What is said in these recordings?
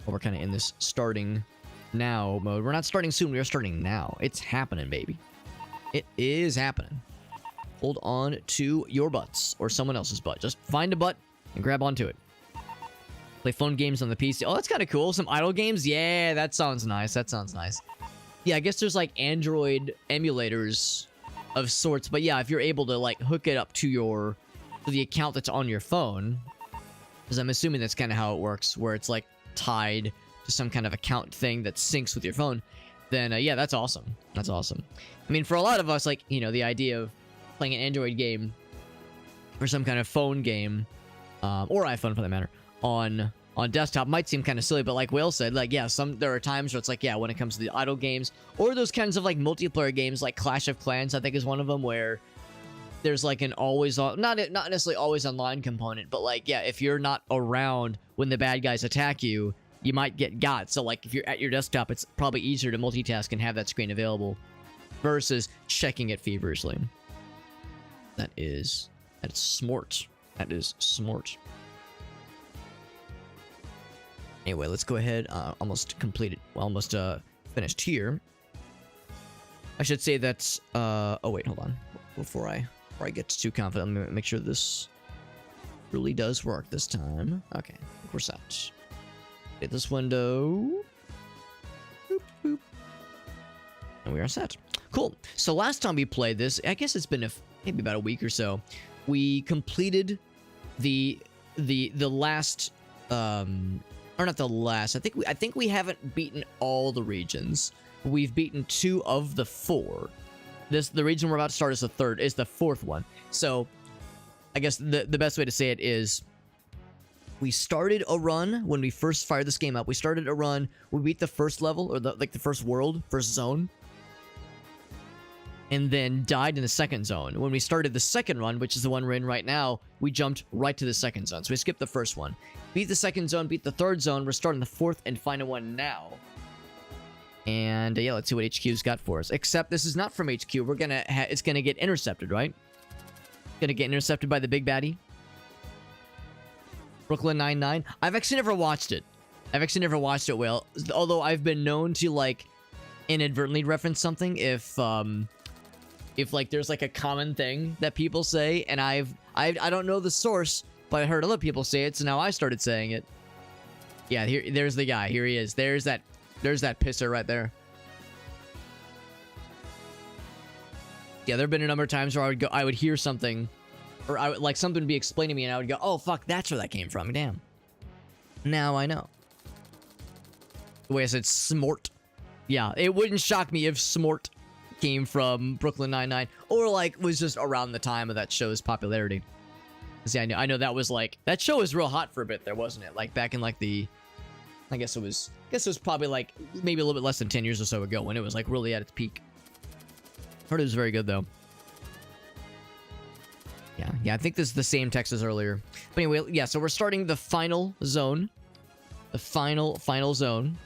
Well, we're kind of in this starting now mode. We're not starting soon, we are starting now. It's happening, baby. It is happening. Hold on to your butts, or someone else's butt. Just find a butt and grab onto it. Play phone games on the PC. Oh, that's kind of cool. Some idle games? Yeah, that sounds nice. That sounds nice. Yeah, I guess there's like Android emulators of sorts, but yeah, if you're able to like hook it up to the account that's on your phone, because I'm assuming that's kind of how it works, where it's like tied to some kind of account thing that syncs with your phone, then yeah, that's awesome. That's awesome. I mean, for a lot of us, like, you know, the idea of playing an Android game or some kind of phone game, or iPhone for that matter, on desktop might seem kind of silly, but like Whale said, like, yeah, there are times where it's like, yeah, when it comes to the idle games, or those kinds of like multiplayer games, like Clash of Clans, I think is one of them, where there's like an always on, not necessarily always online component, but like, yeah, if you're not around when the bad guys attack you, you might get got. So like, if you're at your desktop, it's probably easier to multitask and have that screen available versus checking it feverishly. That's smart. That is smart. Anyway, let's go ahead. Almost completed. Well, almost finished here. I should say that. Oh wait, hold on. Before I get too confident, I'm gonna make sure this really does work this time. Okay, we're set. Hit this window. Boop, boop. And we are set. Cool. So last time we played this, I guess it's been maybe about a week or so. We completed the last or not the last. I think we haven't beaten all the regions. We've beaten 2 of the 4. The region we're about to start is the 4th one. So I guess the best way to say it is, we started a run when we first fired this game up. We started a run. We beat the first level, or the first world, first zone, and then died in the second zone. When we started the second run, which is the one we're in right now, we jumped right to the second zone. So we skipped the first one. Beat the second zone, beat the third zone. We're starting the 4th and final one now. And yeah, let's see what HQ's got for us. Except this is not from HQ. It's gonna get intercepted, right? Gonna get intercepted by the big baddie. Brooklyn Nine-Nine. I've actually never watched it. Well, although I've been known to like inadvertently reference something if like there's like a common thing that people say, and I don't know the source, but I heard other people say it, so now I started saying it. Yeah, there's the guy. Here he is. There's that pisser right there. Yeah, there've been a number of times where I would hear something, or I would like something to be explained to me, and I would go, "Oh fuck, that's where that came from." Damn. Now I know. The way I said smort. Yeah, it wouldn't shock me if smort came from Brooklyn Nine-Nine, or like was just around the time of that show's popularity. See, I know that was like, that show was real hot for a bit there, wasn't it? Like back in like I guess it was probably like maybe a little bit less than 10 years or so ago when it was like really at its peak. Heard it was very good though. Yeah, I think this is the same text as earlier. But anyway, yeah, so we're starting the final zone. The final zone.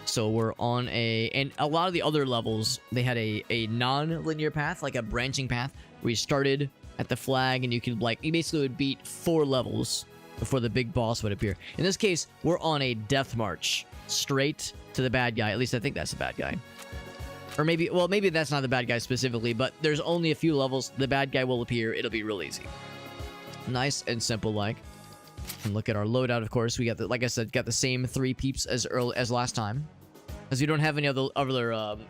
So we're on and a lot of the other levels, they had a non-linear path, like a branching path, where you started at the flag and you basically would beat 4 levels before the big boss would appear. In this case, we're on a death march straight to the bad guy. At least I think that's the bad guy. Or maybe that's not the bad guy specifically, but there's only a few levels. The bad guy will appear. It'll be real easy. Nice and simple like. And look at our loadout, of course. We got like I said, got the same 3 peeps as last time, because we don't have any other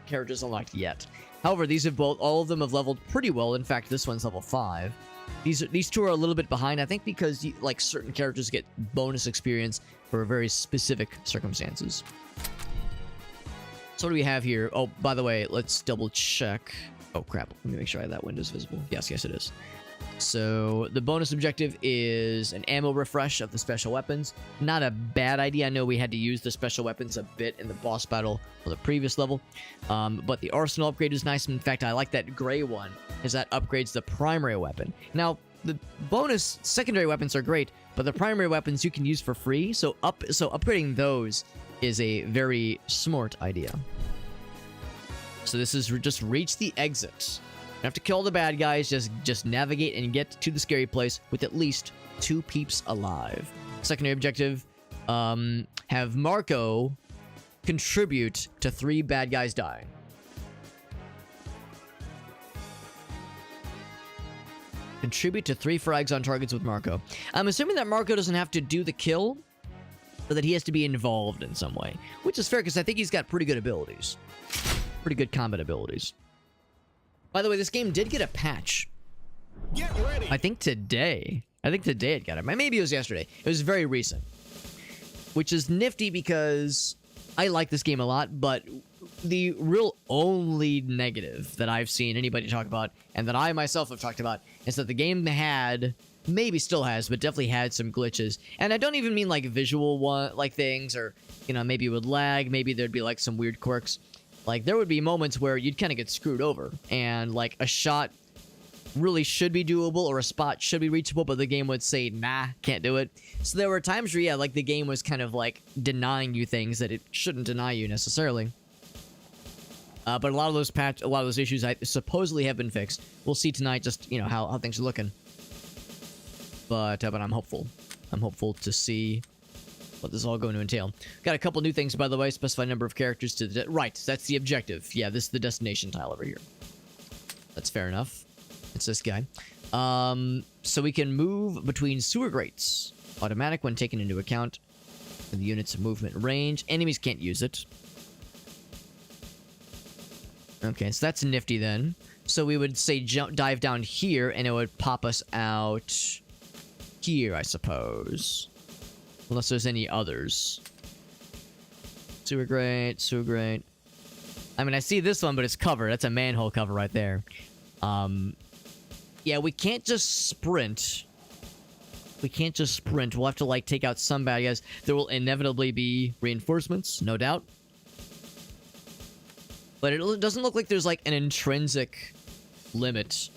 characters unlocked yet. However, all of them have leveled pretty well. In fact, this one's level 5. These 2 are a little bit behind, I think, because like certain characters get bonus experience for very specific circumstances. So what do we have here? Oh, by the way, let's double check. Oh crap! Let me make sure that window's visible. Yes, it is. So the bonus objective is an ammo refresh of the special weapons. Not a bad idea. I know we had to use the special weapons a bit in the boss battle for the previous level. But the arsenal upgrade is nice. In fact, I like that gray one, as that upgrades the primary weapon. Now, the bonus secondary weapons are great, but the primary weapons you can use for free. So upgrading those is a very smart idea. So this is just reach the exit. You have to kill the bad guys, just navigate and get to the scary place with at least 2 peeps alive. Secondary objective, have Marco contribute to 3 bad guys dying. Contribute to 3 frags on targets with Marco. I'm assuming that Marco doesn't have to do the kill, but that he has to be involved in some way. Which is fair, because I think he's got pretty good abilities. Pretty good combat abilities. By the way, this game did get a patch. Get ready. I think today it got it. Maybe it was yesterday. It was very recent. Which is nifty because I like this game a lot, but the real only negative that I've seen anybody talk about, and that I myself have talked about, is that the game had, maybe still has, but definitely had some glitches. And I don't even mean like visual like things, or, you know, maybe it would lag, maybe there'd be like some weird quirks. Like, there would be moments where you'd kind of get screwed over, and like a shot really should be doable, or a spot should be reachable, but the game would say, nah, can't do it. So there were times where, yeah, like the game was kind of like denying you things that it shouldn't deny you necessarily. But a lot of those issues supposedly have been fixed. We'll see tonight just, you know, how things are looking. But I'm hopeful. I'm hopeful to see what this is all going to entail. Got a couple new things, by the way. Specified number of characters to the... Right, that's the objective. Yeah, this is the destination tile over here. That's fair enough. It's this guy. So we can move between sewer grates. Automatic when taken into account. And the unit's movement range. Enemies can't use it. Okay, so that's nifty then. So we would say dive down here, and it would pop us out here, I suppose. Unless there's any others. Sewer grate, sewer grate. I mean, I see this one, but it's covered. That's a manhole cover right there. Yeah, we can't just sprint. We can't just sprint. We'll have to, like, take out some bad guys. There will inevitably be reinforcements, no doubt. But it doesn't look like there's, like, an intrinsic limit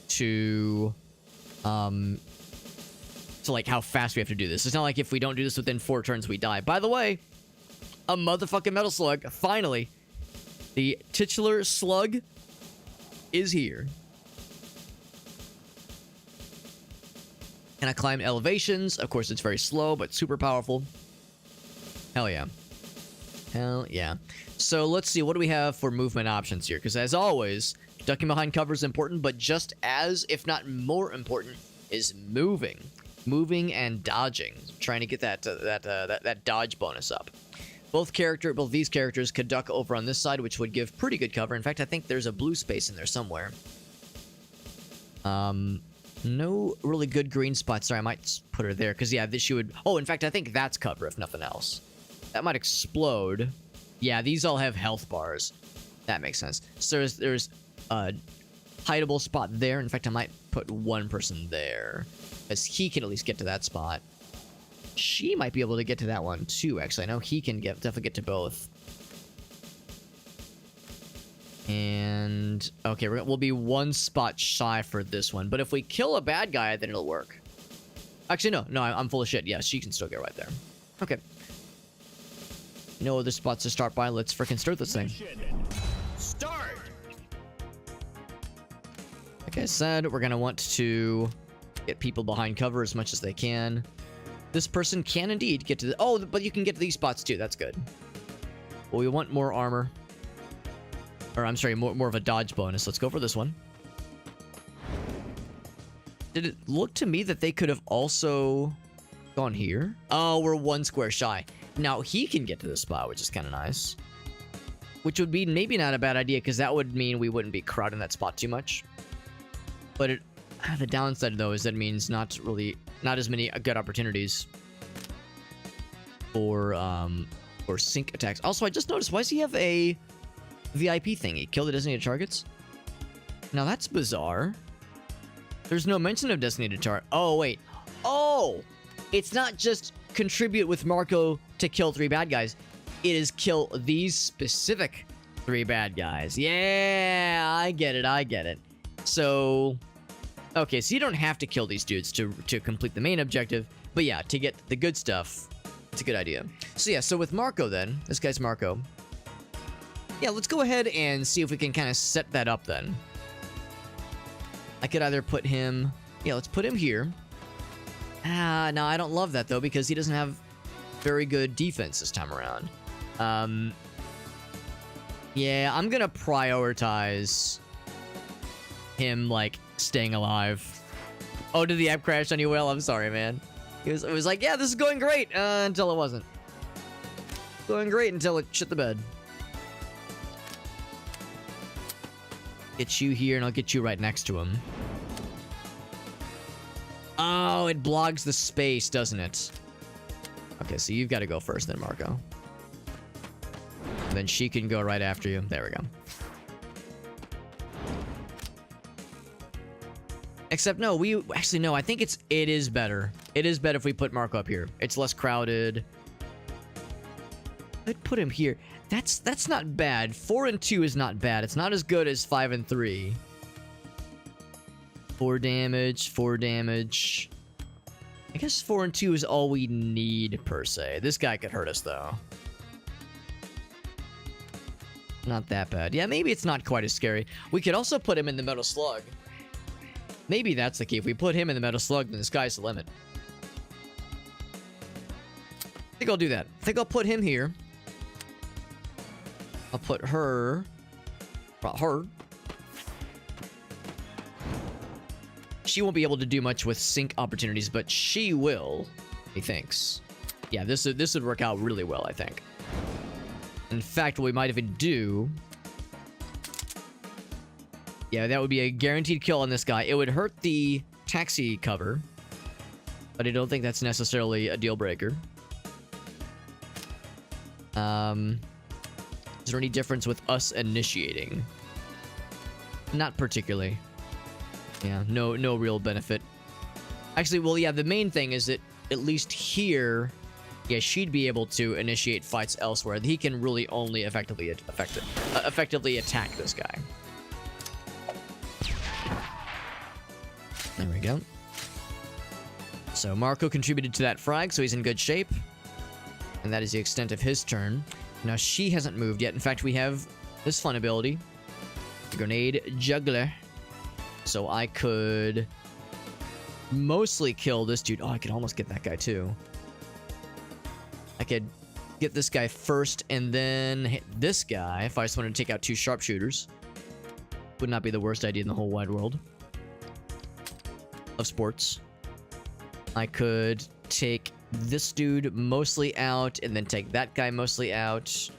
to like, how fast we have to do this. It's not like if we don't do this within 4 turns, we die. By the way, a motherfucking metal slug, finally. The titular slug is here. Can I climb elevations? Of course, it's very slow, but super powerful. Hell yeah. Hell yeah. So let's see, what do we have for movement options here? Because as always, ducking behind cover is important, but just as, if not more important, is moving. Moving and dodging. Trying to get that dodge bonus up. Both these characters could duck over on this side, which would give pretty good cover. In fact, I think there's a blue space in there somewhere. No really good green spots. Sorry, I might put her there, because yeah, she would... Oh, in fact, I think that's cover, if nothing else. That might explode. Yeah, these all have health bars. That makes sense. So there's a hideable spot there. In fact, I might put one person there, because he can at least get to that spot. She might be able to get to that one, too, actually. I know he can definitely get to both. And... Okay, we'll be 1 spot shy for this one. But if we kill a bad guy, then it'll work. Actually, no, I'm full of shit. Yeah, she can still get right there. Okay. No other spots to start by. Let's freaking start this thing. Start. Like I said, we're gonna want to get people behind cover as much as they can. This person can indeed get to the... Oh, but you can get to these spots too. That's good. Well, we want more armor. Or, I'm sorry, more of a dodge bonus. Let's go for this one. Did it look to me that they could have also gone here? Oh, we're 1 square shy. Now, he can get to this spot, which is kind of nice. Which would be maybe not a bad idea, because that would mean we wouldn't be crowding that spot too much. But the downside, though, is that it means not as many good opportunities for sync attacks. Also, I just noticed, why does he have a VIP thingy? Kill the designated targets? Now, that's bizarre. There's no mention of designated target. Oh, wait. Oh! It's not just contribute with Marco to kill 3 bad guys. It is kill these specific 3 bad guys. Yeah, I get it. So, okay, so you don't have to kill these dudes to complete the main objective. But yeah, to get the good stuff, it's a good idea. So yeah, so with Marco then, this guy's Marco. Yeah, let's go ahead and see if we can kind of set that up then. I could either put him... Yeah, let's put him here. No, I don't love that, though, because he doesn't have very good defense this time around. Yeah, I'm gonna prioritize him, like, staying alive. Oh, did the app crash on you, Will? I'm sorry, man. It was like, yeah, this is going great, until it wasn't. Going great until it shit the bed. Get you here, and I'll get you right next to him. Oh, it blocks the space, doesn't it? Okay, so you've got to go first then, Marco. And then she can go right after you. There we go. Except, no, actually, no, I think it is better. It is better if we put Marco up here. It's less crowded. I'd put him here. That's not bad. 4 and 2 is not bad. It's not as good as 5 and 3. 4 damage, 4 damage. I guess 4 and 2 is all we need, per se. This guy could hurt us, though. Not that bad. Yeah, maybe it's not quite as scary. We could also put him in the Metal Slug. Maybe that's the key. If we put him in the Metal Slug, then the sky's the limit. I think I'll do that. I think I'll put him here. I'll put her... She won't be able to do much with sync opportunities, but she will, he thinks. Yeah, this would work out really well, I think. In fact, what we might even do... Yeah, that would be a guaranteed kill on this guy. It would hurt the taxi cover, but I don't think that's necessarily a deal breaker. Is there any difference with us initiating? Not particularly. Yeah, no real benefit. Actually, well, yeah, the main thing is that at least here, yeah, she'd be able to initiate fights elsewhere. He can really only effectively attack this guy. There we go. So Marco contributed to that frag, so he's in good shape. And that is the extent of his turn. Now, she hasn't moved yet. In fact, we have this fun ability. The Grenade Juggler. So I could mostly kill this dude. Oh, I could almost get that guy too. I could get this guy first and then hit this guy if I just wanted to take out 2 sharpshooters. Would not be the worst idea in the whole wide world of sports. I could take this dude mostly out and then take that guy mostly out.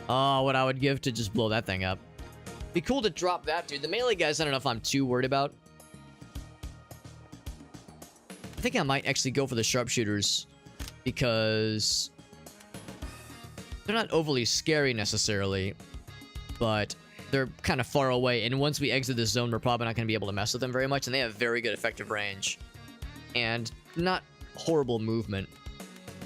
Oh, what I would give to just blow that thing up. Be cool to drop that dude. The melee guys, I don't know if I'm too worried about. I think I might actually go for the sharpshooters because they're not overly scary necessarily, but they're kind of far away, and once we exit this zone, we're probably not going to be able to mess with them very much, and they have very good effective range and not horrible movement.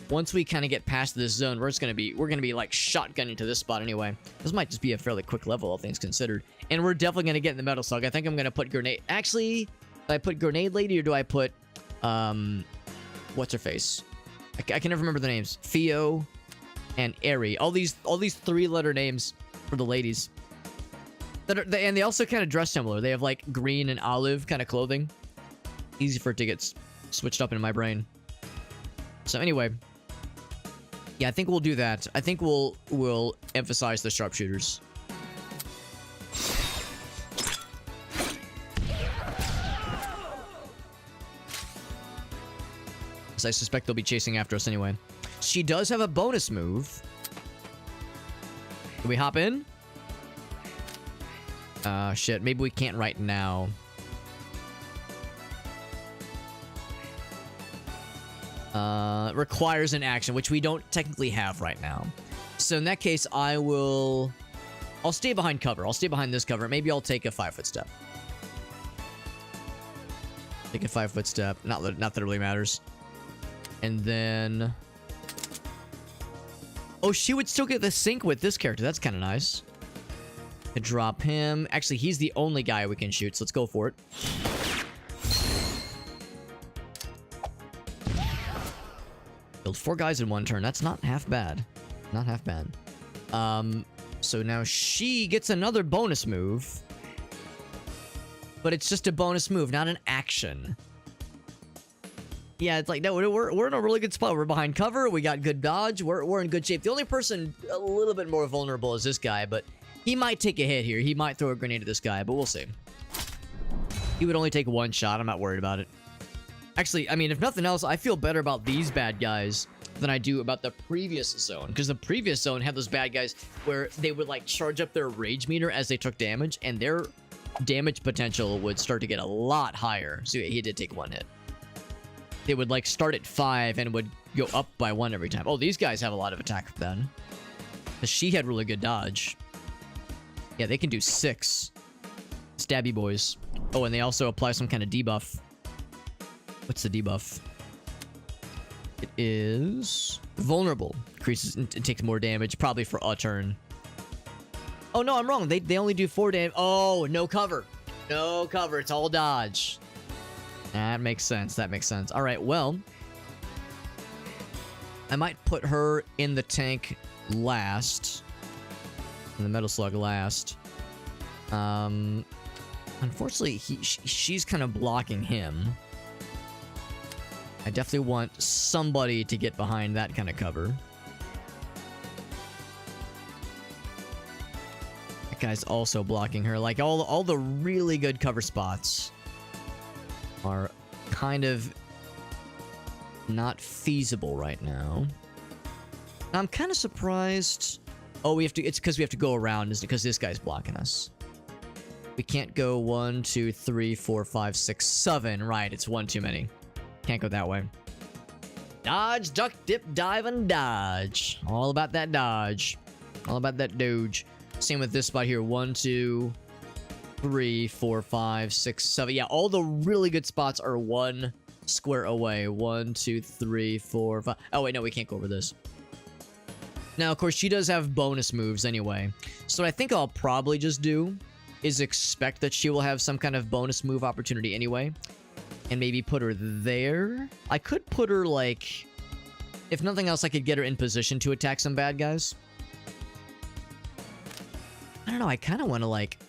Once we kind of get past this zone, we're going to be like shotgunning to this spot anyway. This might just be a fairly quick level, all things considered, and we're definitely going to get in the Metal Slug. I think I'm going to put Grenade. Actually, do I put Grenade Lady or do I put what's her face? I can never remember the names. Theo and Eri. All these 3-letter names for the ladies. And they also kind of dress similar. They have like green and olive kind of clothing. Easy for it to get switched up in my brain. So anyway, yeah, I think we'll do that. I think we'll emphasize the sharpshooters. So I suspect they'll be chasing after us anyway. She does have a bonus move. Can we hop in? Shit. Maybe we can't right now. Requires an action, which we don't technically have right now. So in that case, I'll stay behind cover. I'll stay behind this cover. Maybe I'll take a 5-foot step. Take a 5-foot step. Not that it really matters. And then... Oh, she would still get the sync with this character. That's kind of nice. To drop him. Actually, he's the only guy we can shoot, so let's go for it. Killed 4 guys in 1 turn. That's not half bad. Not half bad. So now she gets another bonus move. But it's just a bonus move, not an action. Yeah, it's like, no, we're in a really good spot. We're behind cover. We got good dodge. We're in good shape. The only person a little bit more vulnerable is this guy, but he might take a hit here. He might throw a grenade at this guy, but we'll see. He would only take one shot. I'm not worried about it. Actually, I mean, if nothing else, I feel better about these bad guys than I do about the previous zone. Because the previous zone had those bad guys where they would, like, charge up their rage meter as they took damage, and their damage potential would start to get a lot higher. So he did take one hit. They would, like, start at 5 and would go up by 1 every time. Oh, these guys have a lot of attack then. She had really good dodge. Yeah, they can do 6. Stabby boys. Oh, and they also apply some kind of debuff. What's the debuff? It is vulnerable. Increases and takes more damage, probably for a turn. Oh, no, I'm wrong. They only do 4 damage. Oh, no cover. No cover. It's all dodge. That makes sense. That makes sense. All right, well, I might put her in the tank last. And the Metal Slug last. Unfortunately, she's kind of blocking him. I definitely want somebody to get behind that kind of cover. That guy's also blocking her. Like, all the really good cover spots are kind of not feasible right now. I'm kind of surprised. Oh, it's because we have to go around, is it? Because this guy's blocking us. We can't go 1, 2, 3, 4, 5, 6, 7. Right, it's 1 too many. Can't go that way. Dodge, duck, dip, dive, and dodge. All about that dodge. All about that doge. Same with this spot here. 1, 2, 3, 4, 5, 6, 7. Yeah, all the really good spots are 1 square away. 1, 2, 3, 4, 5. Oh, wait, no, we can't go over this. Now, of course, she does have bonus moves anyway. So what I think I'll probably just do is expect that she will have some kind of bonus move opportunity anyway. And maybe put her there. I could put her, like... If nothing else, I could get her in position to attack some bad guys. I don't know, I kind of want to, like...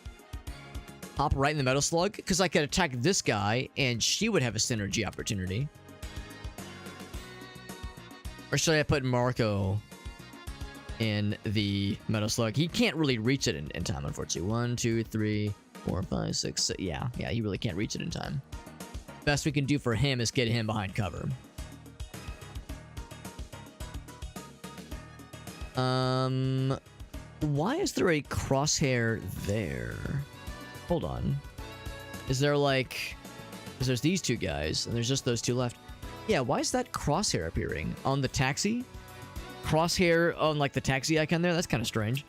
hop right in the Metal Slug. Because I could attack this guy, and she would have a synergy opportunity. Or should I put Marco in the Metal Slug? He can't really reach it in time, unfortunately. 1, 2, 3, 4, 5, 6, 7. Yeah, he really can't reach it in time. Best we can do for him is get him behind cover. Why is there a crosshair there? Hold on. Is there like... Because there's these two guys, and there's just those two left. Yeah, why is that crosshair appearing? On the taxi? Crosshair on, like, the taxi icon there? That's kind of strange.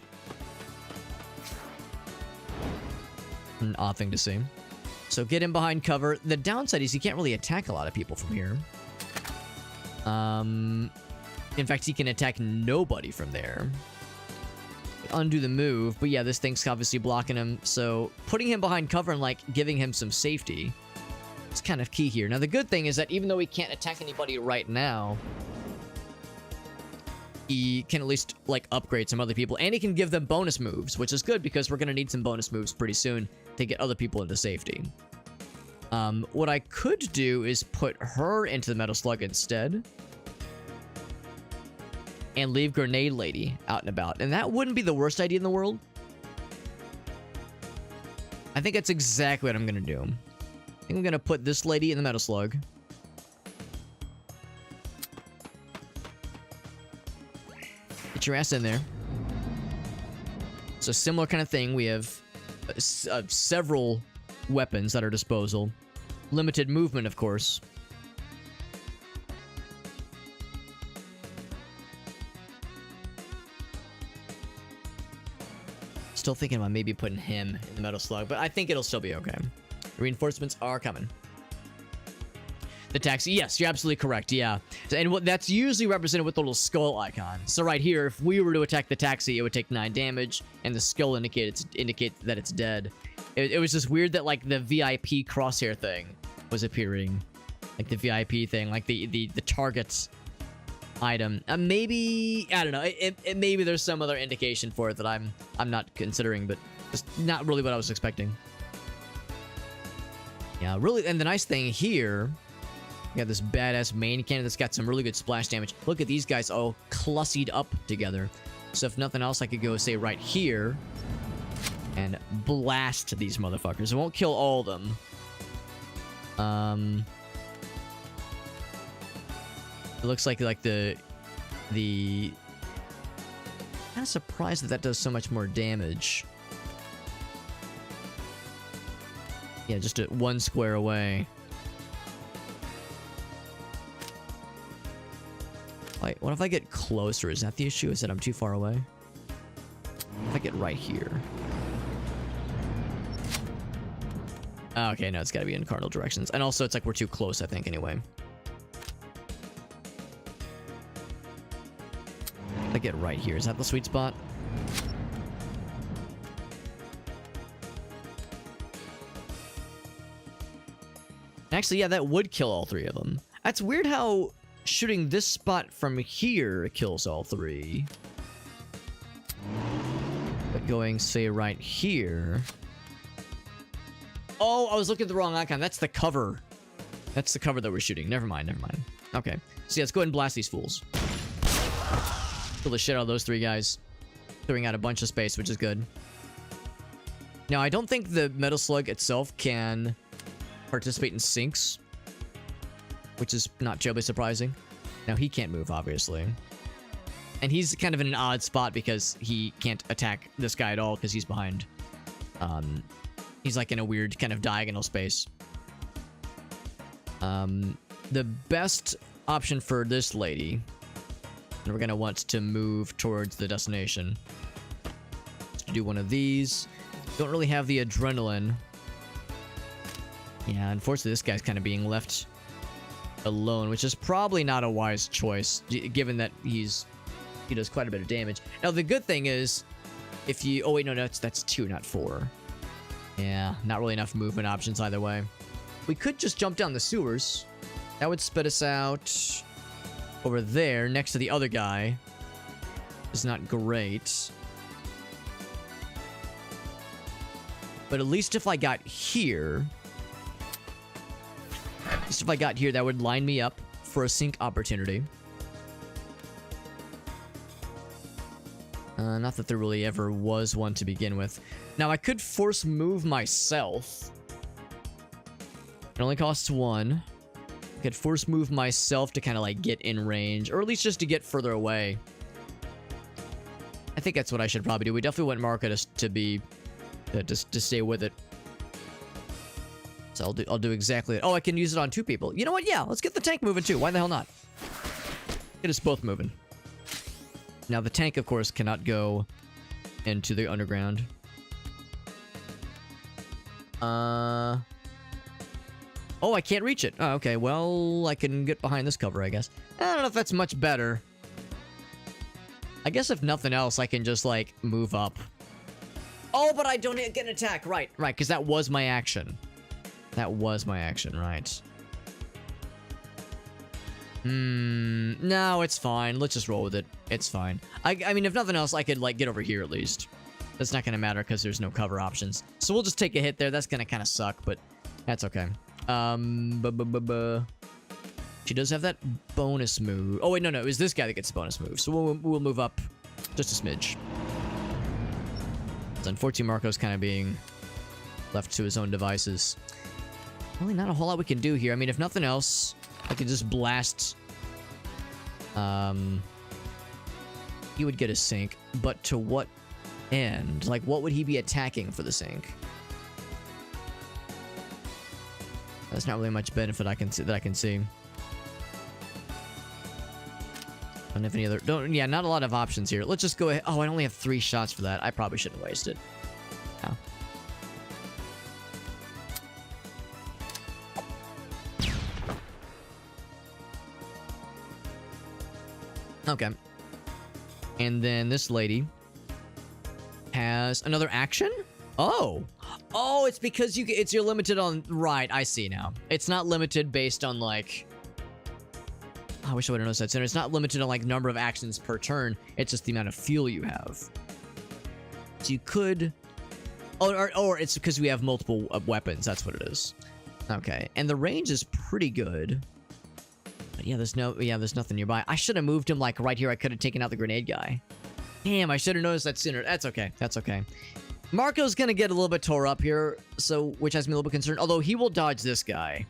An odd thing to see. So get him behind cover. The downside is he can't really attack a lot of people from here. In fact, he can attack nobody from there. Undo the move, but yeah, this thing's obviously blocking him. So putting him behind cover and, like, giving him some safety is kind of key here. Now, the good thing is that even though he can't attack anybody right now, he can at least, like, upgrade some other people. And he can give them bonus moves, which is good because we're going to need some bonus moves pretty soon to get other people into safety. What I could do is put her into the Metal Slug instead. And leave Grenade Lady out and about. And that wouldn't be the worst idea in the world. I think that's exactly what I'm going to do. I think I'm going to put this lady in the Metal Slug. Get your ass in there. It's a similar kind of thing. We have several weapons at our disposal. Limited movement, of course. Still thinking about maybe putting him in the Metal Slug, but I think it'll still be okay. Reinforcements are coming. The taxi, yes, you're absolutely correct, yeah. And that's usually represented with the little skull icon. So right here, if we were to attack the taxi, it would take 9 damage, and the skull indicate that it's dead. It was just weird that, like, the VIP crosshair thing was appearing. Like, the VIP thing, like, the targets item. Maybe, I don't know, maybe there's some other indication for it that I'm not considering, but it's not really what I was expecting. Yeah, really, and the nice thing here We got this badass main cannon that's got some really good splash damage. Look at these guys all clussied up together. So if nothing else, I could go, say, right here and blast these motherfuckers. It won't kill all of them. It looks like the kind of surprised that does so much more damage. Yeah, just one square away. Wait, what if I get closer? Is that the issue? Is that I'm too far away? If I get right here. Okay, no, it's gotta be in cardinal directions. And also, it's like we're too close, I think, anyway. If I get right here, is that the sweet spot? Actually, yeah, that would kill all three of them. That's weird how shooting this spot from here kills all three. But going, say, right here... Oh, I was looking at the wrong icon. That's the cover. That's the cover that we're shooting. Never mind, never mind. Okay. So yeah, let's go ahead and blast these fools. Kill the shit out of those three guys. Clearing out a bunch of space, which is good. Now, I don't think the Metal Slug itself can participate in sinks, which is not terribly surprising. Now, he can't move, obviously. And he's kind of in an odd spot because he can't attack this guy at all because he's behind. He's like in a weird kind of diagonal space. The best option for this lady, and we're going to want to move towards the destination, is to do one of these. Don't really have the adrenaline. Yeah, unfortunately, this guy's kind of being left alone, which is probably not a wise choice, given that he does quite a bit of damage. Now, the good thing is, if you... Oh, wait, no, that's 2, not 4. Yeah, not really enough movement options either way. We could just jump down the sewers. That would spit us out over there, next to the other guy. It's not great. But at least if I got here... At least if I got here, that would line me up for a sink opportunity. Not that there really ever was one to begin with. Now, I could force move myself. It only costs 1. I could force move myself to kind of like get in range, or at least just to get further away. I think that's what I should probably do. We definitely want Marco to be... to stay with it. So I'll do exactly... Oh, I can use it on 2 people. You know what? Yeah, let's get the tank moving too. Why the hell not? Get us both moving. Now, the tank, of course, cannot go into the underground. Oh, I can't reach it. Oh, okay. Well, I can get behind this cover, I guess. I don't know if that's much better. I guess if nothing else, I can just, like, move up. Oh, but I don't get an attack. Right, because that was my action. That was my action, right. No, it's fine. Let's just roll with it. It's fine. I mean, if nothing else, I could, like, get over here at least. That's not gonna matter because there's no cover options. So we'll just take a hit there. That's gonna kind of suck, but that's okay. She does have that bonus move. Oh, wait, no, it was this guy that gets the bonus move. So we'll move up just a smidge. So unfortunately, Marco's kind of being left to his own devices. Really not a whole lot we can do here. I mean, if nothing else... I could just blast... He would get a sink, but to what end? Like, what would he be attacking for the sink? That's not really much benefit I can see. Don't have any other... Yeah, not a lot of options here. Let's just go ahead... Oh, I only have 3 shots for that. I probably shouldn't waste it. Yeah. Okay. And then this lady has another action? Oh. Oh, it's because you're limited on... Right, I see now. It's not limited based on, like... I wish I would have noticed that sooner. It's not limited on, like, number of actions per turn. It's just the amount of fuel you have. So you could... Or it's because we have multiple weapons. That's what it is. Okay. And the range is pretty good. Yeah, there's nothing nearby. I should have moved him like right here. I could have taken out the grenade guy. Damn, I should have noticed that sooner. That's okay. That's okay. Marco's gonna get a little bit tore up here, so which has me a little bit concerned. Although he will dodge this guy.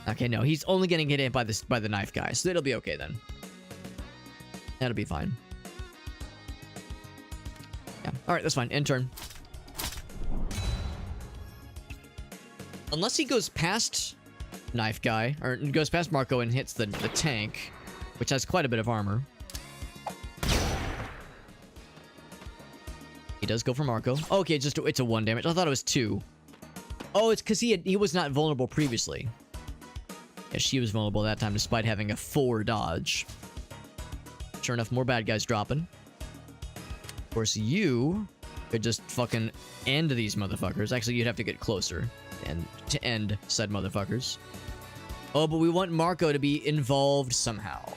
Okay, no, he's only gonna get hit by the knife guy, so it'll be okay then. That'll be fine. Yeah, all right, that's fine. End turn. Unless he goes past knife guy, or goes past Marco and hits the tank, which has quite a bit of armor. He does go for Marco. Oh, okay, it's a 1 damage. I thought it was 2. Oh, it's because he was not vulnerable previously. Yeah, she was vulnerable that time despite having a 4 dodge. Sure enough, more bad guys dropping. Of course, you could just fucking end these motherfuckers. Actually, you'd have to get closer and to end said motherfuckers. Oh, but we want Marco to be involved somehow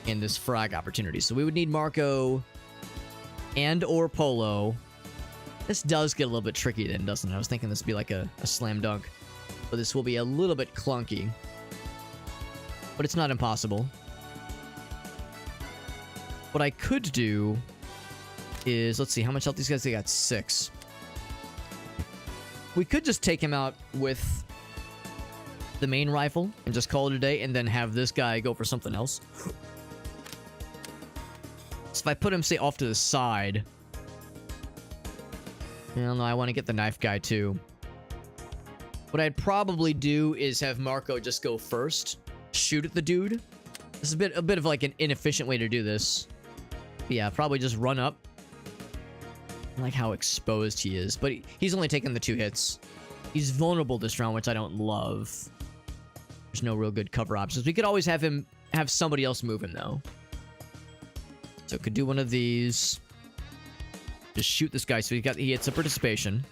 in this frag opportunity. So we would need Marco and or Polo. This does get a little bit tricky then, doesn't it? I was thinking this would be like a slam dunk. But this will be a little bit clunky. But it's not impossible. What I could do is, let's see, how much health these guys? They got 6. We could just take him out with the main rifle and just call it a day, and then have this guy go for something else. So if I put him, say, off to the side... I don't know, I want to get the knife guy too. What I'd probably do is have Marco just go first. Shoot at the dude. This is a bit of like an inefficient way to do this. But yeah, probably just run up. I like how exposed he is. But he's only taken the 2 hits. He's vulnerable this round, which I don't love. There's no real good cover options. We could always have somebody else move him though. So could do one of these. Just shoot this guy so he hits a participation.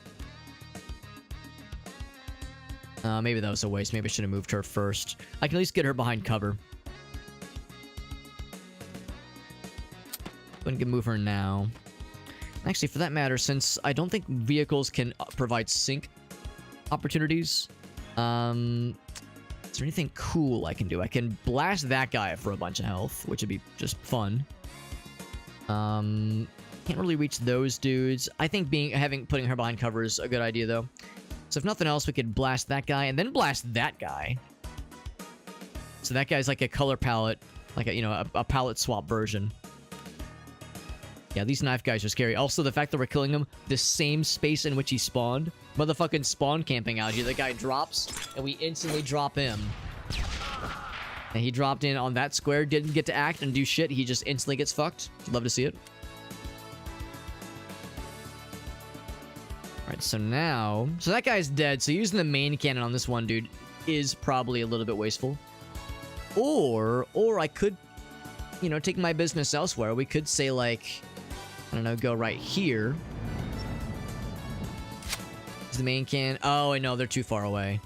Maybe that was a waste. Maybe I should have moved her first. I can at least get her behind cover. I'm gonna move her now. Actually, for that matter, since I don't think vehicles can provide sync opportunities, is there anything cool I can do? I can blast that guy for a bunch of health, which would be just fun. Can't really reach those dudes. I think putting her behind cover is a good idea, though. So if nothing else, we could blast that guy and then blast that guy. So that guy's like a color palette, like a palette swap version. Yeah, these knife guys are scary. Also, the fact that we're killing him the same space in which he spawned. Motherfucking spawn camping out here. The guy drops, and we instantly drop him. And he dropped in on that square, didn't get to act and do shit. He just instantly gets fucked. Love to see it. Alright, so now... So that guy's dead, so using the main cannon on this one dude is probably a little bit wasteful. Or I could, take my business elsewhere. We could say, like... I don't know, go right here. Is the main cannon... Oh, I know, they're too far away.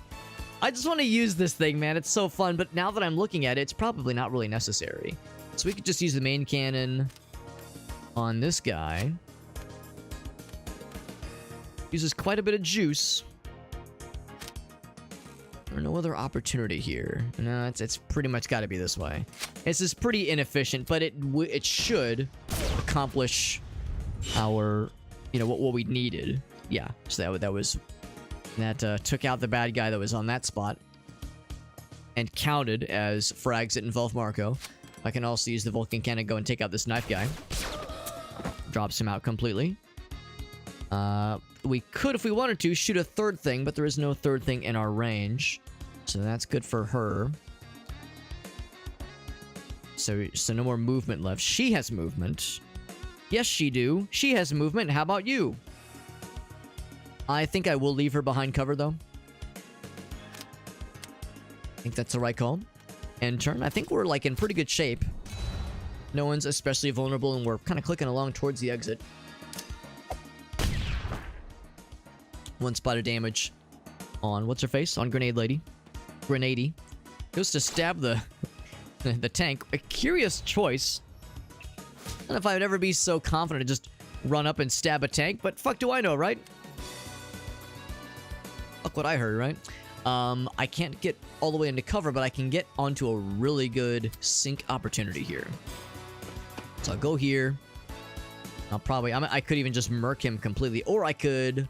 I just want to use this thing, man. It's so fun, but now that I'm looking at it, it's probably not really necessary. So we could just use the main cannon on this guy. Uses quite a bit of juice. There's no other opportunity here. No, it's pretty much got to be this way. This is pretty inefficient, but it should accomplish our, what we needed. Yeah, so that took out the bad guy that was on that spot and counted as frags that involve Marco. I can also use the Vulcan cannon, go and take out this knife guy. Drops him out completely. We could, if we wanted to, shoot a third thing, but there is no third thing in our range. So that's good for her. So no more movement left. She has movement. Yes, she do. She has movement. How about you? I think I will leave her behind cover, though. I think that's the right call. End turn. I think we're, in pretty good shape. No one's especially vulnerable, and we're kind of clicking along towards the exit. 1 spot of damage on what's her face? On Grenade Lady. Grenady. Goes to stab the tank. A curious choice. I don't know if I would ever be so confident to just run up and stab a tank, but fuck do I know, right? Fuck what I heard, right? I can't get all the way into cover, but I can get onto a really good sync opportunity here. So I'll go here. I could even just murk him completely, or I could...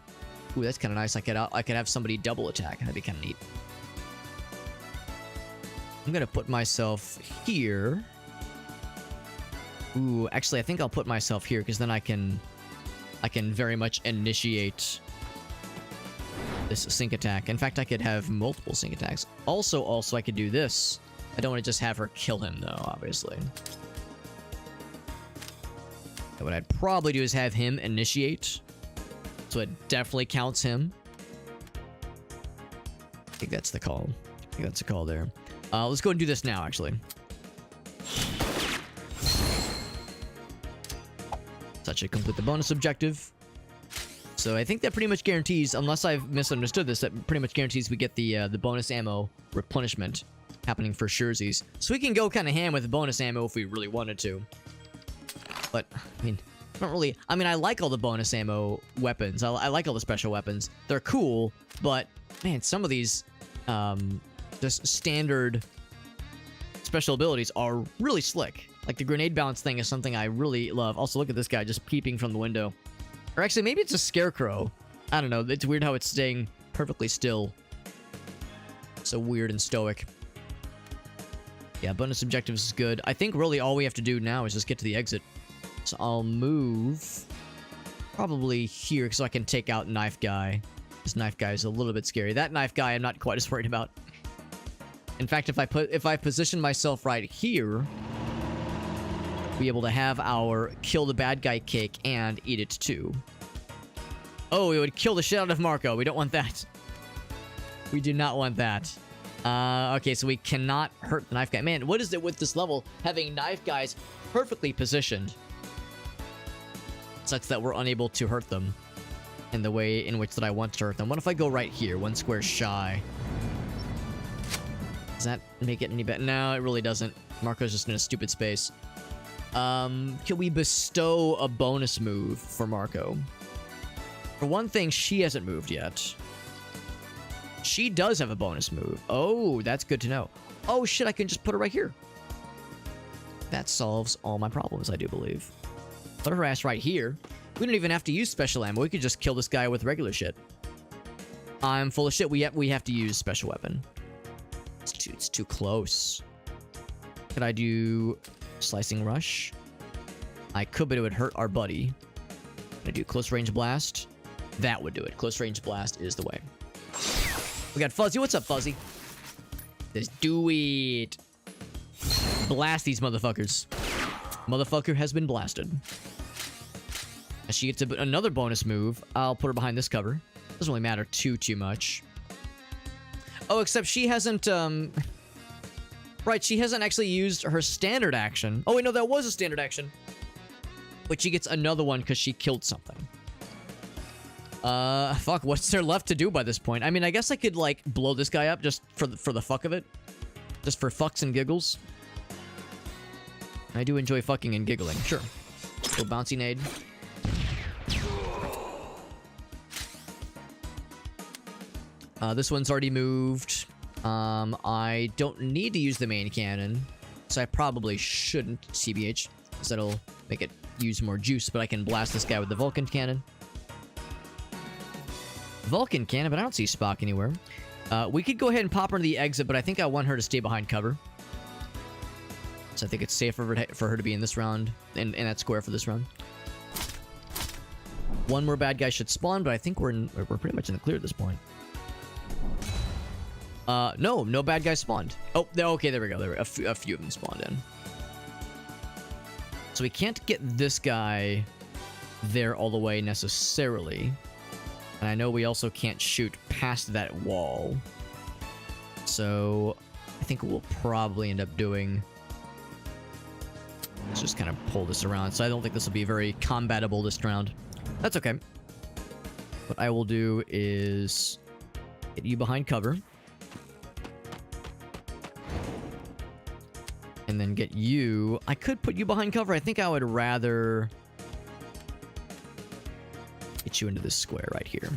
Ooh, that's kind of nice. I could have somebody double attack. That'd be kind of neat. I'm gonna put myself here. Ooh, actually, I think I'll put myself here, because then I can very much initiate this sync attack. In fact, I could have multiple sync attacks. Also, I could do this. I don't want to just have her kill him, though, obviously. And what I'd probably do is have him initiate. So it definitely counts him. I think that's the call. There. Let's go and do this now, actually. So that should complete the bonus objective. So I think that pretty much guarantees, unless I've misunderstood this, that pretty much guarantees we get the bonus ammo replenishment happening for surezies. So we can go kind of ham with the bonus ammo if we really wanted to. But, I mean, not really. I mean, I like all the bonus ammo weapons. I like all the special weapons. They're cool, but, man, some of these just standard special abilities are really slick. Like the grenade balance thing is something I really love. Also, look at this guy just peeping from the window. Or actually, maybe it's a scarecrow. I don't know. It's weird how it's staying perfectly still. So weird and stoic. Yeah, bonus objectives is good. I think really all we have to do now is just get to the exit. So I'll move probably here so I can take out Knife Guy. This Knife Guy is a little bit scary. That Knife Guy I'm not quite as worried about. In fact, if I position myself right here, be able to have our kill the bad guy cake and eat it too. Oh, we would kill the shit out of Marco. We don't want that. We do not want that. Okay, so we cannot hurt the Knife Guy. Man, what is it with this level having Knife Guys perfectly positioned such that we're unable to hurt them in the way in which that I want to hurt them? What if I go right here, one square shy? Does that make it any better? No, it really doesn't. Marco's just in a stupid space. Can we bestow a bonus move for Marco? For one thing, she hasn't moved yet. She does have a bonus move. Oh, that's good to know. Oh, shit, I can just put her right here. That solves all my problems, I do believe. Put her ass right here. We don't even have to use special ammo. We could just kill this guy with regular shit. I'm full of shit. We have to use special weapon. It's too close. Could I do slicing rush? I could, but it would hurt our buddy. Could I do close range blast? That would do it. Close range blast is the way. We got Fuzzy. What's up, Fuzzy? Let's do it. Blast these motherfuckers. Motherfucker has been blasted. As she gets another bonus move, I'll put her behind this cover. Doesn't really matter too much. Oh, except she hasn't, right, she hasn't actually used her standard action. Oh, wait, no, that was a standard action. But she gets another one because she killed something. Fuck, what's there left to do by this point? I mean, I guess I could, like, blow this guy up just for the fuck of it. Just for fucks and giggles. I do enjoy fucking and giggling, sure. Little bouncy nade. This one's already moved. I don't need to use the main cannon, so I probably shouldn't, TBH, because that'll make it use more juice, but I can blast this guy with the Vulcan cannon. Vulcan cannon, but I don't see Spock anywhere. We could go ahead and pop her in the exit, but I think I want her to stay behind cover. So I think it's safer for her to be in this round, in that square for this round. One more bad guy should spawn, but I think we're pretty much in the clear at this point. No bad guys spawned. Oh, okay, there we go. A few of them spawned in. So we can't get this guy there all the way necessarily. And I know we also can't shoot past that wall. So I think what we'll probably end up doing... Let's just kind of pull this around. So I don't think this will be very combatable this round. That's okay. What I will do is get you behind cover. And then get you... I could put you behind cover. I think I would rather get you into this square right here.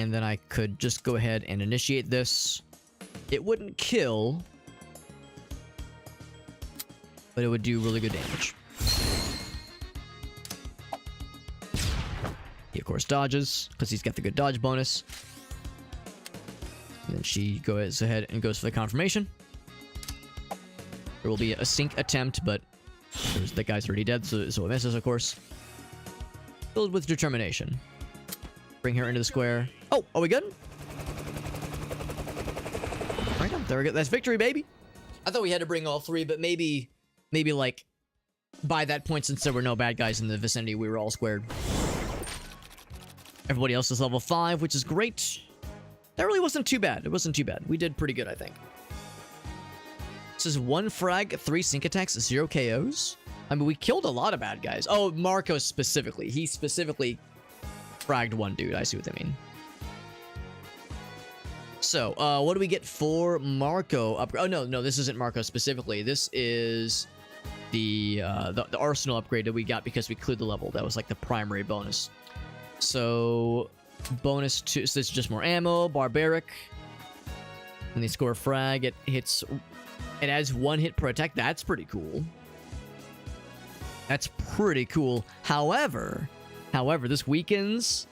And then I could just go ahead and initiate this. It wouldn't kill, but it would do really good damage. He, of course, dodges, because he's got the good dodge bonus. And then she goes ahead and goes for the confirmation. There will be a sync attempt, but the guy's already dead, so it misses, of course. Filled with determination. Bring her into the square. Oh, are we good? Right on, there we go. That's victory, baby. I thought we had to bring all 3, but maybe like, by that point, since there were no bad guys in the vicinity, we were all squared. Everybody else is level 5, which is great. That really wasn't too bad. It wasn't too bad. We did pretty good, I think. This is 1 frag, 3 sync attacks, 0 KOs. I mean, we killed a lot of bad guys. Oh, Marco specifically. He specifically fragged 1 dude. I see what they mean. So, what do we get for Marco upgrade? Oh, no, this isn't Marco specifically. This is the arsenal upgrade that we got because we cleared the level. That was like the primary bonus. So, bonus to, so this is just more ammo, barbaric. When they score a frag, it hits, it adds 1 hit per attack. That's pretty cool. That's pretty cool. However, this weakens,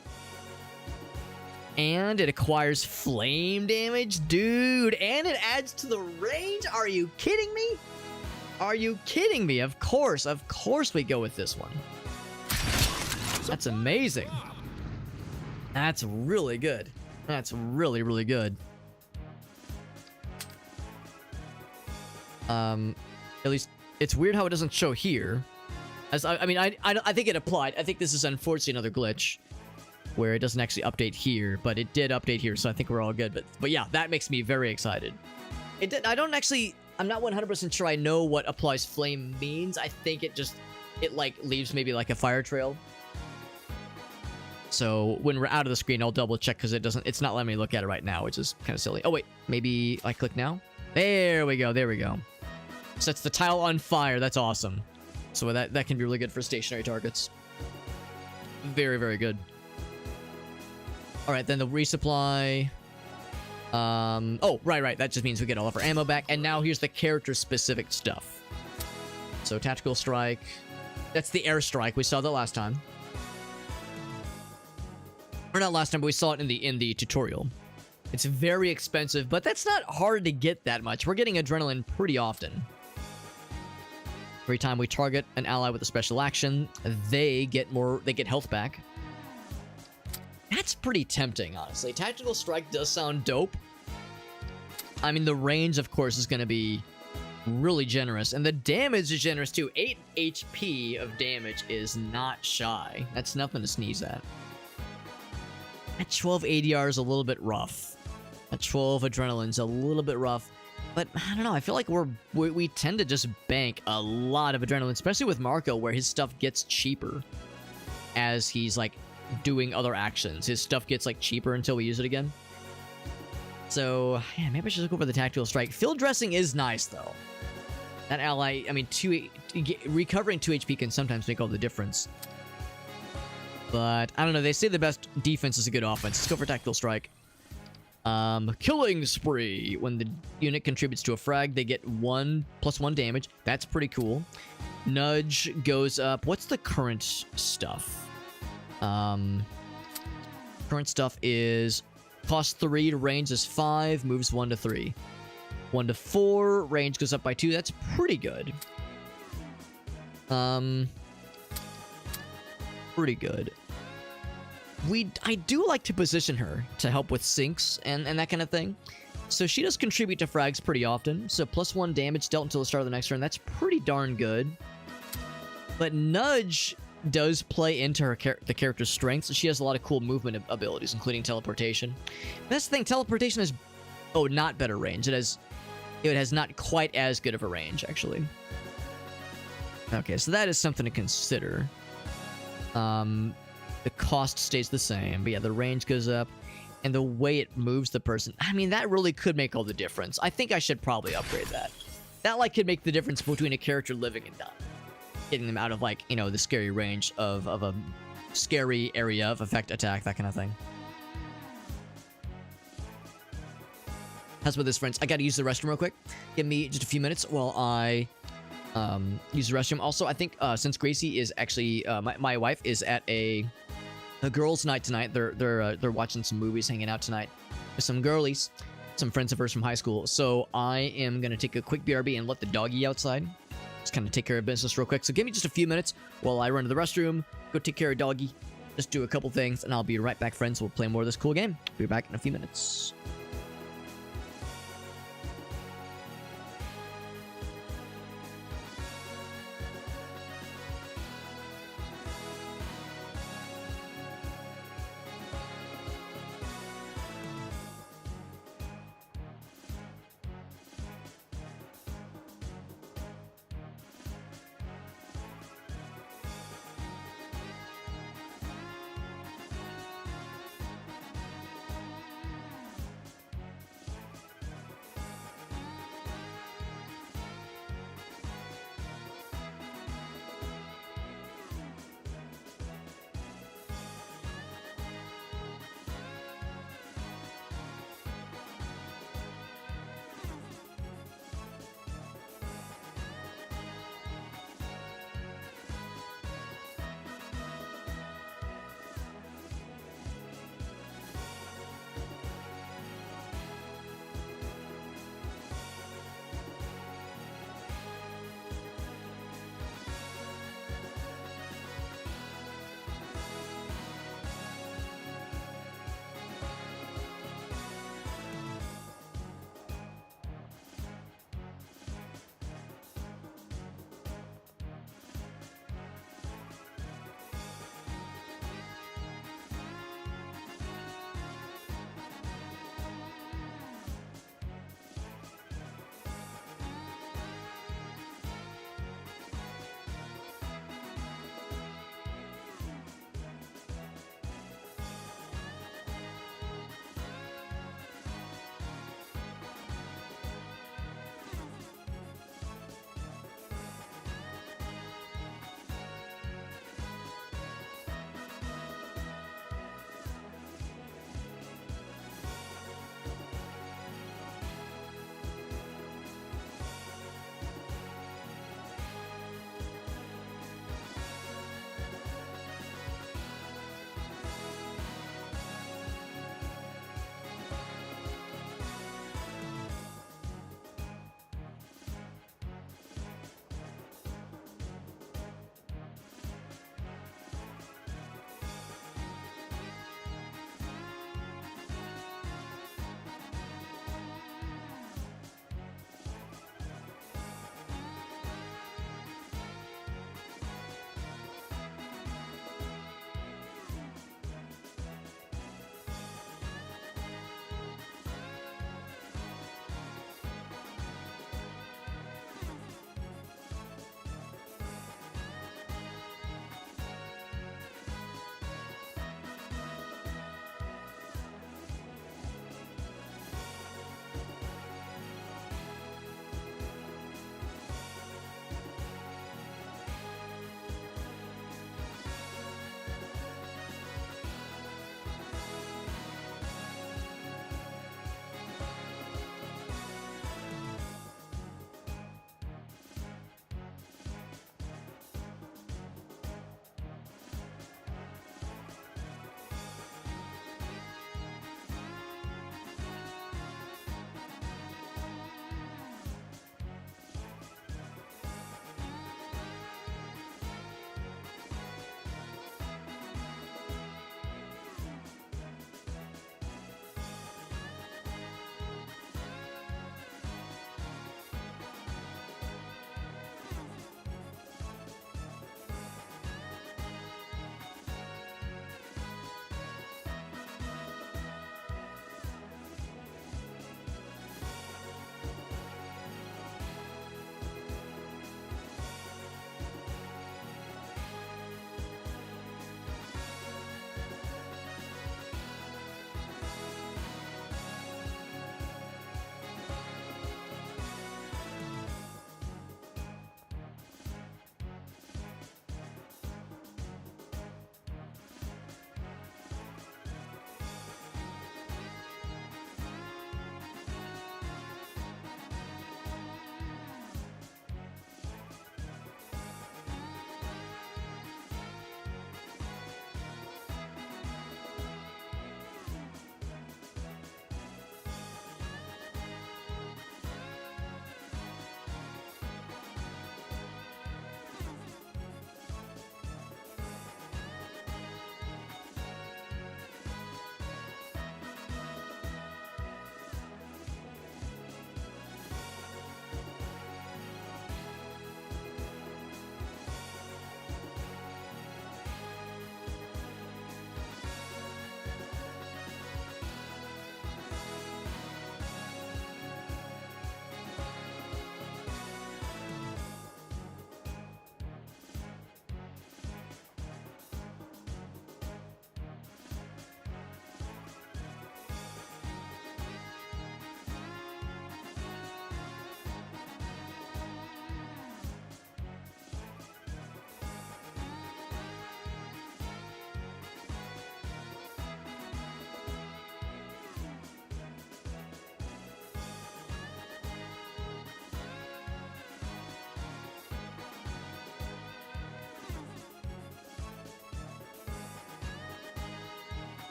and it acquires flame damage, dude, and it adds to the range. Are you kidding me? Are you kidding me? Of course we go with this one. That's amazing. That's really good. That's really, really good. At least it's weird how it doesn't show here. As I mean, I think it applied. I think this is unfortunately another glitch where it doesn't actually update here, but it did update here, so I think we're all good. But yeah, that makes me very excited. It did. I'm not 100% sure I know what applies flame means. I think it like leaves maybe like a fire trail. So when we're out of the screen, I'll double check because it's not letting me look at it right now, which is kind of silly. Oh wait, maybe I click now. There we go. There we go. Sets the tile on fire. That's awesome. So that can be really good for stationary targets. Very, very good. All right, then the resupply. Oh, right. That just means we get all of our ammo back. And now here's the character-specific stuff. So tactical strike. That's the airstrike. We saw that last time. Or not last time, but we saw it in the tutorial. It's very expensive, but that's not hard to get that much. We're getting adrenaline pretty often. Every time we target an ally with a special action, they get health back. That's pretty tempting, honestly. Tactical strike does sound dope. I mean, the range, of course, is going to be really generous, and the damage is generous too. 8 HP of damage is not shy. That's nothing to sneeze at. That 12 ADR is a little bit rough. That 12 adrenaline's a little bit rough. But I don't know, I feel like we tend to just bank a lot of adrenaline, especially with Marco, where his stuff gets cheaper as he's like doing other actions. His stuff gets like cheaper until we use it again. So yeah, maybe I should go for the tactical strike. Field dressing is nice though. That ally, I mean, recovering 2 HP can sometimes make all the difference. But I don't know, they say the best defense is a good offense. Let's go for tactical strike. Killing spree. When the unit contributes to a frag, they get +1 damage. That's pretty cool. Nudge goes up. What's the current stuff? Current stuff is cost 3 to range is 5, moves 1 to 3. 1 to 4, range goes up by 2. That's pretty good. Pretty good. I do like to position her to help with syncs and that kind of thing. So she does contribute to frags pretty often. So +1 damage dealt until the start of the next turn. That's pretty darn good. But Nudge does play into the character's strengths. She has a lot of cool movement abilities, including teleportation. That's the thing. Teleportation is not better range. It has not quite as good of a range, actually. Okay, so that is something to consider. The cost stays the same, but yeah, the range goes up, and the way it moves the person, I mean, that really could make all the difference. I think I should probably upgrade that. That, like, could make the difference between a character living and dying. Getting them out of, like, you know, the scary range of a scary area of effect attack, that kind of thing. How's about this, friends? I gotta use the restroom real quick. Give me just a few minutes while I use the restroom. Also, I think since Gracie is actually my wife is at a girls' night tonight. They're watching some movies, hanging out tonight with some girlies, some friends of hers from high school. So I am gonna take a quick BRB and let the doggy outside. Just kind of take care of business real quick. So give me just a few minutes while I run to the restroom, go take care of doggy, just do a couple things, and I'll be right back, friends. We'll play more of this cool game. Be back in a few minutes.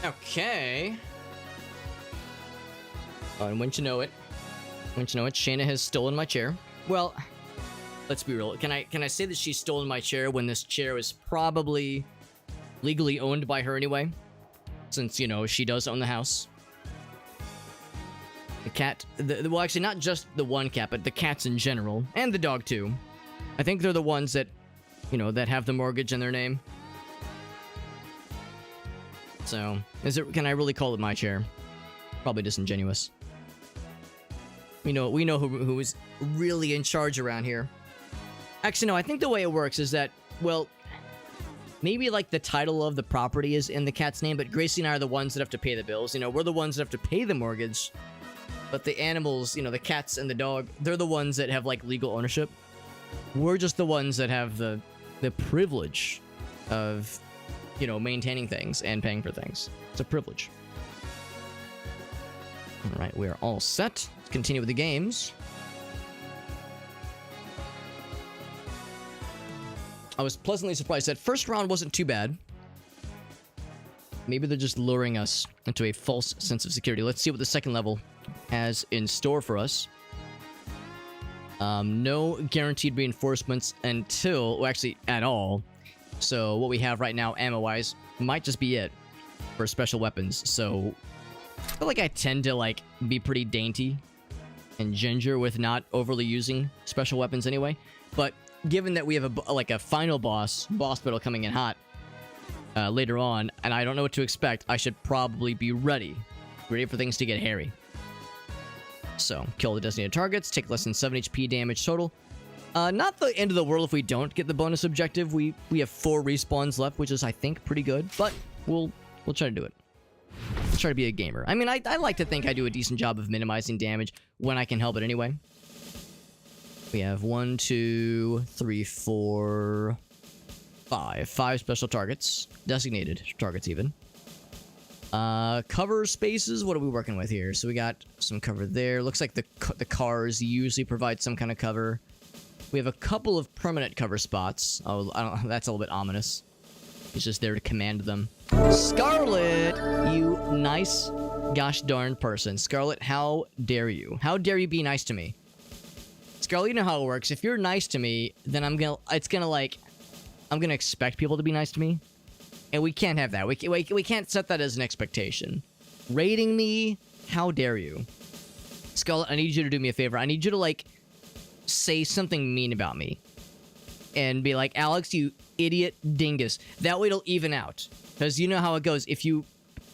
Okay. Oh, and wouldn't you know it, Shayna has stolen my chair. Well, let's be real. Can I say that she's stolen my chair when this chair is probably legally owned by her anyway? Since, you know, she does own the house. The cat, well, actually, not just the one cat, but the cats in general, and the dog too. I think they're the ones that, you know, that have the mortgage in their name. So, can I really call it my chair? Probably disingenuous. We know who is really in charge around here. Actually, no, I think the way it works is that, well, maybe like the title of the property is in the cat's name, but Gracie and I are the ones that have to pay the bills. You know, we're the ones that have to pay the mortgage. But the animals, you know, the cats and the dog, they're the ones that have like legal ownership. We're just the ones that have the privilege of, you know, maintaining things and paying for things. It's a privilege. All right, we are all set. Let's continue with the games. I was pleasantly surprised. That first round wasn't too bad. Maybe they're just luring us into a false sense of security. Let's see what the second level has in store for us. No guaranteed reinforcements until, well, actually, at all. So what we have right now, ammo-wise, might just be it for special weapons. So I feel like I tend to, like, be pretty dainty and ginger with not overly using special weapons anyway. But given that we have a final boss battle coming in hot later on, and I don't know what to expect, I should probably be ready for things to get hairy. So, kill the designated targets, take less than 7 HP damage total. Not the end of the world if we don't get the bonus objective. We have 4 respawns left, which is, I think, pretty good. But we'll try to do it. We'll try to be a gamer. I mean, I like to think I do a decent job of minimizing damage when I can help it anyway. We have 1, 2, 3, 4, 5. 5 special targets. Designated targets, even. Cover spaces, what are we working with here? So we got some cover there. Looks like the cars usually provide some kind of cover. We have a couple of permanent cover spots. Oh, that's a little bit ominous. He's just there to command them. Scarlet, you nice gosh darn person. Scarlet, how dare you? How dare you be nice to me? Scarlet, you know how it works. If you're nice to me, then I'm gonna expect people to be nice to me. And we can't have that. We can't set that as an expectation. Rating me? How dare you? Scarlet, I need you to do me a favor. I need you to, like, say something mean about me. And be like, Alex, you idiot dingus. That way it'll even out. Because you know how it goes. If you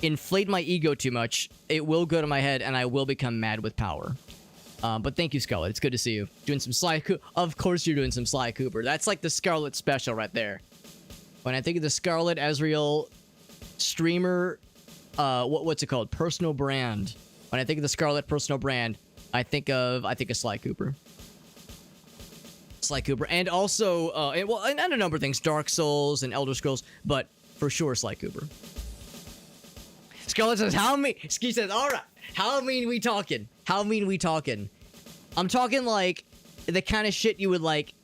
inflate my ego too much, it will go to my head and I will become mad with power. But thank you, Scarlet. It's good to see you. Doing some Sly Cooper. Of course you're doing some Sly Cooper. That's like the Scarlet special right there. When I think of the Scarlet Azrael streamer, what's it called? Personal brand. When I think of the Scarlet personal brand, I think of Sly Cooper. Sly Cooper, and also, and a number of things, Dark Souls and Elder Scrolls, but for sure, Sly Cooper. Scarlet says, "How mean?" Ski says, "All right, how mean we talking? How mean we talking?" I'm talking like the kind of shit you would like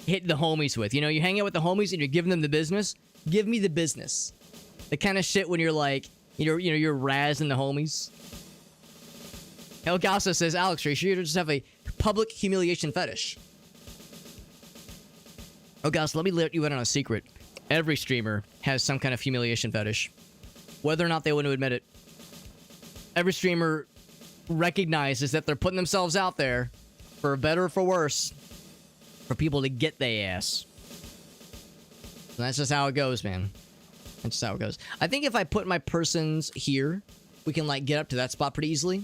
hit the homies with. You know, you hang out with the homies and you're giving them the business. Give me the business. The kind of shit when you're like, you're razzing the homies. El Gasso says, Alex, are you sure you just have a public humiliation fetish? Oh, guys, let me let you in on a secret. Every streamer has some kind of humiliation fetish. Whether or not they want to admit it. Every streamer recognizes that they're putting themselves out there, for better or for worse, for people to get their ass. And that's just how it goes, man. That's just how it goes. I think if I put my persons here, we can, like, get up to that spot pretty easily.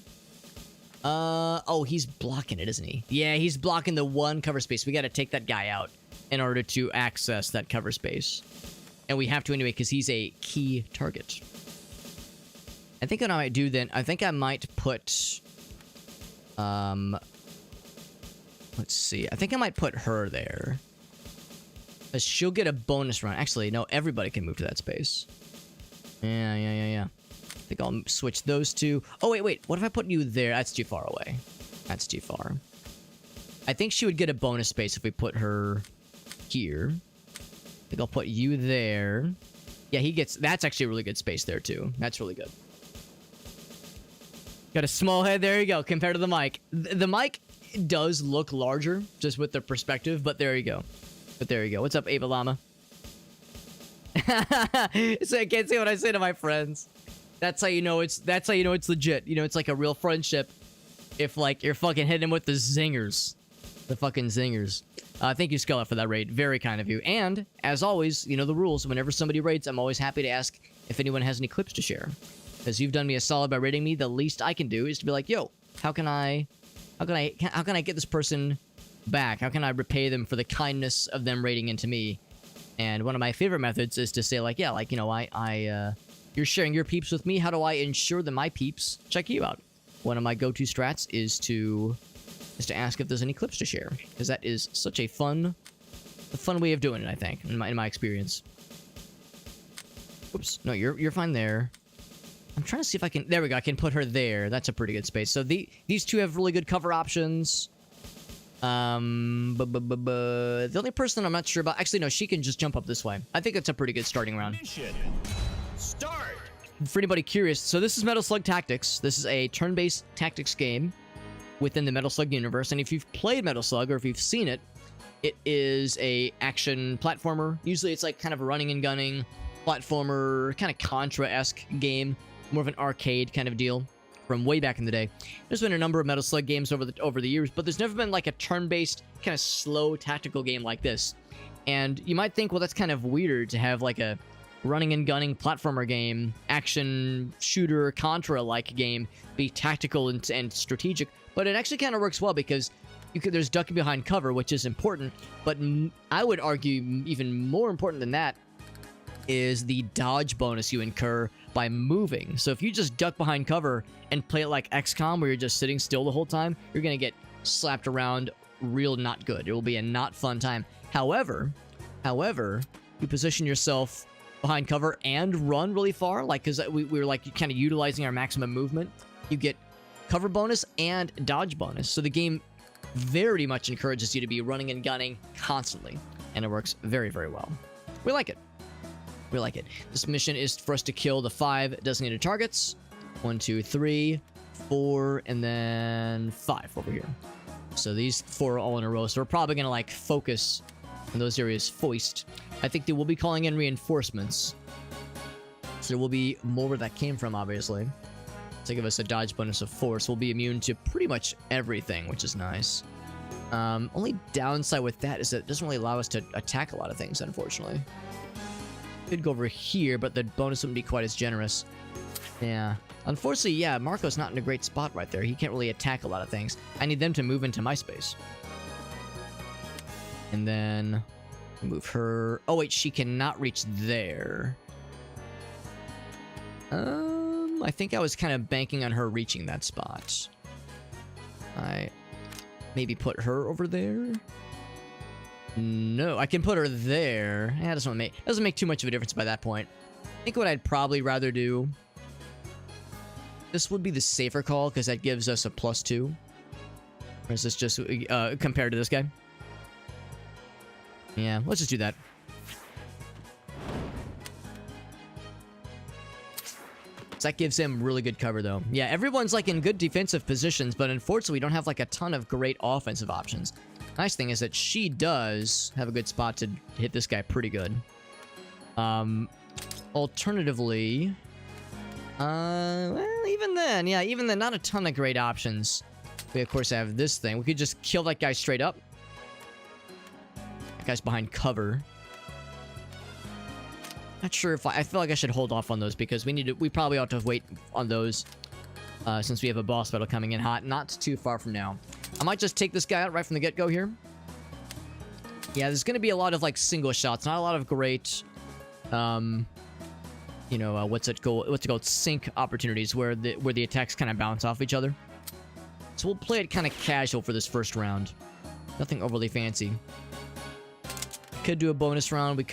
Oh, he's blocking it, isn't he? Yeah, he's blocking the one cover space. We gotta take that guy out in order to access that cover space. And we have to anyway, because he's a key target. I think what I might do then, I think I might put... let's see. I think I might put her there. Because she'll get a bonus round. Actually, no, everybody can move to that space. Yeah. I think I'll switch those two. Oh, wait. What if I put you there? That's too far away. That's too far. I think she would get a bonus space if we put her here. I think I'll put you there. Yeah, he gets... That's actually a really good space there, too. That's really good. Got a small head. There you go, compared to the mic. The mic does look larger, just with the perspective, but there you go. What's up, Ava Llama? So I can't say what I say to my friends. That's how you know it's legit. You know, it's like a real friendship. If, like, you're fucking hitting him with the zingers. The fucking zingers. Thank you, Skella, for that raid. Very kind of you. And, as always, you know the rules. Whenever somebody raids, I'm always happy to ask if anyone has any clips to share. Because you've done me a solid by raiding me. The least I can do is to be like, yo, how can I get this person back? How can I repay them for the kindness of them raiding into me? And one of my favorite methods is to say, like, yeah, like, you know, you're sharing your peeps with me. How do I ensure that my peeps check you out? One of my go-to strats is to ask if there's any clips to share, because that is such a fun way of doing it, I think, in my experience. Oops, no, you're fine there. I'm trying to see if I can... There we go, I can put her there. That's a pretty good space. So these two have really good cover options. The only person I'm not sure about... Actually, no, she can just jump up this way. I think that's a pretty good starting round. Mission start. For anybody curious, so this is Metal Slug Tactics. This is a turn-based tactics game within the Metal Slug universe. And if you've played Metal Slug, or if you've seen it, it is a action platformer. Usually it's like kind of a running and gunning platformer, kind of Contra-esque game. More of an arcade kind of deal from way back in the day. There's been a number of Metal Slug games over the years, but there's never been like a turn-based, kind of slow tactical game like this. And you might think, well, that's kind of weird to have like a running and gunning platformer game, action shooter Contra-like game, be tactical and strategic. But it actually kind of works well because there's ducking behind cover, which is important. But I would argue even more important than that is the dodge bonus you incur by moving. So if you just duck behind cover and play it like XCOM, where you're just sitting still the whole time, you're going to get slapped around real not good. It will be a not fun time. However, you position yourself behind cover and run really far, like, because we were like kind of utilizing our maximum movement, you get cover bonus and dodge bonus. So the game very much encourages you to be running and gunning constantly, and it works very, very well. We like it. We like it. This mission is for us to kill the 5 designated targets. 1, 2, 3, 4, and then 5 over here. So these 4 are all in a row. So we're probably going to like focus on those areas first. I think they will be calling in reinforcements. So there will be more where that came from, obviously. To give us a dodge bonus of 4. So we'll be immune to pretty much everything, which is nice. Only downside with that is that it doesn't really allow us to attack a lot of things, unfortunately. Could go over here, but the bonus wouldn't be quite as generous. Yeah. Unfortunately, yeah, Marco's not in a great spot right there. He can't really attack a lot of things. I need them to move into my space. And then move her... Oh, wait, she cannot reach there. I think I was kind of banking on her reaching that spot. I maybe put her over there. No, I can put her there. Yeah, doesn't make too much of a difference by that point. I think what I'd probably rather do... This would be the safer call, because that gives us a +2. Or is this just compared to this guy? Yeah, let's just do that. So that gives him really good cover, though. Yeah, everyone's like in good defensive positions, but unfortunately we don't have like a ton of great offensive options. Nice thing is that she does have a good spot to hit this guy pretty good. Alternatively, well, even then, not a ton of great options. We, of course, have this thing. We could just kill that guy straight up. That guy's behind cover. Not sure if I feel like I should hold off on those because we probably ought to wait on those since we have a boss battle coming in hot, not too far from now. I might just take this guy out right from the get-go here. Yeah, there's gonna be a lot of like single shots, not a lot of great, you know, what's it called, sync opportunities where the attacks kind of bounce off each other. So we'll play it kind of casual for this first round. Nothing overly fancy. Could do a bonus round. We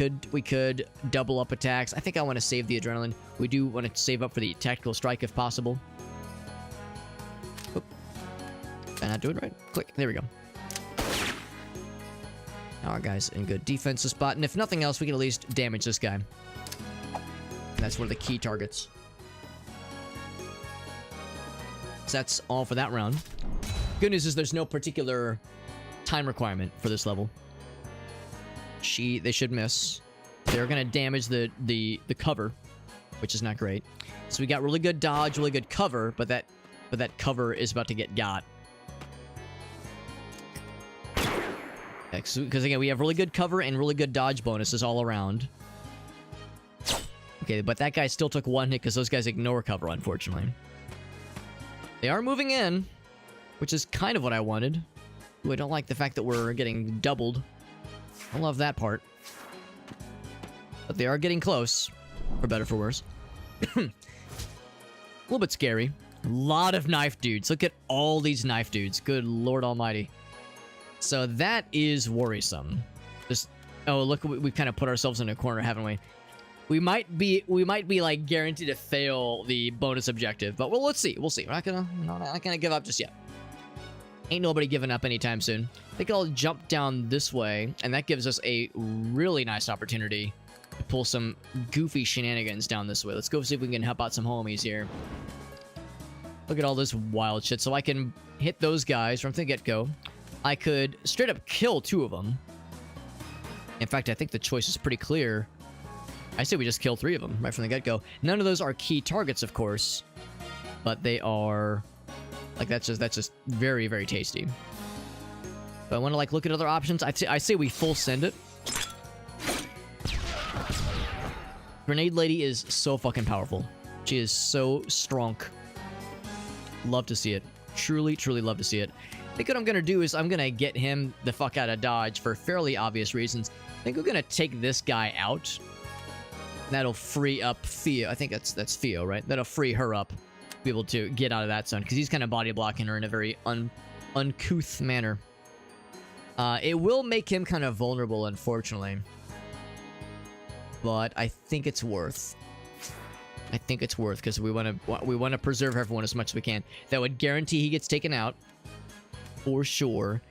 could double up attacks. I think I want to save the adrenaline. We do want to save up for the tactical strike if possible. Oop. Did I not do it right? Click. There we go. Now our guy's in good defensive spot, and if nothing else, we can at least damage this guy. That's one of the key targets. So that's all for that round. Good news is there's no particular time requirement for this level. They should miss. They're gonna damage the cover, which is not great. So we got really good dodge, really good cover, but that cover is about to get got. Because again, we have really good cover and really good dodge bonuses all around. Okay, but that guy still took one hit because those guys ignore cover, unfortunately. They are moving in, which is kind of what I wanted. Ooh, I don't like the fact that we're getting doubled. I love that part. But they are getting close, for better or for worse. A little bit scary. A lot of knife dudes. Look at all these knife dudes. Good Lord Almighty. So that is worrisome. Just, oh, look, we kind of put ourselves in a corner, haven't we? We might be like guaranteed to fail the bonus objective, but well, let's see. We'll see. We're not gonna give up just yet. Ain't nobody giving up anytime soon. I think I'll jump down this way, and that gives us a really nice opportunity to pull some goofy shenanigans down this way. Let's go see if we can help out some homies here. Look at all this wild shit. So I can hit those guys from the get-go. I could straight up kill two of them. In fact, I think the choice is pretty clear. I say we just kill three of them right from the get-go. None of those are key targets, of course, but they are like that's just very, very tasty. But I want to like look at other options. I say we full send it. Grenade Lady is so fucking powerful. She is so strong. Love to see it. Truly, truly love to see it. I think what I'm going to do is I'm going to get him the fuck out of dodge for fairly obvious reasons. I think we're going to take this guy out. That'll free up Theo. I think that's Theo, right? That'll free her up. Be able to get out of that zone because he's kind of body blocking her in a very uncouth manner. It will make him kind of vulnerable, unfortunately. But I think it's worth. I think it's worth because we want to preserve everyone as much as we can. That would guarantee he gets taken out. For sure.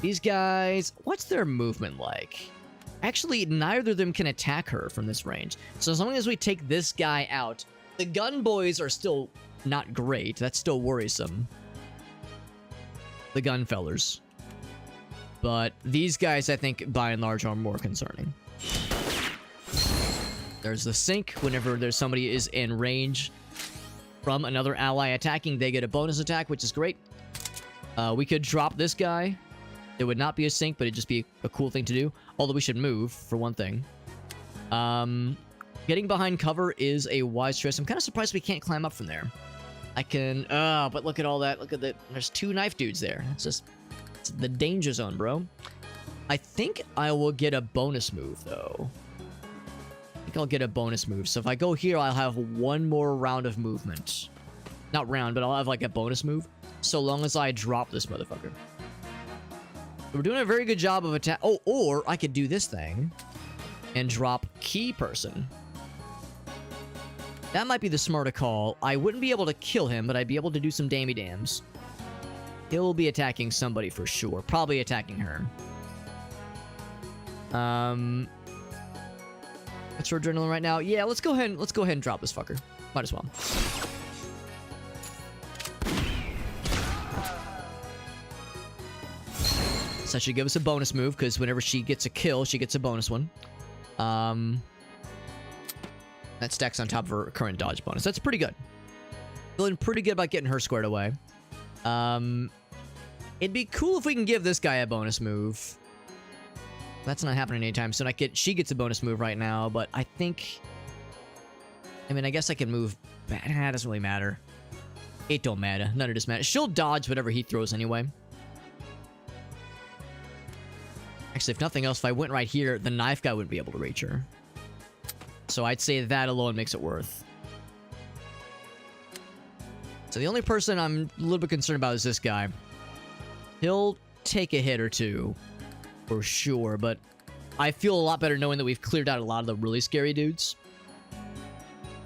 These guys, what's their movement like? Actually, neither of them can attack her from this range. So as long as we take this guy out, the gun boys are still not great. That's still worrisome. The gun fellers. But these guys, I think, by and large, are more concerning. There's the sink. Whenever there's somebody is in range from another ally attacking, they get a bonus attack, which is great. We could drop this guy. It would not be a sink, but it'd just be a cool thing to do. Although we should move, for one thing. Getting behind cover is a wise choice. I'm kind of surprised we can't climb up from there. I can... but look at all that. Look at that. There's two knife dudes there. It's the danger zone, bro. I think I will get a bonus move, though. I think I'll get a bonus move. So if I go here, I'll have one more round of movement. Not round, but I'll have, like, a bonus move. So long as I drop this motherfucker. We're doing a very good job of attack. Oh, or I could do this thing and drop key person. That might be the smarter call. I wouldn't be able to kill him, but I'd be able to do some dammy dams. He'll be attacking somebody for sure. Probably attacking her. What's your adrenaline right now? Yeah, let's go ahead and drop this fucker. Might as well. So that should give us a bonus move, because whenever she gets a kill, she gets a bonus one. That stacks on top of her current dodge bonus. That's pretty good. Feeling pretty good about getting her squared away. It'd be cool if we can give this guy a bonus move. That's not happening anytime soon. She gets a bonus move right now, but I think... I mean, I guess I can move... It doesn't really matter. It don't matter. None of this matters. She'll dodge whatever he throws anyway. Actually, if nothing else, if I went right here, the knife guy wouldn't be able to reach her. So I'd say that alone makes it worth. So the only person I'm a little bit concerned about is this guy. He'll take a hit or two, for sure, but I feel a lot better knowing that we've cleared out a lot of the really scary dudes.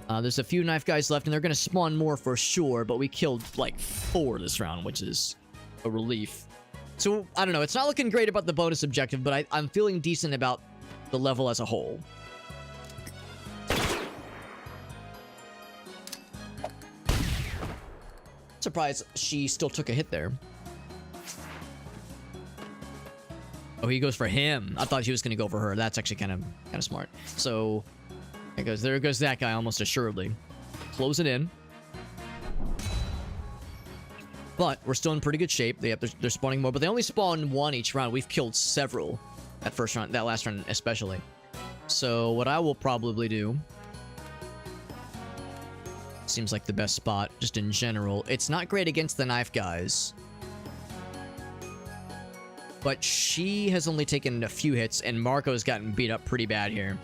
There's a few knife guys left, and they're going to spawn more for sure, but we killed, like, 4 this round, which is a relief. So, I don't know. It's not looking great about the bonus objective, but I'm feeling decent about the level as a whole. surprised she still took a hit there. Oh, he goes for him. I thought he was going to go for her. That's actually kind of smart. So, there goes that guy almost assuredly. Close it in. But we're still in pretty good shape. They're spawning more, but they only spawn one each round. We've killed several that first round, that last round especially. So what I will probably do, seems like the best spot just in general. It's not great against the knife guys, but she has only taken a few hits, and Marco's gotten beat up pretty bad here.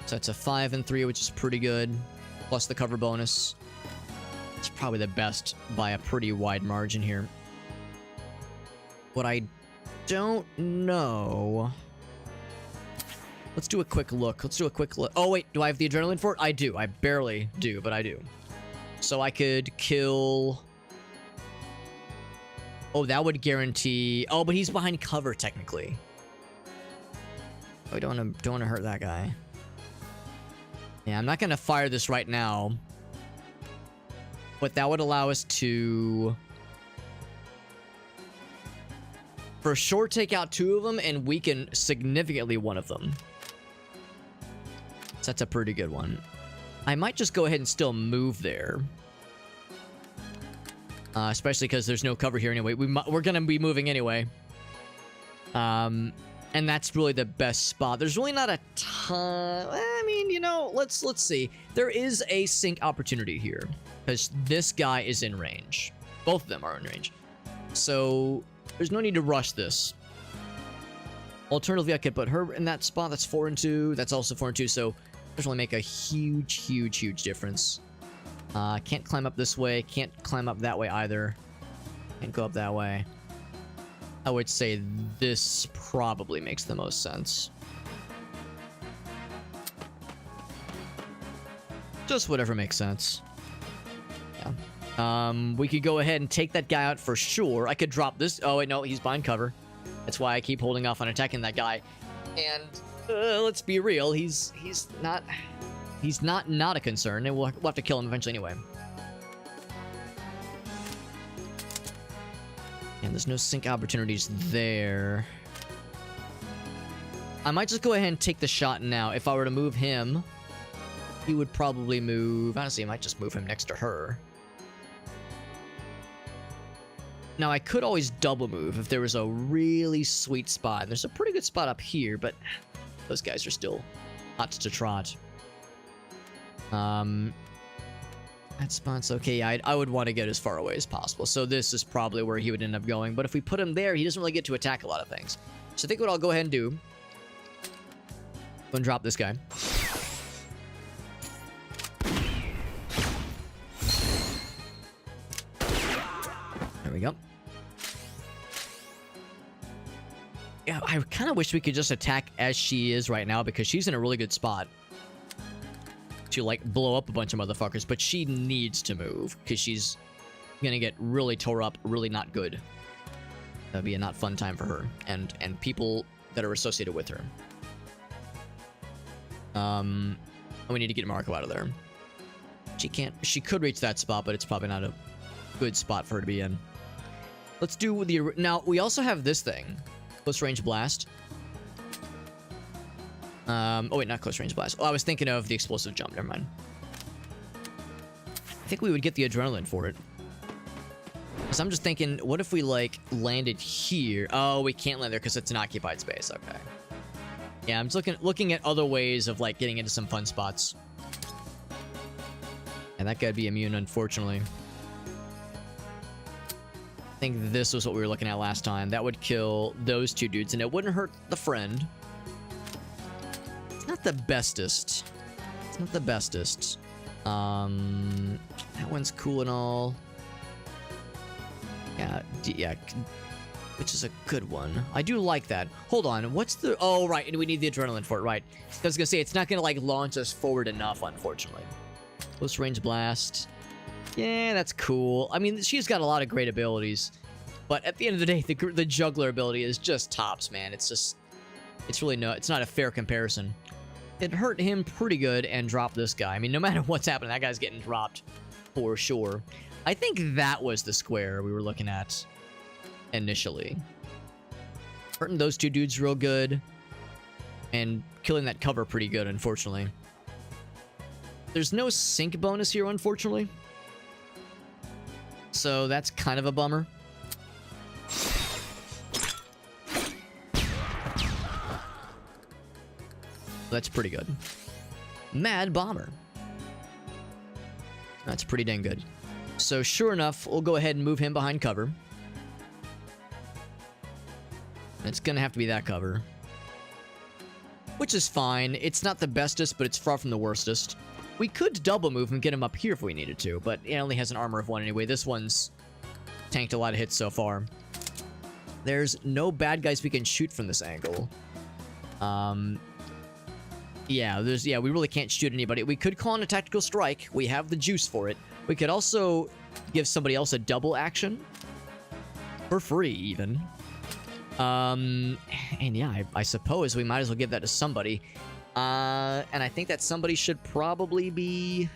So it's a 5 and 3, which is pretty good, plus the cover bonus. It's probably the best by a pretty wide margin here. What I don't know... Let's do a quick look. Oh, wait. Do I have the adrenaline for it? I do. I barely do, but I do. So I could kill... Oh, that would guarantee... Oh, but he's behind cover, technically. Oh, I don't want to hurt that guy. Yeah, I'm not going to fire this right now. But that would allow us to... For sure take out 2 of them and weaken significantly one of them. So that's a pretty good one. I might just go ahead and still move there. Especially because there's no cover here anyway. We're going to be moving anyway. And that's really the best spot. There's really not a ton... I mean, you know, let's see. There is a sync opportunity here. Because this guy is in range. Both of them are in range. So, there's no need to rush this. Alternatively, I could put her in that spot. That's 4 and 2. That's also 4 and 2. So, doesn't really make a huge difference. Can't climb up this way. Can't climb up that way either. Can't go up that way. I would say this probably makes the most sense. Just whatever makes sense. Yeah. We could go ahead and take that guy out for sure. I could drop this. Oh, wait, no, he's behind cover. That's why I keep holding off on attacking that guy. And let's be real, he's not a concern, and we'll have to kill him eventually anyway. And there's no sync opportunities there. I might just go ahead and take the shot now. If I were to move him, he would probably move... Honestly, I might just move him next to her. Now, I could always double move if there was a really sweet spot. There's a pretty good spot up here, but those guys are still hot to trot. That spot's okay. I would want to get as far away as possible. So this is probably where he would end up going. But if we put him there, he doesn't really get to attack a lot of things. So I think what I'll go ahead and do... Go and drop this guy. There we go. Yeah, I kind of wish we could just attack as she is right now, because she's in a really good spot to, like, blow up a bunch of motherfuckers, but she needs to move, because she's gonna get really tore up, really not good. That'd be a not fun time for her, and people that are associated with her. We need to get Marco out of there. She could reach that spot, but it's probably not a good spot for her to be in. Let's do the... Now, we also have this thing. Close range blast. Oh, wait, not close range blast. Oh, I was thinking of the explosive jump. Never mind. I think we would get the adrenaline for it. So I'm just thinking, what if we, like, landed here? Oh, we can't land there because it's an occupied space. Okay. Yeah, I'm just looking at other ways of, like, getting into some fun spots. And that guy'd be immune, unfortunately. I think this was what we were looking at last time. That would kill those 2 dudes, and it wouldn't hurt the friend. It's not the bestest. It's not the bestest. That one's cool and all. Yeah, which is a good one. I do like that. Hold on, what's the... Oh, right, and we need the adrenaline for it, right. I was gonna say, it's not gonna, like, launch us forward enough, unfortunately. Close range blast. Yeah, that's cool. I mean, she's got a lot of great abilities. But at the end of the day, the juggler ability is just tops, man. It's just... It's really no... It's not a fair comparison. It hurt him pretty good and dropped this guy. I mean, no matter what's happening, that guy's getting dropped for sure. I think that was the square we were looking at initially. Hurting those two dudes real good. And killing that cover pretty good, unfortunately. There's no sync bonus here, unfortunately. So that's kind of a bummer. That's pretty good. Mad Bomber. That's pretty dang good. So sure enough, we'll go ahead and move him behind cover. It's gonna have to be that cover. Which is fine. It's not the bestest, but it's far from the worstest. We could double move and get him up here if we needed to, but it only has an armor of 1 anyway. This one's tanked a lot of hits so far. There's no bad guys we can shoot from this angle. Yeah, we really can't shoot anybody. We could call in a tactical strike. We have the juice for it. We could also give somebody else a double action. For free, even. And yeah, I suppose we might as well give that to somebody. And I think that somebody should probably be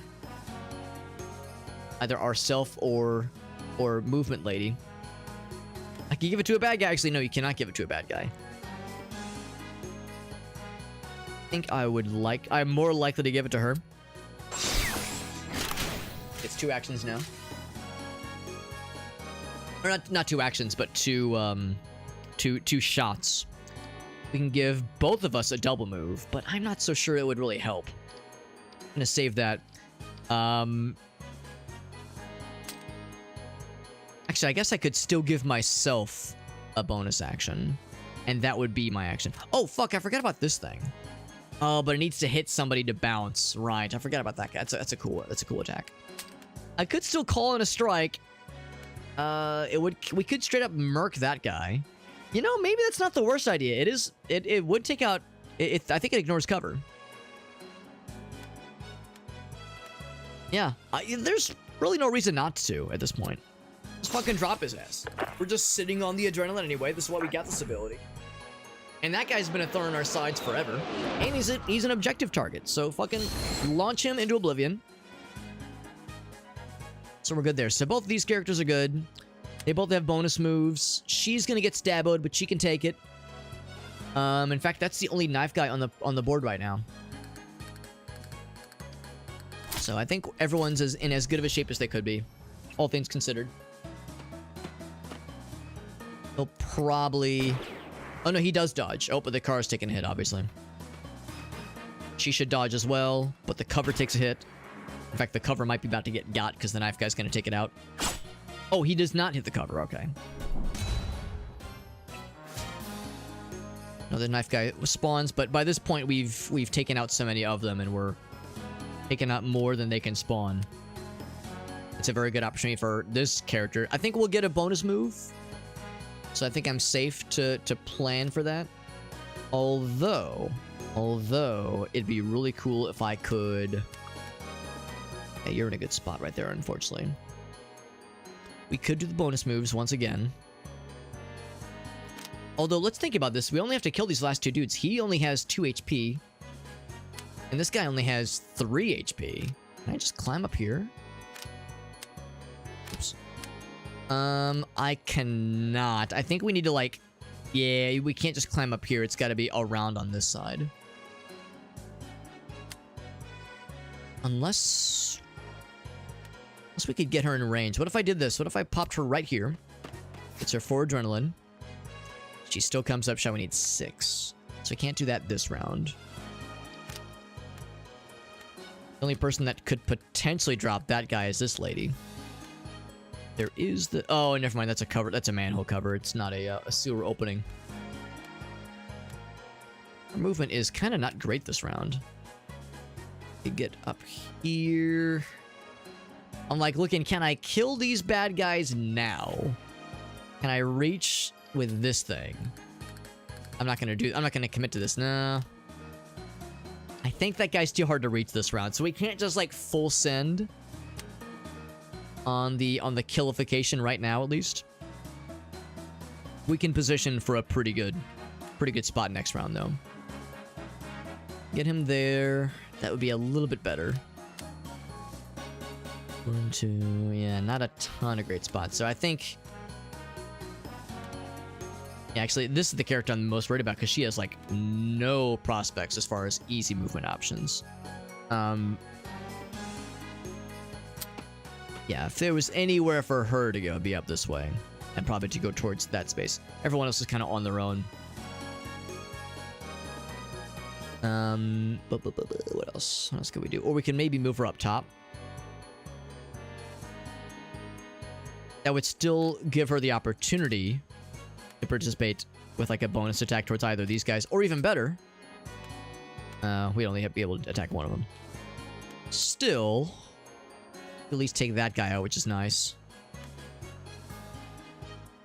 either ourself or Movement Lady. I can give it to a bad guy. Actually, no, you cannot give it to a bad guy. I think I'm more likely to give it to her. It's 2 actions now. Or not 2 actions, but two shots. We can give both of us a double move, but I'm not so sure it would really help. I'm gonna save that. Actually, I guess I could still give myself a bonus action, and that would be my action. Oh, fuck, I forgot about this thing. Oh, but it needs to hit somebody to bounce. Right, I forgot about that guy. That's a cool attack. I could still call in a strike. We could straight up murk that guy. You know, maybe that's not the worst idea. It would take out... I think it ignores cover. Yeah. There's really no reason not to at this point. Just fucking drop his ass. We're just sitting on the adrenaline anyway. This is why we got this ability. And that guy's been a thorn in our sides forever. And he's an objective target. So fucking launch him into oblivion. So we're good there. So both of these characters are good. They both have bonus moves. She's gonna get stabboed, but she can take it. In fact, that's the only knife guy on the board right now. So I think everyone's in as good of a shape as they could be, all things considered. He'll probably... Oh no, he does dodge. Oh, but the car's taking a hit, obviously. She should dodge as well, but the cover takes a hit. In fact, the cover might be about to get got because the knife guy's gonna take it out. Oh, he does not hit the cover. Okay. Another knife guy spawns, but by this point we've taken out so many of them, and we're taking out more than they can spawn. It's a very good opportunity for this character. I think we'll get a bonus move, so I think I'm safe to plan for that. Although it'd be really cool if I could... Yeah, you're in a good spot right there, unfortunately. We could do the bonus moves once again. Although, let's think about this. We only have to kill these last 2 dudes. He only has 2 HP. And this guy only has 3 HP. Can I just climb up here? Oops. I cannot. I think we need to, like... Yeah, we can't just climb up here. It's got to be around on this side. Unless we could get her in range. What if I did this? What if I popped her right here? It's her 4 adrenaline. She still comes up. Shall we need 6? So I can't do that this round. The only person that could potentially drop that guy is this lady. There is the... Oh, never mind. That's a cover. That's a manhole cover. It's not a sewer opening. Our movement is kind of not great this round. We get up here... I'm like looking, can I kill these bad guys now? Can I reach with this thing? I'm not gonna commit to this. No. I think that guy's too hard to reach this round, so we can't just like full send on the killification right now, at least. We can position for a pretty good spot next round though. Get him there. That would be a little bit better. 1, 2, yeah, not a ton of great spots. So I think... Yeah, actually, this is the character I'm most worried about because she has, like, no prospects as far as easy movement options. Yeah, if there was anywhere for her to go, it'd be up this way. And probably to go towards that space. Everyone else is kind of on their own. What else? What else can we do? Or we can maybe move her up top. That would still give her the opportunity to participate with like a bonus attack towards either of these guys, or even better, we'd only be able to attack one of them. Still, at least take that guy out, which is nice.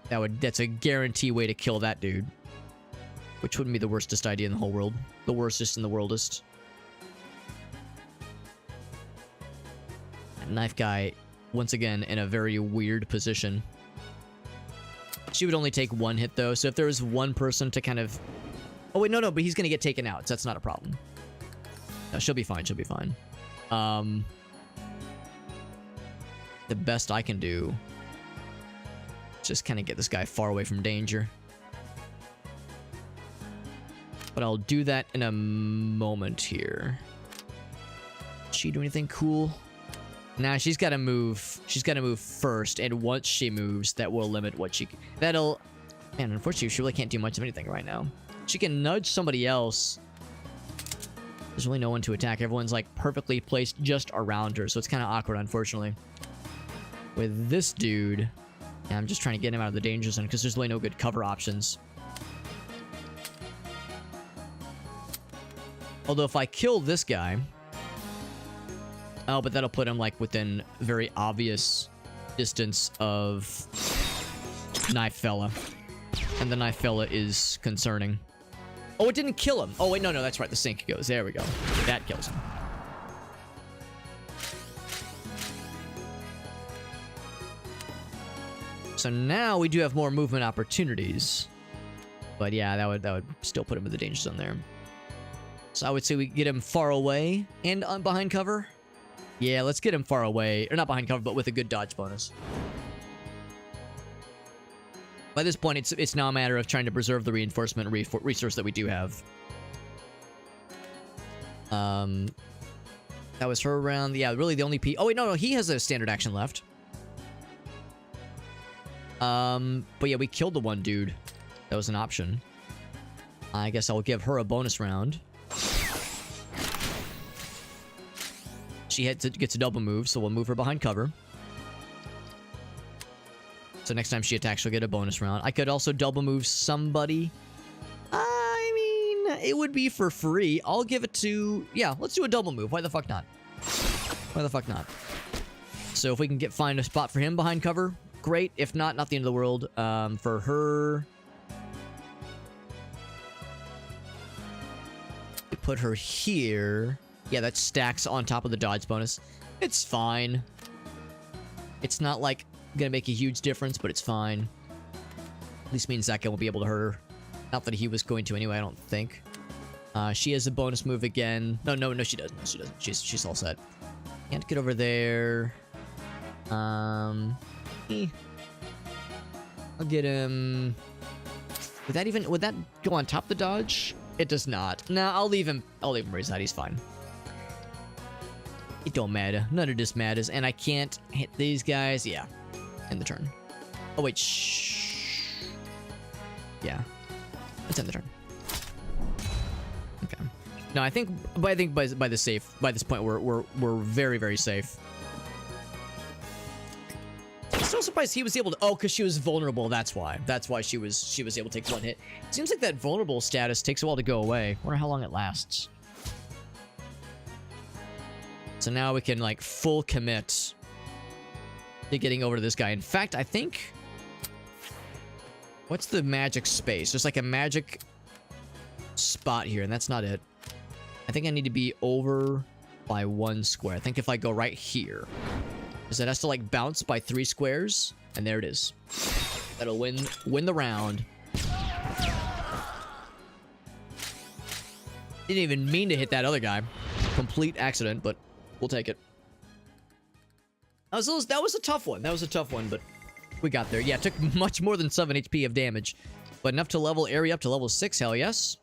That's a guarantee way to kill that dude. Which wouldn't be the worstest idea in the whole world. The worstest in the worldest. That knife guy, once again, in a very weird position. She would only take one hit, though, so if there was one person to kind of... Oh, wait, no, but he's gonna get taken out, so that's not a problem. No, she'll be fine, she'll be fine. The best I can do... just kind of get this guy far away from danger. But I'll do that in a moment here. Did she do anything cool? Nah, she's got to move. She's got to move first, and once she moves, that will limit what she... That'll... Man, unfortunately, she really can't do much of anything right now. She can nudge somebody else. There's really no one to attack. Everyone's, like, perfectly placed just around her, so it's kind of awkward, unfortunately. With this dude... Yeah, I'm just trying to get him out of the danger zone, because there's really no good cover options. Although if I kill this guy... Oh, but that'll put him, like, within very obvious distance of Knife Fella. And the Knife Fella is concerning. Oh, it didn't kill him. Oh, wait, no, that's right. The sink goes. There we go. That kills him. So now we do have more movement opportunities. But yeah, that would still put him in the danger zone there. So I would say we get him far away and behind cover. Yeah, let's get him far away. Or not behind cover, but with a good dodge bonus. By this point, it's now a matter of trying to preserve the reinforcement resource that we do have. That was her round. Yeah, really the only Oh, wait, no, he has a standard action left. But yeah, we killed the one dude. That was an option. I guess I'll give her a bonus round. She gets a double move, so we'll move her behind cover. So next time she attacks, she'll get a bonus round. I could also double move somebody. I mean, it would be for free. I'll give it to... Yeah, let's do a double move. Why the fuck not? Why the fuck not? So if we can find a spot for him behind cover, great. If not, not the end of the world. For her... We put her here... Yeah, that stacks on top of the dodge bonus. It's fine. It's not, like, gonna make a huge difference, but it's fine. At least means that guy won't be able to hurt her. Not that he was going to anyway, I don't think. She has a bonus move again. No, she doesn't. No, she doesn't. She's all set. Can't get over there. I'll get him... Would that go on top of the dodge? It does not. Nah, I'll leave him raise that. He's fine. It don't matter. None of this matters. And I can't hit these guys. Yeah. End the turn. Oh, wait. Shh. Yeah. Let's end the turn. Okay. No, I think by this point, we're very, very safe. I'm so surprised he was able to... Oh, because she was vulnerable. That's why. That's why she was able to take one hit. It seems like that vulnerable status takes a while to go away. I wonder how long it lasts. So now we can, like, full commit to getting over to this guy. In fact, I think... What's the magic space? There's, like, a magic spot here, and that's not it. I think I need to be over by 1 square. I think if I go right here... Because it has to, like, bounce by 3 squares. And there it is. That'll win the round. Didn't even mean to hit that other guy. Complete accident, but... We'll take it. That was a tough one. That was a tough one, but we got there. Yeah, it took much more than 7 HP of damage, but enough to level area up to level 6. Hell yes.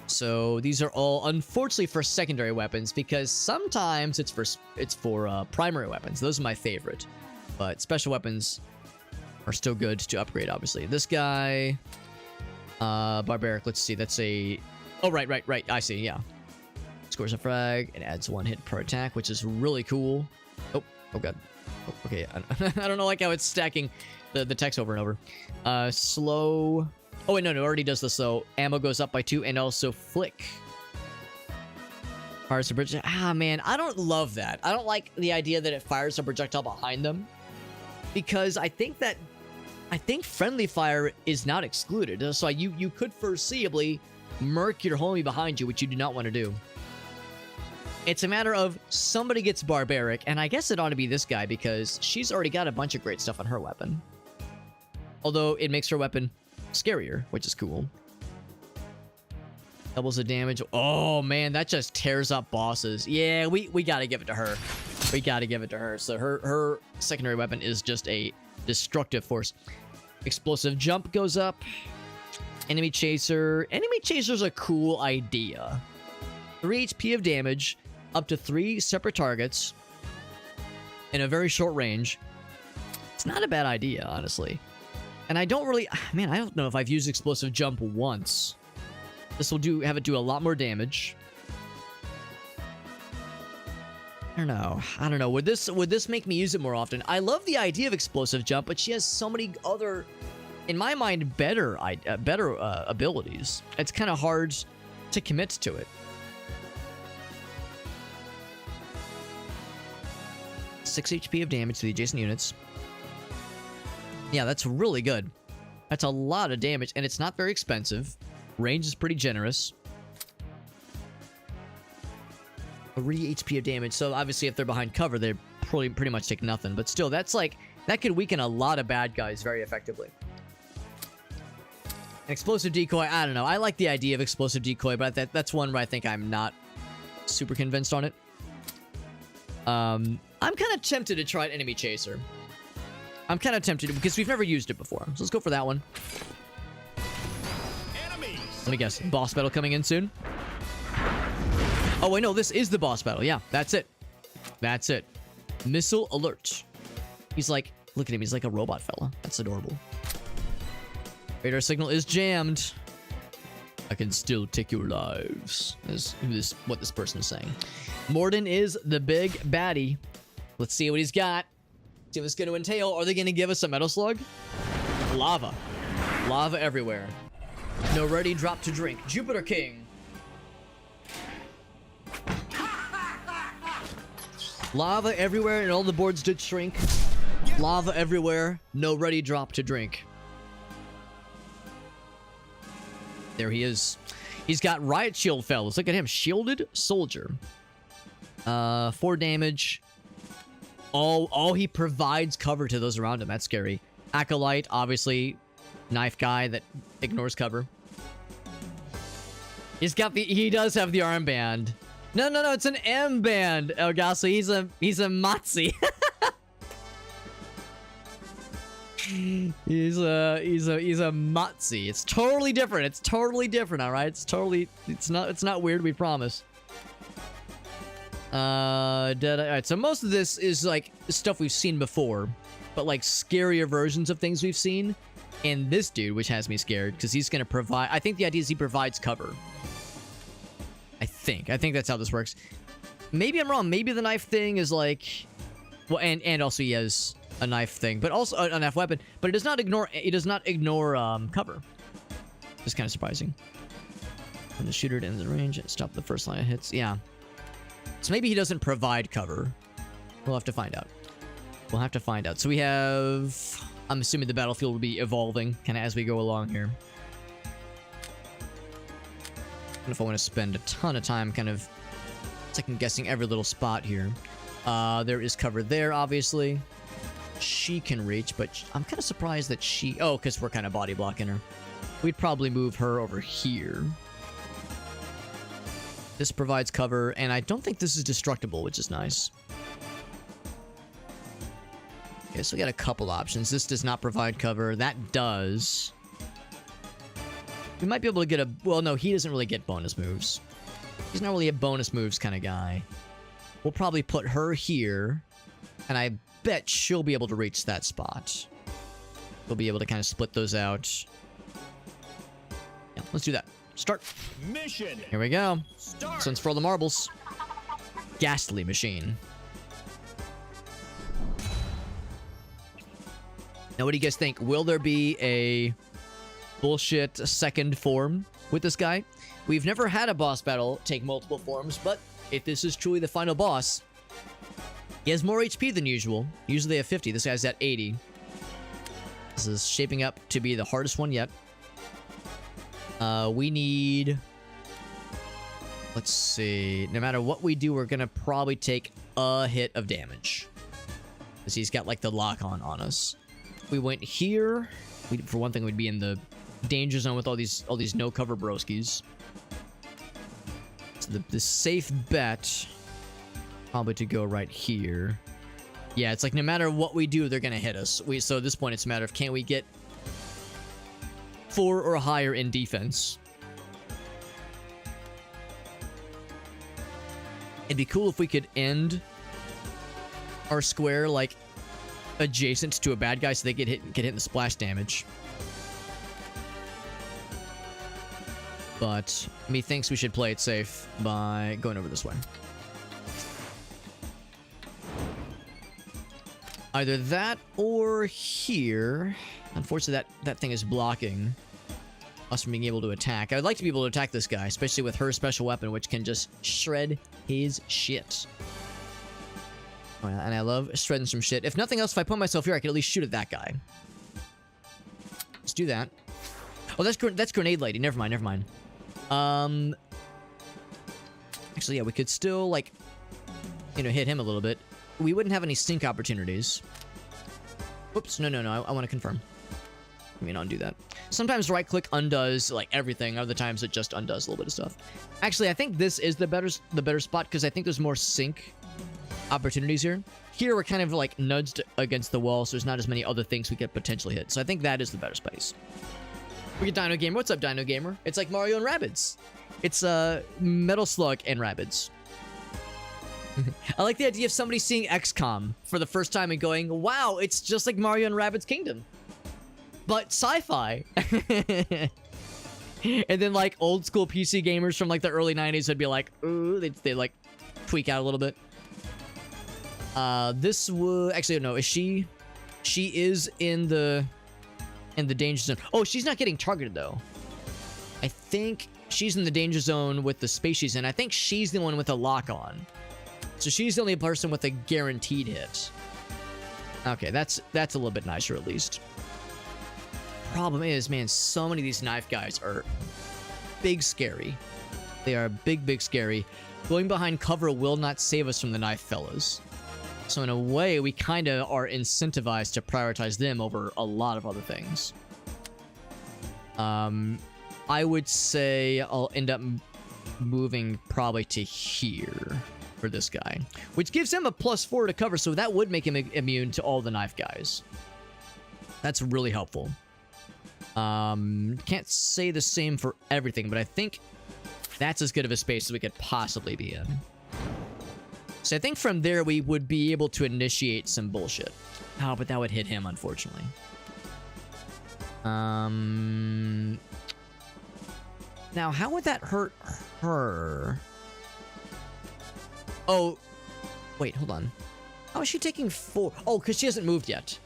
So these are all unfortunately for secondary weapons, because sometimes it's for primary weapons. Those are my favorite, but special weapons are still good to upgrade. Obviously, this guy, barbaric. Let's see. That's a. Oh, right. I see. Yeah. Scores a frag and adds 1 hit per attack, which is really cool. Oh god. Oh, okay. I don't know like how it's stacking the text over and over. Slow. Oh wait, no, it already does this though. Ammo goes up by 2, and also flick. Fires a projectile. Ah, man, I don't love that. I don't like the idea that it fires a projectile behind them, because I think friendly fire is not excluded. So you could foreseeably murk your homie behind you, which you do not want to do. It's a matter of somebody gets barbaric, and I guess it ought to be this guy because she's already got a bunch of great stuff on her weapon. Although it makes her weapon scarier, which is cool. Doubles the damage. Oh man, that just tears up bosses. Yeah, we gotta give it to her. We gotta give it to her. So her secondary weapon is just a destructive force. Explosive jump goes up. Enemy chaser. Enemy chaser's a cool idea. 3 HP of damage, up to 3 separate targets in a very short range. It's not a bad idea, honestly. And I don't really... Man, I don't know if I've used explosive jump once. This will have it do a lot more damage. I don't know. Would this make me use it more often? I love the idea of explosive jump, but she has so many other, in my mind, better abilities. It's kind of hard to commit to it. 6 HP of damage to the adjacent units. Yeah, that's really good. That's a lot of damage, and it's not very expensive. Range is pretty generous. 3 HP of damage, so obviously if they're behind cover, they pretty much take nothing. But still, that's like, that could weaken a lot of bad guys very effectively. An explosive decoy, I don't know. I like the idea of explosive decoy, but that's one where I think I'm not super convinced on it. I'm kind of tempted to try an enemy chaser. I'm kind of tempted because we've never used it before. So let's go for that one. Enemies. Let me guess. Boss battle coming in soon? Oh, wait, no. This is the boss battle. Yeah, that's it. That's it. Missile alert. He's like, look at him. He's like a robot fella. That's adorable. Radar signal is jammed. I can still take your lives. Is what this person is saying. Morden is the big baddie. Let's see what he's got. See what it's going to entail. Are they going to give us a metal slug? Lava. Lava everywhere. No ready, drop to drink. Jupiter King. Lava everywhere and all the boards did shrink. Lava everywhere. No ready, drop to drink. There he is. He's got riot shield, fellas. Look at him. Shielded soldier. 4 damage. Oh, he provides cover to those around him. That's scary. Acolyte, obviously, knife guy that ignores cover. He does have the armband. No, it's an M band. Oh gosh, so he's a Matzi. he's a Matzi. It's totally different. It's totally different. All right. It's not weird. We promise. Alright, so most of this is like stuff we've seen before, but like scarier versions of things we've seen. And this dude, which has me scared, because he's gonna provide. I think the idea is he provides cover. I think that's how this works. Maybe I'm wrong. Maybe the knife thing is like, well, and also he has a knife thing, but also a knife weapon. But it does not ignore. It does not ignore cover. It's kind of surprising. When the shooter ends the range, stop the first line of hits. Yeah. So maybe he doesn't provide cover. We'll have to find out. We'll have to find out. So we have... I'm assuming the battlefield will be evolving kind of as we go along here. I don't know if I want to spend a ton of time kind of second guessing every little spot here. There is cover there, obviously. She can reach, but I'm kind of surprised that she... Oh, because we're kind of body blocking her. We'd probably move her over here. This provides cover, and I don't think this is destructible, which is nice. Okay, so we got a couple options. This does not provide cover. That does. We might be able to get a... Well, no, he doesn't really get bonus moves. He's not really a bonus moves kind of guy. We'll probably put her here. And I bet she'll be able to reach that spot. We'll be able to kind of split those out. Yeah, let's do that. Start. Mission. Here we go. Start. Since for all the marbles. Ghastly machine. Now, what do you guys think? Will there be a bullshit second form with this guy? We've never had a boss battle take multiple forms, but if this is truly the final boss, he has more HP than usual. Usually they have 50. This guy's at 80. This is shaping up to be the hardest one yet. We need... Let's see. No matter what we do, we're going to probably take a hit of damage. Because he's got, like, the lock-on on us. If we went here, for one thing, we'd be in the danger zone with all these no-cover broskies. So the safe bet... Probably to go right here. Yeah, it's like no matter what we do, they're going to hit us. So at this point, it's a matter of can we get 4 or higher in defense. It'd be cool if we could end our square, like, adjacent to a bad guy so they get hit in the splash damage. But methinks we should play it safe by going over this way. Either that or here. Unfortunately, that thing is blocking us from being able to attack. I would like to be able to attack this guy, especially with her special weapon, which can just shred his shit. Oh, yeah, and I love shredding some shit. If nothing else, if I put myself here, I can at least shoot at that guy. Let's do that. Oh, that's Grenade Lady. Never mind, never mind. Actually, yeah, we could still, like, you know, hit him a little bit. We wouldn't have any sync opportunities. Whoops, no, I want to confirm. Let me not do that. Sometimes right-click undoes, like, everything. Other times it just undoes a little bit of stuff. Actually, I think this is the better spot, because I think there's more sync opportunities here. Here, we're kind of, like, nudged against the wall, so there's not as many other things we could potentially hit. So I think that is the better space. We get Dino Gamer. What's up, Dino Gamer? It's like Mario and Rabbids. It's, Metal Slug and Rabbids. I like the idea of somebody seeing XCOM for the first time and going, wow, it's just like Mario and Rabbids Kingdom. But sci-fi. And then, like, old school PC gamers from, like, the early 90s would be like, ooh, they like, tweak out a little bit. This would... Actually, no, is she... She is in the danger zone. Oh, she's not getting targeted, though. I think she's in the danger zone with the space she's in. I think she's the one with a lock-on. So she's the only person with a guaranteed hit. Okay, that's a little bit nicer at least. Problem is, man, so many of these knife guys are big scary. They are big scary. Going behind cover will not save us from the knife fellas. So in a way, we kind of are incentivized to prioritize them over a lot of other things. I would say I'll end up moving probably to here for this guy, which gives him a +4 to cover, so that would make him immune to all the knife guys. That's really helpful. Can't say the same for everything, but I think that's as good of a space as we could possibly be in. So I think from there we would be able to initiate some bullshit. Oh, but that would hit him, unfortunately. Now, how would that hurt her? Oh, wait, hold on. How is she taking 4? Oh, because she hasn't moved yet.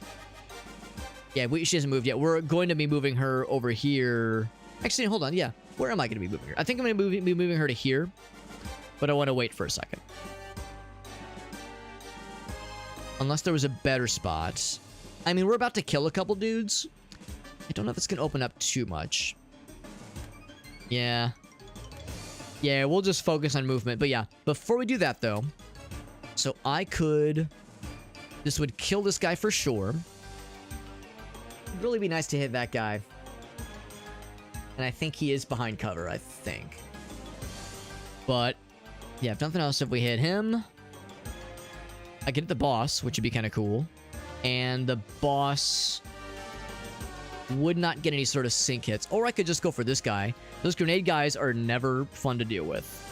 Yeah, she hasn't moved yet. We're going to be moving her over here. Actually, hold on. Yeah, where am I going to be moving her? I think I'm going to be moving her to here, but I want to wait for a second. Unless there was a better spot. I mean, we're about to kill a couple dudes. I don't know if it's going to open up too much. Yeah. Yeah, we'll just focus on movement. But yeah, before we do that, though, so I could... This would kill this guy for sure. It'd really be nice to hit that guy. And I think he is behind cover, I think. But, yeah, if nothing else, if we hit him... I get the boss, which would be kind of cool. And the boss would not get any sort of sync hits. Or I could just go for this guy. Those grenade guys are never fun to deal with.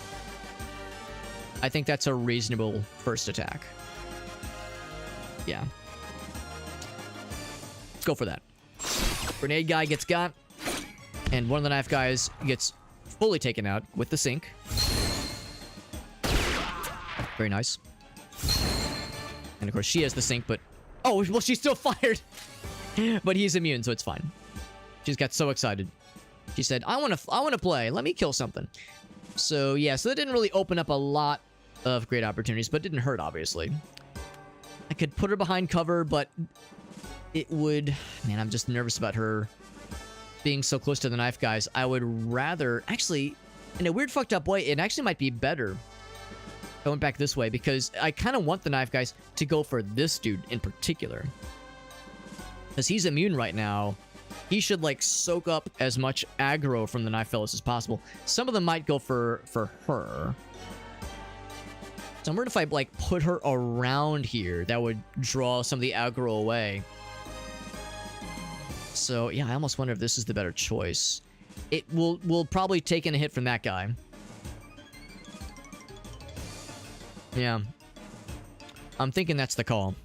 I think that's a reasonable first attack. Yeah. Let's go for that. Grenade guy gets got. And one of the knife guys gets fully taken out with the sync. Very nice. And of course she has the sync, but... Oh, well, she's still fired. But he's immune, so it's fine. She's got so excited. She said, I want to play. Let me kill something. So, yeah. So that didn't really open up a lot of great opportunities, but it didn't hurt, obviously. I could put her behind cover, but it would... Man, I'm just nervous about her being so close to the knife guys. I would rather... Actually, in a weird fucked up way, it actually might be better going back this way, because I kind of want the knife guys to go for this dude in particular. Because he's immune right now. He should, like, soak up as much aggro from the knife fellas as possible. Some of them might go for her. So I'm wondering if I, like, put her around here. That would draw some of the aggro away. So, yeah, I almost wonder if this is the better choice. It will probably take in a hit from that guy. Yeah. I'm thinking that's the call.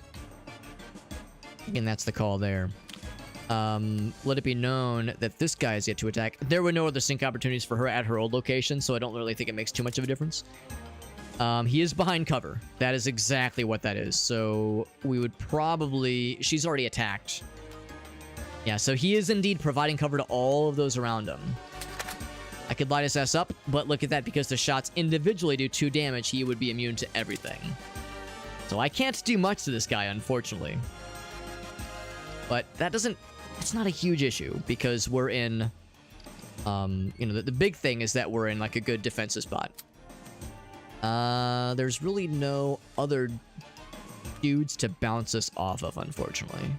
And that's the call there. Let it be known that this guy is yet to attack. There were no other sync opportunities for her at her old location, so I don't really think it makes too much of a difference. He is behind cover. That is exactly what that is. So we would probably... She's already attacked. Yeah, so he is indeed providing cover to all of those around him. I could light his ass up, but look at that. Because the shots individually do 2 damage, he would be immune to everything. So I can't do much to this guy, unfortunately. But that doesn't... It's not a huge issue, because we're in... you know, the big thing is that we're in, like, a good defensive spot. There's really no other dudes to bounce us off of, unfortunately.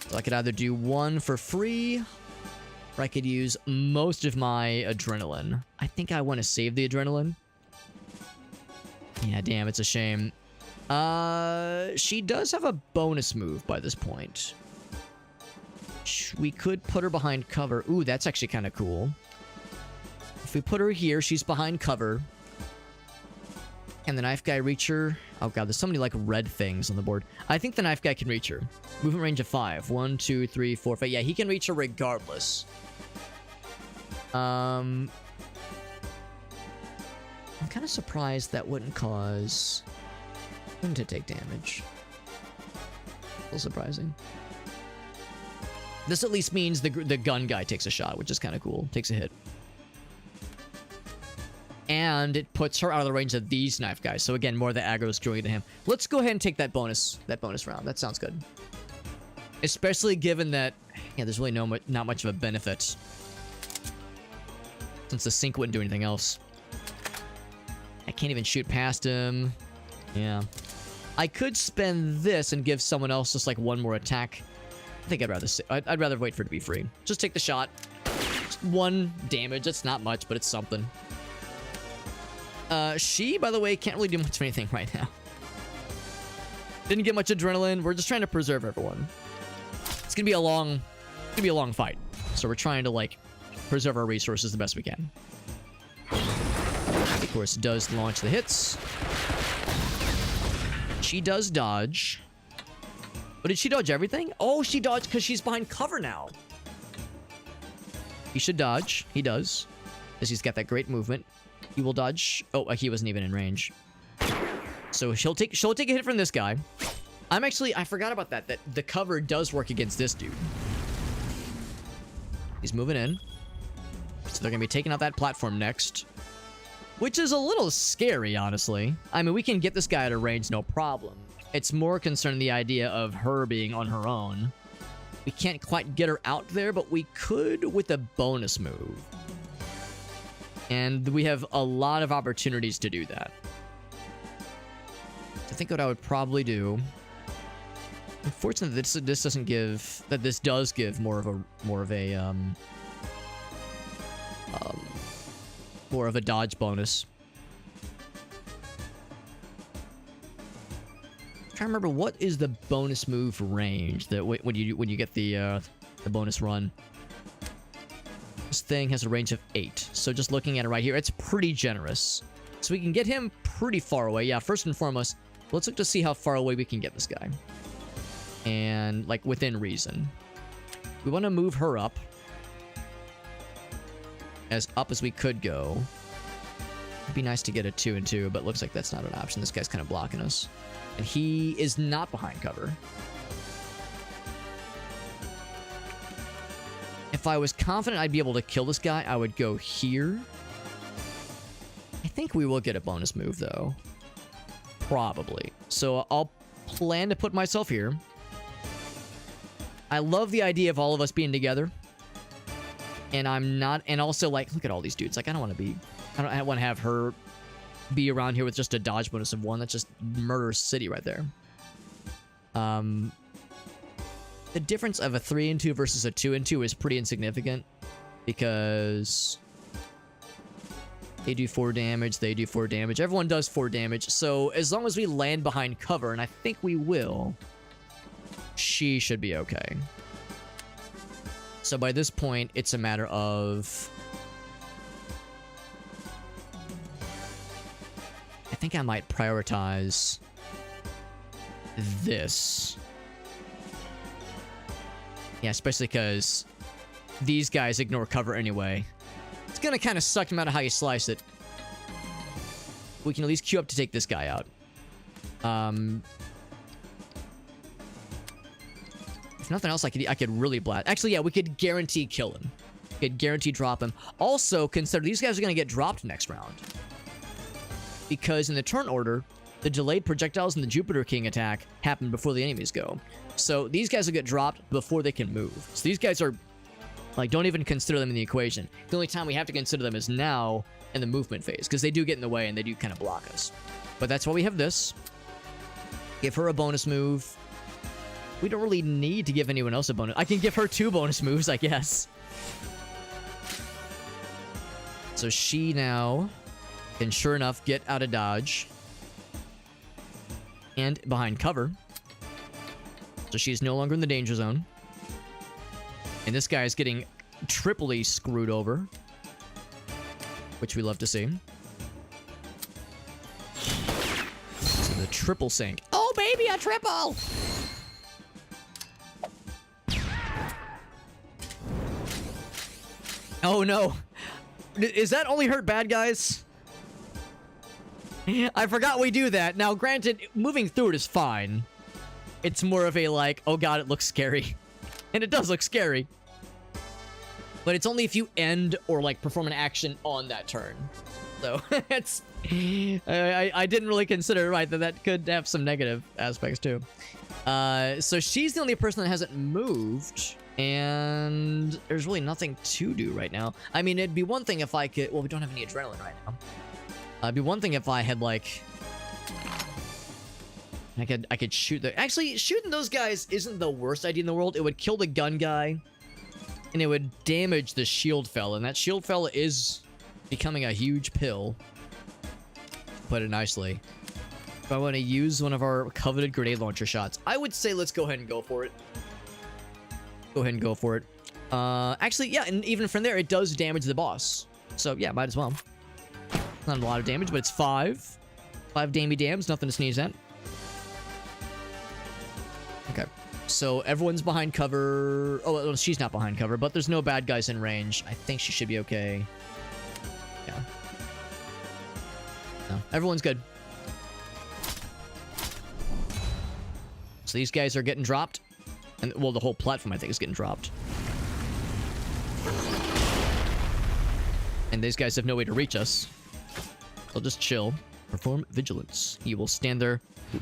So I could either do one for free, or I could use most of my adrenaline. I think I want to save the adrenaline. Yeah, damn, it's a shame. She does have a bonus move by this point. We could put her behind cover. Ooh, that's actually kind of cool. If we put her here, she's behind cover. Can the knife guy reach her? Oh god, there's so many, like, red things on the board. I think the knife guy can reach her. Movement range of 5. 1, 2, 3, 4, 5. Yeah, he can reach her regardless. I'm kind of surprised that wouldn't cause him to take damage. A little surprising. This at least means the gun guy takes a shot, which is kind of cool. Takes a hit. And it puts her out of the range of these knife guys. So again, more of the aggro is going to him. Let's go ahead and take that bonus round. That sounds good. Especially given that, yeah, there's really not much of a benefit. Since the sync wouldn't do anything else. I can't even shoot past him. Yeah. I could spend this and give someone else just, like, one more attack. I think I'd rather wait for it to be free. Just take the shot. Just 1 damage. It's not much, but it's something. She, by the way, can't really do much of anything right now. Didn't get much adrenaline. We're just trying to preserve everyone. It's gonna be a long fight. So we're trying to, like, preserve our resources the best we can. Of course, does launch the hits. She does dodge. But did she dodge everything? Oh, she dodged because she's behind cover now. He should dodge. He does. Because he's got that great movement. He will dodge. Oh, he wasn't even in range. So she'll take a hit from this guy. I forgot about that the cover does work against this dude. He's moving in. So they're going to be taking out that platform next. Which is a little scary, honestly. I mean, we can get this guy out of range, no problem. It's more concerning the idea of her being on her own. We can't quite get her out there, but we could with a bonus move. And we have a lot of opportunities to do that. I think what I would probably do... Unfortunately, this doesn't give... That this does give more of a dodge bonus. trying to remember what is the bonus move range that when you get the bonus run. This thing has a range of 8. So just looking at it right here, it's pretty generous. So we can get him pretty far away. Yeah, first and foremost, let's look to see how far away we can get this guy. And, like, within reason. We want to move her up. As up as we could go. It'd be nice to get a 2 and 2, but looks like that's not an option. This guy's kind of blocking us. And he is not behind cover. If I was confident I'd be able to kill this guy, I would go here. I think we will get a bonus move, though. Probably. So I'll plan to put myself here. I love the idea of all of us being together. And I'm not... And also, like, look at all these dudes. Like, I don't want to be... I don't want to have her be around here with just a dodge bonus of 1. That's just murder city right there. The difference of a 3 and 2 versus a 2 and 2 is pretty insignificant. Because... they do 4 damage, they do 4 damage. Everyone does 4 damage. So, as long as we land behind cover, and I think we will... she should be okay. So by this point, it's a matter of... I think I might prioritize this. Yeah, especially because these guys ignore cover anyway. It's gonna kind of suck no matter how you slice it. We can at least queue up to take this guy out. If nothing else, I could really blast. Actually, yeah, we could guarantee kill him. We could guarantee drop him. Also, consider these guys are going to get dropped next round. Because in the turn order, the delayed projectiles and the Jupiter King attack happen before the enemies go. So these guys will get dropped before they can move. So these guys are, like, don't even consider them in the equation. The only time we have to consider them is now in the movement phase. Because they do get in the way and they do kind of block us. But that's why we have this. Give her a bonus move. We don't really need to give anyone else a bonus. I can give her 2 bonus moves, I guess. So she now can, sure enough, get out of dodge. And behind cover. So she's no longer in the danger zone. And this guy is getting triply screwed over. Which we love to see. So the triple sink. Oh, baby, a triple! Oh no. Is that only hurt bad guys? I forgot we do that. Now, granted, moving through it is fine. It's more of a like, oh god, it looks scary. And it does look scary. But it's only if you end or like perform an action on that turn. So, it's... I didn't really consider, right, that could have some negative aspects too. So she's the only person that hasn't moved. And there's really nothing to do right now. I mean, it'd be one thing if I could... Well, we don't have any adrenaline right now. It'd be one thing if I had, like... I could shoot the... Actually, shooting those guys isn't the worst idea in the world. It would kill the gun guy. And it would damage the shield fella. And that shield fella is becoming a huge pill. Put it nicely. If I want to use one of our coveted grenade launcher shots, I would say let's go ahead and go for it. Go ahead and go for it. Actually, yeah, and even from there, it does damage the boss. So, yeah, might as well. Not a lot of damage, but it's 5. 5 dammy dams, nothing to sneeze at. Okay. So, everyone's behind cover. Oh, well, she's not behind cover, but there's no bad guys in range. I think she should be okay. Yeah. No, everyone's good. So, these guys are getting dropped. And, well, the whole platform, I think, is getting dropped. And these guys have no way to reach us. They'll just chill. Perform vigilance. He will stand there.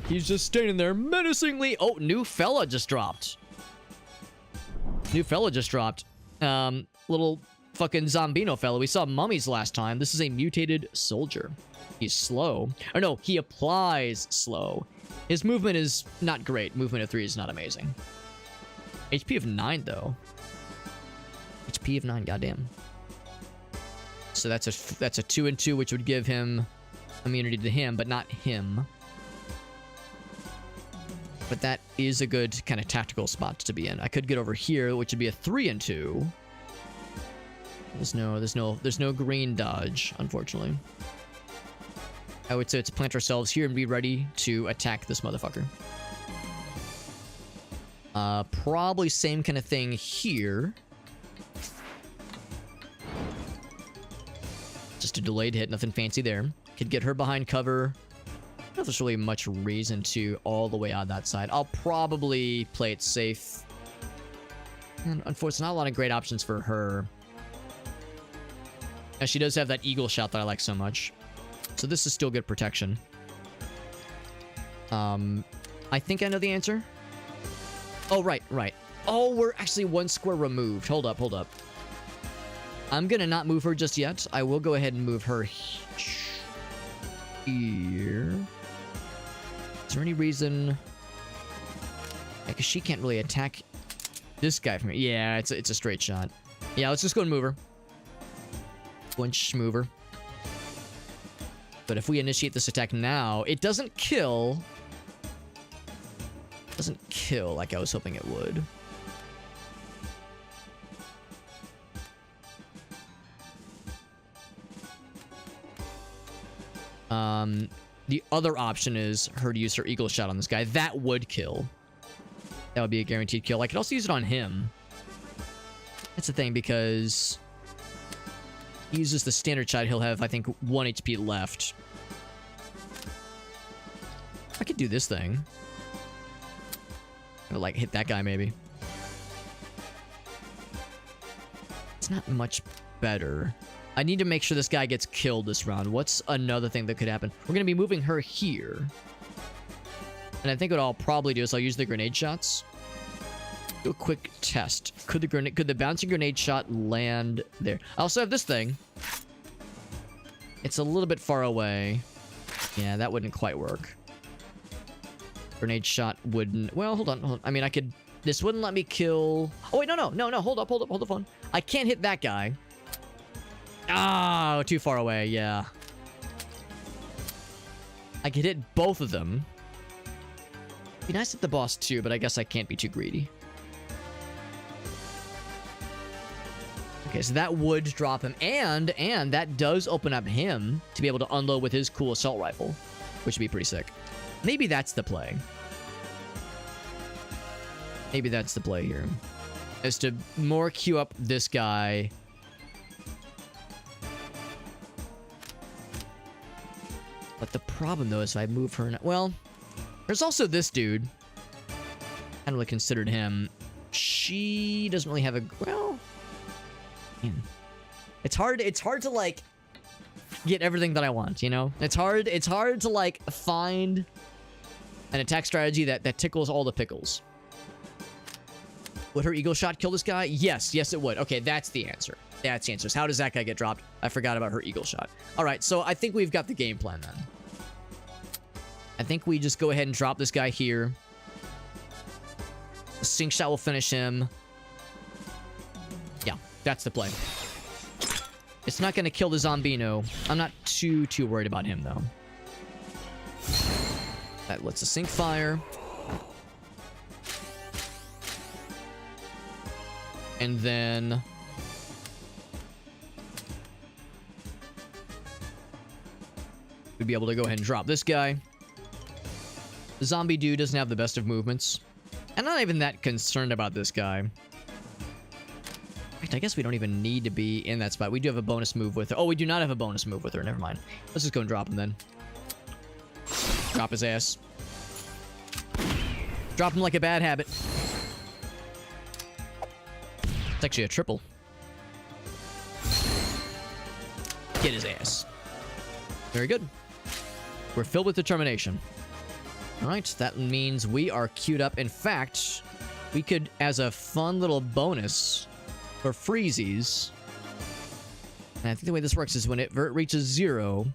He's just standing there menacingly. Oh, new fella just dropped. New fella just dropped. Little fucking Zombino fella. We saw mummies last time. This is a mutated soldier. He's slow. Or no, he applies slow. His movement is not great. Movement of 3 is not amazing. HP of 9, though. HP of 9, goddamn. So that's a 2 and 2, which would give him immunity to him, but not him. But that is a good kind of tactical spot to be in. I could get over here, which would be a 3 and 2. There's no green dodge, unfortunately. I would say to plant ourselves here and be ready to attack this motherfucker. Probably same kind of thing here. Just a delayed hit, nothing fancy there. Could get her behind cover. I don't know if there's really much reason to all the way on that side. I'll probably play it safe. And unfortunately, not a lot of great options for her. Now, she does have that eagle shot that I like so much. So this is still good protection. I think I know the answer. Oh, right. Oh, we're actually 1 square removed. Hold up. I'm gonna not move her just yet. I will go ahead and move her here. Is there any reason? Because she can't really attack this guy from here. Yeah, it's a straight shot. Yeah, let's just go and move her. Flinch, move her. But if we initiate this attack now, it doesn't kill. It doesn't kill like I was hoping it would. The other option is her to use her eagle shot on this guy. That would kill. That would be a guaranteed kill. I could also use it on him. That's the thing, because he uses the standard shot. He'll have, I think, 1 HP left. I could do this thing. I'd like hit that guy, maybe. It's not much better. I need to make sure this guy gets killed this round. What's another thing that could happen? We're going to be moving her here. And I think what I'll probably do is I'll use the grenade shots. Do a quick test. Could the bouncing grenade shot land there? I also have this thing. It's a little bit far away. Yeah, that wouldn't quite work. Grenade shot wouldn't... Well, hold on. I mean, I could... This wouldn't let me kill... Oh, wait, no. Hold up. Hold the phone. I can't hit that guy. Oh, too far away, yeah. I could hit both of them. Be nice at the boss too, but I guess I can't be too greedy. Okay, so that would drop him, and that does open up him to be able to unload with his cool assault rifle, which would be pretty sick. Maybe that's the play. Maybe that's the play here. Is to more queue up this guy. But the problem, though, is if I move her... Well, there's also this dude. I hadn't really considered him. She doesn't really have a... Well... Man. It's hard to, like, get everything that I want, you know? It's hard to, like, find an attack strategy that tickles all the pickles. Would her eagle shot kill this guy? Yes, it would. Okay, that's the answer. That's the answer. So how does that guy get dropped? I forgot about her eagle shot. All right, so I think we've got the game plan then. I think we just go ahead and drop this guy here. The sync shot will finish him. Yeah, that's the play. It's not going to kill the Zombino. I'm not too worried about him, though. That lets the sync fire. And then... we'd be able to go ahead and drop this guy. The zombie dude doesn't have the best of movements. I'm not even that concerned about this guy. In fact, I guess we don't even need to be in that spot. We do have a bonus move with her. Oh, we do not have a bonus move with her. Never mind. Let's just go and drop him then. Drop his ass. Drop him like a bad habit. It's actually a triple. Get his ass. Very good. We're filled with determination. Alright, that means we are queued up. In fact, we could, as a fun little bonus for freezies, and I think the way this works is when it reaches 0,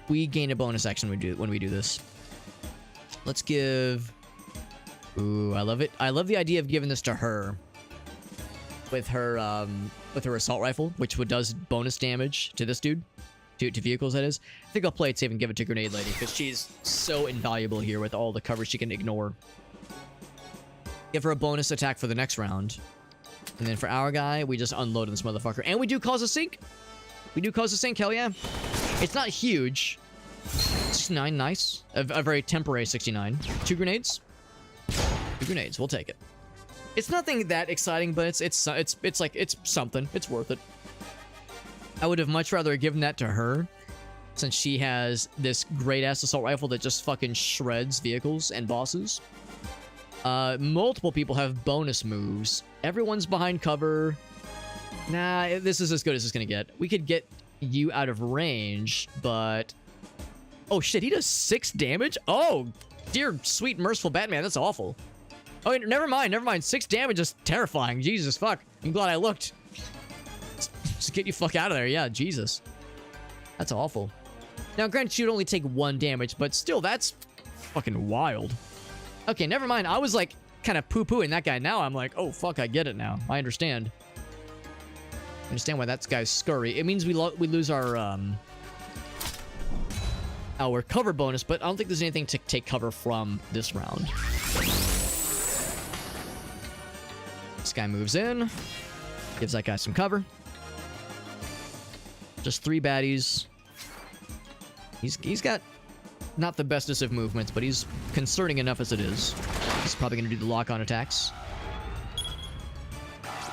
we gain a bonus action when we do this. Let's give... Ooh, I love it. I love the idea of giving this to her. With her assault rifle, which does bonus damage to this dude. to vehicles, that is. I think I'll play it safe and give it to Grenade Lady, because she's so invaluable here with all the cover she can ignore. Give her a bonus attack for the next round. And then for our guy, we just unload on this motherfucker. And we do cause a sink. We do cause a sink, hell yeah. It's not huge. 69, nice. A very temporary 69. 2 grenades. 2 grenades, we'll take it. It's nothing that exciting, but it's like, it's something. It's worth it. I would have much rather given that to her, since she has this great-ass assault rifle that just fucking shreds vehicles and bosses. Multiple people have bonus moves. Everyone's behind cover. Nah, this is as good as it's gonna get. We could get you out of range, but... Oh shit, he does 6 damage? Oh, dear sweet merciful Batman, that's awful. Oh, never mind. 6 damage is terrifying. Jesus fuck. I'm glad I looked. Just get you fuck out of there. Yeah, Jesus. That's awful. Now, granted, you'd only take 1 damage, but still, that's fucking wild. Okay, never mind. I was like kind of poo-pooing that guy. Now I'm like, oh fuck, I get it now. I understand. I understand why that guy's scurry. It means we lose our cover bonus, but I don't think there's anything to take cover from this round. This guy moves in, gives that guy some cover. Just 3 baddies. He's got not the bestest of movements, but he's concerning enough as it is. He's probably going to do the lock-on attacks.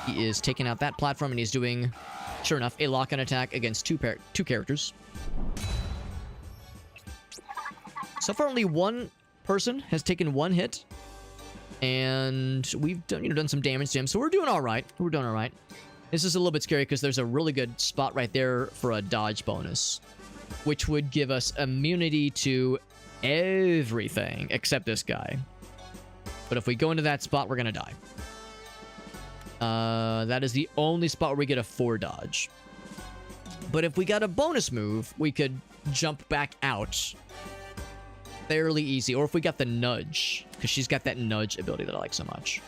He is taking out that platform, and he's doing, sure enough, a lock-on attack against two characters. So far, only 1 person has taken 1 hit, and we've done some damage to him, so we're doing all right. We're doing all right. This is a little bit scary because there's a really good spot right there for a dodge bonus, which would give us immunity to everything except this guy. But if we go into that spot, we're gonna die. That is the only spot where we get a 4 dodge. But if we got a bonus move, we could jump back out fairly easy. Or if we got the nudge, because she's got that nudge ability that I like so much.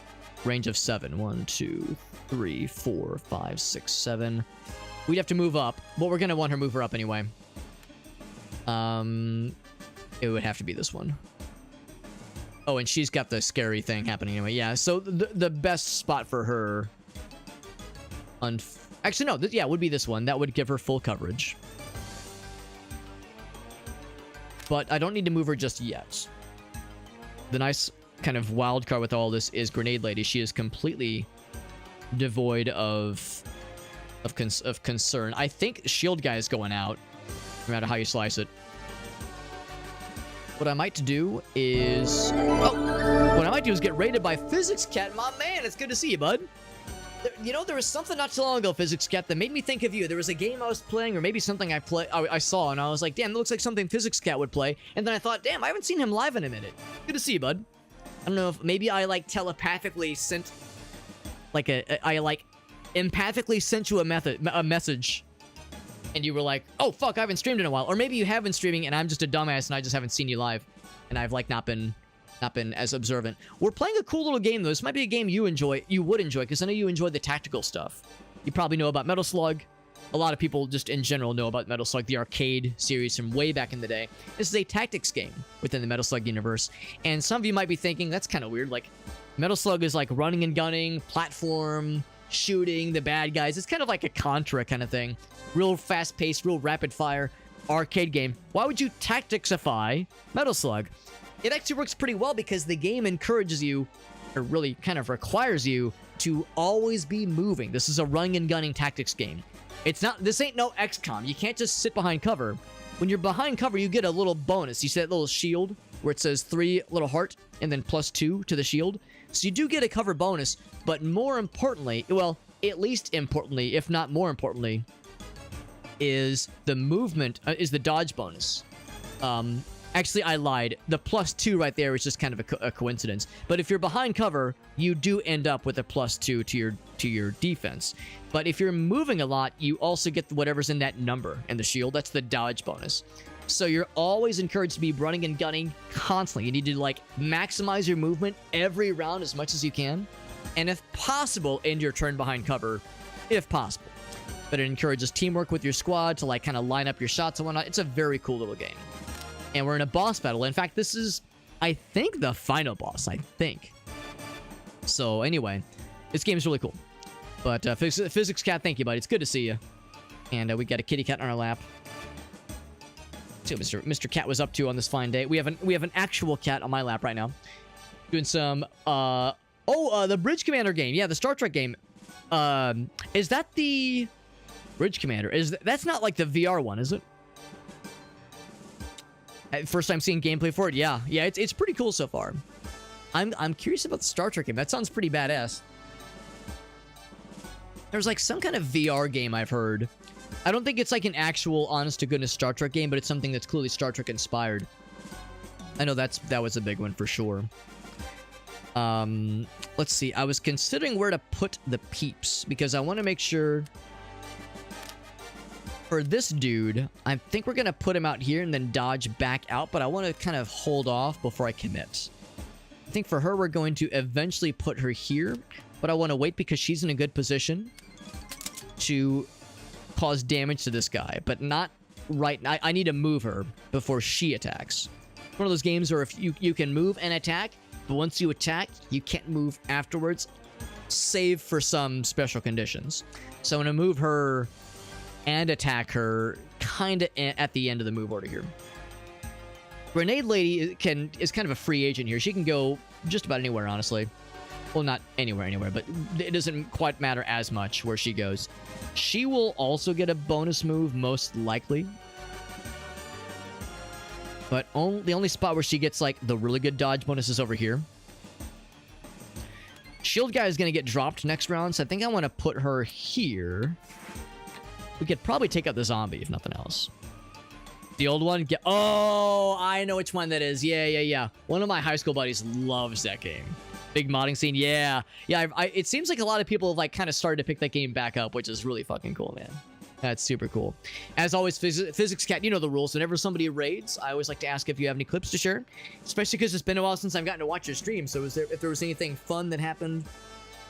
Range of 7. 1, 2, 3, 4, 5, 6, 7. We'd have to move up, but we're gonna want her move her up anyway. It would have to be this one. Oh, and she's got the scary thing happening anyway. Yeah, so the best spot for her... Actually, no. Yeah, it would be this one. That would give her full coverage. But I don't need to move her just yet. The nice kind of wild card with all this is Grenade Lady. She is completely devoid of concern. I think Shield Guy is going out, no matter how you slice it. What I might do is... Oh! What I might do is get raided by Physics Cat. My man, it's good to see you, bud. You know, there was something not too long ago, Physics Cat, that made me think of you. There was a game I was playing, or maybe something I saw, and I was like, damn, that looks like something Physics Cat would play. And then I thought, damn, I haven't seen him live in a minute. Good to see you, bud. I don't know if maybe I, like, telepathically sent... Like, I empathically sent you a message. And you were like, oh, fuck, I haven't streamed in a while. Or maybe you have been streaming, and I'm just a dumbass, and I just haven't seen you live. And I've, like, not been as observant. We're playing a cool little game, though. This might be a game you would enjoy, because I know you enjoy the tactical stuff. You probably know about Metal Slug. A lot of people just in general know about Metal Slug, the arcade series from way back in the day. This is a tactics game within the Metal Slug universe. And some of you might be thinking, that's kind of weird. Like, Metal Slug is like running and gunning, platform, shooting the bad guys. It's kind of like a Contra kind of thing. Real fast-paced, real rapid-fire arcade game. Why would you tacticsify Metal Slug? It actually works pretty well because the game encourages you, or really kind of requires you, to always be moving. This is a running and gunning tactics game. This ain't no XCOM. You can't just sit behind cover. When you're behind cover, you get a little bonus. You see that little shield where it says 3 little heart and then +2 to the shield. So you do get a cover bonus, but more importantly, well, at least importantly, if not more importantly, is the movement, is the dodge bonus. Actually, I lied. The +2 right there is just kind of a coincidence. But if you're behind cover, you do end up with a +2 to your defense. But if you're moving a lot, you also get whatever's in that number and the shield. That's the dodge bonus. So you're always encouraged to be running and gunning constantly. You need to, like, maximize your movement every round as much as you can. And if possible, end your turn behind cover, if possible. but it encourages teamwork with your squad to like kind of line up your shots and whatnot. It's a very cool little game. And we're in a boss battle. In fact, this is, I think, the final boss, I think. So anyway, this game is really cool. But Physics Cat, thank you, buddy. It's good to see you. And we got a kitty cat on our lap. See what Mr. Cat was up to on this fine day. We have an actual cat on my lap right now. Doing some the Bridge Commander game. Yeah, the Star Trek game. Is that the Bridge Commander? That's not like the VR one, is it? First time seeing gameplay for it. Yeah, it's pretty cool so far. I'm curious about the Star Trek game. That sounds pretty badass. There's like some kind of VR game I've heard. I don't think it's like an actual honest-to-goodness Star Trek game, but it's something that's clearly Star Trek inspired. I know that was a big one for sure. Let's see. I was considering where to put the peeps because I want to make sure for this dude, I think we're going to put him out here and then dodge back out, but I want to kind of hold off before I commit. I think for her, we're going to eventually put her here, but I want to wait because she's in a good position to cause damage to this guy, but not right now. I need to move her before she attacks. One of those games where if you can move and attack, but once you attack, you can't move afterwards, save for some special conditions. So I'm going to move her and attack her kind of at the end of the move order here. Grenade Lady is kind of a free agent here. She can go just about anywhere, honestly. Well, not anywhere, but it doesn't quite matter as much where she goes. She will also get a bonus move, most likely. But the only spot where she gets, like, the really good dodge bonus is over here. Shield guy is going to get dropped next round, so I think I want to put her here. We could probably take out the zombie, if nothing else. The old one? Oh, I know which one that is. Yeah. One of my high school buddies loves that game. Big modding scene. Yeah. It seems like a lot of people have, like, kind of started to pick that game back up, which is really fucking cool, man. That's super cool. As always, Physics Cat, you know the rules. Whenever somebody raids, I always like to ask if you have any clips to share, especially because it's been a while since I've gotten to watch your stream. So if there was anything fun that happened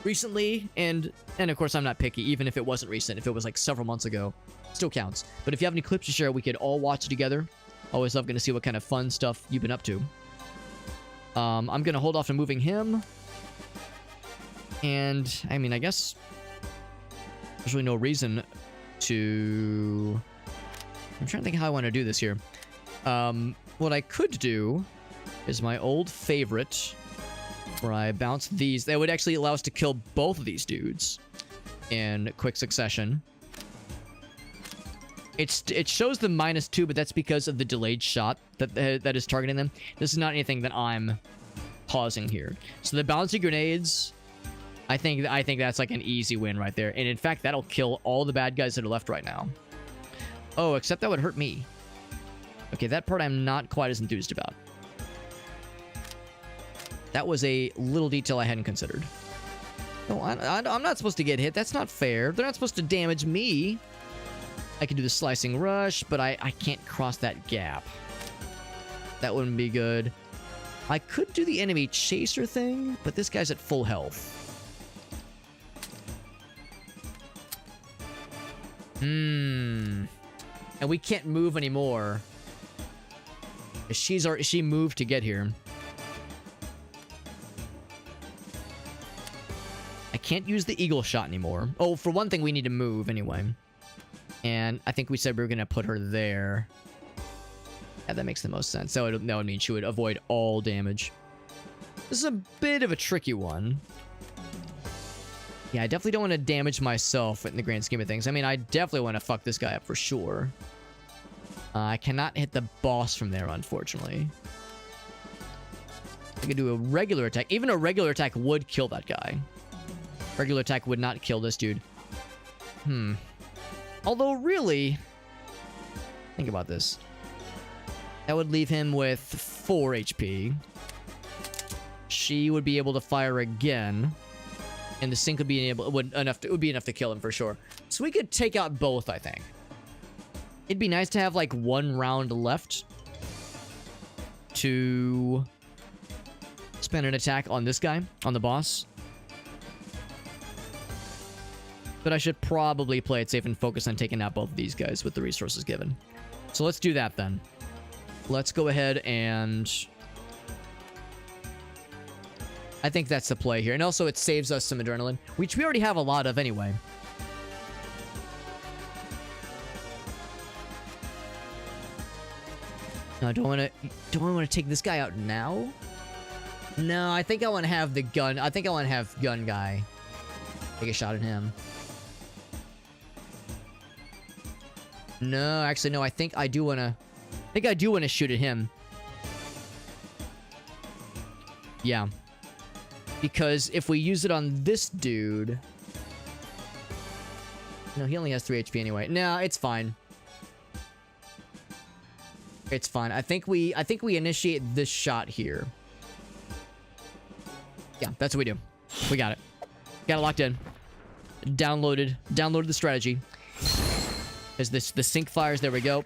recently, and of course I'm not picky, even if it wasn't recent, if it was like several months ago, still counts. But if you have any clips to share, we could all watch it together. Always love getting to see what kind of fun stuff you've been up to. I'm gonna hold off on moving him, and I mean, I guess there's really no reason to... I'm trying to think how I want to do this here. What I could do is my old favorite, where I bounce these. That would actually allow us to kill both of these dudes in quick succession. It shows the -2, but that's because of the delayed shot that is targeting them. This is not anything that I'm pausing here. So the bouncy grenades, I think that's like an easy win right there. And in fact, that'll kill all the bad guys that are left right now. Oh, except that would hurt me. Okay, that part I'm not quite as enthused about. That was a little detail I hadn't considered. No, I'm not supposed to get hit. That's not fair. They're not supposed to damage me. I can do the slicing rush, but I can't cross that gap. That wouldn't be good. I could do the enemy chaser thing, but this guy's at full health. And we can't move anymore. She moved to get here. I can't use the eagle shot anymore. Oh, for one thing, we need to move anyway. And I think we said we were going to put her there. Yeah, that makes the most sense. That would mean she would avoid all damage. This is a bit of a tricky one. Yeah, I definitely don't want to damage myself in the grand scheme of things. I mean, I definitely want to fuck this guy up for sure. I cannot hit the boss from there, unfortunately. I could do a regular attack. Even a regular attack would kill that guy. Regular attack would not kill this dude. Although, really, think about this. That would leave him with 4 HP. She would be able to fire again. And the sync would be able, it would be enough to kill him for sure. So we could take out both, I think. It'd be nice to have like 1 round left to spend an attack on this guy, on the boss. But I should probably play it safe and focus on taking out both of these guys with the resources given. So let's do that then. Let's go ahead and... I think that's the play here. And also it saves us some adrenaline, which we already have a lot of anyway. No, do I want to take this guy out now? No, I think I want to have the gun. I think I want to have gun guy take a shot at him. No, actually, no. I think I do want to. I think I do want to shoot at him. Yeah. Because if we use it on this dude... No, he only has 3 HP anyway. No, it's fine. It's fine. I think we initiate this shot here. Yeah, that's what we do. We got it. Got it locked in. Downloaded the strategy. Is this the sync fires? There we go.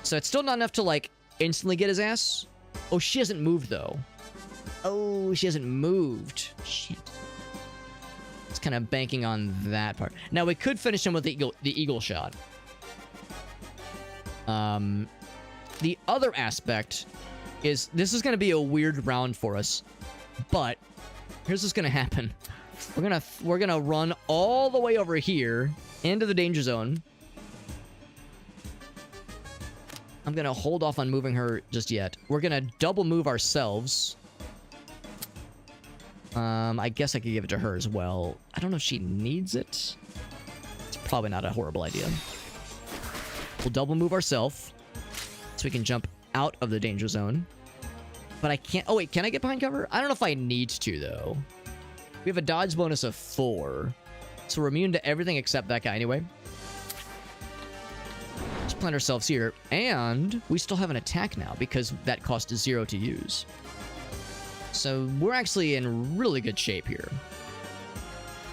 So it's still not enough to like instantly get his ass. Oh, she hasn't moved though. Oh, she hasn't moved. Shit. It's kind of banking on that part. Now we could finish him with the eagle shot. The other aspect is this is going to be a weird round for us, but here's what's going to happen. We're gonna run all the way over here into the danger zone. I'm gonna hold off on moving her just yet. We're gonna double move ourselves. I guess I could give it to her as well. I don't know if she needs it. It's probably not a horrible idea. We'll double move ourselves so we can jump out of the danger zone. But I can't... Oh, wait. Can I get behind cover? I don't know if I need to, though. We have a dodge bonus of 4. So we're immune to everything except that guy anyway. Let's plant ourselves here. And we still have an attack now because that cost is 0 to use. So we're actually in really good shape here.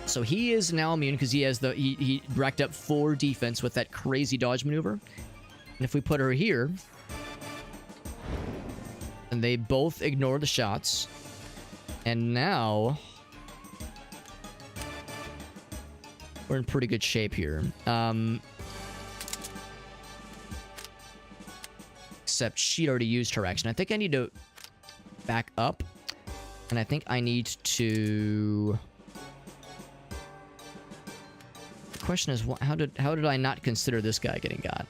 So he is now immune because he has he racked up 4 defense with that crazy dodge maneuver. And if we put her here, and they both ignore the shots, and now we're in pretty good shape here. Except she'd already used her action. I think I need to back up. And I think I need to... The question is, how did I not consider this guy getting got?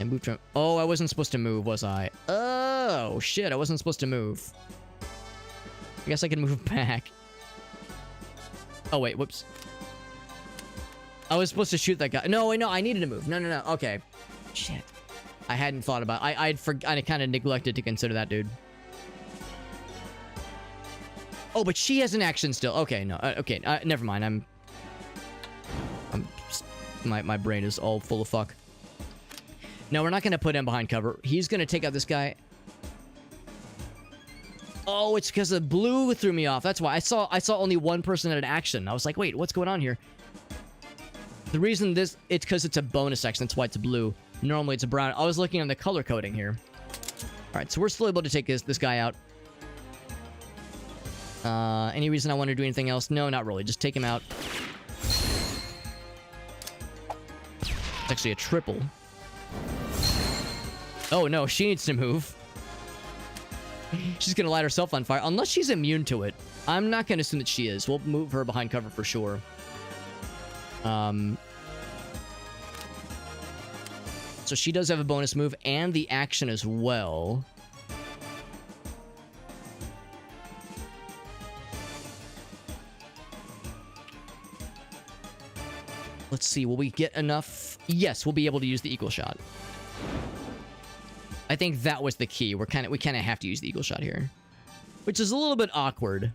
I moved from... Oh, I wasn't supposed to move, was I? Oh, shit, I wasn't supposed to move. I guess I can move back. Oh, wait, whoops. I was supposed to shoot that guy. No, wait, no, I needed to move. No, no, no, okay. Shit. I hadn't thought about it. I kind of neglected to consider that, dude. Oh, but she has an action still. Okay, no. Okay, never mind. My brain is all full of fuck. No, we're not going to put him behind cover. He's going to take out this guy. Oh, it's because the blue threw me off. That's why. I saw only one person at an action. I was like, wait, what's going on here? The reason it's because it's a bonus action. That's why it's blue. Normally it's a brown. I was looking on the color coding here. All right, so we're still able to take this guy out. Any reason I want to do anything else? No, not really. Just take him out. It's actually a triple. Oh, no. She needs to move. She's going to light herself on fire. Unless she's immune to it. I'm not going to assume that she is. We'll move her behind cover for sure. So she does have a bonus move and the action as well. Let's see, will we get enough? Yes, we'll be able to use the eagle shot. I think that was the key. We kind of have to use the eagle shot here, which is a little bit awkward.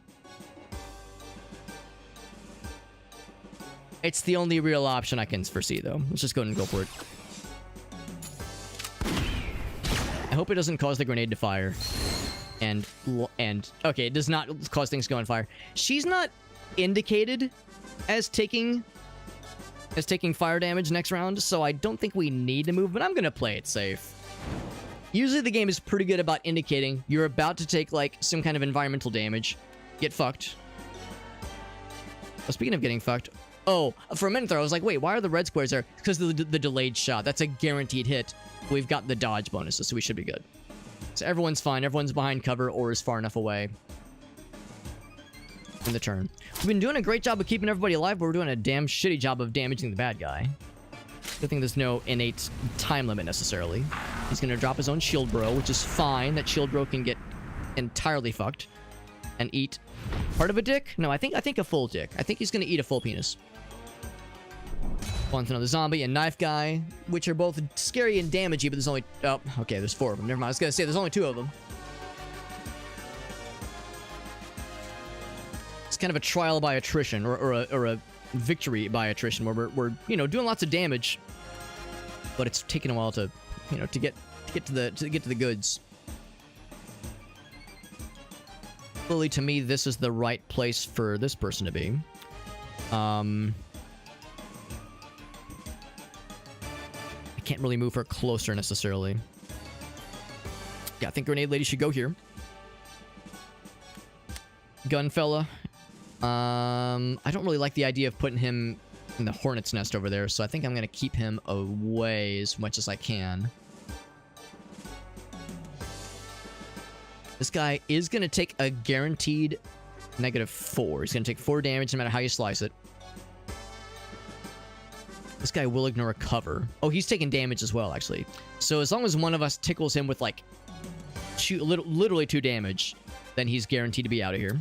It's the only real option I can foresee, though. Let's just go ahead and go for it. I hope it doesn't cause the grenade to fire. And okay, it does not cause things to go on fire. She's not indicated as taking fire damage next round, so I don't think we need to move, but I'm gonna play it safe. Usually the game is pretty good about indicating you're about to take, like, some kind of environmental damage. Get fucked. Oh, speaking of getting fucked. Oh, for a minute there, I was like, wait, why are the red squares there? Because of the delayed shot. That's a guaranteed hit. We've got the dodge bonuses, so we should be good. So everyone's fine. Everyone's behind cover or is far enough away in the turn. We've been doing a great job of keeping everybody alive, but we're doing a damn shitty job of damaging the bad guy. Good thing there's no innate time limit necessarily. He's going to drop his own shield bro, which is fine. That shield bro can get entirely fucked and eat part of a dick. No, I think a full dick. I think he's going to eat a full penis. Onto another zombie and knife guy, which are both scary and damagey, but there's only... Oh, okay, there's 4 of them. Never mind. I was going to say there's only 2 of them. It's kind of a trial by attrition, or a victory by attrition, where we're you know, doing lots of damage, but it's taking a while to, you know, to get to the goods. Clearly, to me, this is the right place for this person to be. I can't really move her closer necessarily. Yeah, I think Grenade Lady should go here. Gun fella. I don't really like the idea of putting him in the hornet's nest over there, so I think I'm going to keep him away as much as I can. This guy is going to take a guaranteed -4. He's going to take 4 damage no matter how you slice it. This guy will ignore a cover. Oh, he's taking damage as well, actually. So as long as one of us tickles him with, like, literally 2 damage, then he's guaranteed to be out of here.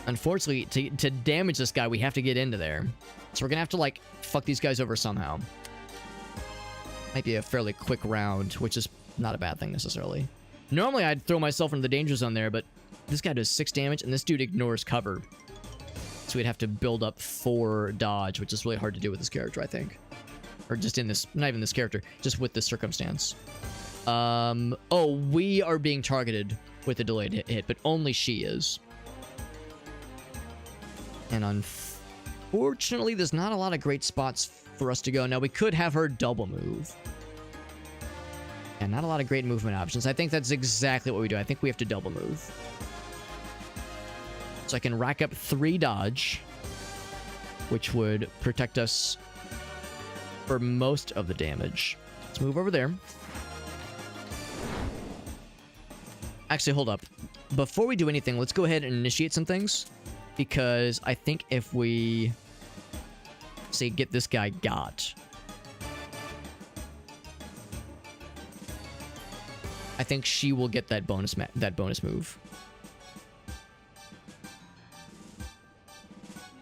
Unfortunately, to damage this guy, we have to get into there. So we're gonna have to, like, fuck these guys over somehow. Might be a fairly quick round, which is not a bad thing necessarily. Normally, I'd throw myself into the danger zone there, but this guy does 6 damage, and this dude ignores cover. So we'd have to build up 4 dodge, which is really hard to do with this character, I think. Or just in this, not even this character, just with this circumstance. Oh, we are being targeted with a delayed hit, but only she is. And unfortunately, there's not a lot of great spots for us to go. Now, we could have her double move. And not a lot of great movement options. I think that's exactly what we do. I think we have to double move. So I can rack up 3 dodge, which would protect us for most of the damage. Let's move over there. Actually, hold up. Before we do anything, let's go ahead and initiate some things. Because I think if we, say, get this guy got, I think she will get that bonus move.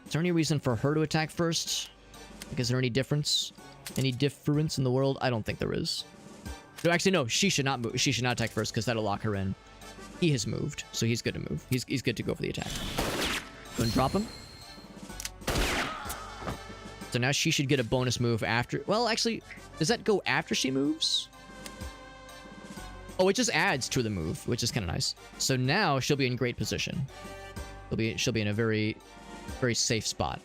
Is there any reason for her to attack first? Like, is there any difference? Any difference in the world? I don't think there is. No, actually, no. She should not move. She should not attack first because that'll lock her in. He has moved, so he's good to move. He's good to go for the attack. Go and drop him. So now she should get a bonus move after... Well, actually, does that go after she moves? Oh, it just adds to the move, which is kind of nice. So now she'll be in great position. She'll be in a very, very safe spot.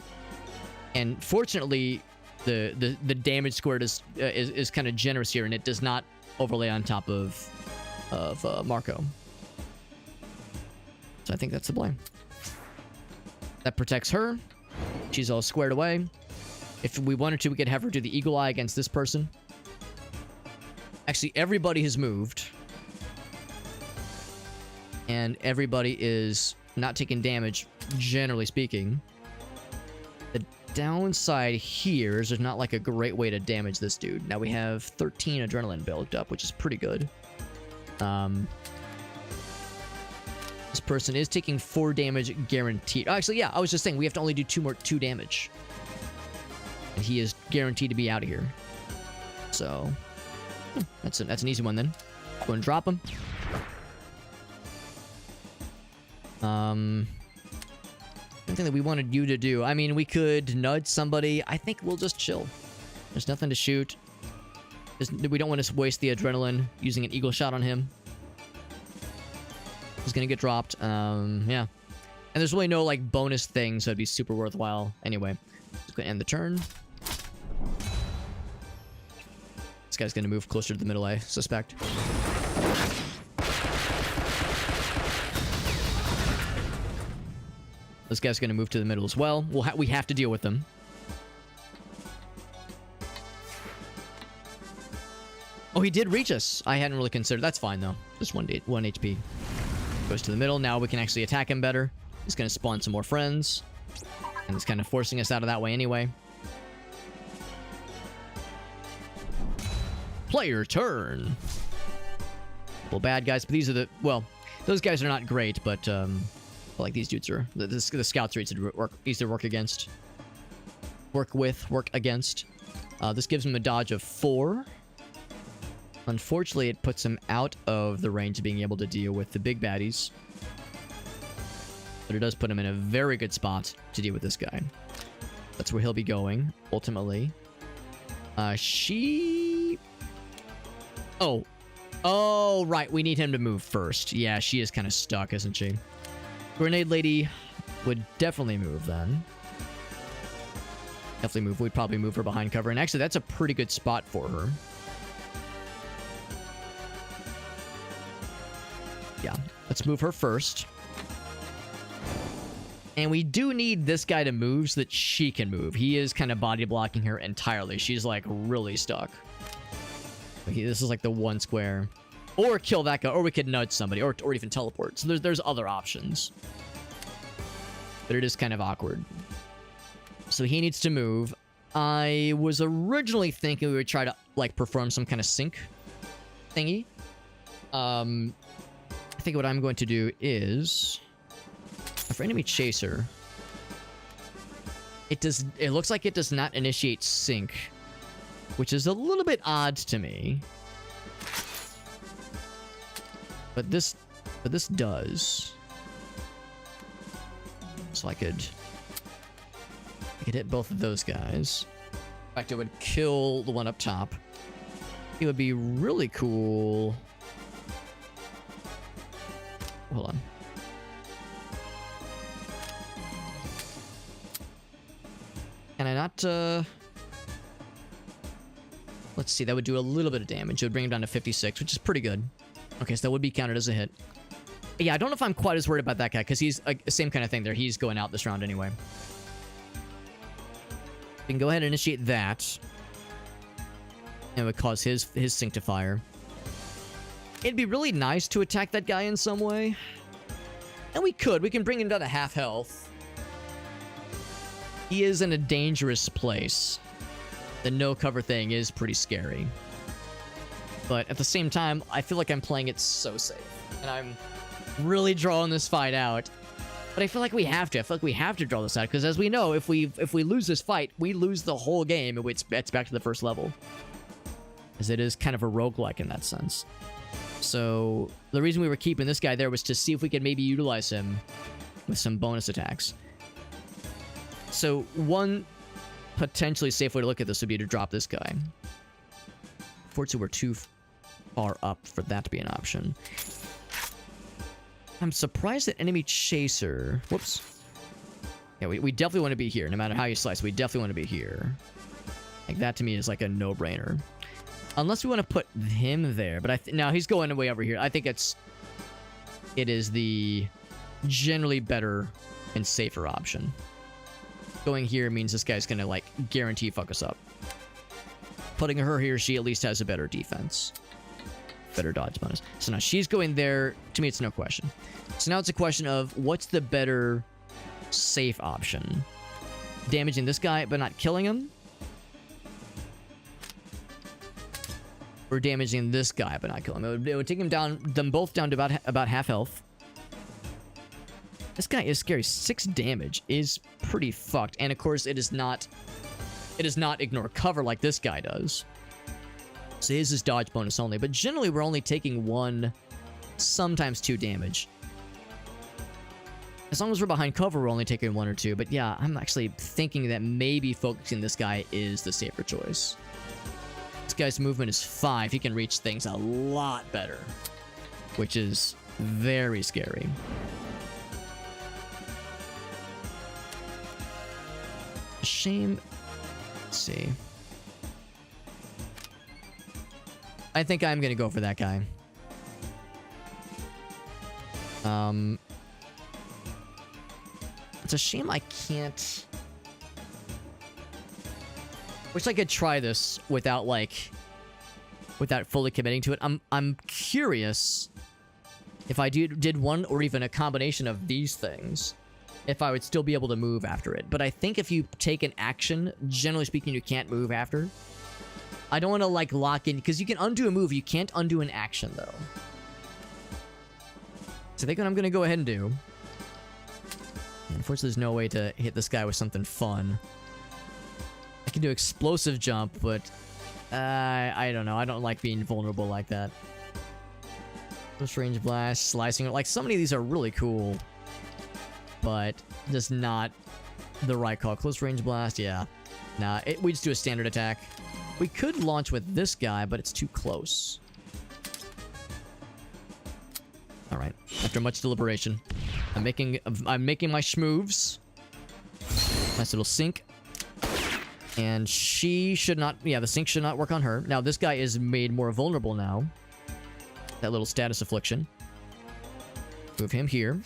And fortunately, the damage squared is kind of generous here, and it does not overlay on top of Marco. So I think that's the play. That protects her. She's all squared away. If we wanted to, we could have her do the eagle eye against this person. Actually, everybody has moved. And everybody is not taking damage, generally speaking. The downside here is there's not like a great way to damage this dude. Now we have 13 adrenaline built up, which is pretty good. This person is taking 4 damage guaranteed. Oh, actually, yeah, I was just saying we have to only do 2 damage. And he is guaranteed to be out of here. So, that's an easy one then. Go and drop him. Anything that we wanted you to do. I mean, we could nudge somebody. I think we'll just chill. There's nothing to shoot. We don't want to waste the adrenaline using an eagle shot on him. He's gonna get dropped. Yeah. And there's really no, like, bonus thing, so it'd be super worthwhile. Anyway, just gonna end the turn. This guy's gonna move closer to the middle, I suspect. This guy's going to move to the middle as well. We have to deal with them. Oh, he did reach us. I hadn't really considered. That's fine, though. Just 1 HP. Goes to the middle. Now we can actually attack him better. He's going to spawn some more friends. And it's kind of forcing us out of that way anyway. Player turn. Well, bad guys, but these are the... Well, those guys are not great, but... like these dudes are... The scouts are easy to work against. Work against. This gives him a dodge of 4. Unfortunately, it puts him out of the range of being able to deal with the big baddies. But it does put him in a very good spot to deal with this guy. That's where he'll be going, ultimately. She... Oh. Oh, right. We need him to move first. Yeah, she is kind of stuck, isn't she? Grenade Lady would definitely move, then. Definitely move. We'd probably move her behind cover. And actually, that's a pretty good spot for her. Yeah. Let's move her first. And we do need this guy to move so that she can move. He is kind of body blocking her entirely. She's like really stuck. Okay, this is like the one square. Or kill that guy, or we could nudge somebody, or even teleport. So there's other options. But it is kind of awkward. So he needs to move. I was originally thinking we would try to like perform some kind of sync thingy. I think what I'm going to do is... For enemy chaser, it looks like it does not initiate sync, which is a little bit odd to me. But this does. So I could hit both of those guys. In fact, it would kill the one up top. It would be really cool. Hold on. Can I not, Let's see, that would do a little bit of damage. It would bring him down to 56, which is pretty good. Okay, so that would be counted as a hit. Yeah, I don't know if I'm quite as worried about that guy, because he's the same kind of thing there. He's going out this round anyway. We can go ahead and initiate that. And it would cause his sync to fire. It'd be really nice to attack that guy in some way. And we could. We can bring him down to half health. He is in a dangerous place. The no cover thing is pretty scary. But at the same time, I feel like I'm playing it so safe. And I'm really drawing this fight out. But I feel like we have to. I feel like we have to draw this out. Because as we know, if we lose this fight, we lose the whole game. And it's back to the first level. As it is kind of a roguelike in that sense. So the reason we were keeping this guy there was to see if we could maybe utilize him with some bonus attacks. So one potentially safe way to look at this would be to drop this guy. Fortunately, we're too far up for that to be an option. I'm surprised that enemy chaser... Whoops. Yeah, we definitely want to be here. No matter how you slice, we definitely want to be here. Like, that to me is like a no-brainer. Unless we want to put him there. But now he's going way over here. I think it is the generally better and safer option. Going here means this guy's gonna, like, guarantee fuck us up. Putting her here, she at least has a better defense. Better dodge bonus. So now she's going there. To me, it's no question. So now it's a question of what's the better safe option? Damaging this guy but not killing him? Or damaging this guy but not killing him? It would take them both down to about half health. This guy is scary. 6 damage is pretty fucked. And of course, it does not ignore cover like this guy does. So his is dodge bonus only. But generally, we're only taking 1, sometimes 2 damage. As long as we're behind cover, we're only taking 1 or 2. But yeah, I'm actually thinking that maybe focusing this guy is the safer choice. This guy's movement is 5. He can reach things a lot better. Which is very scary. Shame. Let's see. I think I'm gonna go for that guy. It's a shame I can't... Wish I could try this without, like... Without fully committing to it. I'm curious if I did one or even a combination of these things, if I would still be able to move after it. But I think if you take an action, generally speaking, you can't move after. I don't want to, like, lock in... Because you can undo a move. You can't undo an action, though. So I think what I'm going to go ahead and do... Unfortunately, there's no way to hit this guy with something fun. I can do explosive jump, but... I don't know. I don't like being vulnerable like that. Close range blast, slicing. Like, so many of these are really cool. But just not the right call. Close range blast, yeah. Nah, we just do a standard attack. We could launch with this guy, but it's too close. Alright. After much deliberation, I'm making my schmoves. Nice little sink. And she should not... Yeah, the sink should not work on her. Now, this guy is made more vulnerable now. That little status affliction. Move him here.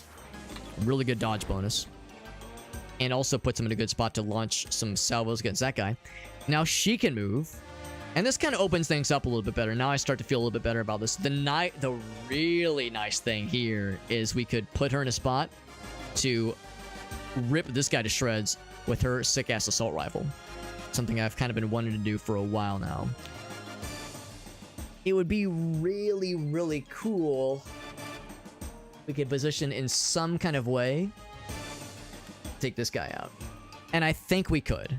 Really good dodge bonus. And also puts him in a good spot to launch some salvos against that guy. Now she can move. And this kind of opens things up a little bit better. Now I start to feel a little bit better about this. The really nice thing here is we could put her in a spot to rip this guy to shreds with her sick-ass assault rifle. Something I've kind of been wanting to do for a while now. It would be really, really cool. We could position in some kind of way. Take this guy out. And I think we could.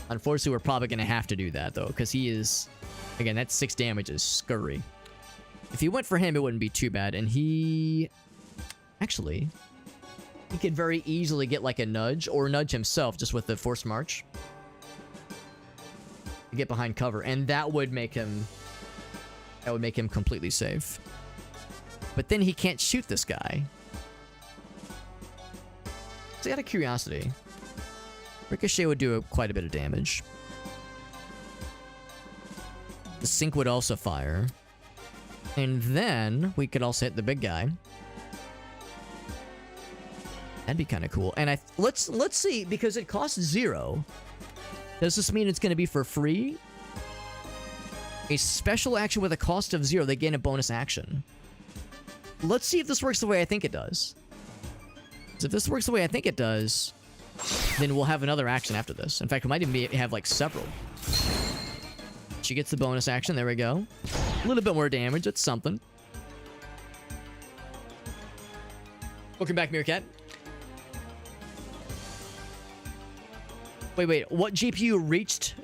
Unfortunately, we're probably going to have to do that, though, because he is... Again, that's 6 damage is scurry. If you went for him, it wouldn't be too bad. And he... Actually... He could very easily get, like, a nudge, or nudge himself just with the forced march. Get behind cover, and that would make him... That would make him completely safe. But then he can't shoot this guy. So out of curiosity, Ricochet would do quite a bit of damage. The sink would also fire. And then we could also hit the big guy. That'd be kind of cool. And let's see, because it costs 0. Does this mean it's going to be for free? A special action with a cost of 0, they gain a bonus action. Let's see if this works the way I think it does. So if this works the way I think it does, then we'll have another action after this. In fact, we might even have, like, several. She gets the bonus action. There we go. A little bit more damage. That's something. Welcome back, Meerkat. Wait. What GPU reached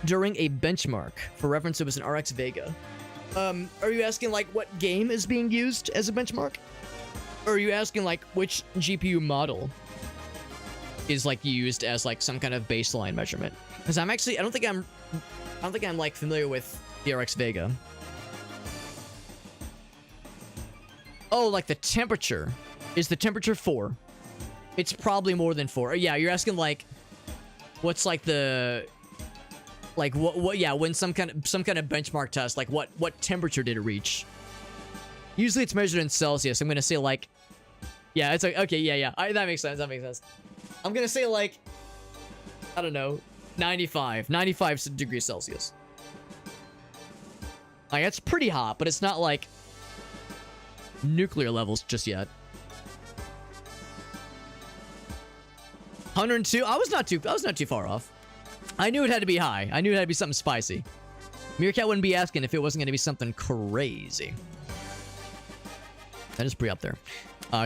during a benchmark? For reference, it was an RX Vega. Are you asking, like, what game is being used as a benchmark? Or are you asking, like, which GPU model is, like, used as, like, some kind of baseline measurement? Because I don't think I'm, like, familiar with the RX Vega. Oh, like, the temperature. Is the temperature 4? It's probably more than 4. Yeah, you're asking, like, what's, like, the... Like, what, yeah, when some kind of benchmark test, like, what temperature did it reach? Usually it's measured in Celsius. I'm gonna say, like... Yeah, it's like, okay, yeah. That makes sense, I'm gonna say, like... I don't know. 95 degrees Celsius. Like, that's pretty hot, but it's not, like... nuclear levels just yet. 102? I was not too far off. I knew it had to be high. I knew it had to be something spicy. Meerkat wouldn't be asking if it wasn't going to be something crazy. That is pretty up there.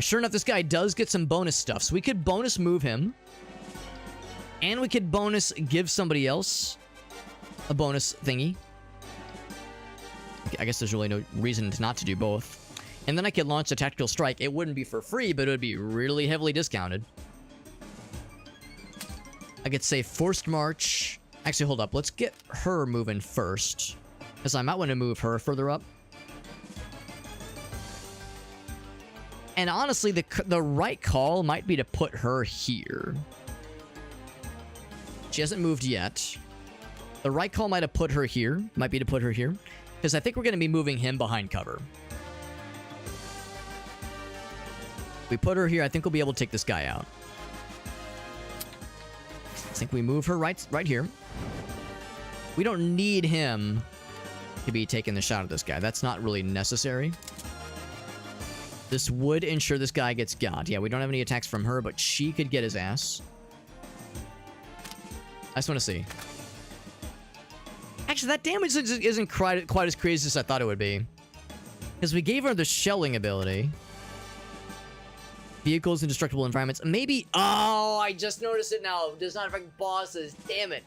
Sure enough, this guy does get some bonus stuff. So we could bonus move him. And we could bonus give somebody else a bonus thingy. I guess there's really no reason not to do both. And then I could launch a tactical strike. It wouldn't be for free, but it would be really heavily discounted. I could say forced march. Actually, hold up. Let's get her moving first, because I might want to move her further up. And honestly, the right call might be to put her here. She hasn't moved yet. The right call might have put her here. Might be to put her here, because I think we're going to be moving him behind cover. We put her here. I think we'll be able to take this guy out. I think we move her right here. We don't need him to be taking the shot at this guy. That's not really necessary. This would ensure this guy gets got. Yeah, we don't have any attacks from her, but she could get his ass. I just want to see. Actually, that damage isn't quite as crazy as I thought it would be. Because we gave her the shelling ability. Vehicles in destructible environments. Maybe... Oh, I just noticed it now. It does not affect bosses. Damn it.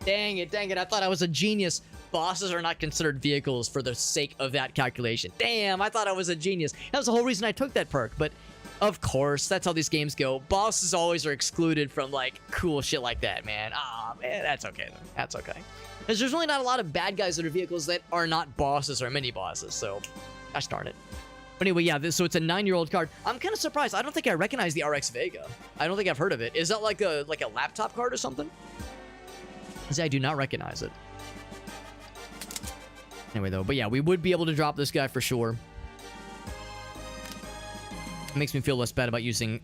Dang it, dang it. I thought I was a genius. Bosses are not considered vehicles for the sake of that calculation. Damn, I thought I was a genius. That was the whole reason I took that perk. But, of course, that's how these games go. Bosses always are excluded from, like, cool shit like that, man. Ah, man, that's okay, though. That's okay. Because there's really not a lot of bad guys that are vehicles that are not bosses or mini-bosses, so... Gosh darn it. But anyway, yeah, so it's a 9-year-old card. I'm kind of surprised. I don't think I recognize the RX Vega. I don't think I've heard of it. Is that like a laptop card or something? See, I do not recognize it. Anyway, though, but yeah, we would be able to drop this guy for sure. It makes me feel less bad about using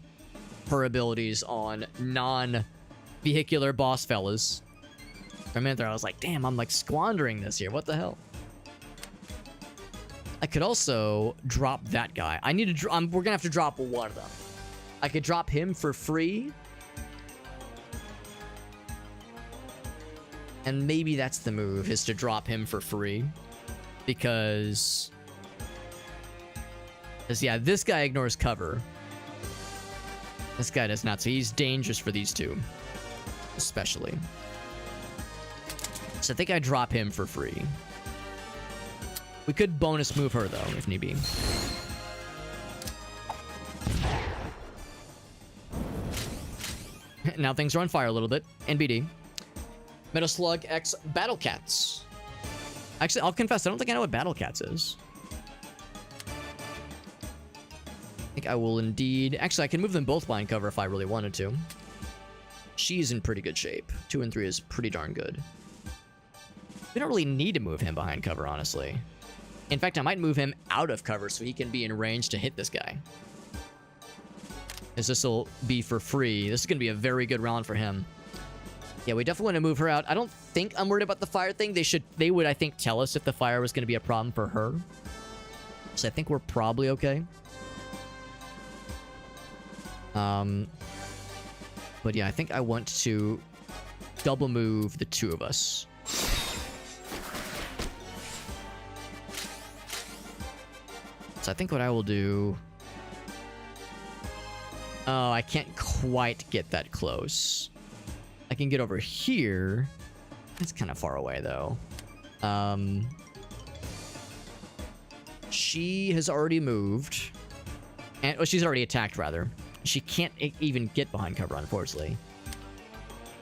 her abilities on non-vehicular boss fellas. For a minute there, I was like, damn, I'm like squandering this here. What the hell? I could also drop that guy. I need to. We're gonna have to drop one of them. I could drop him for free, and maybe that's the move: is to drop him for free, because yeah, this guy ignores cover. This guy does not, so he's dangerous for these two, especially. So I think I drop him for free. We could bonus move her, though, if need be. Now things are on fire a little bit. NBD. Metal Slug X Battle Cats. Actually, I'll confess, I don't think I know what Battle Cats is. I think I will indeed... Actually, I can move them both behind cover if I really wanted to. She's in pretty good shape. 2 and 3 is pretty darn good. We don't really need to move him behind cover, honestly. In fact, I might move him out of cover so he can be in range to hit this guy. As this will be for free. This is going to be a very good round for him. Yeah, we definitely want to move her out. I don't think I'm worried about the fire thing. They would, I think, tell us if the fire was going to be a problem for her. So I think we're probably okay. But yeah, I think I want to double move the two of us. So I think what I will do... Oh, I can't quite get that close. I can get over here. It's kind of far away, though. She has already moved. And, oh, she's already attacked, rather. She can't even get behind cover, unfortunately.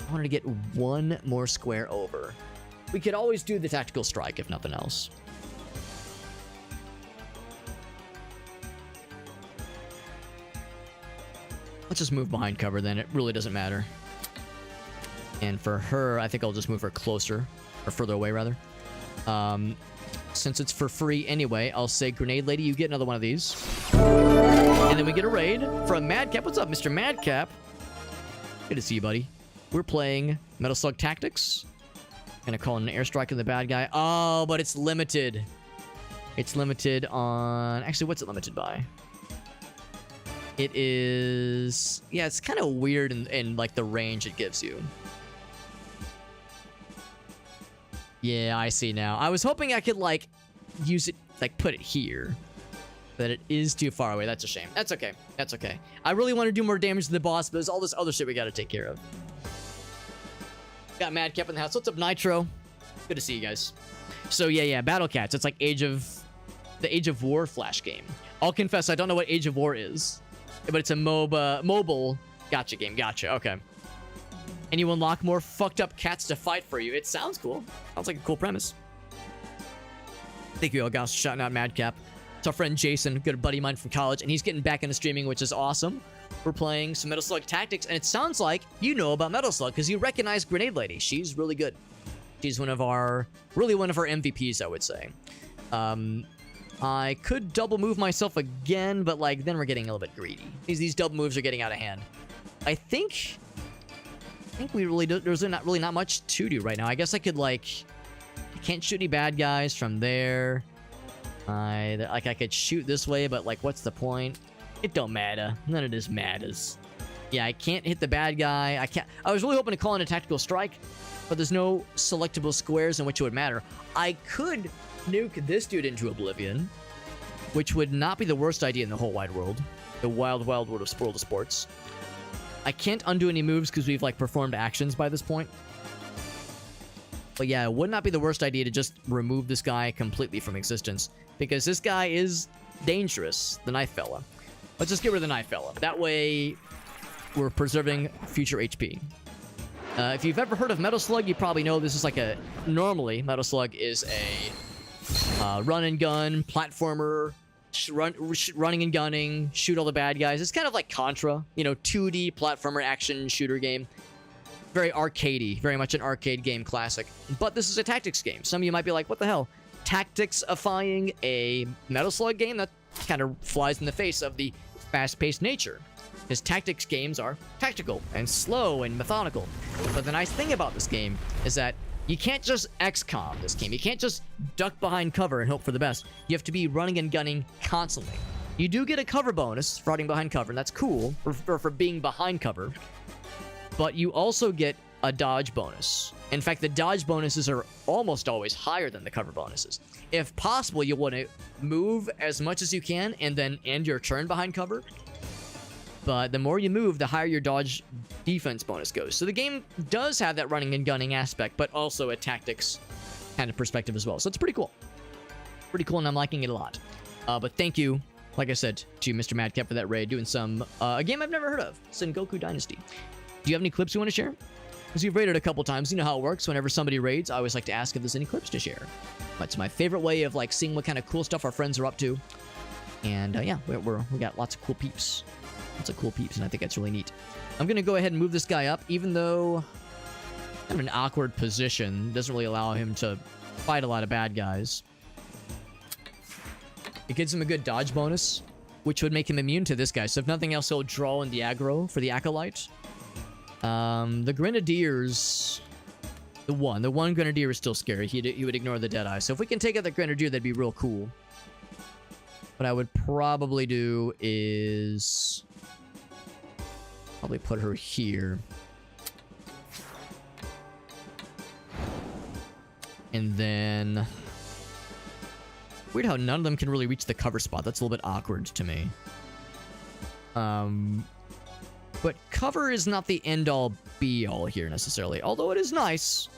I wanted to get one more square over. We could always do the tactical strike, if nothing else. Let's just move behind cover then. It really doesn't matter. And for her, I think I'll just move her closer. Or further away, rather. Since it's for free anyway, I'll say, Grenade Lady, you get another one of these. And then we get a raid from Madcap. What's up, Mr. Madcap? Good to see you, buddy. We're playing Metal Slug Tactics. Gonna call an airstrike on the bad guy. Oh, but it's limited. It's limited on... Actually, what's it limited by? It is... Yeah, it's kind of weird in like, the range it gives you. Yeah, I see now. I was hoping I could, like, use it, like, put it here. But it is too far away. That's a shame. That's okay. That's okay. I really want to do more damage to the boss, but there's all this other shit we got to take care of. Got Madcap in the house. What's up, Nitro? Good to see you guys. So, yeah, Battle Cats. It's like the Age of War Flash game. I'll confess, I don't know what Age of War is. But it's a mobile gotcha game. Gotcha. Okay. And you unlock more fucked up cats to fight for you. It sounds cool. Sounds like a cool premise. Thank you, Elgas, for shouting out Madcap. It's our friend Jason, a good buddy of mine from college, and he's getting back into streaming, which is awesome. We're playing some Metal Slug Tactics, and it sounds like you know about Metal Slug because you recognize Grenade Lady. She's really good. She's one of our MVPs, I would say. I could double move myself again, but like then we're getting a little bit greedy. These double moves are getting out of hand. I think we really there's not really not much to do right now. I guess I could like I can't shoot any bad guys from there. I could shoot this way, but like what's the point? It don't matter. None of this matters. Yeah, I can't hit the bad guy. I was really hoping to call in a tactical strike, but there's no selectable squares in which it would matter. I could nuke this dude into oblivion, which would not be the worst idea in the whole wide world. The wild, wild world of sports. I can't undo any moves because we've like performed actions by this point. But yeah, it would not be the worst idea to just remove this guy completely from existence, because this guy is dangerous, the knife fella. Let's just get rid of the knife fella. That way, we're preserving future HP. If you've ever heard of Metal Slug, you probably know this is like a... Normally, Metal Slug is a run and gun, platformer, running and gunning, shoot all the bad guys. It's kind of like Contra, you know, 2D platformer action shooter game. Very arcadey, very much an arcade game classic. But this is a tactics game. Some of you might be like, what the hell? Tactics-ifying a Metal Slug game? That kind of flies in the face of the fast-paced nature. Because tactics games are tactical and slow and methodical. But the nice thing about this game is that you can't just XCOM this game. You can't just duck behind cover and hope for the best. You have to be running and gunning constantly. You do get a cover bonus for running behind cover, and that's cool for being behind cover. But you also get a dodge bonus. In fact, the dodge bonuses are almost always higher than the cover bonuses. If possible, you want to move as much as you can and then end your turn behind cover. But the more you move, the higher your dodge defense bonus goes. So the game does have that running and gunning aspect, but also a tactics kind of perspective as well. So it's pretty cool. Pretty cool, and I'm liking it a lot. But thank you, like I said, to Mr. Madcap for that raid, doing some a game I've never heard of, Sengoku Dynasty. Do you have any clips you want to share? Because you've raided a couple times, you know how it works. Whenever somebody raids, I always like to ask if there's any clips to share. That's my favorite way of like seeing what kind of cool stuff our friends are up to. And yeah, we got lots of cool peeps. Lots of cool peeps, and I think that's really neat. I'm going to go ahead and move this guy up, even though I'm in an awkward position. Doesn't really allow him to fight a lot of bad guys. It gives him a good dodge bonus, which would make him immune to this guy. So if nothing else, he'll draw in the aggro for the Acolyte. The Grenadiers... The one Grenadier is still scary. He would ignore the Deadeye. So if we can take out the Grenadier, that'd be real cool. What I would probably do is... probably put her here. And then... Weird how none of them can really reach the cover spot. That's a little bit awkward to me. But cover is not the end-all, be-all here, necessarily. Although it is nice.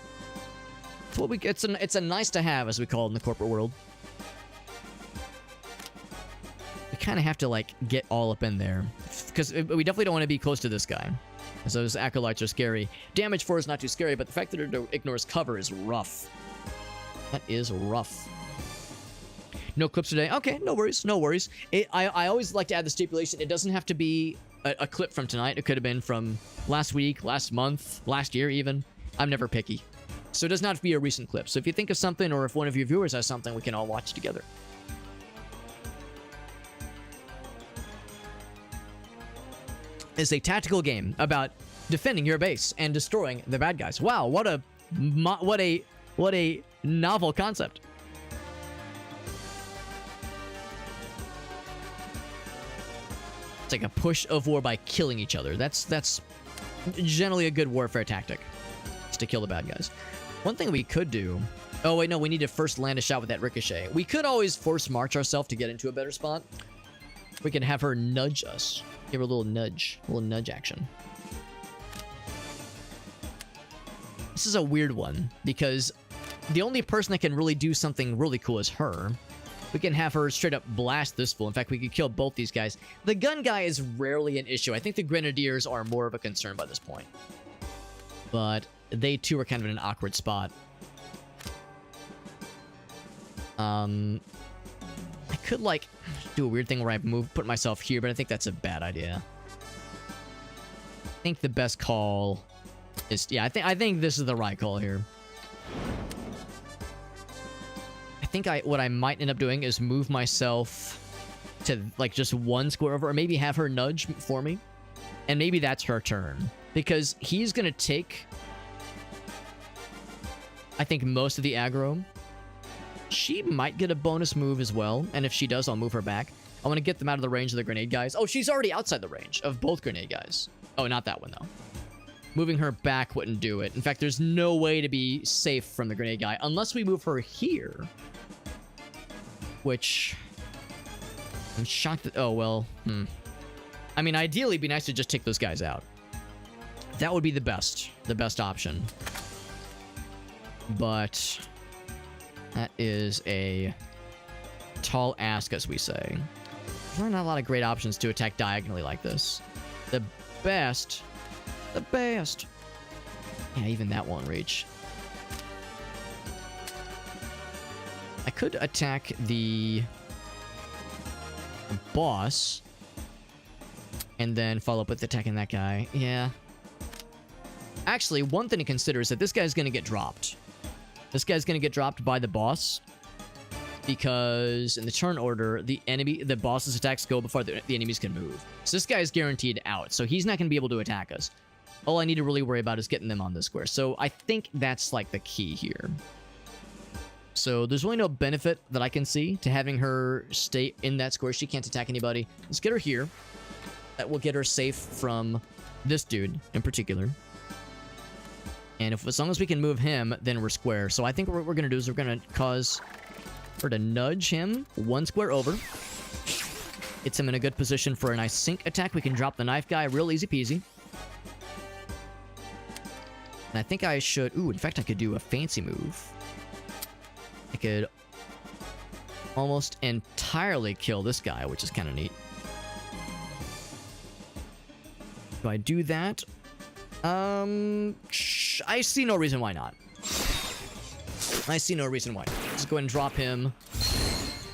It's what it's a nice-to-have, as we call it in the corporate world. We kind of have to, like, get all up in there. Because we definitely don't want to be close to this guy. As those Acolytes are scary. Damage 4 is not too scary, but the fact that it ignores cover is rough. That is rough. No clips today. Okay, no worries, no worries. I always like to add the stipulation. It doesn't have to be a clip from tonight. It could have been from last week, last month, last year even. I'm never picky. So it does not have to be a recent clip. So if you think of something, or if one of your viewers has something, we can all watch together. It's a tactical game about defending your base and destroying the bad guys. Wow, what a novel concept. It's like a push of war by killing each other. That's generally a good warfare tactic. Is to kill the bad guys. One thing we could do... Oh, wait, no, we need to first land a shot with that ricochet. We could always force march ourselves to get into a better spot. We can have her nudge us. Give her a little nudge action. This is a weird one, because the only person that can really do something really cool is her. We can have her straight up blast this fool. In fact, we could kill both these guys. The gun guy is rarely an issue. I think the Grenadiers are more of a concern by this point. But they too are kind of in an awkward spot. I could like do a weird thing where I put myself here, but I think that's a bad idea. I think the best call is, yeah, I think this is the right call here. I think what I might end up doing is move myself to like just one square over, or maybe have her nudge for me. And maybe that's her turn. Because he's going to take, I think, most of the aggro. She might get a bonus move as well. And if she does, I'll move her back. I want to get them out of the range of the grenade guys. Oh, she's already outside the range of both grenade guys. Oh, not that one, though. Moving her back wouldn't do it. In fact, there's no way to be safe from the grenade guy unless we move her here. Which... I'm shocked that... Oh, well... I mean, ideally, it'd be nice to just take those guys out. That would be the best option. But... that is a tall ask, as we say. There are not a lot of great options to attack diagonally like this. The best... Yeah, even that won't reach. I could attack the boss and then follow up with attacking that guy. Yeah. Actually, one thing to consider is that this guy's going to get dropped. This guy's going to get dropped by the boss because in the turn order, the boss's attacks go before the enemies can move. So this guy is guaranteed out, so he's not going to be able to attack us. All I need to really worry about is getting them on this square. So I think that's like the key here. So there's really no benefit that I can see to having her stay in that square. She can't attack anybody. Let's get her here. That will get her safe from this dude in particular. And as long as we can move him, then we're square. So I think what we're going to do is we're going to cause her to nudge him one square over. Gets him in a good position for a nice sync attack. We can drop the knife guy real easy peasy. And I think I should... Ooh, in fact, I could do a fancy move. I could almost entirely kill this guy, which is kind of neat. Do I do that? I see no reason why not. I see no reason why not. Let's go ahead and drop him.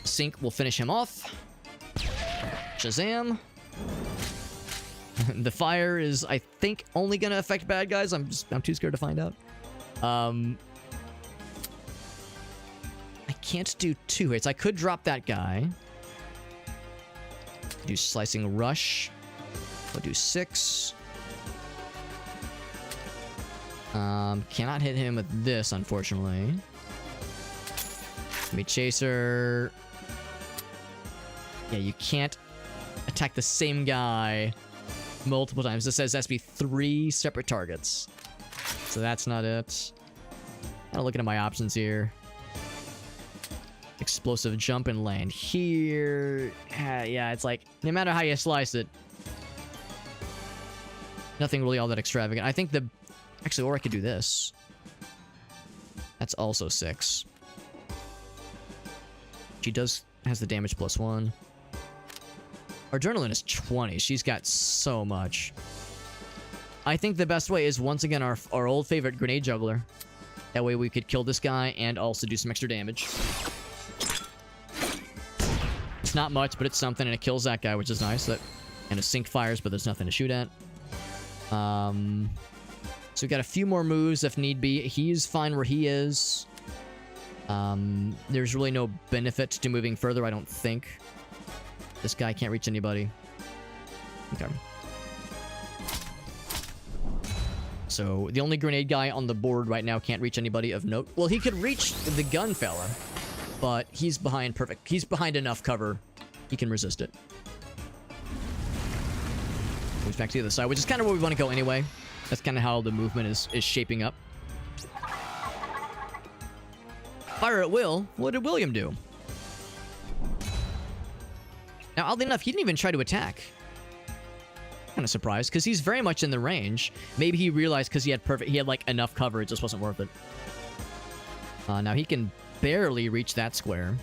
Sync will finish him off. Shazam. The fire is, I think, only gonna affect bad guys. I'm too scared to find out. I can't do 2 hits. I could drop that guy. Do slicing rush. I'll do 6. Cannot hit him with this, unfortunately. Enemy chaser. Yeah, you can't attack the same guy multiple times. This says it has to be 3 separate targets. So that's not it. I'm looking at my options here. Explosive jump and land here. Yeah, it's like, no matter how you slice it, nothing really all that extravagant. I think the... Actually, or I could do this. That's also 6. She has the damage +1. Our adrenaline is 20. She's got so much. I think the best way is, once again, our old favorite grenade juggler. That way we could kill this guy and also do some extra damage. It's not much, but it's something, and it kills that guy, which is nice. And it sync fires, but there's nothing to shoot at. So we've got a few more moves if need be. He's fine where he is. There's really no benefit to moving further, I don't think. This guy can't reach anybody. Okay. So the only grenade guy on the board right now can't reach anybody of note. Well, he could reach the gun fella, but he's behind perfect. He's behind enough cover. He can resist it. Moves back to the other side, which is kind of where we want to go anyway. That's kind of how the movement is shaping up. Fire at will. What did William do? Now, oddly enough, he didn't even try to attack. Kind of surprised, because he's very much in the range. Maybe he realized because he had like enough cover, it just wasn't worth it. Now he can barely reach that square.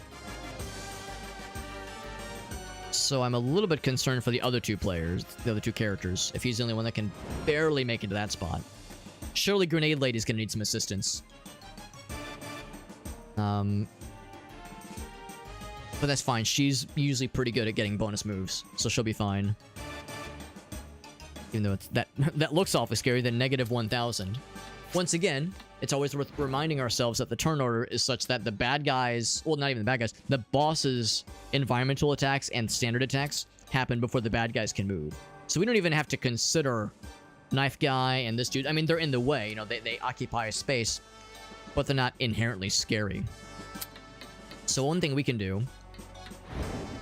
So I'm a little bit concerned for the other 2 players, the other 2 characters, if he's the only one that can barely make it to that spot. Surely Grenade Lady's gonna need some assistance. But that's fine. She's usually pretty good at getting bonus moves, so she'll be fine. Even though that looks awfully scary, then -1000. Once again, it's always worth reminding ourselves that the turn order is such that the bad guys, well, not even the bad guys, the boss's environmental attacks and standard attacks happen before the bad guys can move. So we don't even have to consider Knife Guy and this dude. I mean, they're in the way, you know, they occupy a space, but they're not inherently scary. So one thing we can do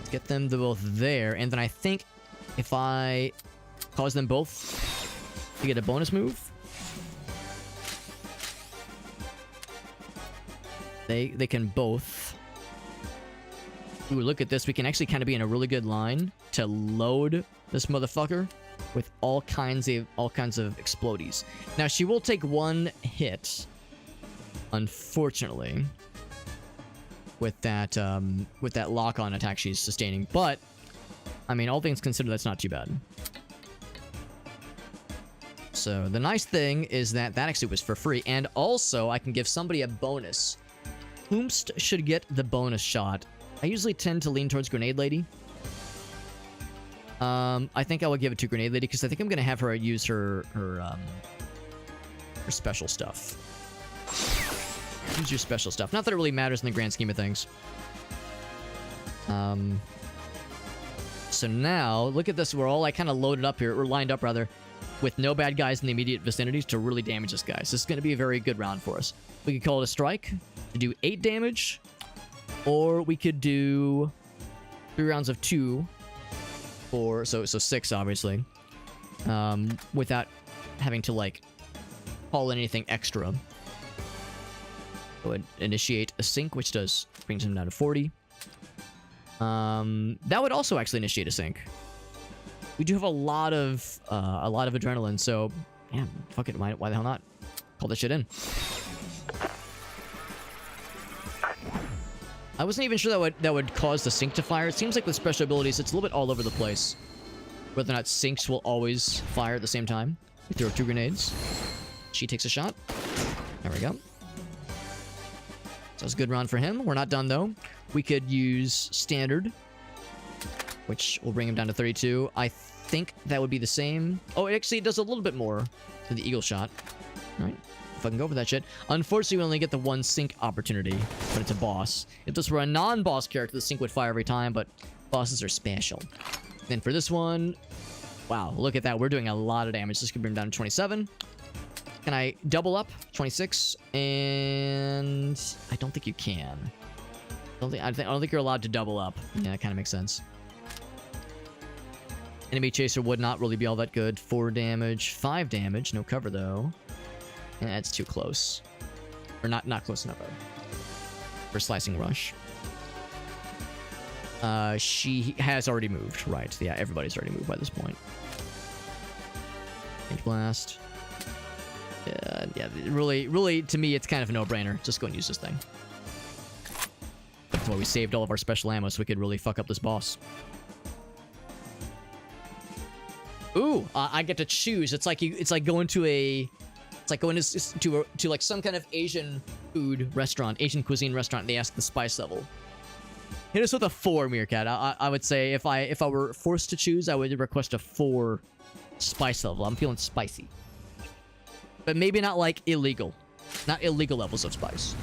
is get them to both there, and then I think if I cause them both to get a bonus move, they can both. Ooh, look at this. We can actually kind of be in a really good line to load this motherfucker with all kinds of explodies. Now she will take one hit, unfortunately, with that lock-on attack she's sustaining. But I mean, all things considered, that's not too bad. So the nice thing is that actually was for free, and also I can give somebody a bonus. Whomst should get the bonus shot. I usually tend to lean towards Grenade Lady. I think I will give it to Grenade Lady because I think I'm gonna have her use her special stuff. Use your special stuff. Not that it really matters in the grand scheme of things. So now look at this. We're all like kind of loaded up here, or lined up rather, with no bad guys in the immediate vicinity to really damage this guy. So this is going to be a very good round for us. We could call it a strike to do 8 damage, or we could do 3 rounds of 2 for so 6 obviously, without having to like call in anything extra. Go ahead, initiate a sync, which brings him down to 40. That would also actually initiate a sync. We do have a lot of adrenaline, so yeah, fuck it. Why the hell not? Call this shit in. I wasn't even sure that would cause the sync to fire. It seems like with special abilities, it's a little bit all over the place. Whether or not syncs will always fire at the same time. We throw 2 grenades. She takes a shot. There we go. So it's a good round for him. We're not done though. We could use standard, which will bring him down to 32. I think that would be the same. Oh, actually, it does a little bit more than the eagle shot. All right. If I can go for that shit. Unfortunately, we only get the 1 sync opportunity, but it's a boss. If this were a non-boss character, the sync would fire every time, but bosses are special. Then for this one, wow, look at that. We're doing a lot of damage. This could bring him down to 27. Can I double up? 26. And I don't think you can. I don't think you're allowed to double up. Yeah, that kind of makes sense. Enemy Chaser would not really be all that good. 4 damage, 5 damage. No cover, though. Yeah, it's too close. Or not close enough, for Slicing Rush. She has already moved. Right, yeah, everybody's already moved by this point. Range Blast. Yeah, really, to me, it's kind of a no-brainer. Just go and use this thing. That's why we saved all of our special ammo, so we could really fuck up this boss. Ooh, I get to choose. It's like going to like some kind of Asian food restaurant, Asian cuisine restaurant. And they ask the spice level. Hit us with a 4, Meerkat. I would say if I were forced to choose, I would request a 4 spice level. I'm feeling spicy, but maybe not like illegal, not illegal levels of spice.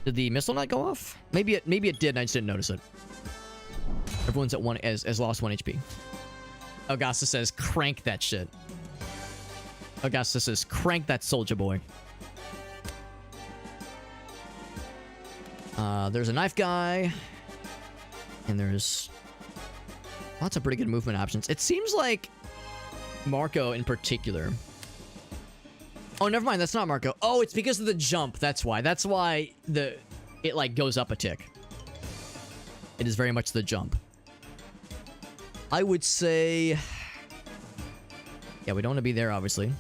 Did the missile not go off? Maybe it did, and I just didn't notice it. Everyone's at 1 as lost 1 HP. Augusta says, crank that shit. Augusta says, crank that soldier boy. There's a knife guy. And there's lots of pretty good movement options. It seems like Marco in particular. Oh, never mind. That's not Marco. Oh, it's because of the jump. That's why. That's why it like goes up a tick. It is very much the jump. I would say, yeah, we don't want to be there, obviously.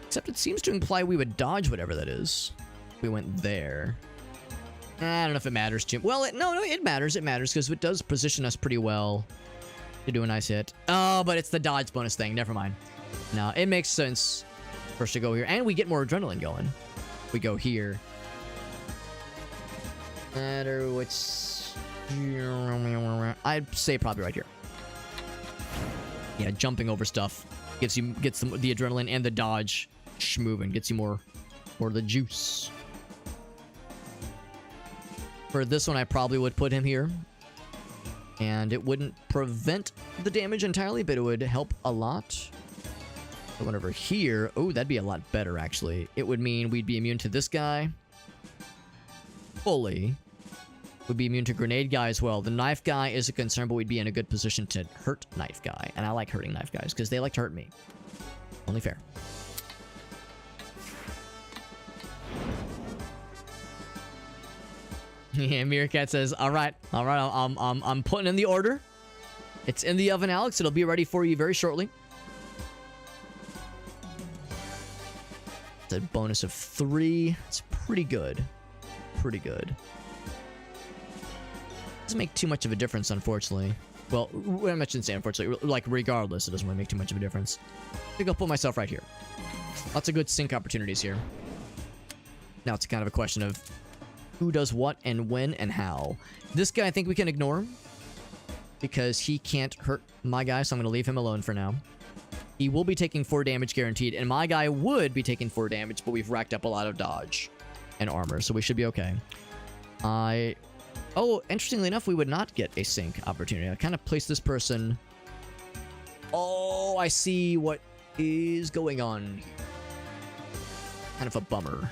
Except it seems to imply we would dodge whatever that is. We went there. I don't know if it matters too. Well, no, it matters. It matters because it does position us pretty well to do a nice hit. Oh, but it's the dodge bonus thing. Never mind. No, it makes sense for us to go here. And we get more adrenaline going. We go here. Matter which I'd say probably right here. Yeah, jumping over stuff gets the adrenaline and the dodge schmoving, gets you more of the juice. For this one, I probably would put him here. And it wouldn't prevent the damage entirely, but it would help a lot. I went over here. Oh, that'd be a lot better, actually. It would mean we'd be immune to this guy. Fully. Would be immune to grenade guy as well. The knife guy is a concern, but we'd be in a good position to hurt knife guy. And I like hurting knife guys, because they like to hurt me. Only fair. Yeah, Meerkat says, all right, I'm putting in the order. It's in the oven, Alex. It'll be ready for you very shortly. It's a bonus of 3. It's pretty good. Pretty good. Doesn't make too much of a difference, unfortunately. Well, I shouldn't say unfortunately. Like, regardless, it doesn't really make too much of a difference. I think I'll put myself right here. Lots of good sync opportunities here. Now it's kind of a question of who does what and when and how. This guy I think we can ignore because he can't hurt my guy, so I'm going to leave him alone for now. He will be taking 4 damage guaranteed, and my guy would be taking 4 damage, but we've racked up a lot of dodge and armor, so we should be okay. Oh, interestingly enough, we would not get a sync opportunity. I kind of placed this person... Oh, I see what is going on. Kind of a bummer.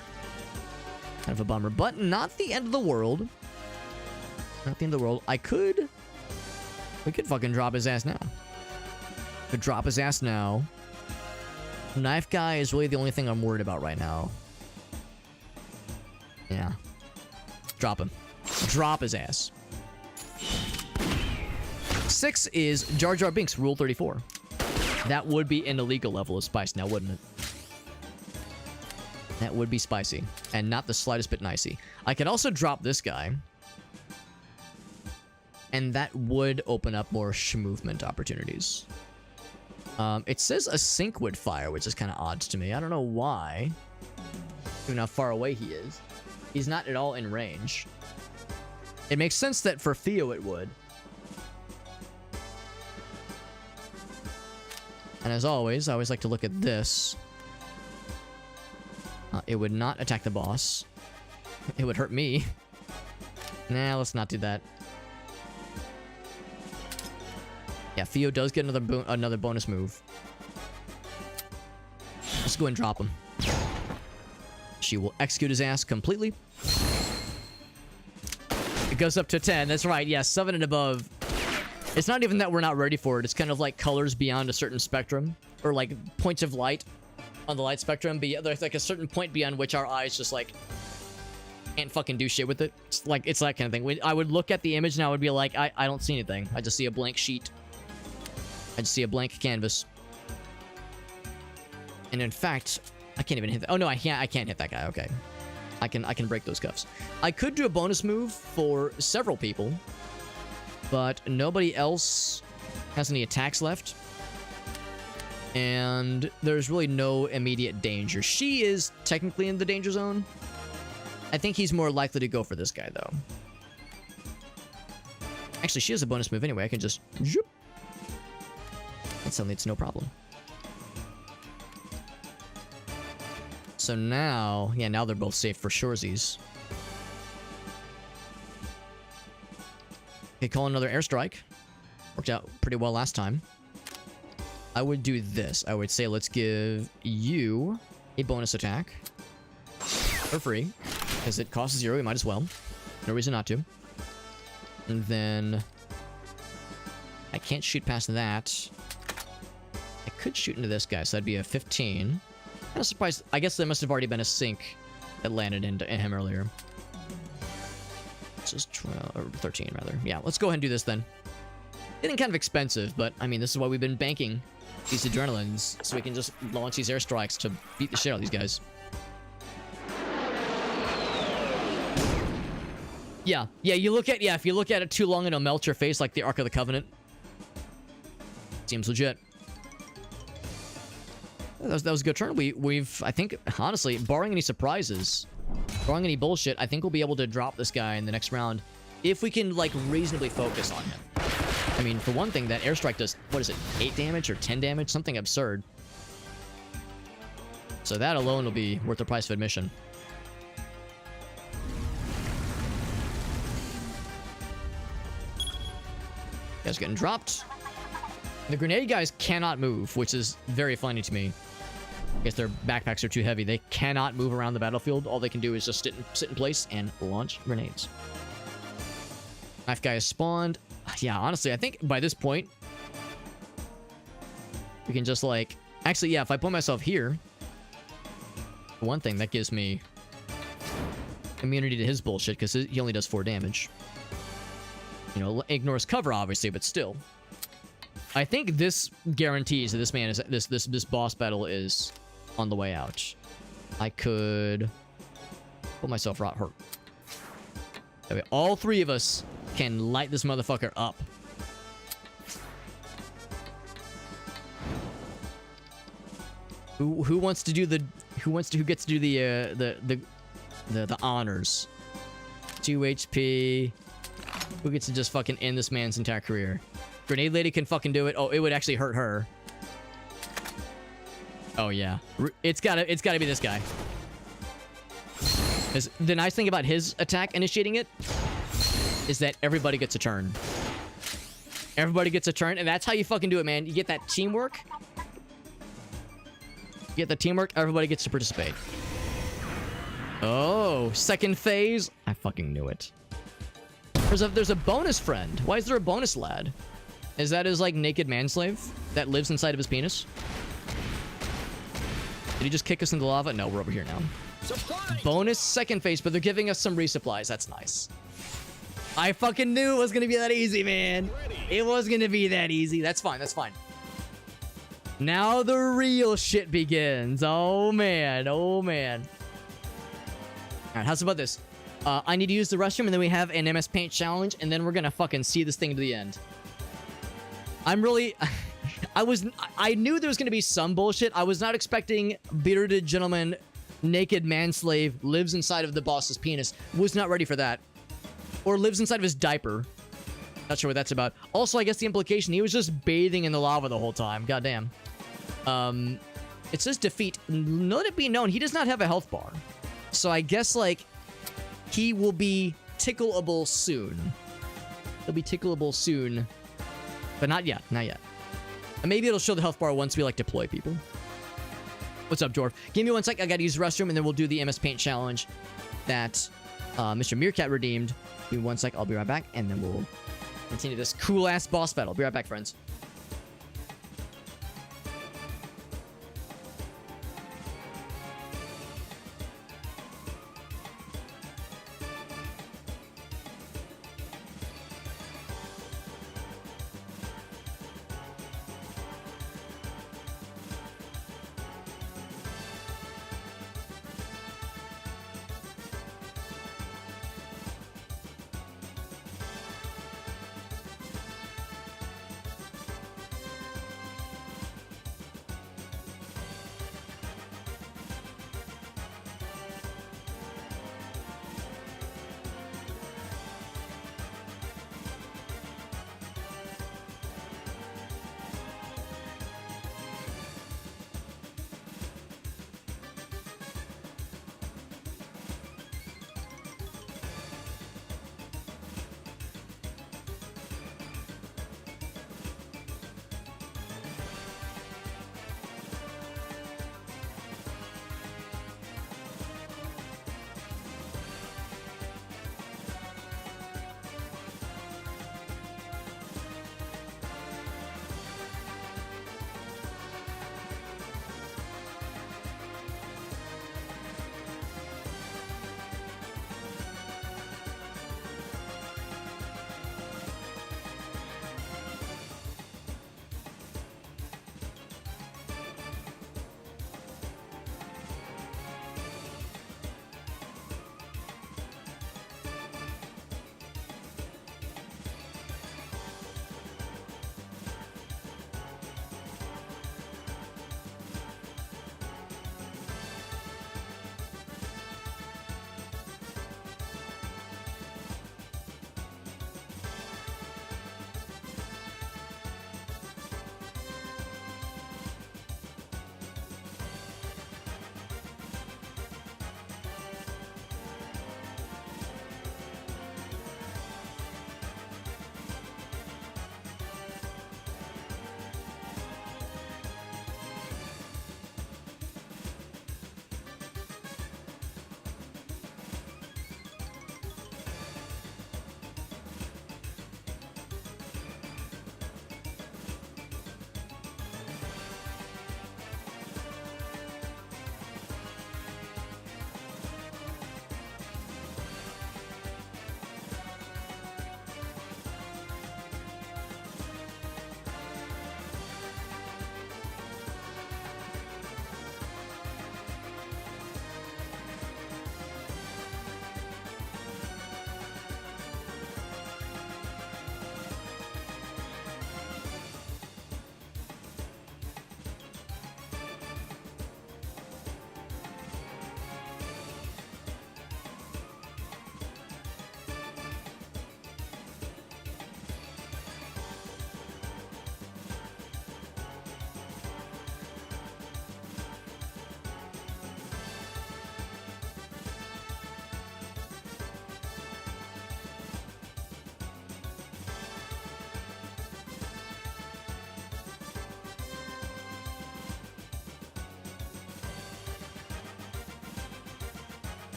Kind of a bummer, but not the end of the world. Not the end of the world. We could fucking drop his ass now. Could drop his ass now. Knife guy is really the only thing I'm worried about right now. Yeah. Drop him. Drop his ass. 6 is Jar Jar Binks, Rule 34. That would be an illegal level of spice now, wouldn't it? That would be spicy. And not the slightest bit nicey. I could also drop this guy. And that would open up more movement opportunities. It says a sync would fire, which is kind of odd to me. I don't know why. Even how far away he is. He's not at all in range. It makes sense that for Theo it would. And as always, I always like to look at this. It would not attack the boss. It would hurt me. Nah, let's not do that. Yeah, Theo does get another bonus move. Let's go and drop him. She will execute his ass completely. It goes up to 10. That's right. Yeah, 7 and above. It's not even that we're not ready for it. It's kind of like colors beyond a certain spectrum. Or like points of light on the light spectrum. But yeah, there's like a certain point beyond which our eyes just like can't fucking do shit with it. It's that kind of thing. When I would look at the image and I would be like, I don't see anything. I just see a blank sheet. I just see a blank canvas. And in fact, I can't even hit that. Oh no, I can't hit that guy. Okay. I can break those cuffs. I could do a bonus move for several people, but nobody else has any attacks left. And there's really no immediate danger. She is technically in the danger zone. I think he's more likely to go for this guy, though. Actually, she has a bonus move anyway. I can just... Zoop. And suddenly it's no problem. So now... Yeah, now they're both safe for shoresies. Okay, call another airstrike. Worked out pretty well last time. I would do this. I would say let's give you a bonus attack. For free. Because it costs 0, we might as well. No reason not to. And then... I can't shoot past that. I could shoot into this guy, so that'd be a 15. Kind of surprised. I guess there must have already been a sync that landed into him earlier. This is 12, or 13, rather. Yeah, let's go ahead and do this then. Getting kind of expensive, but, I mean, this is why we've been banking these adrenalines, so we can just launch these airstrikes to beat the shit out of these guys. Yeah, you look at, if you look at it too long, it'll melt your face like the Ark of the Covenant. Seems legit. That was a good turn. We've, I think, honestly, barring any surprises, barring any bullshit, I think we'll be able to drop this guy in the next round If we can, like, reasonably focus on him. I mean, for one thing, that airstrike does, what is it, 8 damage or 10 damage? Something absurd. So that alone will be worth the price of admission. Guys getting dropped. The grenade guys cannot move, which is very funny to me. I guess their backpacks are too heavy. They cannot move around the battlefield. All they can do is just sit in place and launch grenades. Knife guy is spawned. Yeah, honestly, I think by this point, we can just like... Actually, yeah, if I put myself here, for one thing, that gives me immunity to his bullshit, because he only does 4 damage. You know, ignores cover, obviously, but still. I think this guarantees that this man is... This boss battle is on the way out. I could put myself right hurt. That way, all 3 of us can light this motherfucker up. Who wants to do the who gets to do the honors? 2 HP. Who gets to just fucking end this man's entire career? Grenade lady can fucking do it. Oh, it would actually hurt her. Oh yeah. It's gotta be this guy. 'Cause the nice thing about his attack initiating it is that everybody gets a turn. Everybody gets a turn, and that's how you fucking do it, man. You get that teamwork. You get the teamwork, everybody gets to participate. Oh, second phase. I fucking knew it. There's a bonus friend. Why is there a bonus lad? Is that his, like, naked manslave that lives inside of his penis? Did he just kick us into lava? No, we're over here now. Supplies. Bonus second phase, but they're giving us some resupplies. That's nice. I fucking knew it was gonna be that easy, man. It was gonna be that easy. That's fine, that's fine. Now the real shit begins. Oh, man. Oh, man. All right, how's about this? I need to use the restroom, and then we have an MS Paint challenge, and then we're gonna fucking see this thing to the end. I'm really... I knew there was gonna be some bullshit. I was not expecting bearded gentleman, naked manslave, lives inside of the boss's penis. Was not ready for that. Or lives inside of his diaper. Not sure what that's about. Also, I guess the implication, he was just bathing in the lava the whole time. Goddamn. It says defeat. Let it be known, he does not have a health bar. So I guess, like, he will be tickleable soon. He'll be tickleable soon. But not yet. Not yet. And maybe it'll show the health bar once we, like, deploy people. What's up, Dwarf? Give me 1 sec. I gotta use the restroom, and then we'll do the MS Paint challenge that Mr. Meerkat redeemed. Give me 1 sec. I'll be right back, and then we'll continue this cool-ass boss battle. Be right back, friends.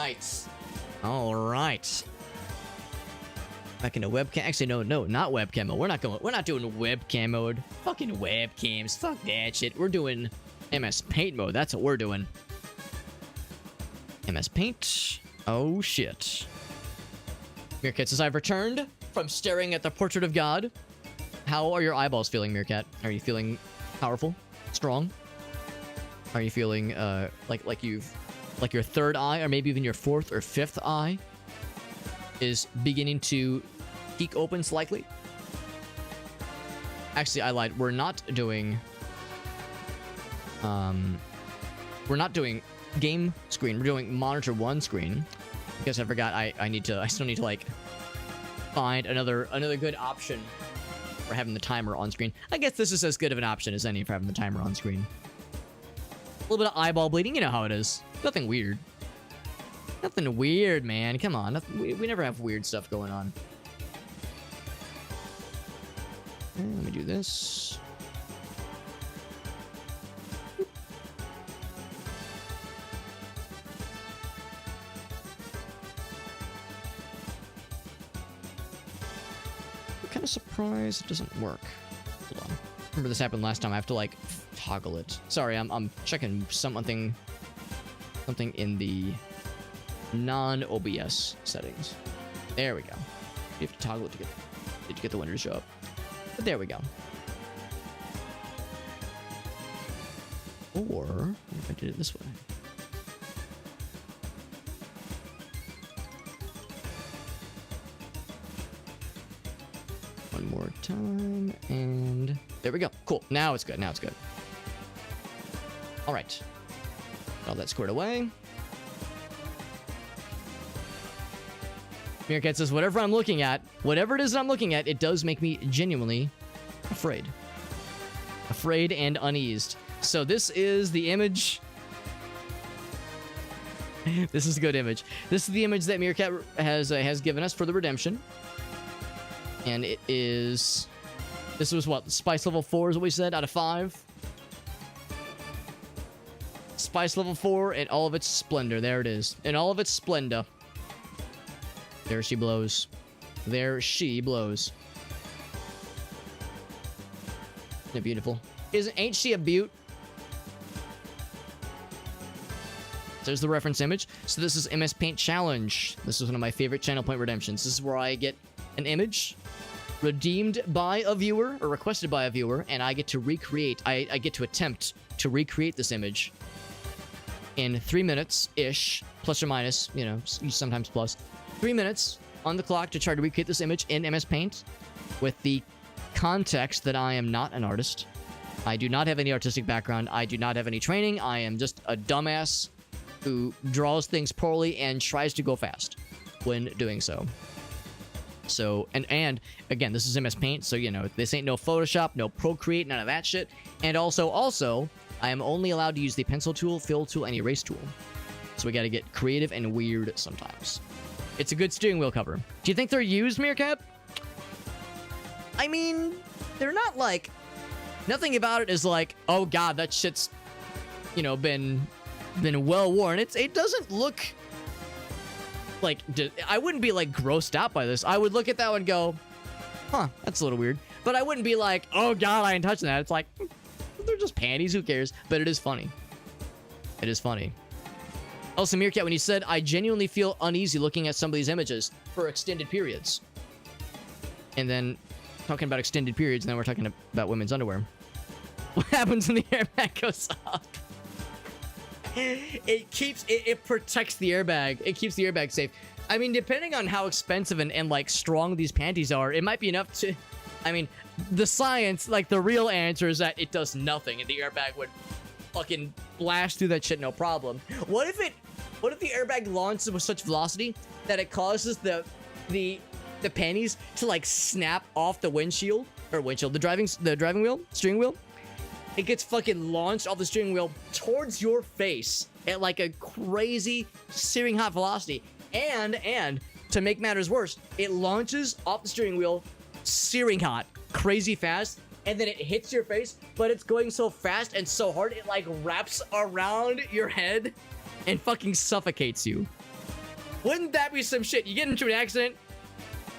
right. All right. Back into webcam. Actually, no, not webcam mode. We're not doing webcam mode. Fucking webcams. Fuck that shit. We're doing MS Paint mode. That's what we're doing. MS Paint. Oh shit. Meerkat says, I've returned from staring at the portrait of God. How are your eyeballs feeling, Meerkat? Are you feeling powerful? Strong? Are you feeling like your third eye, or maybe even your fourth or fifth eye is beginning to peek open slightly? Actually, I lied. We're not doing game screen. We're doing monitor 1 screen. Because I forgot I still need to like find another good option for having the timer on screen. I guess this is as good of an option as any for having the timer on screen. A little bit of eyeball bleeding, you know how it is. Nothing weird. Nothing weird, man. Come on. We never have weird stuff going on. Okay, let me do this. I'm kind of surprised it doesn't work. Hold on. Remember this happened last time. I have to like toggle it. Sorry, I'm checking something in the non-OBS settings. There we go. You have to toggle it to get the window to show up. But there we go. Or what if I did it this way? One more time, and there we go. Cool. Now it's good. Now it's good. All right. All that squared away. Meerkat says, whatever I'm looking at, whatever it is that I'm looking at, it does make me genuinely afraid. Afraid and uneased. So this is the image. This is a good image. This is the image that Meerkat has given us for the redemption. And it is... This was what? Spice level 4 is what we said out of 5. Spice level 4 in all of its splendor. There it is. In all of its splendor. There she blows. There she blows. Isn't it beautiful? Ain't she a beaut? There's the reference image. So this is MS Paint Challenge. This is one of my favorite channel point redemptions. This is where I get an image redeemed by a viewer or requested by a viewer, and I get to recreate. I get to attempt to recreate this image in 3 minutes-ish, plus or minus, you know, sometimes plus. 3 minutes on the clock to try to recreate this image in MS Paint with the context that I am not an artist. I do not have any artistic background. I do not have any training. I am just a dumbass who draws things poorly and tries to go fast when doing so. So, and again, this is MS Paint, so, you know, this ain't no Photoshop, no Procreate, none of that shit. And also, I am only allowed to use the pencil tool, fill tool, and erase tool. So we gotta get creative and weird sometimes. It's a good steering wheel cover. Do you think they're used, Meerkat? I mean, they're not like... Nothing about it is like, oh god, that shit's, you know, been well worn. It doesn't look like... I wouldn't be like grossed out by this. I would look at that one and go, huh, that's a little weird. But I wouldn't be like, oh god, I ain't touching that. It's like, they're just panties, who cares? But it is funny. It is funny. Also, Meerkat, when you said, I genuinely feel uneasy looking at some of these images for extended periods. And then talking about extended periods, and then we're talking about women's underwear. What happens when the airbag goes up? It protects the airbag. It keeps the airbag safe. I mean, depending on how expensive and like strong these panties are, it might be enough to... I mean, the science, like the real answer is that it does nothing and the airbag would fucking blast through that shit no problem. What if the airbag launches with such velocity that it causes the panties to like snap off the the driving wheel, steering wheel? It gets fucking launched off the steering wheel towards your face at like a crazy searing hot velocity. And to make matters worse, it launches off the steering wheel searing hot, crazy fast, and then it hits your face, but it's going so fast and so hard, it like wraps around your head and fucking suffocates you. Wouldn't that be some shit? You get into an accident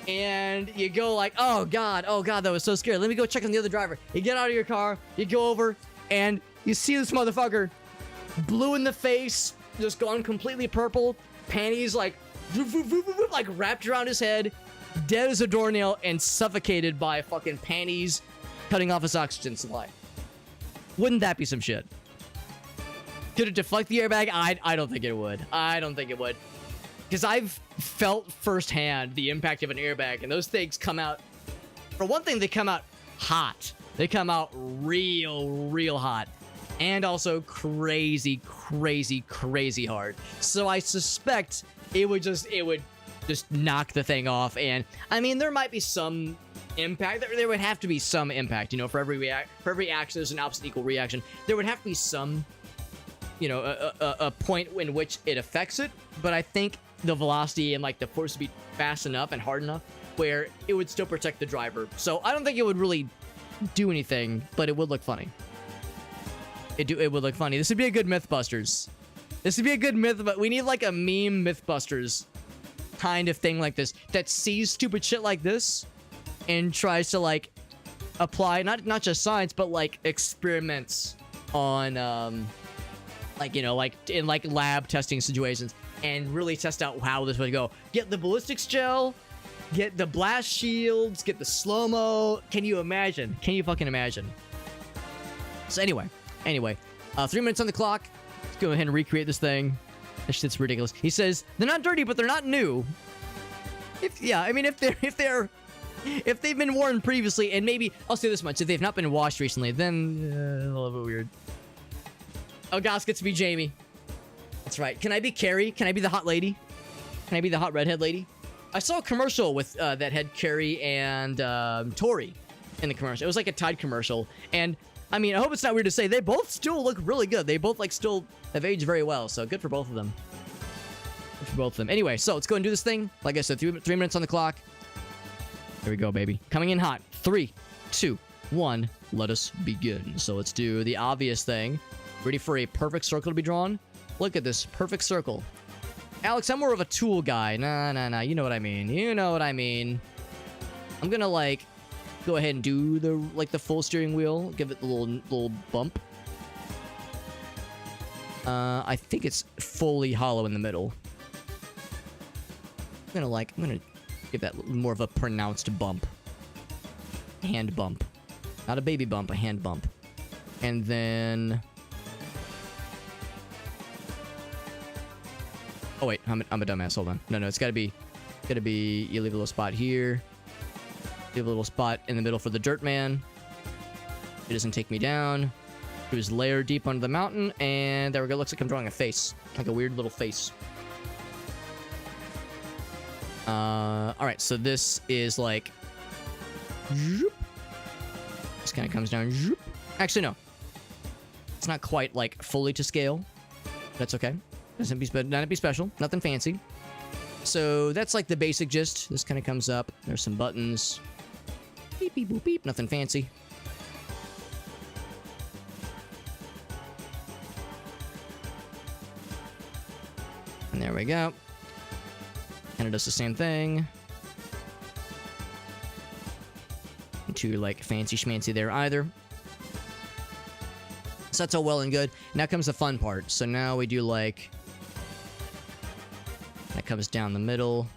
and you go like, oh god, that was so scary. Let me go check on the other driver. You get out of your car, you go over, and you see this motherfucker blue in the face, just gone completely purple, panties like wrapped around his head, dead as a doornail, and suffocated by fucking panties cutting off his oxygen supply. Wouldn't that be some shit? Could it deflect the airbag? I don't think it would. I don't think it would. Because I've felt firsthand the impact of an airbag, and those things come out... For one thing, they come out hot. They come out real hot. And also crazy hard. So I suspect it would just knock the thing off. And, I mean, there might be some impact. There would have to be some impact, you know, for every action, there's an opposite equal reaction. There would have to be some, you know, a point in which it affects it. But I think the velocity and like the force would be fast enough and hard enough where it would still protect the driver. So I don't think it would really do anything, but it would look funny. It would look funny. This would be a good Mythbusters. This would be a good myth, but we need like a meme Mythbusters kind of thing like this that sees stupid shit like this and tries to like apply not just science but like experiments on like, you know, like in like lab testing situations and really test out how this would go. Get the ballistics gel, get the blast shields, get the slow-mo. Can you imagine? Can you fucking imagine? So anyway, 3 minutes on the clock. Let's go ahead and recreate this thing. This shit's ridiculous. He says they're not dirty, but they're not new. If they've been worn previously, and maybe I'll say this much: if they've not been washed recently, then a little bit weird. Oh, Goss gets to be Jamie. That's right. Can I be Carrie? Can I be the hot lady? Can I be the hot redhead lady? I saw a commercial with that had Carrie and Tori in the commercial. It was like a Tide commercial, and I mean, I hope it's not weird to say they both still look really good. They both like still have aged very well, so good for both of them. Good for both of them. Anyway, so let's go and do this thing. Like I said, 3 minutes on the clock. Here we go, baby. Coming in hot. 3, 2, 1. Let us begin. So let's do the obvious thing. Ready for a perfect circle to be drawn? Look at this perfect circle. Alex, I'm more of a tool guy. Nah. You know what I mean. You know what I mean. I'm gonna like go ahead and do the full steering wheel. Give it the little bump. I think it's fully hollow in the middle. I'm gonna give that more of a pronounced bump. Hand bump. Not a baby bump, a hand bump. And then... Oh wait, I'm a dumbass, hold on. No, it's gotta be, you leave a little spot here. Leave a little spot in the middle for the dirt man. It doesn't take me down. Cruise layer deep under the mountain, and there we go. Looks like I'm drawing a face. Like a weird little face. Alright, so this is like... This kind of comes down. Actually, no. It's not quite like fully to scale. That's okay. Doesn't be special. Nothing fancy. So that's like the basic gist. This kind of comes up. There's some buttons. Beep, beep, boop, beep. Nothing fancy. And there we go. And it does the same thing. Too like fancy schmancy there either. So that's all well and good. Now comes the fun part. So now we do like... That comes down the middle.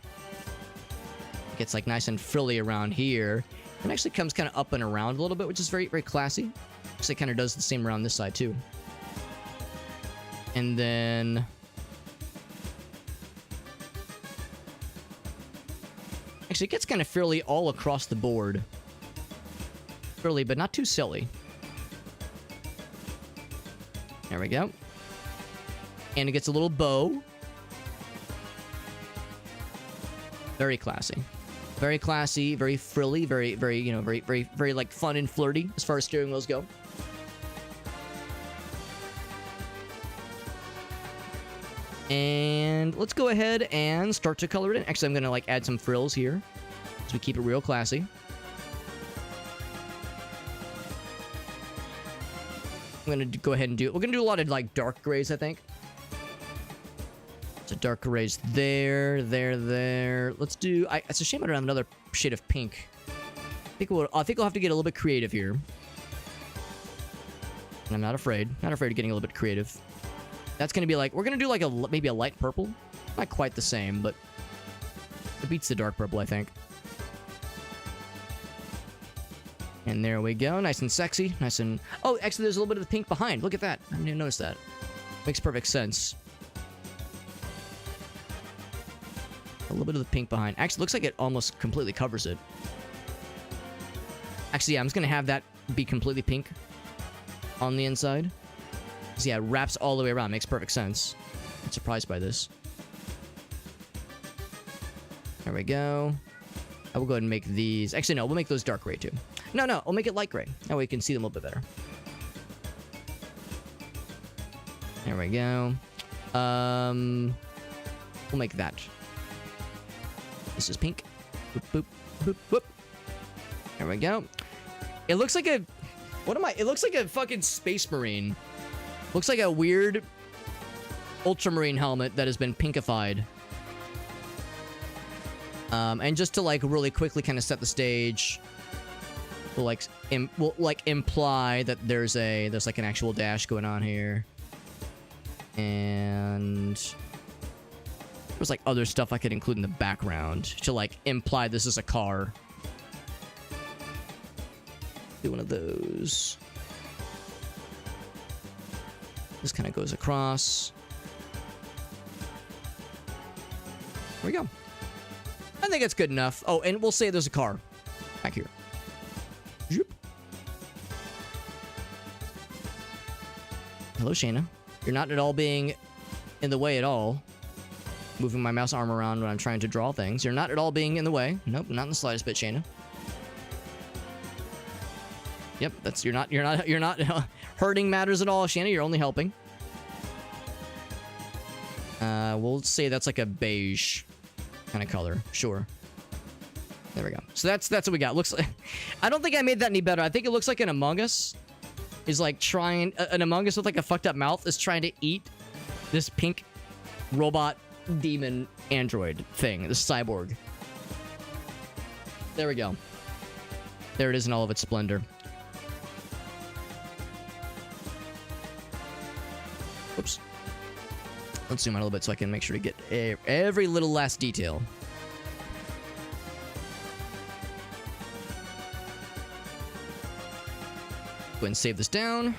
It gets like nice and frilly around here. It actually comes kind of up and around a little bit, which is very, very classy. Actually, it kind of does the same around this side too. And then... Actually, it gets kind of frilly all across the board. Frilly, but not too silly. There we go. And it gets a little bow. Very classy. Very classy, very frilly, very, very, you know, very, like, fun and flirty as far as steering wheels go. And let's go ahead and start to color it in. Actually, I'm going to, like, add some frills here so we keep it real classy. I'm going to go ahead and do... We're going to do a lot of, like, dark grays, I think. So dark grays there, there. Let's do... it's a shame I don't have another shade of pink. I think we'll have to get a little bit creative here. And I'm not afraid. Not afraid of getting a little bit creative. That's going to be like... We're going to do like maybe a light purple. Not quite the same, but... It beats the dark purple, I think. And there we go. Nice and sexy. Nice and... Oh, actually, there's a little bit of the pink behind. Look at that. I didn't even notice that. Makes perfect sense. A little bit of the pink behind. Actually, looks like it almost completely covers it. Actually, yeah, I'm just going to have that be completely pink on the inside. So yeah, it wraps all the way around. Makes perfect sense. I'm surprised by this. There we go. I will go ahead and make these... Actually, no, we'll make those dark gray too. No, we'll make it light gray. That way you can see them a little bit better. There we go. We'll make that. This is pink. Boop, boop, boop, boop. There we go. It looks like a... What am I? It looks like a fucking space marine. Looks like a weird ultramarine helmet that has been pinkified. And just to like really quickly kind of set the stage, we'll like imply that there's like an actual dash going on here, and there's like other stuff I could include in the background to like imply this is a car. Do one of those. This kind of goes across. There we go. I think it's good enough. Oh, and we'll say there's a car back here. Zoop. Hello, Shayna. You're not at all being in the way at all. Moving my mouse arm around when I'm trying to draw things. You're not at all being in the way. Nope, not in the slightest bit, Shayna. Yep, that's you're not hurting matters at all, Shayna. You're only helping. We'll say that's like a beige kind of color. Sure. There we go. So that's what we got. Looks like... I don't think I made that any better. I think it looks like an Among Us is like trying... An Among Us with like a fucked up mouth is trying to eat this pink robot demon android thing. This cyborg. There we go. There it is in all of its splendor. Oops. Let's zoom out a little bit so I can make sure to get every little last detail. Go ahead and save this down.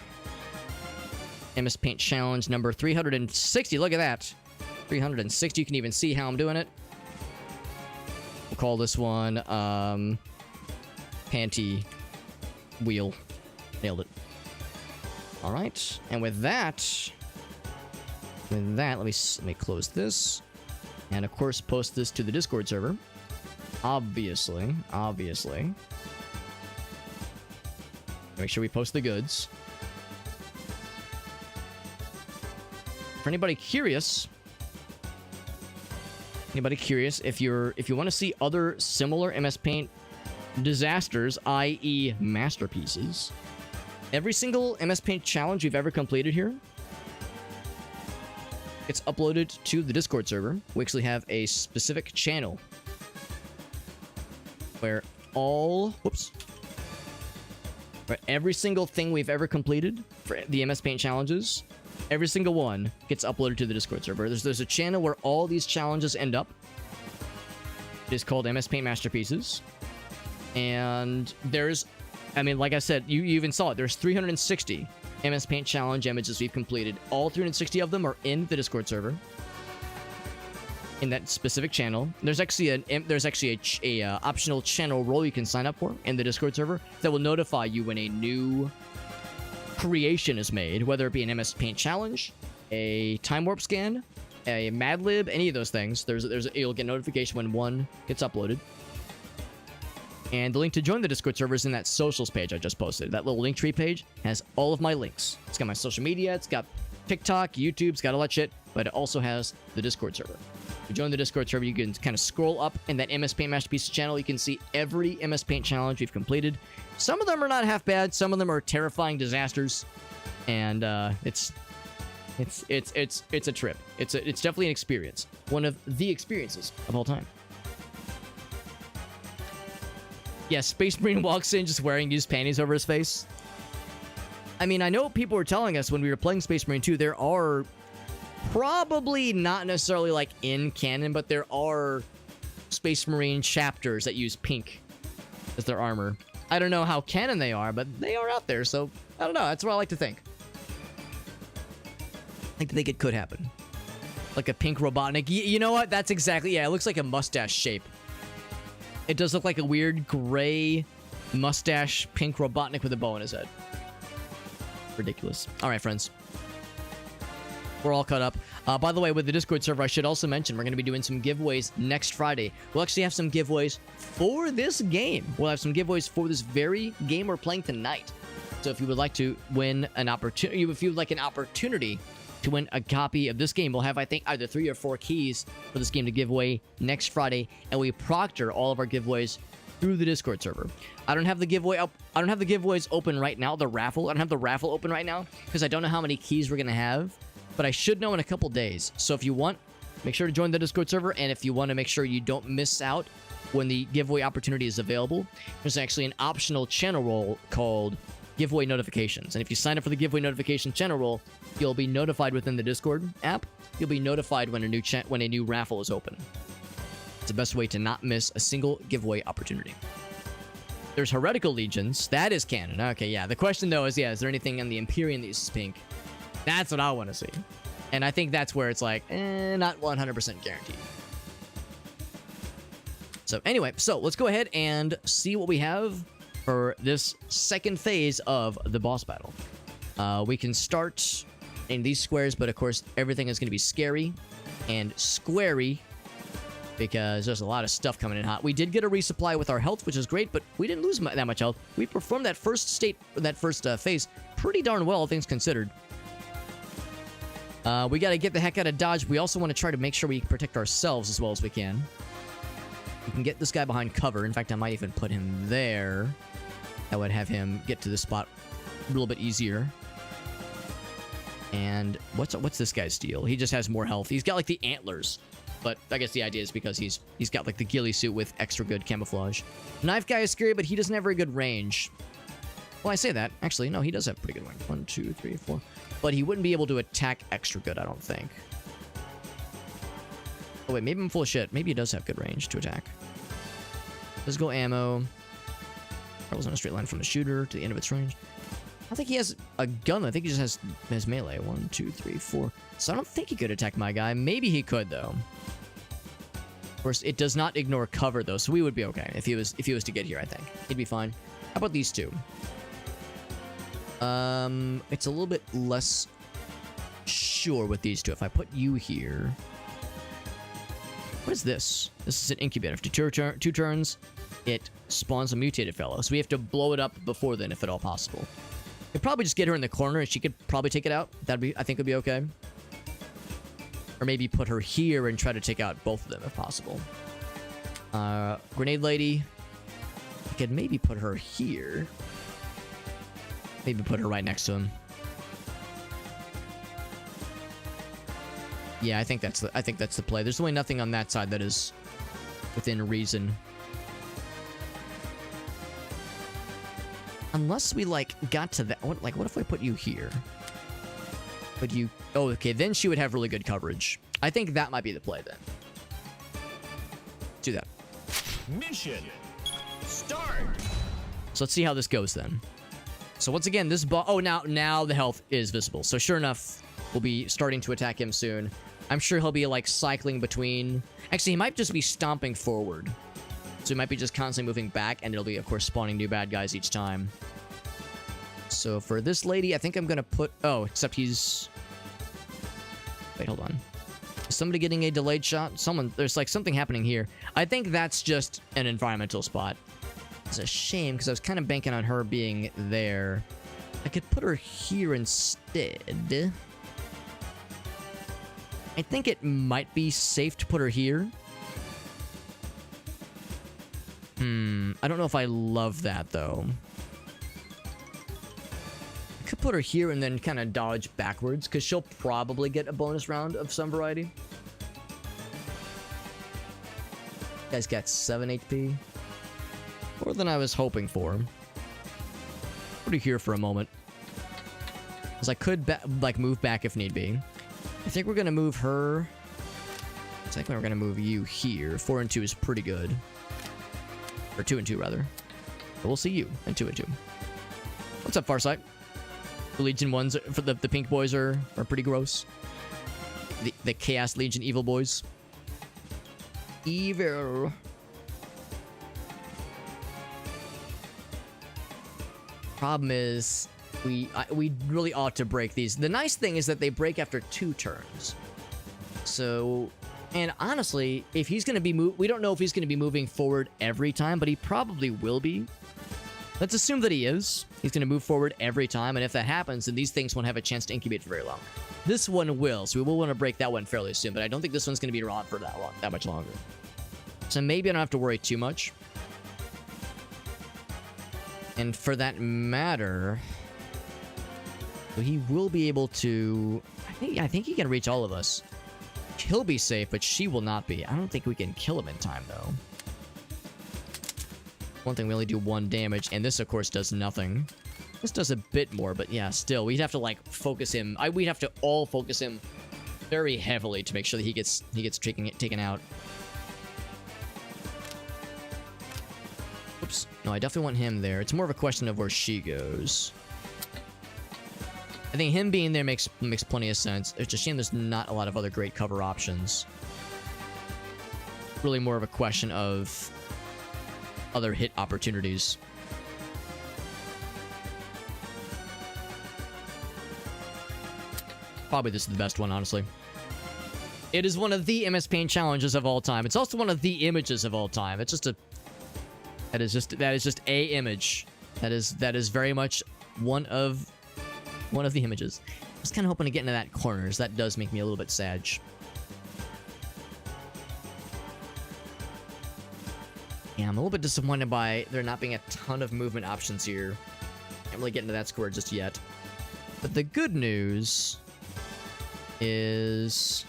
MS Paint Challenge number 360. Look at that. 360. You can even see how I'm doing it. We'll call this one Panty Wheel. Nailed it. All right. And with that, let me close this, and of course post this to the Discord server. Obviously. Make sure we post the goods. For anybody curious, if you want to see other similar MS Paint disasters, i.e. masterpieces, every single MS Paint challenge you've ever completed here, it's uploaded to the Discord server. We actually have a specific channel where where every single thing we've ever completed for the MS Paint challenges, every single one gets uploaded to the Discord server. There's a channel where all these challenges end up. It is called MS Paint Masterpieces. And there's, I mean, like I said, you even saw it. There's 360 MS Paint Challenge images we've completed. All 360 of them are in the Discord server, in that specific channel. There's actually a optional channel role you can sign up for in the Discord server that will notify you when a new creation is made, whether it be an MS Paint Challenge, a Time Warp scan, a Mad Lib, any of those things. You'll get notification when one gets uploaded. And the link to join the Discord server is in that socials page I just posted. That little link tree page has all of my links. It's got my social media, it's got TikTok, YouTube, it's got all that shit, but it also has the Discord server. To join the Discord server, you can kind of scroll up in that MS Paint Masterpieces channel. You can see every MS Paint challenge we've completed. Some of them are not half bad, some of them are terrifying disasters, and it's It's a trip. It's definitely an experience. One of the experiences of all time. Yeah, Space Marine walks in just wearing used panties over his face. I mean, I know people were telling us when we were playing Space Marine 2, there are probably not necessarily like in canon, but there are Space Marine chapters that use pink as their armor. I don't know how canon they are, but they are out there, so I don't know. That's what I like to think. I think it could happen. Like a pink Robotnik. You know what? That's exactly... Yeah, it looks like a mustache shape. It does look like a weird gray mustache pink Robotnik with a bow in his head. Ridiculous. All right, friends. We're all caught up. By the way, with the Discord server, I should also mention we're going to be doing some giveaways next Friday. We'll actually have some giveaways for this game. We'll have some giveaways for this very game we're playing tonight. So if you would like to win an opportunity, if you would like an opportunity to win a copy of this game, we'll have, I think, either 3 or 4 keys for this game to give away next Friday, and we proctor all of our giveaways through the Discord server. I don't have the giveaway up. I don't have the giveaways open right now. The raffle. I don't have the raffle open right now because I don't know how many keys we're gonna have, but I should know in a couple days. So if you want, make sure to join the Discord server, and if you want to make sure you don't miss out when the giveaway opportunity is available, there's actually an optional channel role called giveaway notifications. And if you sign up for the giveaway notification channel role, you'll be notified within the Discord app. You'll be notified when a new raffle is open. It's the best way to not miss a single giveaway opportunity. There's Heretical Legions. That is canon. Okay, yeah. The question, though, is, is there anything on the Empyrean that uses pink? That's what I want to see. And I think that's where it's like, not 100% guaranteed. So anyway, let's go ahead and see what we have for this second phase of the boss battle. We can start in these squares, but of course, everything is going to be scary and squarey because there's a lot of stuff coming in hot. We did get a resupply with our health, which is great, but we didn't lose that much health. We performed that first phase pretty darn well, things considered. We got to get the heck out of dodge. We also want to try to make sure we protect ourselves as well as we can. We can get this guy behind cover. In fact, I might even put him there. That would have him get to the spot a little bit easier. And what's this guy's deal? He just has more health. He's got like the antlers, but I guess the idea is because he's got like the ghillie suit with extra good camouflage. Knife guy is scary, but he doesn't have very good range. Well, I say that. Actually, no, he does have pretty good range. 1, 2, 3, 4. But he wouldn't be able to attack extra good, I don't think. Oh, wait, maybe I'm full of shit. Maybe he does have good range to attack. Let's go ammo. Travels in a straight line from the shooter to the end of its range. I think he has a gun. I think he just has his melee. 1, 2, 3, 4. So I don't think he could attack my guy. Maybe he could, though. Of course, it does not ignore cover, though, so we would be okay if he was to get here, I think. He'd be fine. How about these two? It's a little bit less sure with these two. If I put you here... What is this? This is an incubator. After two turns, it spawns a mutated fellow. So we have to blow it up before then, if at all possible. We'd probably just get her in the corner, and she could probably take it out. I think would be okay. Or maybe put her here and try to take out both of them, if possible. Grenade lady. I could maybe put her here. Maybe put her right next to him. Yeah, I think that's the play. There's really nothing on that side that is within reason. Unless we got to that. What if I put you here? But you. Oh, okay. Then she would have really good coverage. I think that might be the play then. Do that. Mission start. So let's see how this goes then. So once again, this boss. Oh, now the health is visible. So sure enough, we'll be starting to attack him soon. I'm sure he'll be cycling between. Actually, he might just be stomping forward. So he might be just constantly moving back, and it'll be, of course, spawning new bad guys each time. So for this lady, I think I'm gonna put. Oh, except he's. Wait, hold on. Is somebody getting a delayed shot? There's something happening here. I think that's just an environmental spot. It's a shame because I was kind of banking on her being there. I could put her here instead. I think it might be safe to put her here. I don't know if I love that, though. could put her here and then kind of dodge backwards, because she'll probably get a bonus round of some variety. Guy's got 7 HP. More than I was hoping for. Put her here for a moment. Because I could, like, move back if need be. I think we're going to move her... I think we're going to move you here. 4 and 2 is pretty good. Or 2 and 2, rather. But we'll see you. And 2 and 2. What's up, Farsight? The Legion ones, for the pink boys are pretty gross. The Chaos Legion evil boys. Evil. Problem is, we really ought to break these. The nice thing is that they break after 2 turns. So, and honestly, if he's going to be we don't know if he's going to be moving forward every time, but he probably will be. Let's assume that he is. He's going to move forward every time, and if that happens, then these things won't have a chance to incubate for very long. This one will, so we will want to break that one fairly soon, but I don't think this one's going to be around for that much longer. So maybe I don't have to worry too much. And for that matter, he will be able to... I think he can reach all of us. He'll be safe, but she will not be. I don't think we can kill him in time, though. One thing, we only do 1 damage, and this, of course, does nothing. This does a bit more, but yeah, still, we'd have to, like, focus him. We'd have to all focus him very heavily to make sure that he gets taken out. Oops. No, I definitely want him there. It's more of a question of where she goes. I think him being there makes plenty of sense. It's a shame there's not a lot of other great cover options. Really more of a question of other hit opportunities. Probably this is the best one, honestly. It is one of the MS Paint challenges of all time. It's also one of the images of all time. It's just a... That is just a image. That is very much one of the images. I was kind of hoping to get into that corner, so that does make me a little bit sad. Yeah, I'm a little bit disappointed by there not being a ton of movement options here. Can't really get into that square just yet. But the good news is...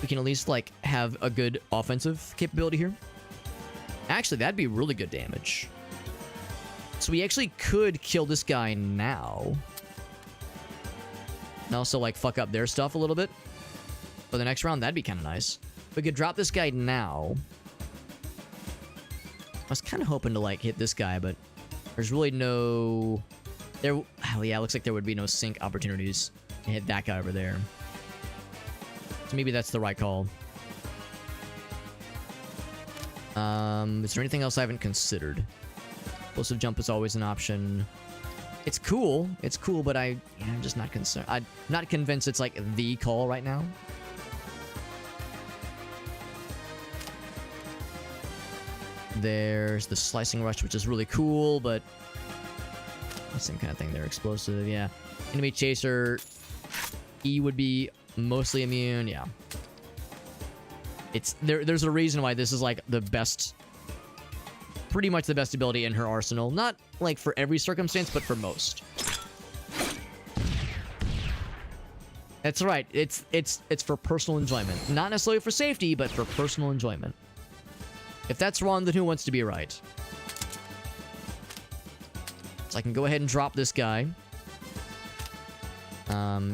we can at least, like, have a good offensive capability here. Actually, that'd be really good damage. So we actually could kill this guy now. And also, like, fuck up their stuff a little bit. For the next round, that'd be kind of nice. We could drop this guy now. I was kind of hoping to, like, hit this guy, but there's really no... Oh, yeah, it looks like there would be no sync opportunities to hit that guy over there. So maybe that's the right call. Is there anything else I haven't considered? Explosive jump is always an option. It's cool, but I'm just not concerned. I'm not convinced it's like the call right now. There's the slicing rush, which is really cool, but same kind of thing there. Explosive, yeah. Enemy chaser, E would be mostly immune, yeah. It's there's a reason why this is like the best, pretty much the best ability in her arsenal. Not like for every circumstance, but for most. That's right. It's for personal enjoyment. Not necessarily for safety, but for personal enjoyment. If that's wrong, then who wants to be right? So I can go ahead and drop this guy.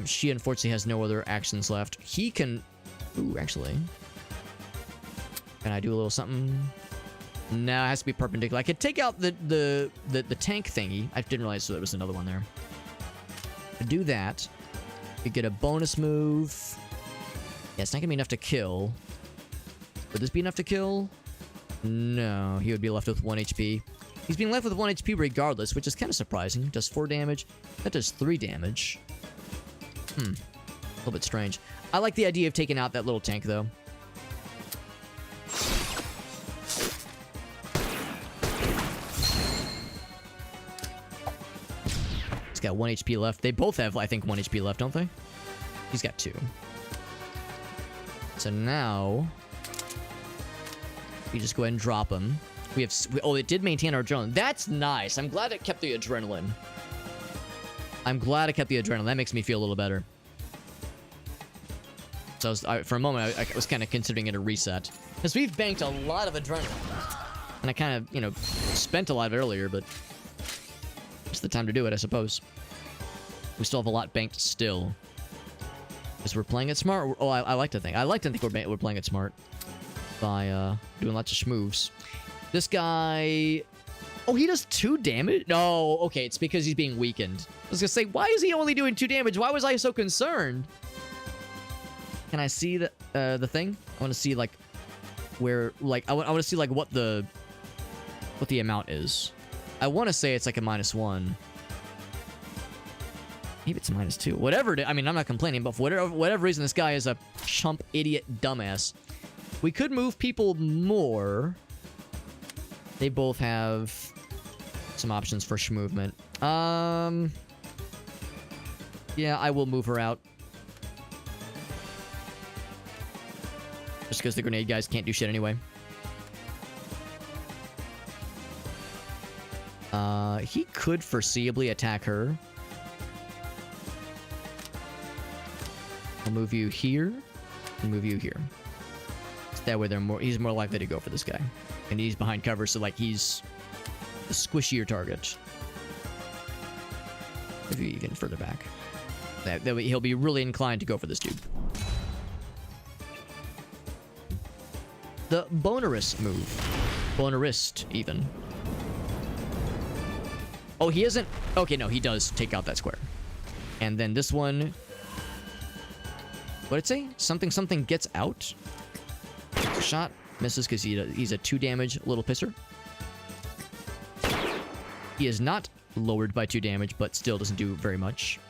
She unfortunately has no other actions left. He can... Ooh, actually. Can I do a little something? No, it has to be perpendicular. I could take out the tank thingy. I didn't realize there was another one there. Could do that. Could get a bonus move. Yeah, it's not gonna be enough to kill. Would this be enough to kill? No, he would be left with 1 HP. He's being left with 1 HP regardless, which is kind of surprising. Does 4 damage. That does 3 damage. A little bit strange. I like the idea of taking out that little tank, though. He's got 1 HP left. They both have, I think, 1 HP left, don't they? He's got 2. So now... you just go ahead and drop him. Oh, it did maintain our adrenaline. That's nice. I'm glad it kept the adrenaline. That makes me feel a little better. So for a moment, I was kind of considering it a reset. Because we've banked a lot of adrenaline. And I kind of, you know, spent a lot of it earlier, but it's the time to do it, I suppose. We still have a lot banked still. Because we're playing it smart. Oh, I like to think. We're playing it smart. By doing lots of schmoves. This guy... Oh, he does 2 damage? No, okay, it's because he's being weakened. I was gonna say, why is he only doing 2 damage? Why was I so concerned? Can I see the thing? I want to see, like, where... Like, I want to see, like, what the amount is. I want to say it's, like, a -1. Maybe it's a -2. Whatever it is. I mean, I'm not complaining, but for whatever reason, this guy is a chump, idiot, dumbass. We could move people more. They both have some options for movement. Yeah, I will move her out. Just because the grenade guys can't do shit anyway. He could foreseeably attack her. I'll move you here and move you here. That way he's more likely to go for this guy. And he's behind cover, so like he's a squishier target. Maybe even further back. That way he'll be really inclined to go for this dude. The Bonerist move. Bonerist, even. Oh, he isn't... Okay, no, he does take out that square. And then this one... What'd it say? Something gets out? Shot. Misses because he's a 2 damage little pisser. He is not lowered by 2 damage, but still doesn't do very much.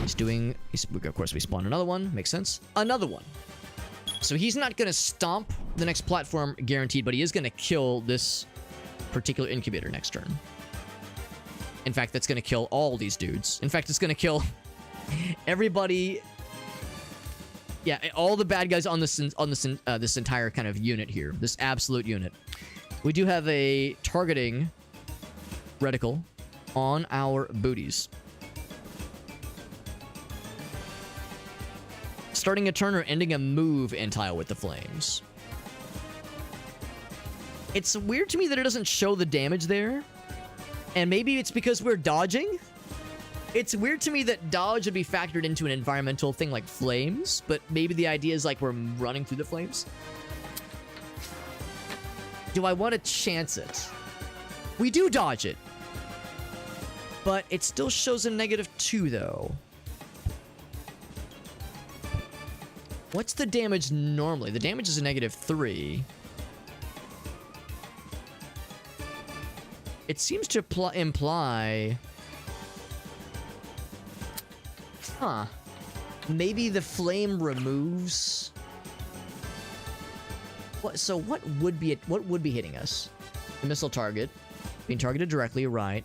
Of course, we spawn another one. Makes sense. Another one. So he's not going to stomp the next platform guaranteed, but he is going to kill this particular incubator next turn. In fact, that's going to kill all these dudes. In fact, it's going to kill everybody... Yeah, all the bad guys on this entire kind of unit here. This absolute unit. We do have a targeting reticle on our booties. Starting a turn or ending a move in tile with the flames. It's weird to me that it doesn't show the damage there. And maybe it's because we're dodging? It's weird to me that dodge would be factored into an environmental thing like flames, but maybe the idea is like we're running through the flames. Do I want to chance it? We do dodge it. But it still shows a -2 though. What's the damage normally? The damage is a -3. It seems to imply... Huh. Maybe the flame removes... So what would be hitting us? The missile target. Being targeted directly, right.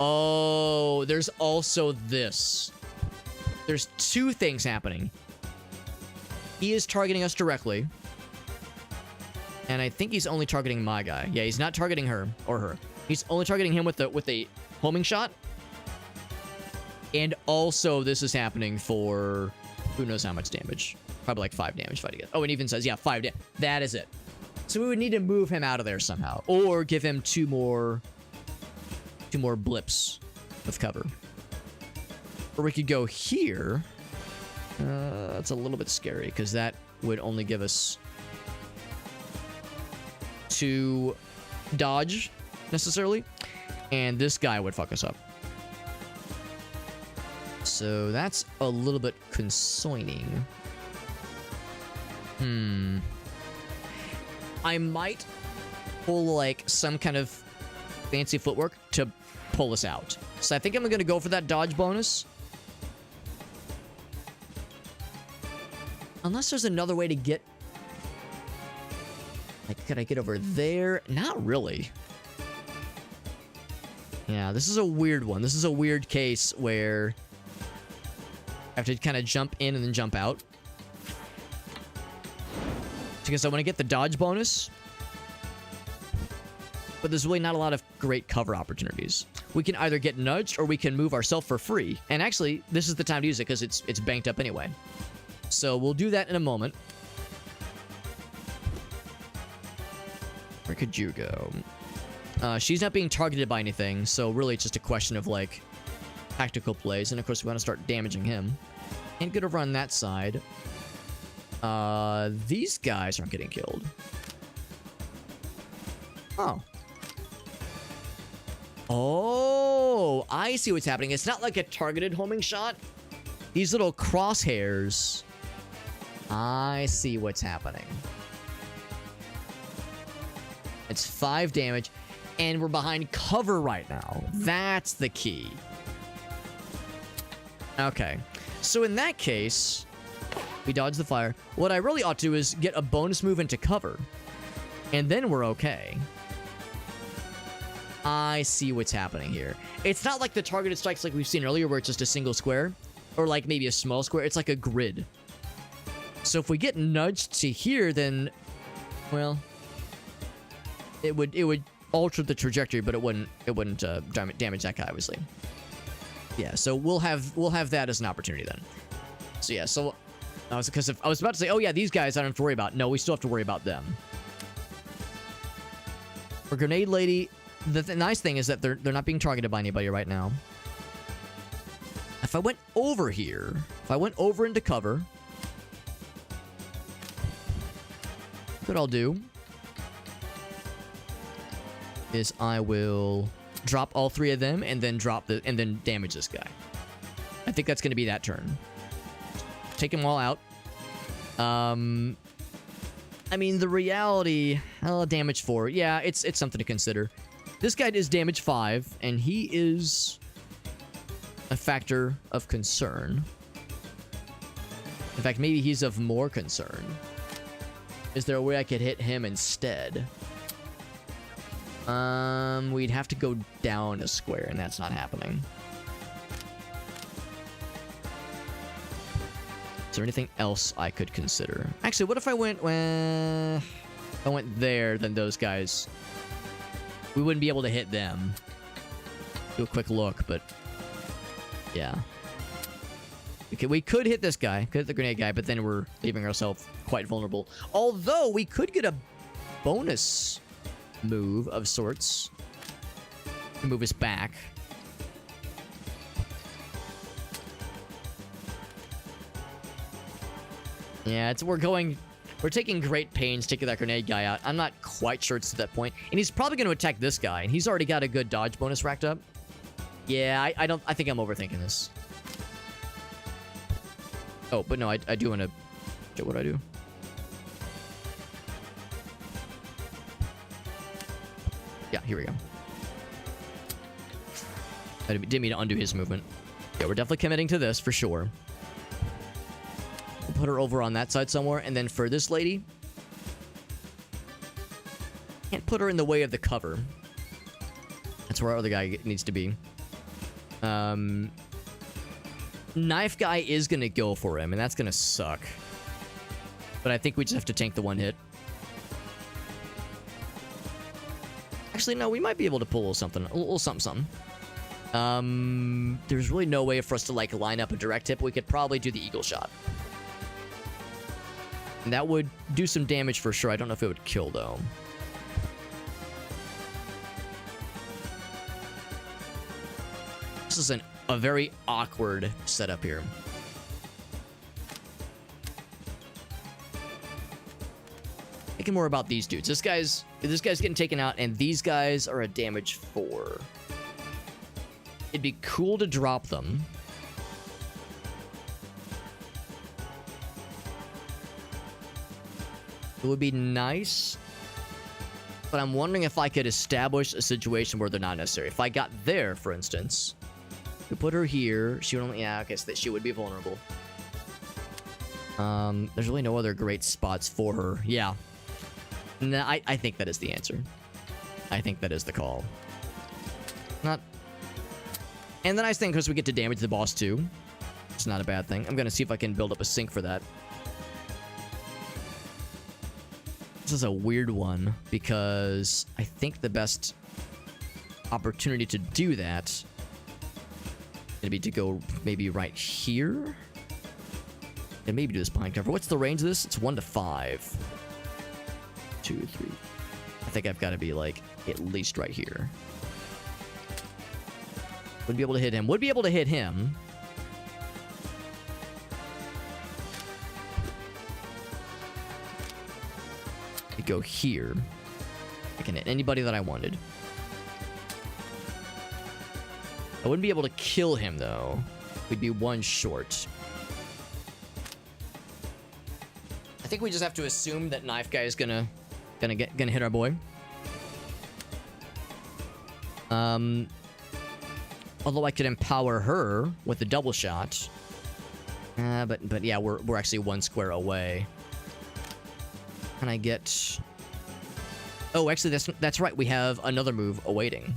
Oh, there's also this. There's 2 things happening. He is targeting us directly. And I think he's only targeting my guy. Yeah, he's not targeting her or her. He's only targeting him with a homing shot. And also, this is happening for who knows how much damage. Probably like 5 damage if I get. Oh, it even says, yeah, 5 damage. That is it. So we would need to move him out of there somehow. Or give him 2 more blips of cover. Or we could go here. That's a little bit scary, because that would only give us 2 dodge, necessarily. And this guy would fuck us up. So that's a little bit concerning. I might pull like some kind of fancy footwork to pull us out. So I think I'm going to go for that dodge bonus. Unless there's another way to get... Like, could I get over there? Not really. Yeah, this is a weird one. This is a weird case where I have to kind of jump in and then jump out. Because I want to get the dodge bonus. But there's really not a lot of great cover opportunities. We can either get nudged or we can move ourselves for free. And actually, this is the time to use it because it's banked up anyway. So we'll do that in a moment. Where could you go? She's not being targeted by anything, so really it's just a question of, like, tactical plays. And, of course, we want to start damaging him. And get over on that side. These guys aren't getting killed. Oh. Oh, I see what's happening. It's not like a targeted homing shot. These little crosshairs. I see what's happening. It's 5 damage, and we're behind cover right now. That's the key. Okay. So in that case, we dodge the fire. What I really ought to do is get a bonus move into cover. And then we're okay. I see what's happening here. It's not like the targeted strikes like we've seen earlier where it's just a single square. Or like maybe a small square. It's like a grid. So if we get nudged to here, then... Well... It would alter the trajectory, but it wouldn't damage that guy, obviously. Yeah, so we'll have that as an opportunity then. So yeah, so... I was about to say, oh yeah, these guys I don't have to worry about. No, we still have to worry about them. For Grenade Lady... The nice thing is that they're not being targeted by anybody right now. If I went over here, if I went over into cover, what I'll do is I will drop all 3 of them and then and then damage this guy. I think that's going to be that turn. Take them all out. I mean, the reality, damage 4. Yeah, it's something to consider. This guy is damage 5, and he is a factor of concern. In fact, maybe he's of more concern. Is there a way I could hit him instead? We'd have to go down a square, and that's not happening. Is there anything else I could consider? Actually, what if I went there, then those guys... We wouldn't be able to hit them. Do a quick look, but... Yeah. Okay, we could hit this guy. Could hit the grenade guy, but then we're leaving ourselves quite vulnerable. Although, we could get a bonus move of sorts. To move us back. Yeah, we're taking great pains taking that grenade guy out. I'm not quite sure it's to that point. And he's probably going to attack this guy. And he's already got a good dodge bonus racked up. Yeah, I think I'm overthinking this. Oh, but no, I do want to... What do I do? Yeah, here we go. I didn't mean to undo his movement. Yeah, we're definitely committing to this for sure. We'll put her over on that side somewhere. And then for this lady... Can't put her in the way of the cover. That's where our other guy needs to be. Knife guy is going to go for him, and that's going to suck. But I think we just have to tank the one hit. Actually, no, we might be able to pull a little something. There's really no way for us to, like, line up a direct hit, but we could probably do the eagle shot. And that would do some damage for sure. I don't know if it would kill, though. This is a very awkward setup here. Thinking more about these dudes. This guy's getting taken out, and these guys are a damage 4. It'd be cool to drop them. It would be nice, but I'm wondering if I could establish a situation where they're not necessary. If I got there, for instance, we put her here. She would only... Yeah, I guess that she would be vulnerable. There's really no other great spots for her. Yeah. No, I think that is the answer. I think that is the call. Not... And the nice thing, because we get to damage the boss, too. It's not a bad thing. I'm going to see if I can build up a sync for that. This is a weird one because I think the best opportunity to do that gonna be to go maybe right here and maybe do this behind cover. What's the range of this? It's 1 to 5. 2, 3. I think I've got to be like at least right here. Wouldn't be able to hit him. Would be able to hit him. I'd go here. I can hit anybody that I wanted. I wouldn't be able to kill him though. We'd be 1 short. I think we just have to assume that Knife Guy is gonna hit our boy. Although I could empower her with a double shot. But yeah, we're actually 1 square away. Can I get? Oh, actually, that's right. We have another move awaiting,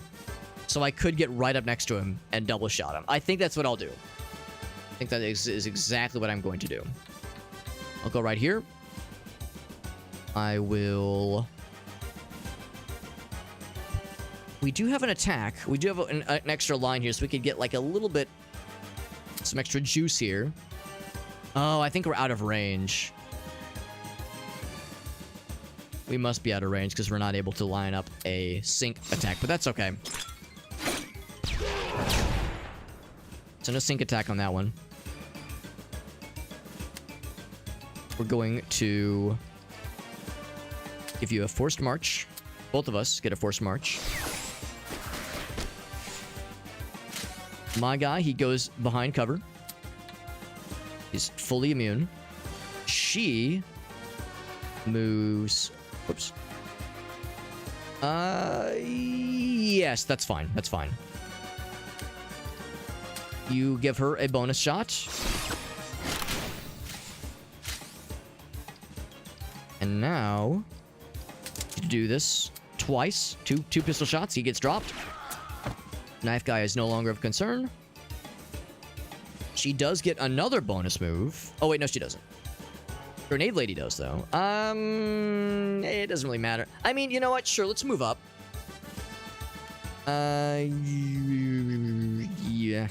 so I could get right up next to him and double shot him. I think that's what I'll do. I think that is exactly what I'm going to do. I'll go right here. I will. We do have an attack. We do have an extra line here, so we could get like a little bit, some extra juice here. Oh, I think we're out of range. We must be out of range because we're not able to line up a sync attack, but that's okay. So no sync attack on that one. We're going to give you a forced march. Both of us get a forced march. My guy, he goes behind cover. He's fully immune. She moves. Whoops. Yes, that's fine. That's fine. You give her a bonus shot. And now, to do this twice, two pistol shots, he gets dropped. Knife Guy is no longer of concern. She does get another bonus move. Oh wait, no, she doesn't. Grenade Lady does though. It doesn't really matter. I mean, you know what? Sure, let's move up. Yeah.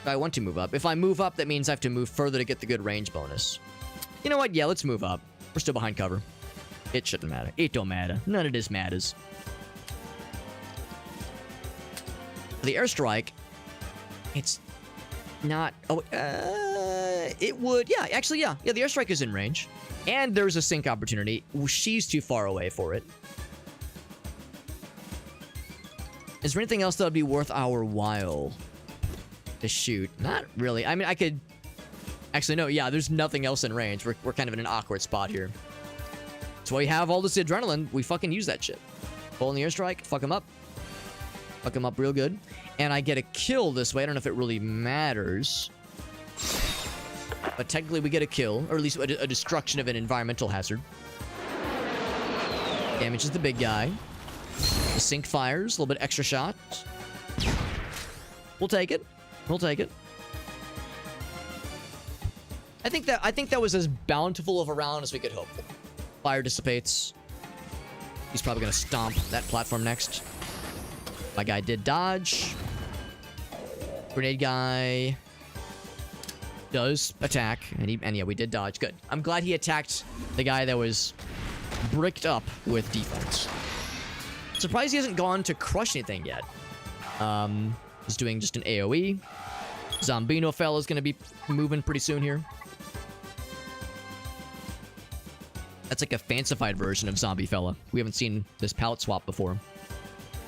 I want to move up. If I move up, that means I have to move further to get the good range bonus. You know what? Yeah, let's move up. We're still behind cover. It shouldn't matter. It don't matter. None of this matters. The airstrike, it's not. Oh, it would. Yeah, actually, yeah. Yeah, the airstrike is in range. And there's a sync opportunity. She's too far away for it. Is there anything else that would be worth our while to shoot? Not really. I mean, I could. Actually, no. Yeah, there's nothing else in range. We're kind of in an awkward spot here. That's why we have all this adrenaline. We fucking use that shit. Pull in the airstrike. Fuck him up. Fuck him up real good. And I get a kill this way. I don't know if it really matters. But technically we get a kill. Or at least a destruction of an environmental hazard. Damages the big guy. The sync fires. A little bit extra shot. We'll take it. We'll take it. I think that was as bountiful of a round as we could hope for. Fire dissipates. He's probably going to stomp that platform next. My guy did dodge. Grenade guy does attack, and yeah, we did dodge. Good. I'm glad he attacked the guy that was bricked up with defense. Surprised he hasn't gone to crush anything yet. He's doing just an AoE. Zombino fella's gonna be moving pretty soon here. That's like a fancified version of Zombie Fella. We haven't seen this palette swap before.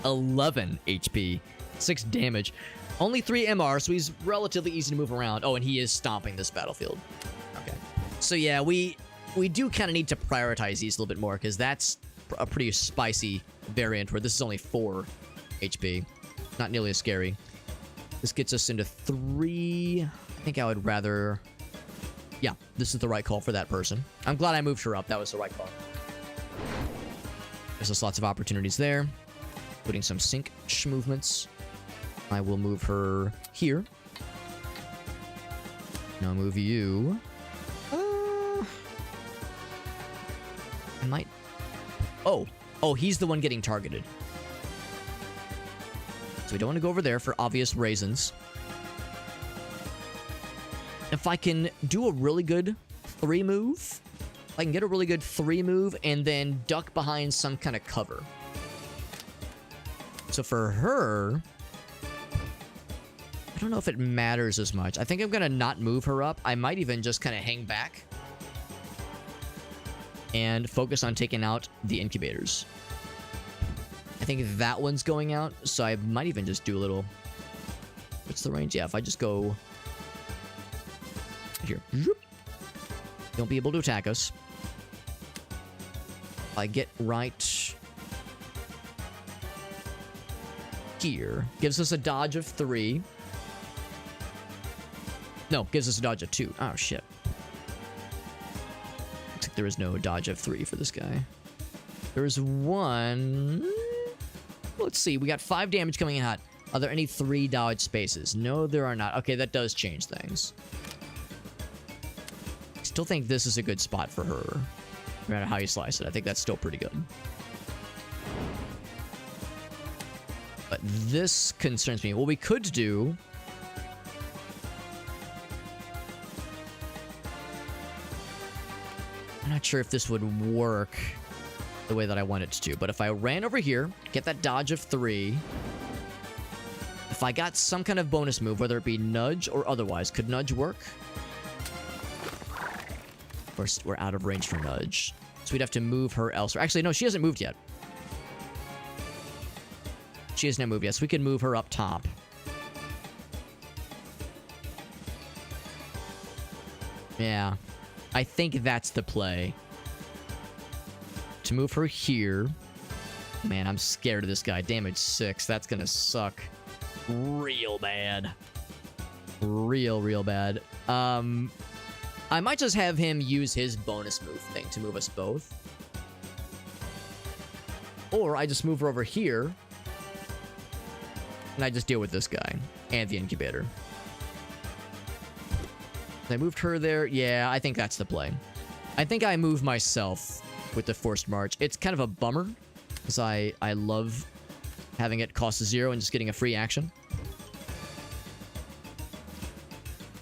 11 HP, 6 damage, only 3 MR, so he's relatively easy to move around. Oh, and he is stomping this battlefield. Okay. So yeah, we do kind of need to prioritize these a little bit more, because that's a pretty spicy variant where this is only 4 HP. Not nearly as scary. This gets us into 3. I think I would rather... Yeah, this is the right call for that person. I'm glad I moved her up. That was the right call. There's just lots of opportunities there. Putting some sync movements. I will move her here. Now move you. Oh. Oh, he's the one getting targeted. So we don't want to go over there for obvious reasons. If I can do a really good 3 move, I can get a really good 3 move and then duck behind some kind of cover. So for her, I don't know if it matters as much. I think I'm going to not move her up. I might even just kind of hang back and focus on taking out the incubators. I think that one's going out, so I might even just do a little... What's the range? Yeah, if I just go... Here. Don't be able to attack us. If I get right... here. Gives us a dodge of 3. No, gives us a dodge of 2. Oh, shit. Looks like there is no dodge of 3 for this guy. There's 1... Let's see. We got 5 damage coming in hot. Are there any 3 dodge spaces? No, there are not. Okay, that does change things. I still think this is a good spot for her. No matter how you slice it, I think that's still pretty good. But this concerns me. What we could do... I'm not sure if this would work the way that I want it to, but if I ran over here, get that dodge of 3, if I got some kind of bonus move, whether it be nudge or otherwise, could nudge work? Of course, we're out of range for nudge, so we'd have to move her elsewhere. Actually, no, she hasn't moved yet. She hasn't moved yet, so we can move her up top. Yeah, I think that's the play. To move her here. Man, I'm scared of this guy. Damage 6. That's gonna suck real bad. Real bad. I might just have him use his bonus move thing to move us both. Or I just move her over here. And I just deal with this guy. And the incubator. I moved her there. Yeah, I think that's the play. I think I move myself with the forced march. It's kind of a bummer, because I love having it cost 0 and just getting a free action.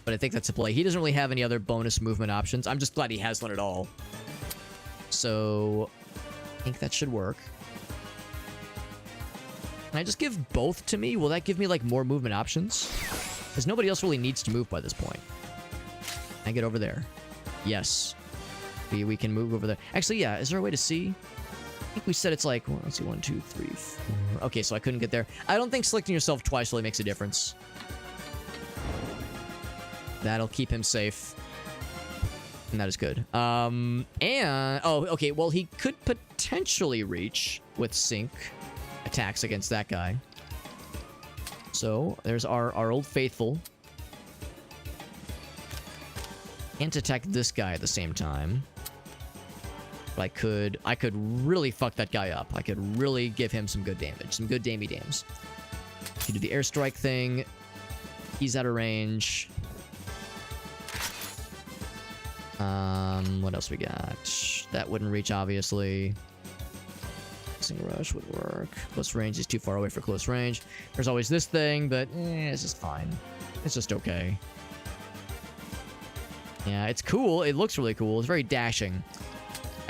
But I think that's a play. He doesn't really have any other bonus movement options. I'm just glad he has one at all. So, I think that should work. Can I just give both to me? Will that give me, like, more movement options? Because nobody else really needs to move by this point. Can I get over there? Yes. We can move over there. Actually, yeah. Is there a way to see? I think we said it's like, well, let's see, 1, 2, 3, 4. Okay, so I couldn't get there. I don't think selecting yourself twice really makes a difference. That'll keep him safe. And that is good. Oh, okay. Well, he could potentially reach with sync attacks against that guy. So, there's our old faithful. Can't attack this guy at the same time. But I could really fuck that guy up. I could really give him some good damage. Some good damey dams. If you do the airstrike thing, he's out of range. What else we got? That wouldn't reach, obviously. Single rush would work. Close range is too far away for close range. There's always this thing, but it's just fine. It's just okay. Yeah, it's cool. It looks really cool. It's very dashing.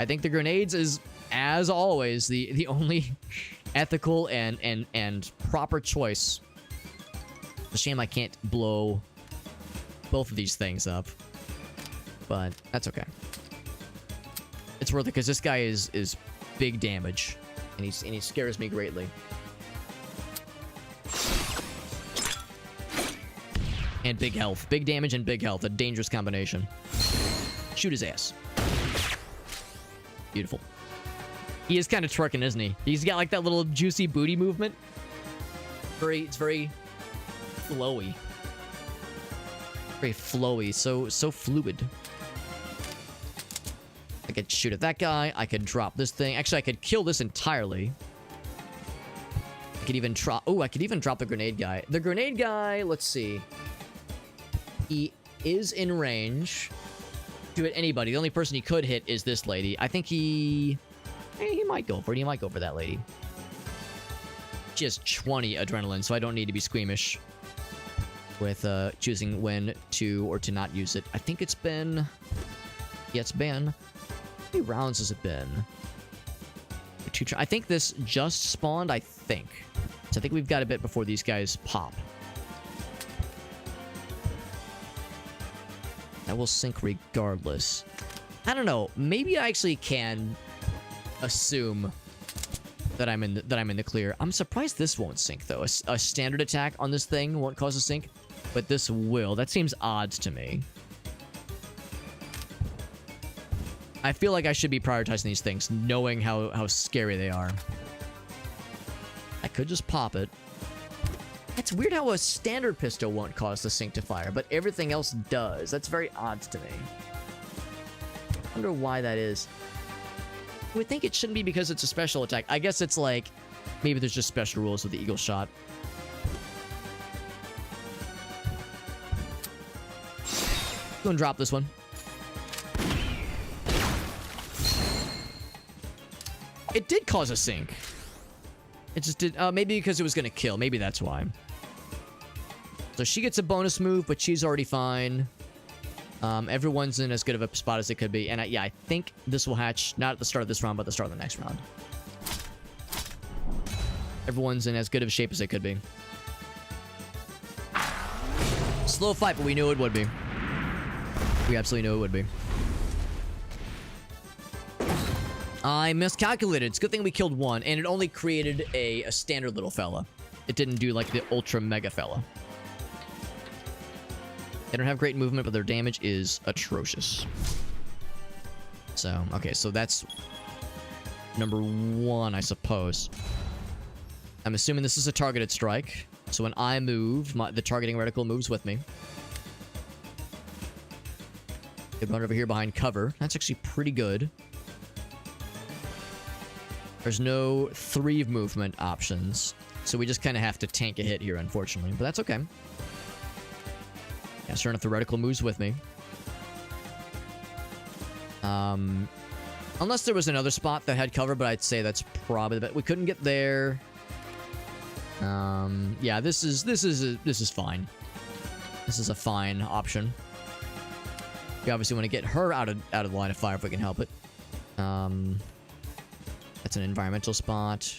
I think the grenades is, as always, the only ethical and proper choice. It's a shame I can't blow both of these things up. But that's okay. It's worth it because this guy is big damage. And he scares me greatly. And big health. Big damage and big health. A dangerous combination. Shoot his ass. Beautiful. He is kind of twerking, isn't he? He's got like that little juicy booty movement. It's very flowy. Very flowy. So fluid. I could shoot at that guy. I could drop this thing. Actually, I could kill this entirely. I could even drop... Oh, I could even drop the grenade guy. The grenade guy, let's see. He is in range to hit anybody. The only person he could hit is this lady. I think he... Hey, he might go for it. He might go for that lady. She has 20 adrenaline, so I don't need to be squeamish with choosing when to or to not use it. I think it's been... Yeah, it's been... How many rounds has it been? I think this just spawned, I think. So I think we've got a bit before these guys pop. That will sink regardless. I don't know. Maybe I actually can assume that I'm in the clear. I'm surprised this won't sink though. A standard attack on this thing won't cause a sink, but this will. That seems odd to me. I feel like I should be prioritizing these things, knowing how scary they are. I could just pop it. It's weird how a standard pistol won't cause the sink to fire, but everything else does. That's very odd to me. I wonder why that is. I would think it shouldn't be because it's a special attack. I guess it's like, maybe there's just special rules with the eagle shot. Go and drop this one. It did cause a sink. It just did, maybe because it was gonna kill. Maybe that's why. So she gets a bonus move, but she's already fine. Everyone's in as good of a spot as it could be. And yeah, I think this will hatch, not at the start of this round, but at the start of the next round. Everyone's in as good of a shape as they could be. Slow fight, but we knew it would be. We absolutely knew it would be. I miscalculated. It's a good thing we killed one, and it only created a standard little fella. It didn't do, like, the ultra mega fella. They don't have great movement, but their damage is atrocious. So, okay, so that's number one, I suppose. I'm assuming this is a targeted strike. So when I move, the targeting reticle moves with me. Could run over here behind cover. That's actually pretty good. There's no 3 movement options, so we just kind of have to tank a hit here, unfortunately. But that's okay. Yeah, sure enough, the reticle moves with me. Unless there was another spot that had cover, but I'd say that's probably the best. We couldn't get there. Yeah, this is fine. This is a fine option. We obviously want to get her out of the line of fire if we can help it. That's an environmental spot.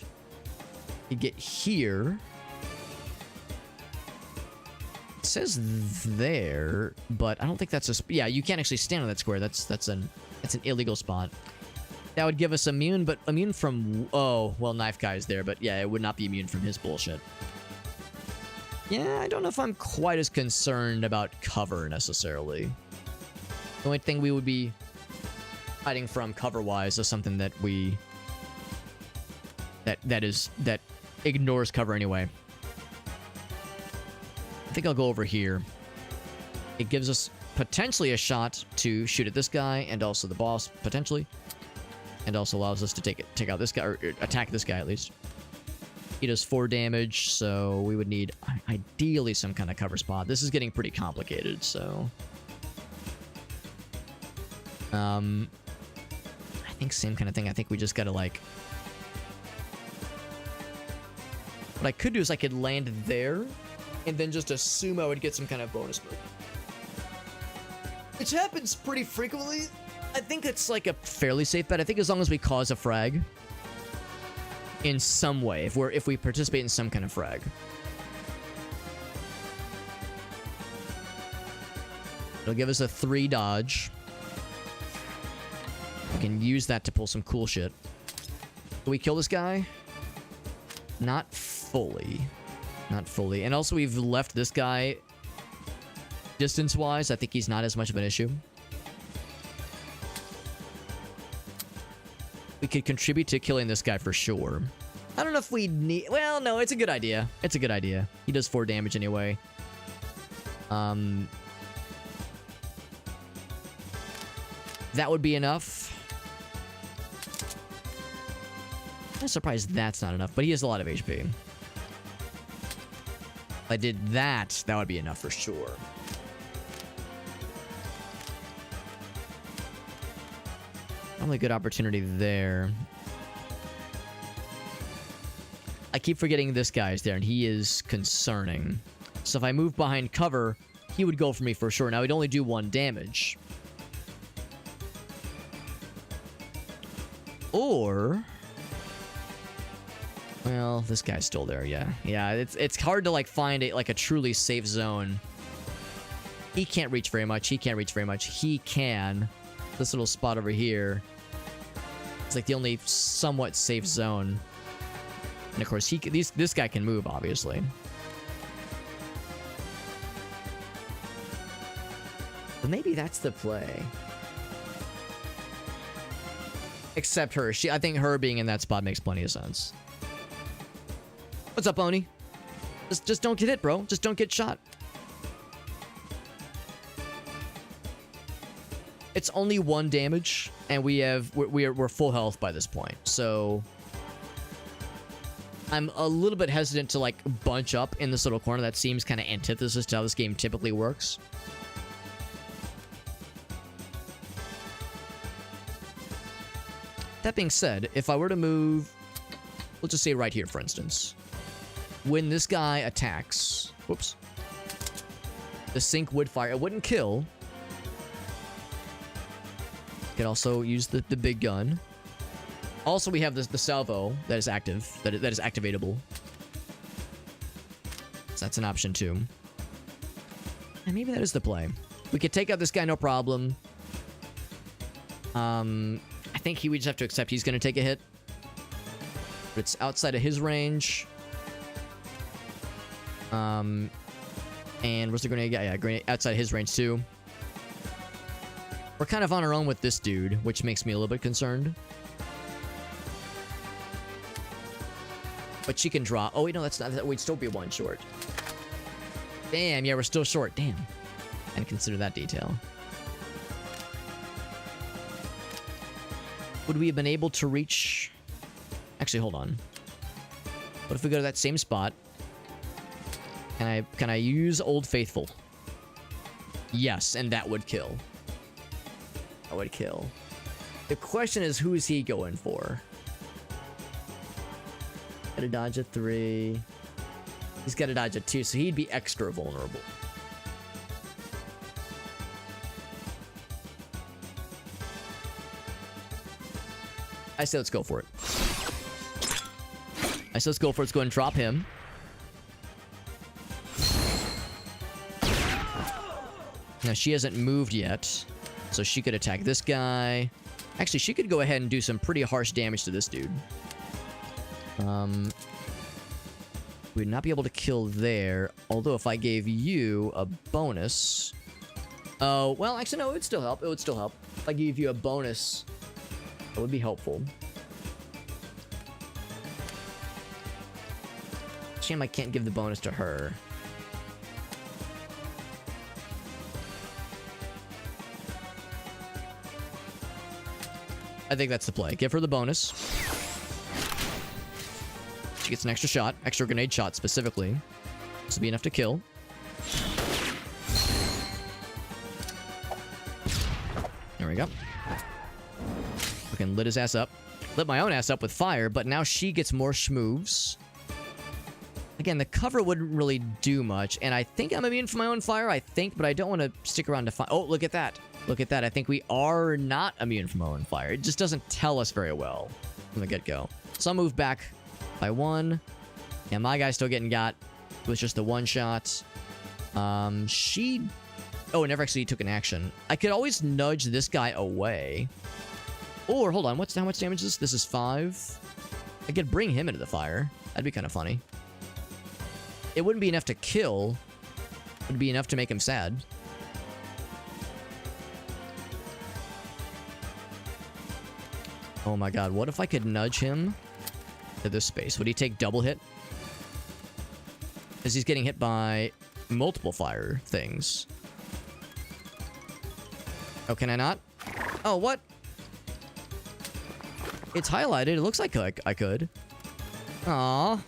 You get here. It says there, but I don't think that's a... Yeah, you can't actually stand on that square. That's an illegal spot. That would give us immune, but immune from... Oh, well, Knife Guy is there, but yeah, it would not be immune from his bullshit. Yeah, I don't know if I'm quite as concerned about cover, necessarily. The only thing we would be hiding from cover-wise is something that we... That ignores cover anyway. I think I'll go over here. It gives us potentially a shot to shoot at this guy and also the boss, potentially. And also allows us to take out this guy, or attack this guy at least. He does 4 damage, so we would need ideally some kind of cover spot. This is getting pretty complicated, so... I think same kind of thing. I think we just gotta, like... What I could do is I could land there, and then just assume I would get some kind of bonus move. Which happens pretty frequently. I think it's like a fairly safe bet. I think as long as we cause a frag in some way, if we participate in some kind of frag. It'll give us a 3 dodge. We can use that to pull some cool shit. Can we kill this guy? Not fully. Not fully. And also we've left this guy distance-wise. I think he's not as much of an issue. We could contribute to killing this guy for sure. I don't know if we need... Well, no, it's a good idea. It's a good idea. He does 4 damage anyway. That would be enough. I'm surprised that's not enough, but he has a lot of HP. If I did that, that would be enough for sure. Probably a good opportunity there. I keep forgetting this guy's there, and he is concerning. So if I move behind cover, he would go for me for sure. Now, he'd only do 1 damage. Or... well, this guy's still there, yeah. Yeah, it's hard to, like, find a truly safe zone. He can't reach very much. He can't reach very much. He can. This little spot over here. It's like the only somewhat safe zone. And of course, this guy can move, obviously. But maybe that's the play. Except her. I think her being in that spot makes plenty of sense. What's up, Oni? Just don't get hit, bro. Just don't get shot. It's only 1 damage, and we're full health by this point. So I'm a little bit hesitant to like bunch up in this little corner. That seems kind of antithesis to how this game typically works. That being said, if I were to move, let's just say right here, for instance. When this guy attacks, whoops, the sync would fire. It wouldn't kill. Could also use the big gun. Also, we have the salvo that is active, that is activatable. So that's an option too. And maybe that is the play. We could take out this guy, no problem. I think we just have to accept he's going to take a hit. But it's outside of his range. And where's the grenade guy? Yeah, grenade outside his range too. We're kind of on our own with this dude, which makes me a little bit concerned. But she can draw. Oh, wait, no, that's not. That would still be 1 short. Damn, yeah, we're still short. Damn. I didn't consider that detail. Would we have been able to reach... actually, hold on. What if we go to that same spot? Can I use Old Faithful? Yes, and that would kill. That would kill. The question is, who is he going for? Gotta dodge a 3. He's gotta dodge a 2, so he'd be extra vulnerable. I say let's go for it. I say let's go for it. Let's go ahead and drop him. Now, she hasn't moved yet, so she could attack this guy. Actually, she could go ahead and do some pretty harsh damage to this dude. We'd not be able to kill there, although if I gave you a bonus... oh, well, actually, no, it would still help. It would still help. If I gave you a bonus, that would be helpful. Shame I can't give the bonus to her. I think that's the play. Give her the bonus. She gets an extra shot. Extra grenade shot, specifically. This will be enough to kill. There we go. Fucking lit his ass up. Lit my own ass up with fire, but now she gets more schmoves. Again, the cover wouldn't really do much, and I think I'm immune from my own fire, but I don't want to stick around to find... oh, look at that. Look at that. I think we are not immune from our own fire. It just doesn't tell us very well from the get-go. So I'll move back by 1. Yeah, my guy's still getting got with just the 1 shot. She... oh, it never actually took an action. I could always nudge this guy away. Or, hold on, how much damage is this? This is 5. I could bring him into the fire. That'd be kind of funny. It wouldn't be enough to kill. It would be enough to make him sad. Oh my god, what if I could nudge him to this space? Would he take double hit? Because he's getting hit by multiple fire things. Oh, can I not? Oh, what? It's highlighted. It looks like I could. Aww.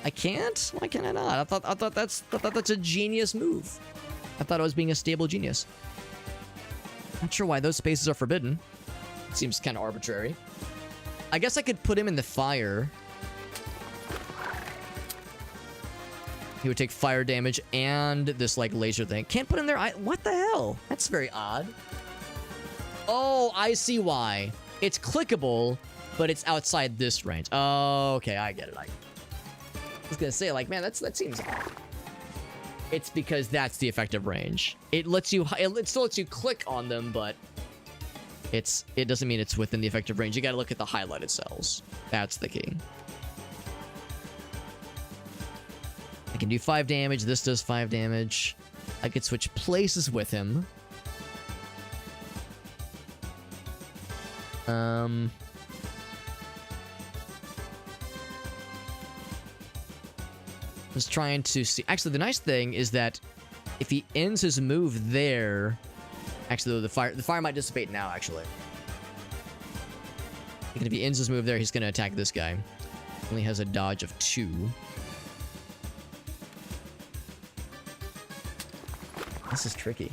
I can't? Why can I not? I thought that's a genius move. I thought I was being a stable genius. Not sure why those spaces are forbidden. Seems kind of arbitrary. I guess I could put him in the fire. He would take fire damage and this, like, laser thing. Can't put in there... what the hell? That's very odd. Oh, I see why. It's clickable, but it's outside this range. Oh, okay, I get it. I was gonna say, like, man, that seems odd. It's because that's the effective range. It still lets you click on them, but it doesn't mean it's within the effective range. You gotta look at the highlighted cells. That's the key. I can do 5 damage. This does 5 damage. I could switch places with him. Just trying to see. Actually, the nice thing is that if he ends his move there, actually, the fire might dissipate now. Actually, if he ends his move there, he's going to attack this guy. Only has a dodge of 2. This is tricky.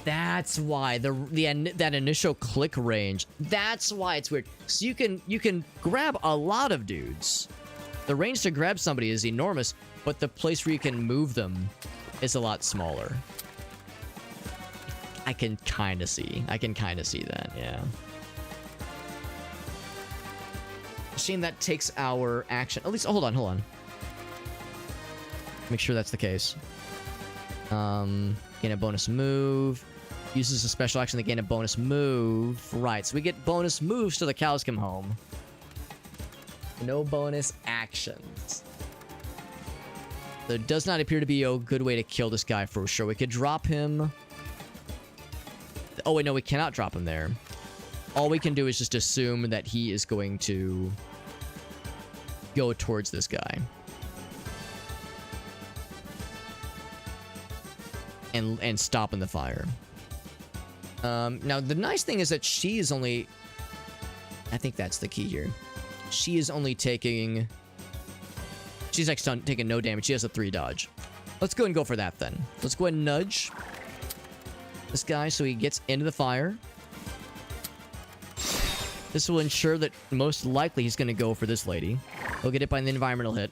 That's why that initial click range. That's why it's weird. So you can grab a lot of dudes. The range to grab somebody is enormous, but the place where you can move them is a lot smaller. I can kind of see that, yeah. Shame that takes our action. At least, hold on. Make sure that's the case. Gain a bonus move. Uses a special action to gain a bonus move. Right, so we get bonus moves till the cows come home. No bonus actions. There does not appear to be a good way to kill this guy for sure. We could drop him. Oh, wait, no, we cannot drop him there. All we can do is just assume that he is going to go towards this guy. And stop in the fire. Now, the nice thing is that she is only... I think that's the key here. She is only taking... She's actually taking no damage. She has a 3 dodge. Let's go and go for that then. Let's go ahead and nudge this guy so he gets into the fire. This will ensure that most likely he's going to go for this lady. He'll get hit by an environmental hit.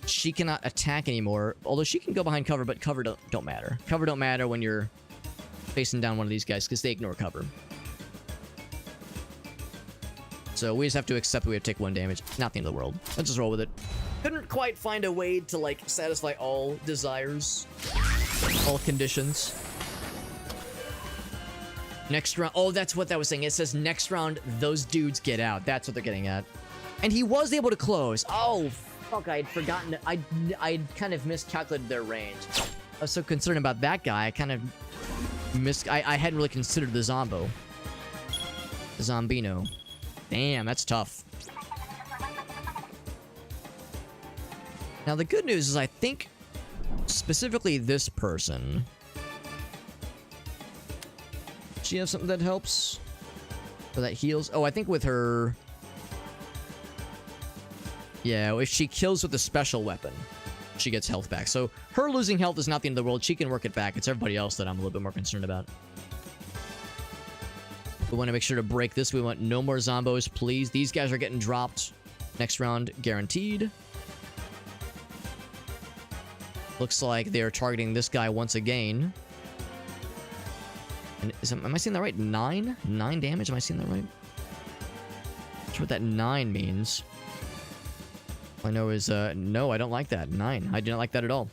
She cannot attack anymore, although she can go behind cover, but cover don't matter. Cover don't matter when you're facing down one of these guys, because they ignore cover. So we just have to accept that we have to take 1 damage. Not the end of the world. Let's just roll with it. Couldn't quite find a way to, like, satisfy all desires. All conditions. Next round. Oh, that's what that was saying. It says next round, those dudes get out. That's what they're getting at. And he was able to close. Oh, fuck, I had forgotten. I kind of miscalculated their range. I was so concerned about that guy. I kind of I hadn't really considered the Zombo. The Zombino. Damn, that's tough. Now, the good news is I think specifically this person. Does she have something that helps? Or that heals? Oh, I think with her... Yeah, if she kills with a special weapon, she gets health back. So her losing health is not the end of the world. She can work it back. It's everybody else that I'm a little bit more concerned about. We want to make sure to break this. We want no more zombos, please. These guys are getting dropped next round, guaranteed. Looks like they're targeting this guy once again. And am I seeing that right? 9? 9 damage? Am I seeing that right? Not sure what that 9 means. All I know is, no, I don't like that. 9. I do not like that at all.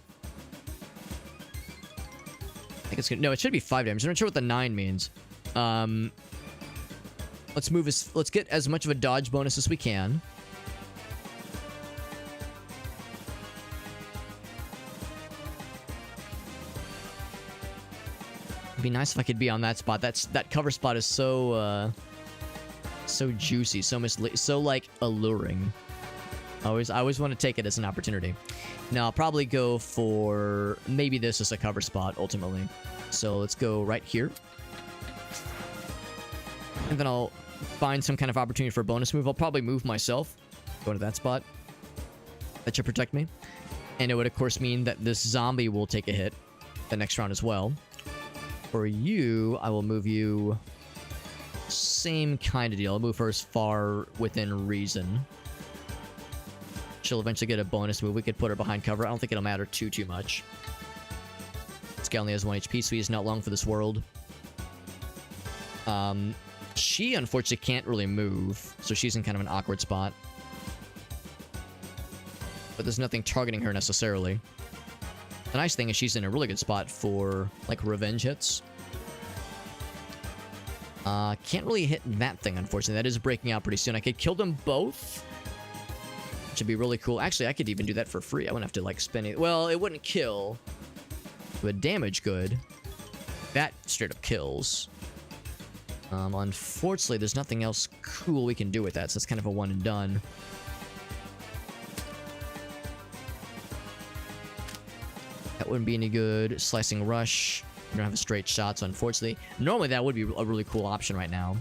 I think it's gonna... No, it should be 5 damage. I'm not sure what the 9 means. Let's get as much of a dodge bonus as we can. It'd be nice if I could be on that spot. That cover spot is so juicy, so like alluring. I always want to take it as an opportunity. Now I'll probably go for maybe this as a cover spot ultimately. So let's go right here. And then I'll find some kind of opportunity for a bonus move. I'll probably move myself. Go to that spot. That should protect me. And it would, of course, mean that this zombie will take a hit the next round as well. For you, I will move you... Same kind of deal. I'll move her as far within reason. she'll eventually get a bonus move. We could put her behind cover. I don't think it'll matter too much. This guy only has 1 HP, so he's not long for this world. She unfortunately can't really move, so she's in kind of an awkward spot. But there's nothing targeting her necessarily. The nice thing is she's in a really good spot for, like, revenge hits. Can't really hit that thing, unfortunately. That is breaking out pretty soon. I could kill them both, which would be really cool. Actually, I could even do that for free. I wouldn't have to, like, spend it. Well, it wouldn't kill. It would damage good. That straight up kills. Unfortunately, there's nothing else cool we can do with that, so it's kind of a one and done. That wouldn't be any good. Slicing rush. We don't have a straight shot, so unfortunately... Normally, that would be a really cool option right now.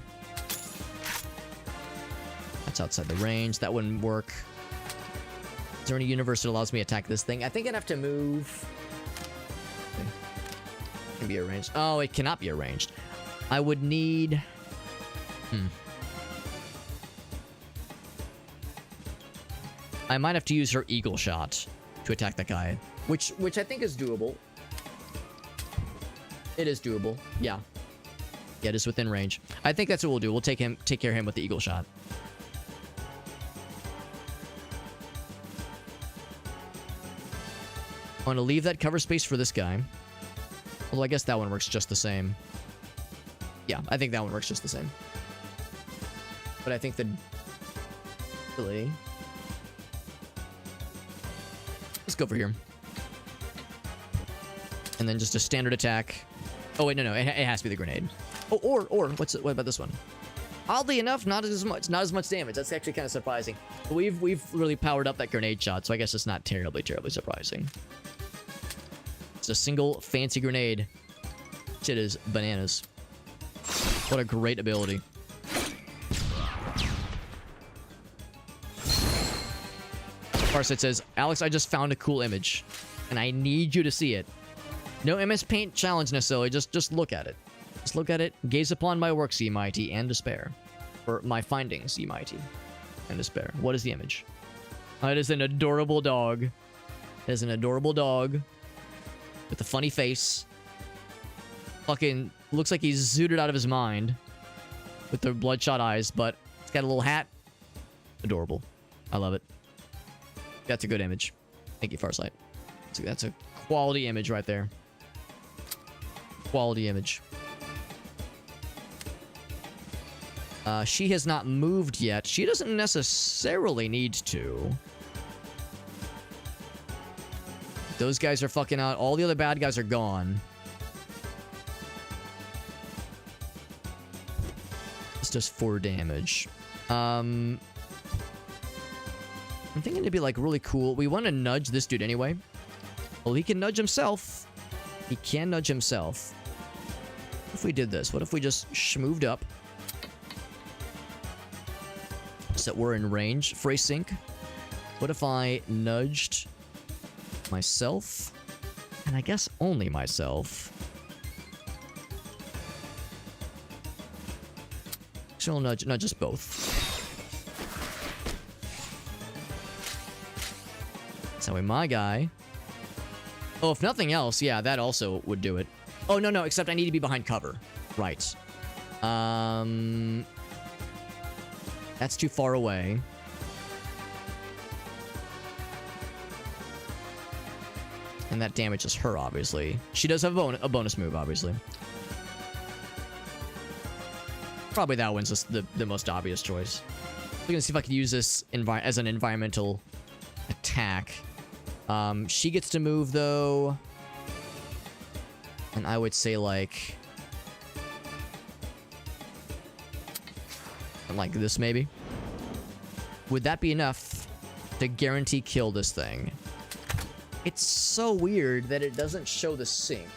That's outside the range. That wouldn't work. Is there any universe that allows me to attack this thing? I think I'd have to move... Okay. It can be arranged. Oh, it cannot be arranged. I would need... I might have to use her eagle shot to attack that guy. Which I think is doable. It is doable. Yeah. Yeah, it is within range. I think that's what we'll do. We'll take care of him with the eagle shot. I want to leave that cover space for this guy. Well, I guess that one works just the same. Yeah, I think that one works just the same. But I think the... Really... Let's go for here. And then just a standard attack. Oh, wait, no. It has to be the grenade. Oh, or what about this one? Oddly enough, not as much damage. That's actually kind of surprising. But we've really powered up that grenade shot, so I guess it's not terribly surprising. It's a single fancy grenade. Shit is bananas. What a great ability. Farsight says, Alex, I just found a cool image, and I need you to see it. No MS Paint challenge necessarily, just look at it. Just look at it, gaze upon my works, ye mighty, and despair. Or my findings, ye mighty, and despair. What is the image? It is an adorable dog. It is an adorable dog with a funny face. Fucking looks like he's zooted out of his mind with the bloodshot eyes, but it's got a little hat. Adorable. I love it. That's a good image. Thank you, Farsight. That's a quality image right there. Quality image. She has not moved yet. She doesn't necessarily need to. Those guys are fucking out. All the other bad guys are gone. It's just 4 damage. I'm thinking it'd be like really cool. We want to nudge this dude anyway. Well, he can nudge himself. He can nudge himself. What if we did this? What if we just schmooved up? So that we're in range for a sync. What if I nudged myself? And I guess only myself. So we'll nudge us both. So my guy. Oh, if nothing else, yeah, that also would do it. Oh, no, except I need to be behind cover. Right. That's too far away. And that damages her, obviously. She does have a bonus move, obviously. Probably that one's just the most obvious choice. I'm gonna see if I can use this as an environmental attack. She gets to move, though. And I would say, like this, maybe. Would that be enough to guarantee kill this thing? It's so weird that it doesn't show the sync.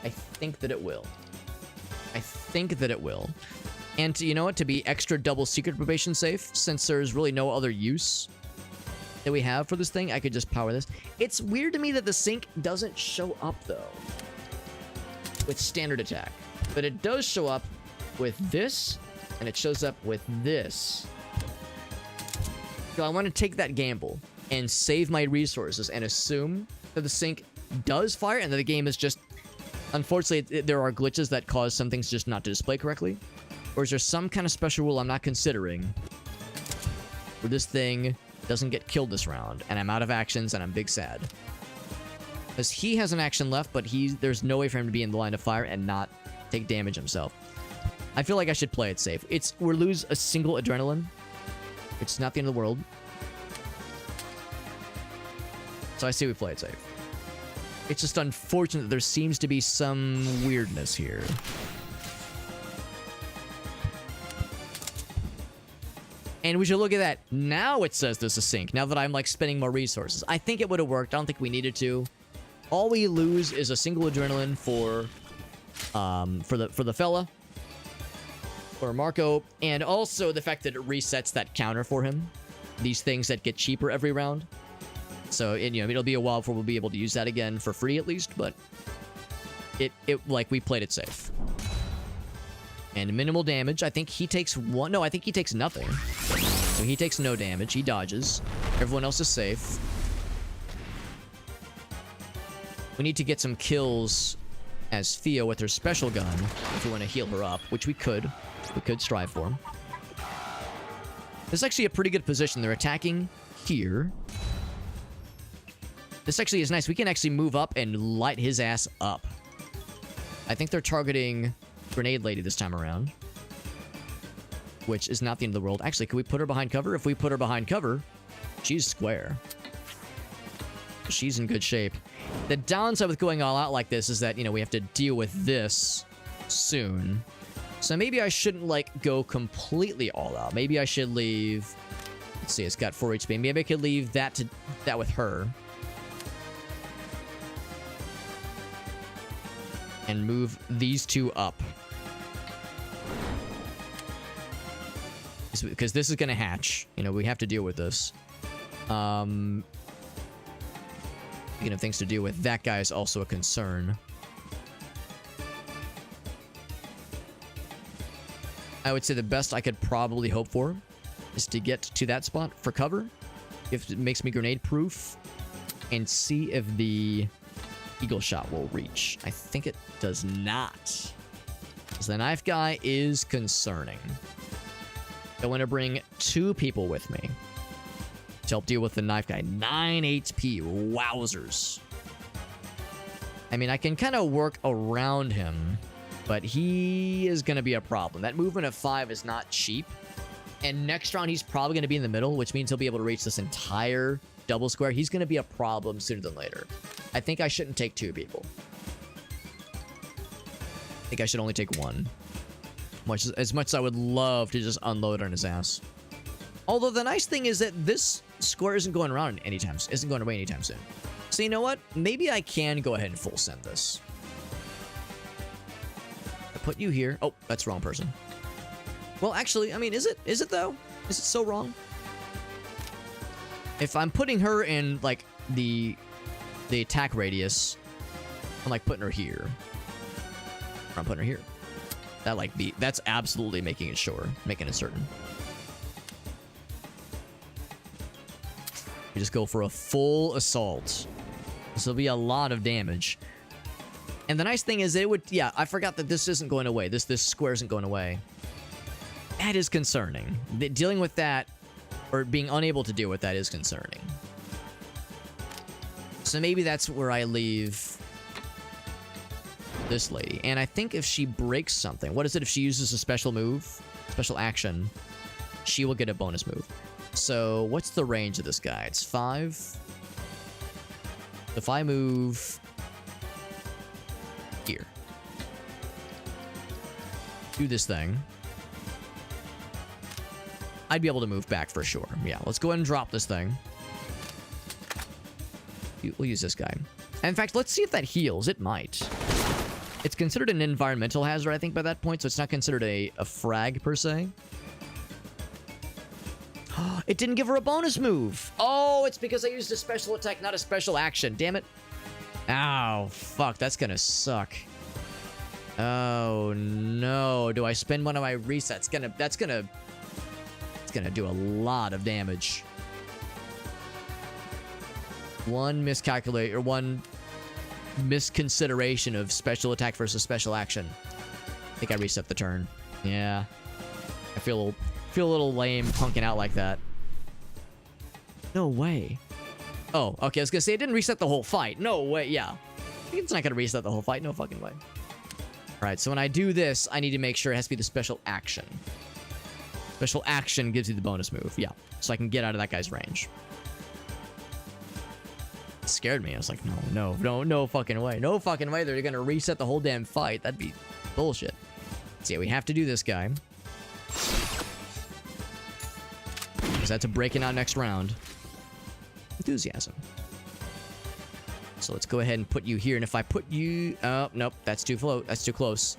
I think that it will. I think that it will. And you know what? To be extra double secret probation safe, since there's really no other use that we have for this thing, I could just power this. It's weird to me that the sync doesn't show up, though, with standard attack. But it does show up with this, and it shows up with this. So I want to take that gamble and save my resources and assume that the sink does fire and that the game is just... Unfortunately, there are glitches that cause some things just not to display correctly. Or is there some kind of special rule I'm not considering where this thing doesn't get killed this round and I'm out of actions and I'm big sad? Because he has an action left, but there's no way for him to be in the line of fire and not take damage himself. I feel like I should play it safe. We'll lose a single adrenaline. It's not the end of the world. So I say we play it safe. It's just unfortunate that there seems to be some weirdness here. And we should look at that. Now it says there's a sink. Now that I'm like spending more resources. I think it would have worked. I don't think we needed to. All we lose is a single adrenaline for the fella. For Marco. And also the fact that it resets that counter for him. These things that get cheaper every round. So, it'll be a while before we'll be able to use that again for free at least, but like, we played it safe. And minimal damage. I think he takes one. No, I think he takes nothing. So he takes no damage. He dodges. Everyone else is safe. We need to get some kills as Fia with her special gun if we want to heal her up, which we could. We could strive for. This is actually a pretty good position. They're attacking here. This actually is nice. We can actually move up and light his ass up. I think they're targeting Grenade Lady this time around. Which is not the end of the world. Actually, can we put her behind cover? If we put her behind cover, she's square. She's in good shape. The downside with going all out like this is that, we have to deal with this soon. So maybe I shouldn't, like, go completely all out. Maybe I should leave... Let's see, it's got 4 HP. Maybe I could leave that with her. And move these two up. Because this is going to hatch. We have to deal with this. Speaking of things to deal with, that guy is also a concern. I would say the best I could probably hope for is to get to that spot for cover. If it makes me grenade proof. And see if the eagle shot will reach. I think it does not. So the knife guy is concerning. I want to bring 2 people with me to help deal with the knife guy. 9 HP. Wowzers. I mean, I can kind of work around him, but he is going to be a problem. That movement of 5 is not cheap. And next round, he's probably going to be in the middle, which means he'll be able to reach this entire double square. He's going to be a problem sooner than later. I think I shouldn't take 2 people. I think I should only take 1. As much as I would love to just unload on his ass. Although the nice thing is that this square isn't going away anytime soon. So you know what? Maybe I can go ahead and full send this. I put you here. Oh, that's the wrong person. Well, actually, I mean, is it though? Is it so wrong? If I'm putting her in, like, the attack radius, I'm, like, putting her here. Or I'm putting her here. That's absolutely making it sure. Making it certain. We just go for a full assault. This will be a lot of damage. And the nice thing is yeah, I forgot that this isn't going away. This square isn't going away. That is concerning. Dealing with that, or being unable to deal with that, is concerning. So maybe that's where I leave this lady. And I think if she breaks something, what is it if she uses a special move? Special action. She will get a bonus move. So what's the range of this guy? It's 5. If I move here, do this thing, I'd be able to move back for sure. Yeah, let's go ahead and drop this thing. We'll use this guy. And in fact, let's see if that heals. It might. It's considered an environmental hazard, I think, by that point, so it's not considered a frag, per se. It didn't give her a bonus move. Oh, it's because I used a special attack, not a special action. Damn it. Ow, fuck, that's gonna suck. Oh, no. Do I spend one of my resets? It's gonna do a lot of damage. One miscalculate or one misconsideration of special attack versus special action. I think I reset the turn. Yeah. I feel a little lame punking out like that. No way. Oh, okay. I was gonna say it didn't reset the whole fight. No way. Yeah. It's not gonna reset the whole fight. No fucking way. Alright, so when I do this, I need to make sure it has to be the special action. Special action gives you the bonus move. Yeah. So I can get out of that guy's range. It scared me. I was like, no fucking way. No fucking way they're gonna reset the whole damn fight. That'd be bullshit. So yeah, we have to do this guy. Because that's a breaking out next round. Enthusiasm. So let's go ahead and put you here. And if I put you... Oh, nope. That's too That's too close.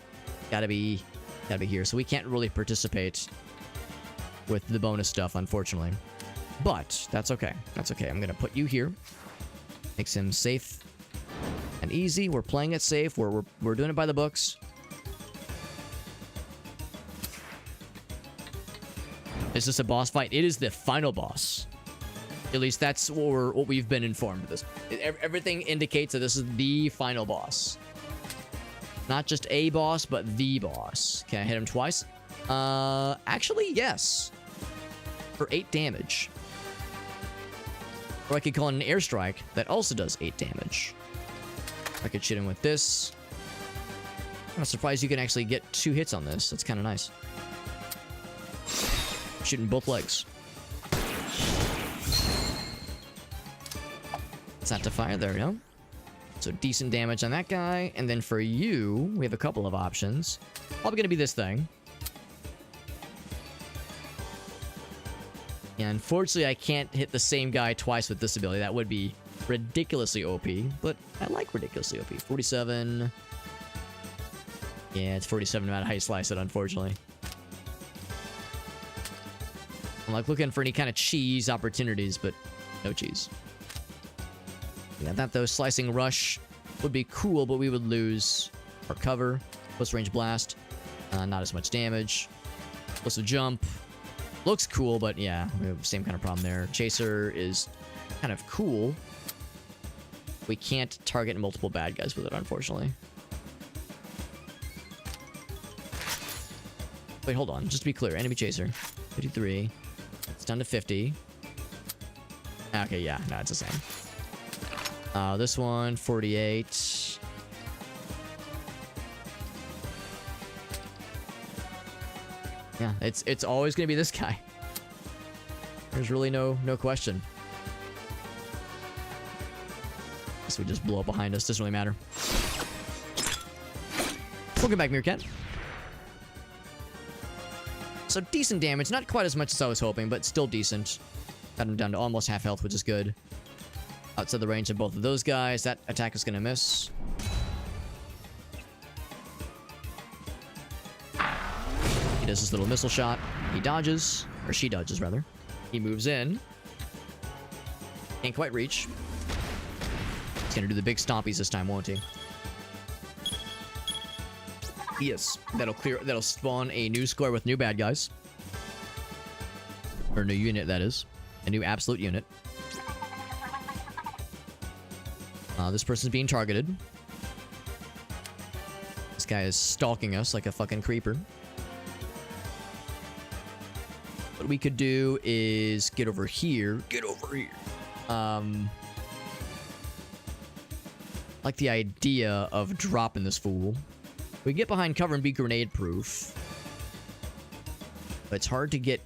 Gotta be here. So we can't really participate with the bonus stuff, unfortunately. But that's okay. That's okay. I'm gonna put you here. Makes him safe and easy. We're playing it safe. We're doing it by the books. Is this a boss fight? It is the final boss. At least that's what we've been informed of this. Everything indicates that this is the final boss. Not just a boss, but the boss. Can I hit him twice? Actually, yes. For 8 damage. Or I could call it an airstrike that also does 8 damage. I could shoot him with this. I'm surprised you can actually get 2 hits on this. That's kind of nice. Shooting both legs. It's not to fire. There we go. So decent damage on that guy. And then for you, we have a couple of options. Probably going to be this thing. Yeah, unfortunately, I can't hit the same guy twice with this ability. That would be ridiculously OP. But I like ridiculously OP. 47. Yeah, it's 47 no matter how you slice it, unfortunately. I'm like looking for any kind of cheese opportunities, but no cheese. Yeah, that though, slicing rush would be cool, but we would lose our cover. Close range blast, not as much damage. Close to jump, looks cool, but yeah, we have the same kind of problem there. Chaser is kind of cool. We can't target multiple bad guys with it, unfortunately. Wait, hold on. Just to be clear, enemy chaser, 53. It's down to 50. Okay, yeah, no, it's the same. This one, 48. Yeah, it's always gonna be this guy. There's really no question. Guess we just blow up behind us. Doesn't really matter. Welcome back, Meerkat. So decent damage, not quite as much as I was hoping, but still decent. Got him down to almost half health, which is good. Outside the range of both of those guys, that attack is gonna miss. He does his little missile shot. He dodges, or she dodges rather. He moves in. Can't quite reach. He's gonna do the big stompies this time, won't he? Yes, that'll spawn a new square with new bad guys. Or a new unit, that is. A new absolute unit. This person's being targeted. This guy is stalking us like a fucking creeper. What we could do is get over here. Get over here. Like the idea of dropping this fool. We can get behind cover and be grenade proof. But it's hard to get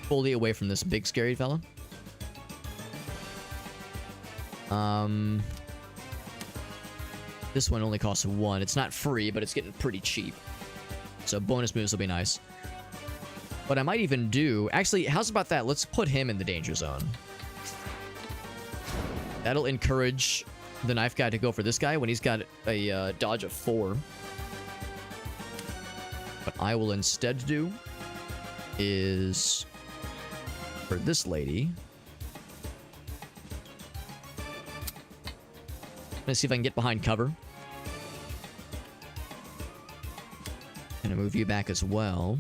fully away from this big scary fella. This one only costs 1. It's not free, but it's getting pretty cheap. So bonus moves will be nice. What I might even do... Actually, how's about that? Let's put him in the danger zone. That'll encourage the knife guy to go for this guy when he's got a dodge of 4. What I will instead do is... for this lady... I'm gonna see if I can get behind cover. Gonna move you back as well.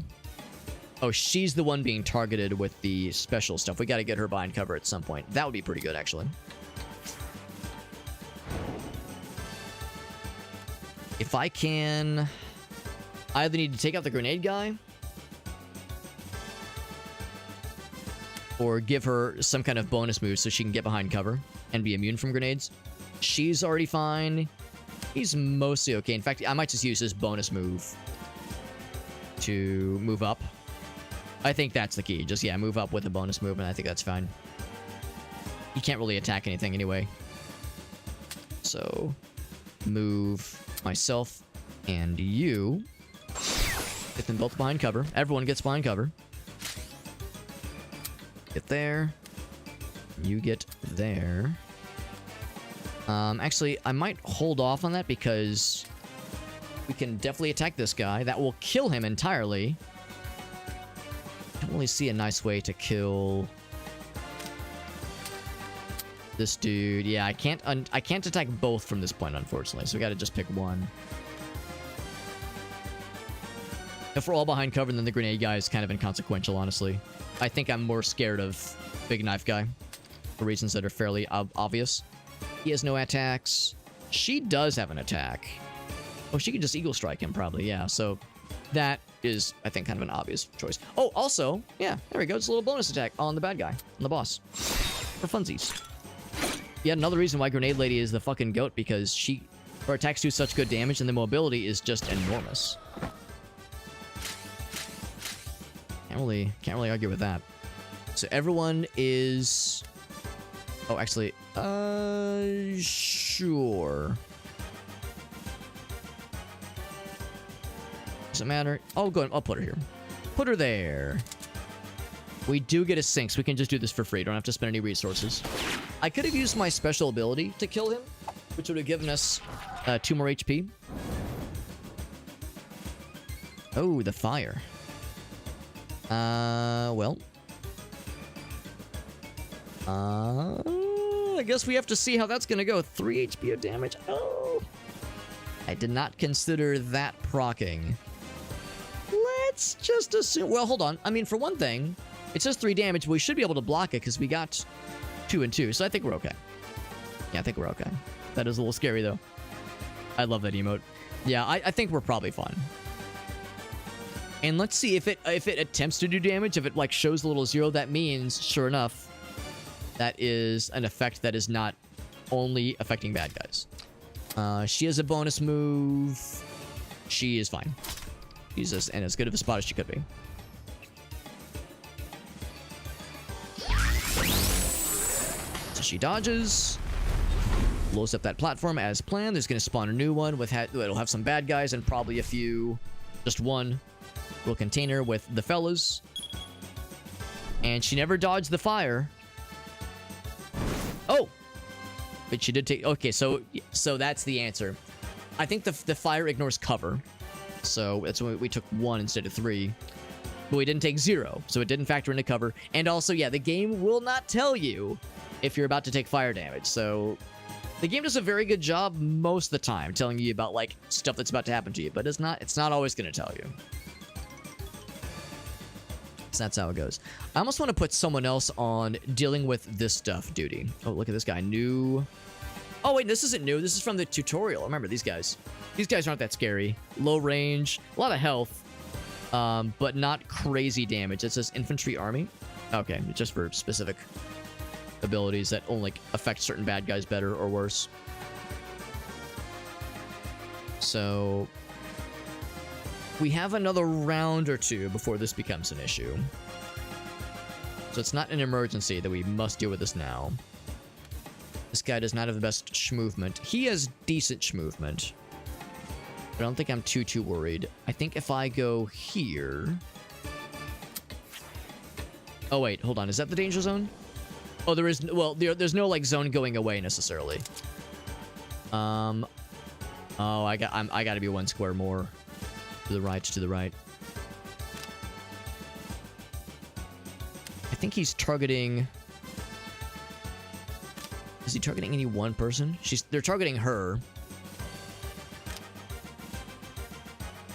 Oh, she's the one being targeted with the special stuff. We gotta get her behind cover at some point. That would be pretty good, actually. If I can... I either need to take out the grenade guy or give her some kind of bonus move so she can get behind cover and be immune from grenades. She's already fine. He's mostly okay. In fact, I might just use this bonus move to move up. I think that's the key. Just, yeah, move up with a bonus move, and I think that's fine. He can't really attack anything anyway. So, move myself and you. Get them both behind cover. Everyone gets behind cover. Get there. You get there. Actually, I might hold off on that because we can definitely attack this guy. That will kill him entirely. I don't really see a nice way to kill this dude. Yeah, I can't attack both from this point, unfortunately. So we got to just pick one. If we're all behind cover, then the grenade guy is kind of inconsequential, honestly. I think I'm more scared of Big Knife Guy for reasons that are fairly obvious. He has no attacks. She does have an attack. Oh, she can just Eagle Strike him, probably. Yeah, so that is, I think, kind of an obvious choice. Oh, also, yeah, there we go. It's a little bonus attack on the bad guy, on the boss. For funsies. Yet another reason why Grenade Lady is the fucking goat, because her attacks do such good damage and the mobility is just enormous. Can't really argue with that. So everyone is... Oh, actually, sure. Does it matter? Oh, go ahead. I'll put her here. Put her there. We do get a sync, so we can just do this for free. Don't have to spend any resources. I could have used my special ability to kill him, which would have given us 2 more HP. Oh, the fire. Well. I guess we have to see how that's gonna go. 3 HP of damage. Oh. I did not consider that proccing. Let's just assume... Well, hold on. I mean, for one thing, it says 3 damage, but we should be able to block it because we got 2 and 2. So I think we're okay. Yeah, I think we're okay. That is a little scary, though. I love that emote. Yeah, I think we're probably fine. And let's see if it attempts to do damage. If it like shows a little 0, that means, sure enough, that is an effect that is not only affecting bad guys. She has a bonus move. She is fine. She's as good of a spot as she could be. So she dodges. Blows up that platform as planned. There's going to spawn a new one with it'll have some bad guys and probably just one little container with the fellas. And she never dodged the fire. Oh! But she did take... Okay, so that's the answer. I think the fire ignores cover. So that's why we took 1 instead of 3. But we didn't take 0, so it didn't factor into cover. And also, yeah, the game will not tell you if you're about to take fire damage. So the game does a very good job most of the time telling you about, like, stuff that's about to happen to you. But it's not always going to tell you. So that's how it goes. I almost want to put someone else on dealing with this stuff duty. Oh, look at this guy. New... Oh, wait, this isn't new. This is from the tutorial. Remember, these guys. These guys aren't that scary. Low range, a lot of health, but not crazy damage. It says Infantry Army. Okay, just for specific abilities that only affect certain bad guys better or worse. So... we have another round or 2 before this becomes an issue. So it's not an emergency that we must deal with this now. This guy does not have the best sh-movement. He has decent sh-movement. But I don't think I'm too worried. I think if I go here... Oh, wait. Hold on. Is that the danger zone? Oh, there is... Well, there's no, like, zone going away, necessarily. Oh, I gotta be 1 square more. To the right, to the right. I think he's targeting... Is he targeting any one person? They're targeting her.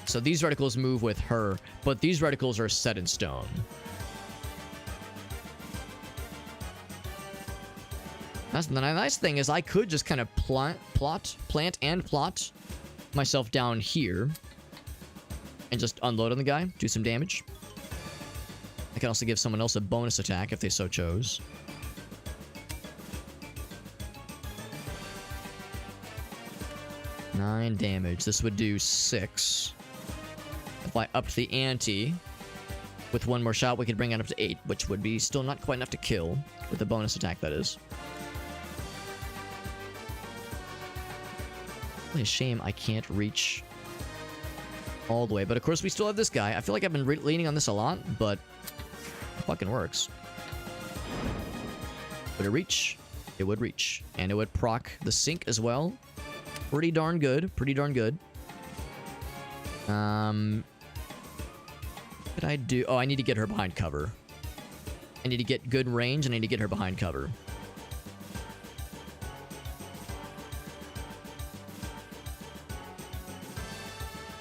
So these reticles move with her, but these reticles are set in stone. The nice thing is I could just kind of plant and plot myself down here and just unload on the guy, do some damage. I can also give someone else a bonus attack if they so chose. Nine damage. This would do 6. If I upped the ante with one more shot, we could bring it up to 8, which would be still not quite enough to kill with a bonus attack, that is. Really a shame I can't reach all the way, but of course we still have this guy. I feel like I've been leaning on this a lot, but it fucking works. Would it reach? It would reach, and it would proc the sink as well. Pretty darn good. Pretty darn good. What could I do? Oh, I need to get her behind cover. I need to get good range, and I need to get her behind cover.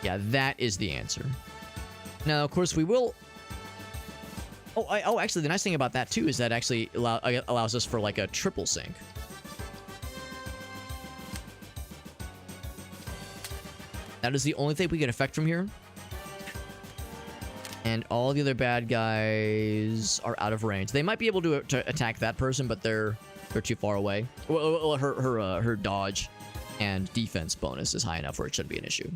Yeah, that is the answer. Now, of course, we will... Oh, actually, the nice thing about that, too, is that actually allows us for, like, a triple sync. That is the only thing we can affect from here. And all the other bad guys are out of range. They might be able to attack that person, but they're too far away. Well, her dodge and defense bonus is high enough where it shouldn't be an issue.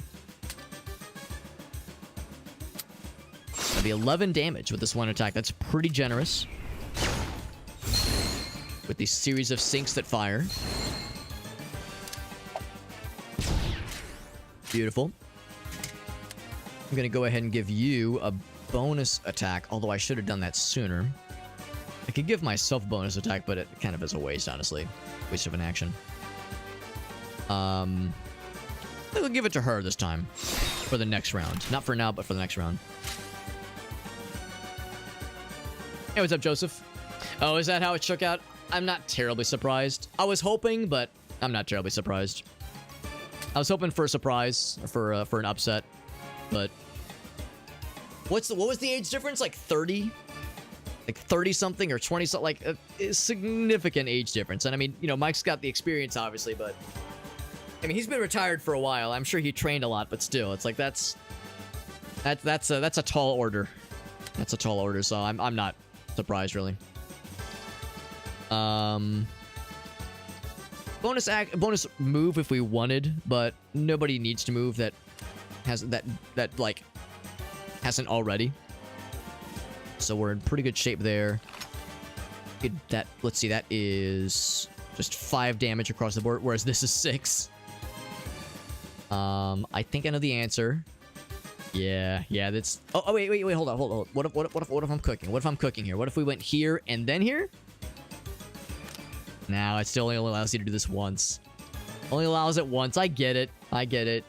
That'll be 11 damage with this one attack. That's pretty generous. With these series of sinks that fire. Beautiful. I'm going to go ahead and give you a bonus attack, although I should have done that sooner. I could give myself a bonus attack, but it kind of is a waste, honestly. Waste of an action. I'll give it to her this time. For the next round. Not for now, but for the next round. Hey, what's up, Joseph? Oh, is that how it shook out? I'm not terribly surprised. I was hoping, but I'm not terribly surprised. I was hoping for a surprise, for an upset, but what was the age difference? Like 30, like 30 something or 20 something, like a significant age difference. And I mean, you know, Mike's got the experience, obviously, but I mean, he's been retired for a while. I'm sure he trained a lot, but still, it's like that's a tall order. That's a tall order. So I'm not surprised really. Bonus move if we wanted, but nobody needs to move that has that like hasn't already. So we're in pretty good shape there. Let's see, that is just 5 damage across the board, whereas this is 6. I think I know the answer. Yeah, that's. Oh, wait, hold on. What if I'm cooking? What if I'm cooking here? What if we went here and then here? Now it still only allows you to do this once. Only allows it once. I get it. Doesn't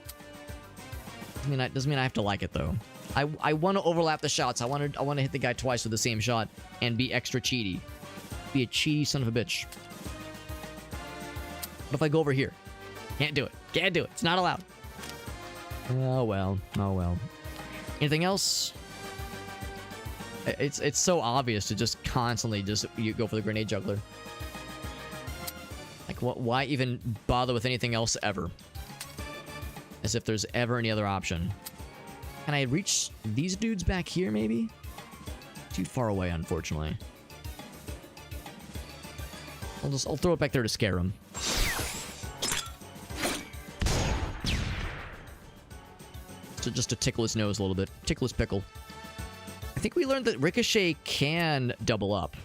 mean I have to like it though. I want to overlap the shots. I want to hit the guy twice with the same shot and be extra cheaty. Be a cheaty son of a bitch. What if I go over here? Can't do it. It's not allowed. Oh well. Anything else? It's so obvious to just constantly you go for the grenade juggler. Like, why even bother with anything else ever? As if there's ever any other option. Can I reach these dudes back here, maybe? Too far away, unfortunately. I'll throw it back there to scare him. So just to tickle his nose a little bit. Tickle his pickle. I think we learned that Ricochet can double up,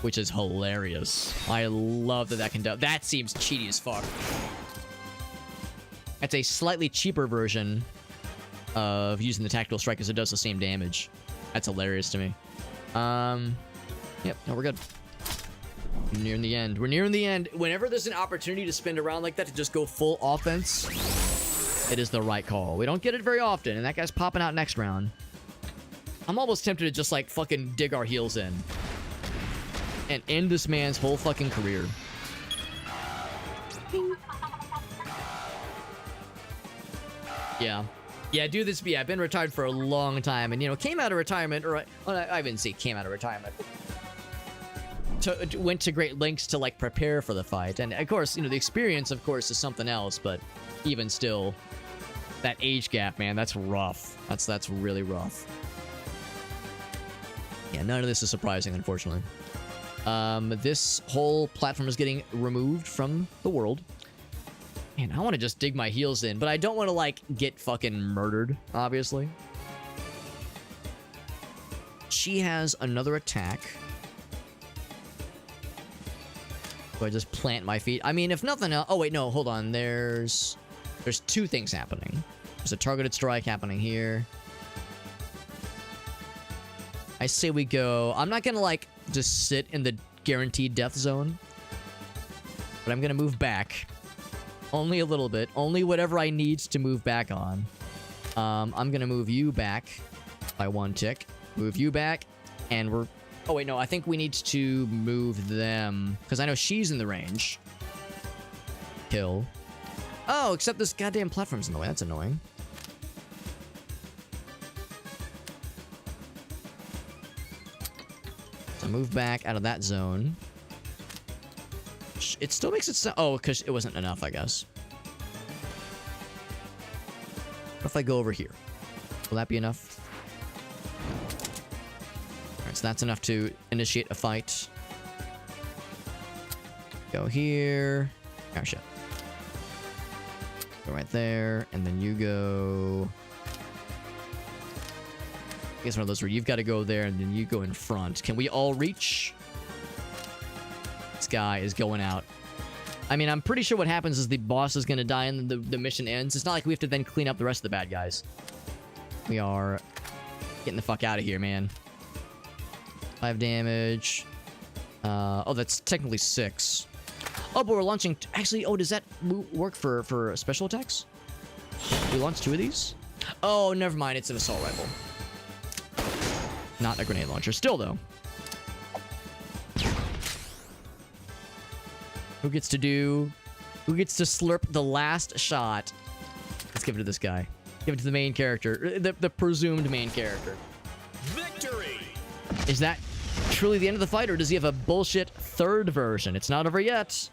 which is hilarious. I love that can double. That seems cheaty as fuck. It's a slightly cheaper version of using the tactical strike because it does the same damage. That's hilarious to me. Yep, no, we're good. We're nearing the end. Whenever there's an opportunity to spin around like that to just go full offense, it is the right call. We don't get it very often, and that guy's popping out next round. I'm almost tempted to just like fucking dig our heels in and end this man's whole fucking career. Yeah, do this. Yeah, I've been retired for a long time, and you know, came out of retirement, or well, I didn't say came out of retirement. Went to great lengths to like prepare for the fight, and of course, you know, the experience, of course, is something else. But even still, that age gap, man. That's rough. That's really rough. Yeah, none of this is surprising, unfortunately. This whole platform is getting removed from the world. Man, I want to just dig my heels in, but I don't want to, like, get fucking murdered, obviously. She has another attack. Do I just plant my feet? I mean, if nothing else... Oh, wait, no, hold on. There's two things happening. There's a targeted strike happening here. I say we go... I'm not gonna, like, just sit in the guaranteed death zone. But I'm gonna move back. Only a little bit. Only whatever I need to move back on. I'm gonna move you back by 1 tick. Move you back. And we're... Oh, wait, no. I think we need to move them. Because I know she's in the range. Kill. Oh, except this goddamn platform's in the way. That's annoying. So move back out of that zone. It still makes it so... Oh, because it wasn't enough, I guess. What if I go over here? Will that be enough? Alright, so that's enough to initiate a fight. Go here. Oh, shit. Go right there, and then you go... I guess one of those where you've got to go there, and then you go in front. Can we all reach? This guy is going out. I mean, I'm pretty sure what happens is the boss is going to die and the mission ends. It's not like we have to then clean up the rest of the bad guys. We are getting the fuck out of here, man. 5 damage. Oh, that's technically 6. Oh, but we're launching... Actually, oh, does that work for special attacks? We launch 2 of these? Oh, never mind. It's an assault rifle. Not a grenade launcher. Still, though. Who gets to slurp the last shot? Let's give it to this guy. Give it to the main character. The presumed main character. Victory! Is that truly the end of the fight, or does he have a bullshit third version? It's not over yet.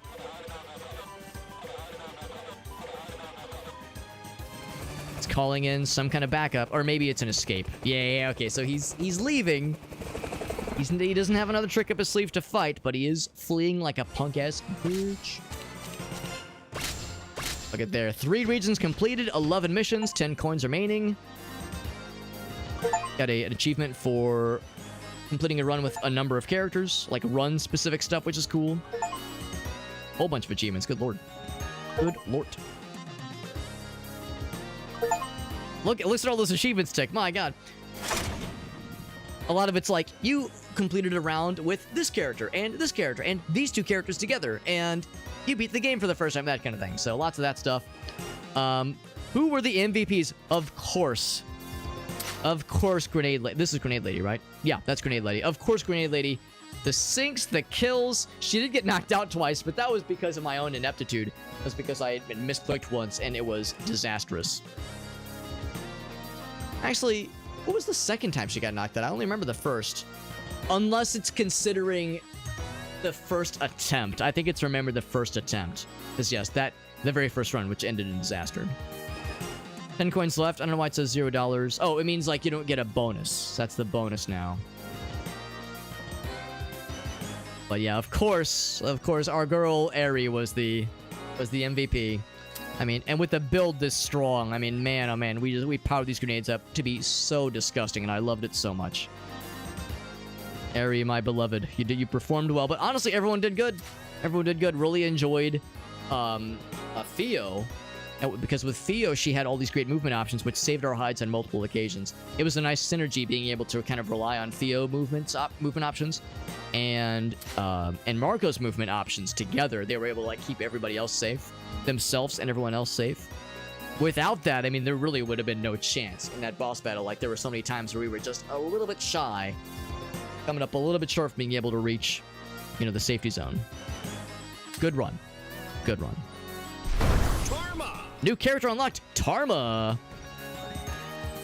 It's calling in some kind of backup, or maybe it's an escape. Yeah, okay, so he's leaving. He doesn't have another trick up his sleeve to fight, but he is fleeing like a punk-ass bitch. Look at there. 3 regions completed, 11 missions, 10 coins remaining. Got an achievement for completing a run with a number of characters, like run-specific stuff, which is cool. Whole bunch of achievements. Good lord. Good lord. Look at all those achievements tick. My god. A lot of it's like, you completed a round with this character, and these 2 characters together, and you beat the game for the first time, that kind of thing. So lots of that stuff. Who were the MVPs? Of course, Grenade Lady. This is Grenade Lady, right? Yeah, that's Grenade Lady. Of course, Grenade Lady. The sinks, the kills. She did get knocked out twice, but that was because of my own ineptitude. That was because I had been misclicked once, and it was disastrous. Actually... What was the second time she got knocked out? I only remember the first. Unless it's considering the first attempt. I think it's remembered the first attempt. Because yes, the very first run, which ended in disaster. 10 coins left. I don't know why it says $0. Oh, it means like you don't get a bonus. That's the bonus now. But yeah, of course, our girl Aerie was the MVP. I mean, and with the build this strong, I mean, man, oh man, we powered these grenades up to be so disgusting, and I loved it so much. Aerie, my beloved, you performed well, but honestly, everyone did good. Everyone did good. Really enjoyed Theo, because with Theo, she had all these great movement options, which saved our hides on multiple occasions. It was a nice synergy being able to kind of rely on Theo movement options and Marco's movement options together. They were able to like keep everybody else safe, themselves and everyone else safe. Without that, I mean, there really would have been no chance in that boss battle. Like, there were so many times where we were just a little bit shy, coming up a little bit short from being able to reach, you know, the safety zone. Good run. Good run. Tarma! New character unlocked, Tarma.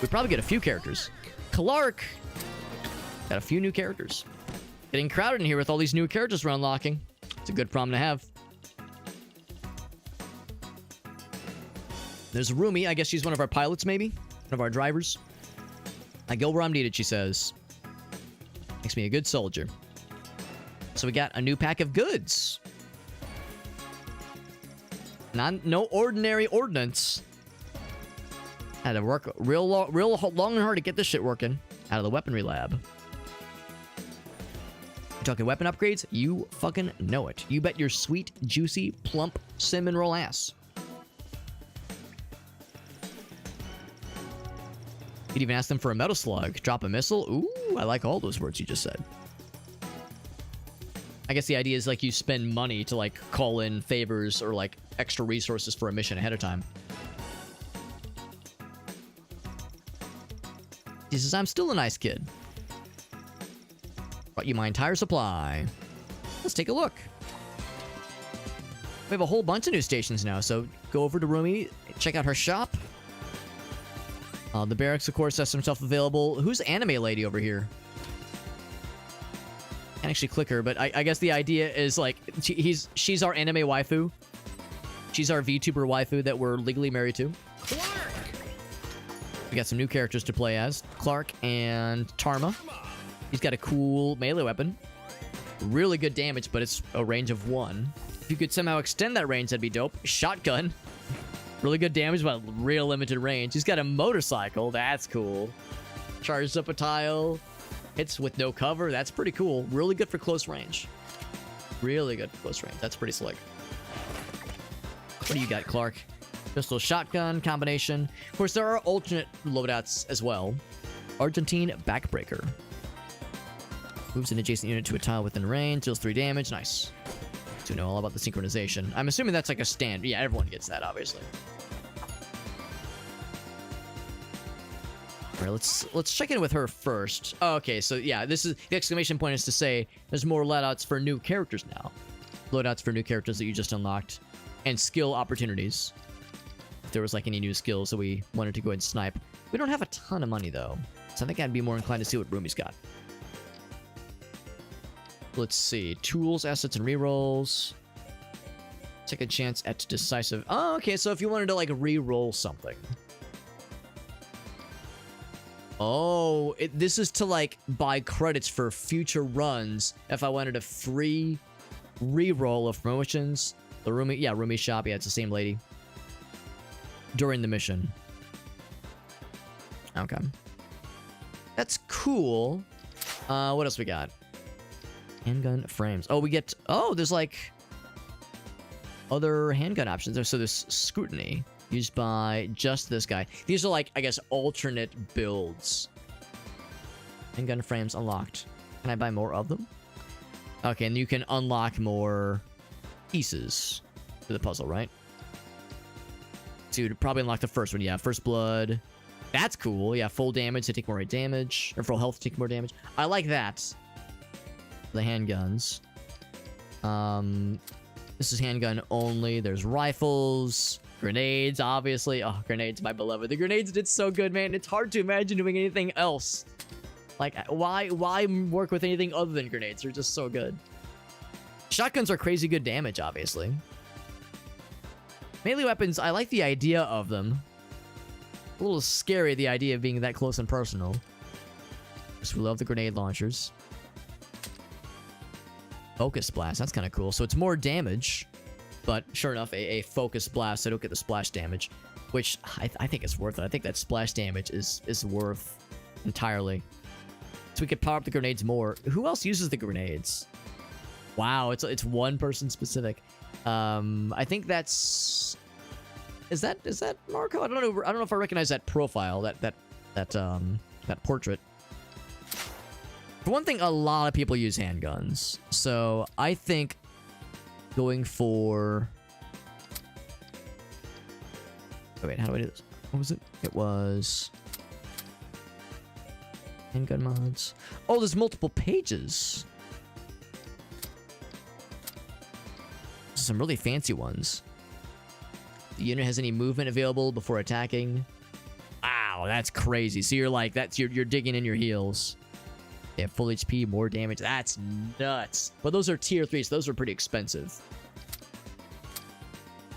We probably get a few characters. Clark. Got a few new characters. Getting crowded in here with all these new characters we're unlocking. It's a good problem to have. There's Rumi. I guess she's one of our pilots, maybe? One of our drivers. I go where I'm needed, she says. Makes me a good soldier. So we got a new pack of goods. No ordinary ordnance. Had to work real long and hard to get this shit working. Out of the weaponry lab. You're talking weapon upgrades? You fucking know it. You bet your sweet, juicy, plump cinnamon roll ass. You'd even ask them for a metal slug. Drop a missile? Ooh, I like all those words you just said. I guess the idea is like you spend money to like call in favors or like extra resources for a mission ahead of time. He says, I'm still a nice kid. Brought you my entire supply. Let's take a look. We have a whole bunch of new stations now, so go over to Rumi, check out her shop. The barracks, of course, has some stuff available. Who's anime lady over here? Can't actually click her, but I guess the idea is like she's our anime waifu. She's our VTuber waifu that we're legally married to. Clark. We got some new characters to play as. Clark and Tarma. He's got a cool melee weapon. Really good damage, but it's a range of 1. If you could somehow extend that range, that'd be dope. Shotgun. Really good damage, but real limited range. He's got a motorcycle. That's cool. Charges up a tile. Hits with no cover. That's pretty cool. Really good for close range. Really good for close range. That's pretty slick. What do you got, Clark? Pistol shotgun combination. Of course, there are alternate loadouts as well. Argentine backbreaker. Moves an adjacent unit to a tile within range. Deals 3 damage. Nice. So know all about the synchronization. I'm assuming that's like a standard. Yeah, everyone gets that, obviously. All right, let's check in with her first. Oh, okay, so yeah, this is the exclamation point is to say there's more loadouts for new characters now. Loadouts for new characters that you just unlocked, and skill opportunities. If there was like any new skills that we wanted to go ahead and snipe. We don't have a ton of money though, so I think I'd be more inclined to see what Rumi's got. Let's see. Tools, assets, and rerolls. Take a chance at decisive. Oh, okay. So if you wanted to like re-roll something. Oh, this is to like buy credits for future runs. If I wanted a free re-roll of promotions. The Rumi, yeah, Rumi shop. Yeah, it's the same lady. During the mission. Okay. That's cool. What else we got? Handgun frames. Oh, we get... Oh, there's like... other handgun options. So there's scrutiny. Used by just this guy. These are like, I guess, alternate builds. Handgun frames unlocked. Can I buy more of them? Okay, and you can unlock more pieces to the puzzle, right? Dude, probably unlock the first one. Yeah, first blood. That's cool. Yeah, full damage to take more damage. Or full health to take more damage. I like that. The handguns. This is handgun only. There's rifles, grenades, obviously. Oh, grenades, my beloved. The grenades did so good, man. It's hard to imagine doing anything else. Like, why work with anything other than grenades? They're just so good. Shotguns are crazy good damage, obviously. Melee weapons, I like the idea of them. A little scary, the idea of being that close and personal. Because we love the grenade launchers. Focus blast, that's kind of cool. So it's more damage, but sure enough, a focus blast, so I don't get the splash damage, which I think is worth it. I think that splash damage is worth entirely. So we could power up the grenades more. Who else uses the grenades? Wow, it's one person specific. I think that's... Is that Marco? I don't know if I recognize that profile, that portrait. For one thing, a lot of people use handguns. So I think going for... Oh, wait, how do I do this? What was it? It was... handgun mods. Oh, there's multiple pages. Some really fancy ones. The unit has any movement available before attacking. Wow, that's crazy. So you're like, you're digging in your heels. They have full HP, more damage. That's nuts. But those are tier 3s. So those are pretty expensive.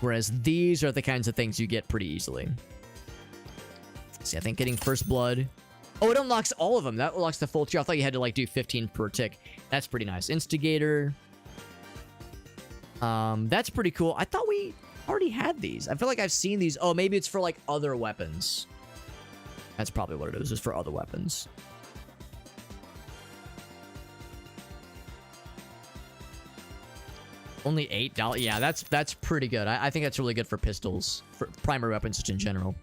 Whereas these are the kinds of things you get pretty easily. See, I think getting First Blood... Oh, it unlocks all of them. That unlocks the full tier. I thought you had to, like, do 15 per tick. That's pretty nice. Instigator. That's pretty cool. I thought we already had these. I feel like I've seen these. Oh, maybe it's for, like, other weapons. That's probably what it is. It's for other weapons. Only $8? Yeah, that's pretty good. I think that's really good for pistols. For primary weapons just in general.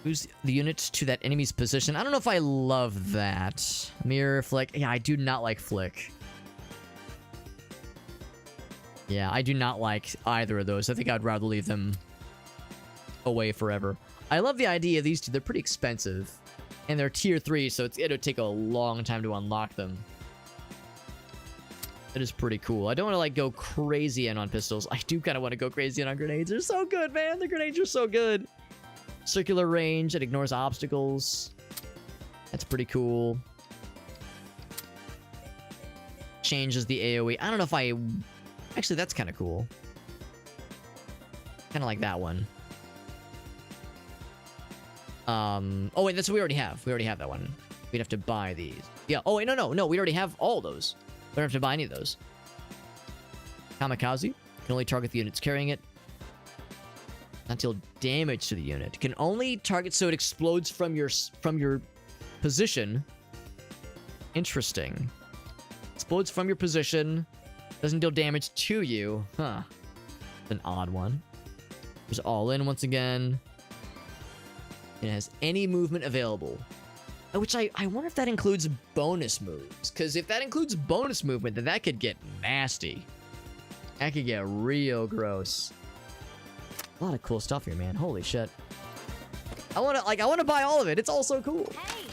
Lose the units to that enemy's position. I don't know if I love that. Mirror, Flick. Yeah, I do not like Flick. Yeah, I do not like either of those. I think I'd rather leave them away forever. I love the idea of these two. They're pretty expensive. And they're tier 3, so it'll take a long time to unlock them. That is pretty cool. I don't want to, like, go crazy in on pistols. I do kind of want to go crazy in on grenades. They're so good, man. The grenades are so good. Circular range. It ignores obstacles. That's pretty cool. Changes the AoE. I don't know if I... Actually, that's kind of cool. Kind of like that one. Oh, wait, that's what we already have. We already have that one. We'd have to buy these. Yeah. Oh, wait, no. We already have all those. We don't have to buy any of those. Kamikaze. Can only target the units carrying it. Not deal damage to the unit. Can only target so it explodes from your position. Interesting. Explodes from your position. Doesn't deal damage to you. Huh. An odd one. There's all in once again. It has any movement available. Which I wonder if that includes bonus moves. Because if that includes bonus movement, then that could get nasty. That could get real gross. A lot of cool stuff here, man. Holy shit. I wanna buy all of it. It's all so cool. Hey.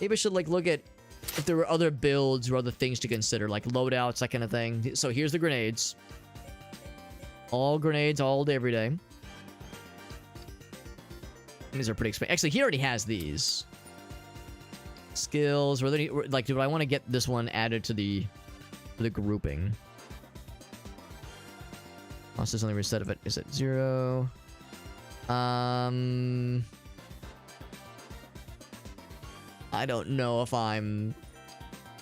Maybe I should look at if there were other builds or other things to consider, like loadouts, that kind of thing. So here's the grenades. All grenades all day, every day. These are pretty expensive. Actually, he already has these. Skills, or do I want to get this one added to the grouping? Cost is only reset of it. Is it 0? I don't know if I'm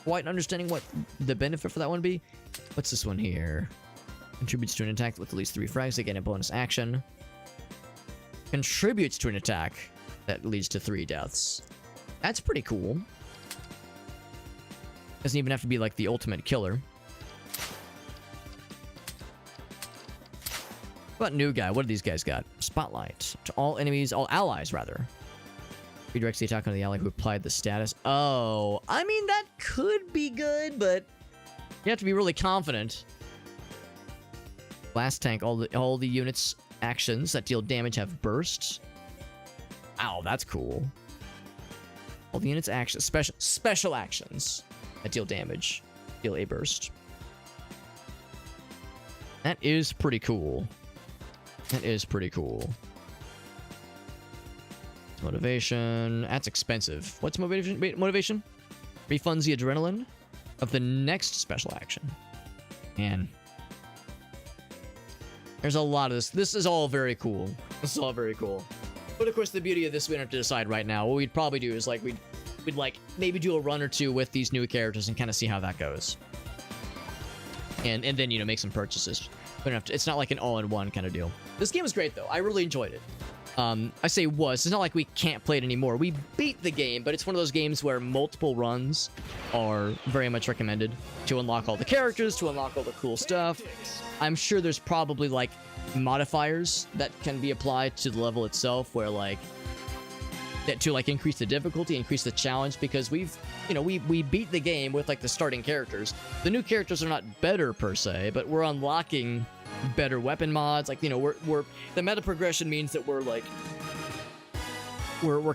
quite understanding what the benefit for that one would be. What's this one here? Contributes to an attack with at least 3 frags. Again, a bonus action. Contributes to an attack that leads to 3 deaths. That's pretty cool. Doesn't even have to be like the ultimate killer. What about new guy? What do these guys got? Spotlight. To all enemies, all allies, rather. Redirects the attack on the ally who applied the status. Oh, I mean, that could be good, but you have to be really confident. Blast tank. All the units' actions that deal damage have bursts. Ow, that's cool. All the units' actions, special actions that deal damage, deal a burst. That is pretty cool. That is pretty cool. Motivation. That's expensive. What's motivation? Wait, motivation? Refunds the adrenaline of the next special action. Man. There's a lot of this. This is all very cool. This is all very cool. But of course, the beauty of this, we don't have to decide right now. What we'd probably do is we'd maybe do a run or two with these new characters and kind of see how that goes. And then, make some purchases. We don't have to, it's not like an all-in-one kind of deal. This game was great, though. I really enjoyed it. I say was. It's not like we can't play it anymore. We beat the game, but it's one of those games where multiple runs are very much recommended to unlock all the characters, to unlock all the cool stuff. I'm sure there's probably, modifiers that can be applied to the level itself where, to increase the difficulty, increase the challenge, because we beat the game with the starting characters. The new characters are not better per se, but we're unlocking better weapon mods. We're the meta progression means that we're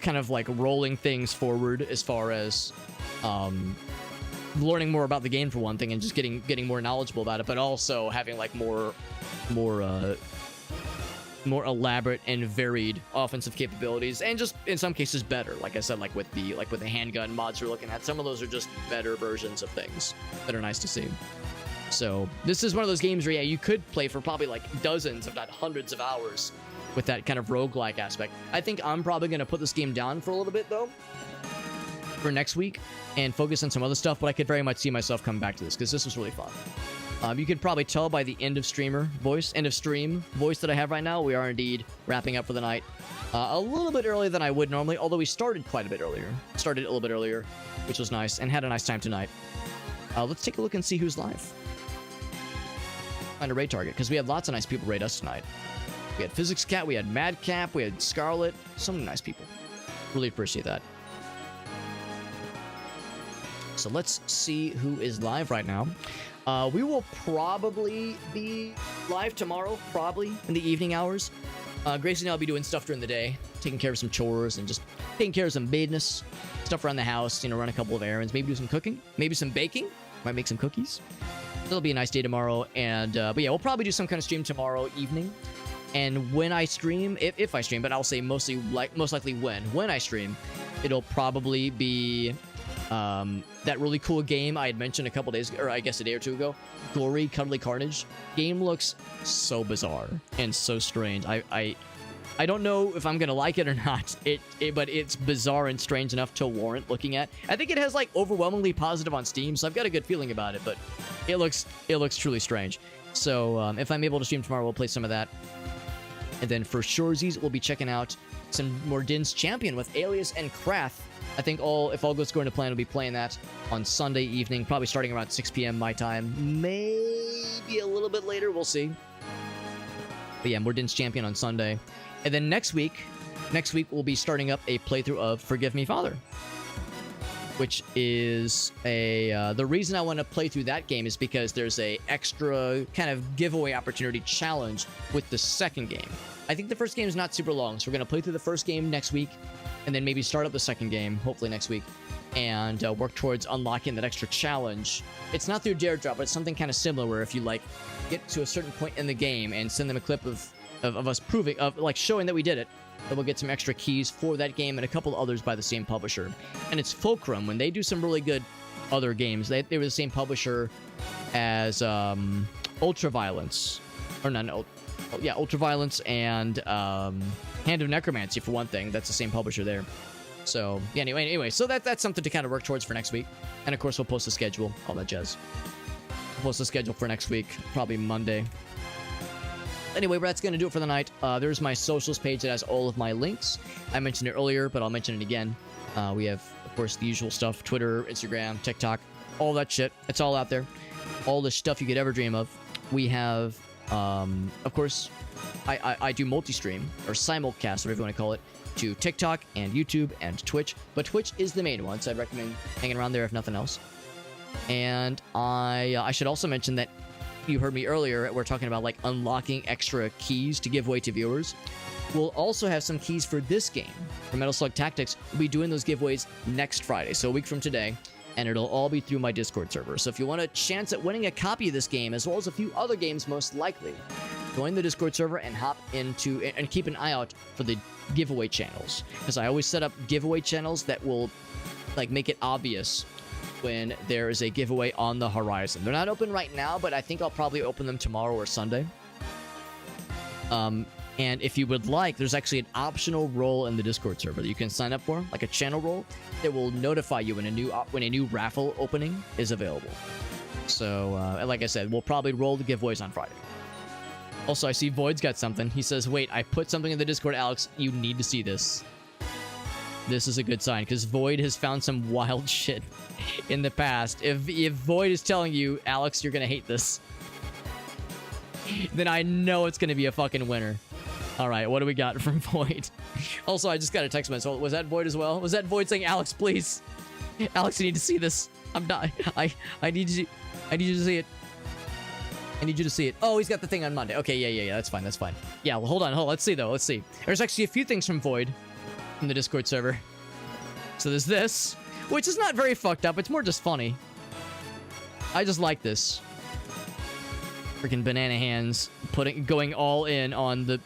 kind of rolling things forward as far as learning more about the game for one thing, and just getting more knowledgeable about it, but also having more elaborate and varied offensive capabilities, and just in some cases better. Like I said, with the handgun mods we're looking at, some of those are just better versions of things that are nice to see. So this is one of those games where, yeah, you could play for probably like dozens, if not hundreds of hours with that kind of roguelike aspect. I think I'm probably going to put this game down for a little bit, though, for next week and focus on some other stuff, but I could very much see myself coming back to this because this was really fun. You could probably tell by the end of stream voice that I have right now, we are indeed wrapping up for the night. A little bit earlier than I would normally, although we started quite a bit earlier. Started a little bit earlier, which was nice, and had a nice time tonight. Let's take a look and see who's live. Find a raid target, because we had lots of nice people raid us tonight. We had Physics Cat, we had Madcap, we had Scarlet. So many nice people. Really appreciate that. So let's see who is live right now. We will probably be live tomorrow, probably in the evening hours. Gracie and I will be doing stuff during the day, taking care of some chores and just taking care of some business, stuff around the house, you know, run a couple of errands, maybe do some cooking, maybe some baking, might make some cookies. It'll be a nice day tomorrow, and but yeah, we'll probably do some kind of stream tomorrow evening. And when I stream, if I stream, but I'll say most likely when I stream, it'll probably be that really cool game I had mentioned a couple days ago, or I guess a day or two ago, Glory Cuddly Carnage. Game looks so bizarre and so strange. I don't know if I'm gonna like it or not. But it's bizarre and strange enough to warrant looking at. I think it has like overwhelmingly positive on Steam, so I've got a good feeling about it. But it looks truly strange. So if I'm able to stream tomorrow, we'll play some of that. And then for surezies, we'll be checking out some more Din's Champion with Alias and Krath. I think if all goes according to plan, we'll be playing that on Sunday evening, probably starting around 6 p.m. my time. Maybe a little bit later, we'll see. But yeah, more Din's Champion on Sunday. And then next week we'll be starting up a playthrough of Forgive Me Father, which is the reason I want to play through that game is because there's a extra kind of giveaway opportunity challenge with the second game. I think the first game is not super long, so we're going to play through the first game next week, and then maybe start up the second game, hopefully next week, and work towards unlocking that extra challenge. It's not through Dare Drop, but it's something kind of similar where if you like get to a certain point in the game and send them a clip of us showing that we did it, then we'll get some extra keys for that game and a couple others by the same publisher. And it's Fulcrum. When they do some really good other games, they were the same publisher as Ultraviolence, or not, yeah, Ultraviolence and Hand of Necromancy for one thing. That's the same publisher there. So yeah, anyway, so that's something to kind of work towards for next week. And of course, we'll post the schedule, all that jazz. We'll post the schedule for next week, probably Monday. Anyway, that's going to do it for the night. There's my socials page that has all of my links. I mentioned it earlier, but I'll mention it again. We have, of course, the usual stuff. Twitter, Instagram, TikTok, all that shit. It's all out there. All the stuff you could ever dream of. We have, of course, I do multi-stream, or simulcast, whatever you want to call it, to TikTok and YouTube and Twitch. But Twitch is the main one, so I'd recommend hanging around there if nothing else. And I should also mention that you heard me earlier, we're talking about like unlocking extra keys to give away to viewers. We'll also have some keys for this game, for Metal Slug Tactics. We'll be doing those giveaways next Friday, so a week from today, and it'll all be through my Discord server. So if you want a chance at winning a copy of this game, as well as a few other games most likely, join the Discord server and hop into, and keep an eye out for the giveaway channels. Because I always set up giveaway channels that will like make it obvious when there is a giveaway on the horizon. They're not open right now, but I think I'll probably open them tomorrow or Sunday. And if you would like, there's actually an optional role in the Discord server that you can sign up for, like a channel role that will notify you when a new raffle opening is available. So, like I said, we'll probably roll the giveaways on Friday. Also, I see Void's got something. He says, wait, I put something in the Discord, Alex. You need to see this. This is a good sign, because Void has found some wild shit in the past. If Void is telling you, Alex, you're gonna hate this, then I know it's gonna be a fucking winner. Alright, what do we got from Void? Also, I just got a text message. Was that Void as well? Was that Void saying, Alex, please? Alex, you need to see this. I'm dying. I need you to see it. I need you to see it. Oh, he's got the thing on Monday. Okay, yeah. That's fine. Yeah, well, hold on. Let's see, though. Let's see. There's actually a few things from Void in the Discord server. So there's this, which is not very fucked up. It's more just funny. I just like this. Freaking banana hands going all in on the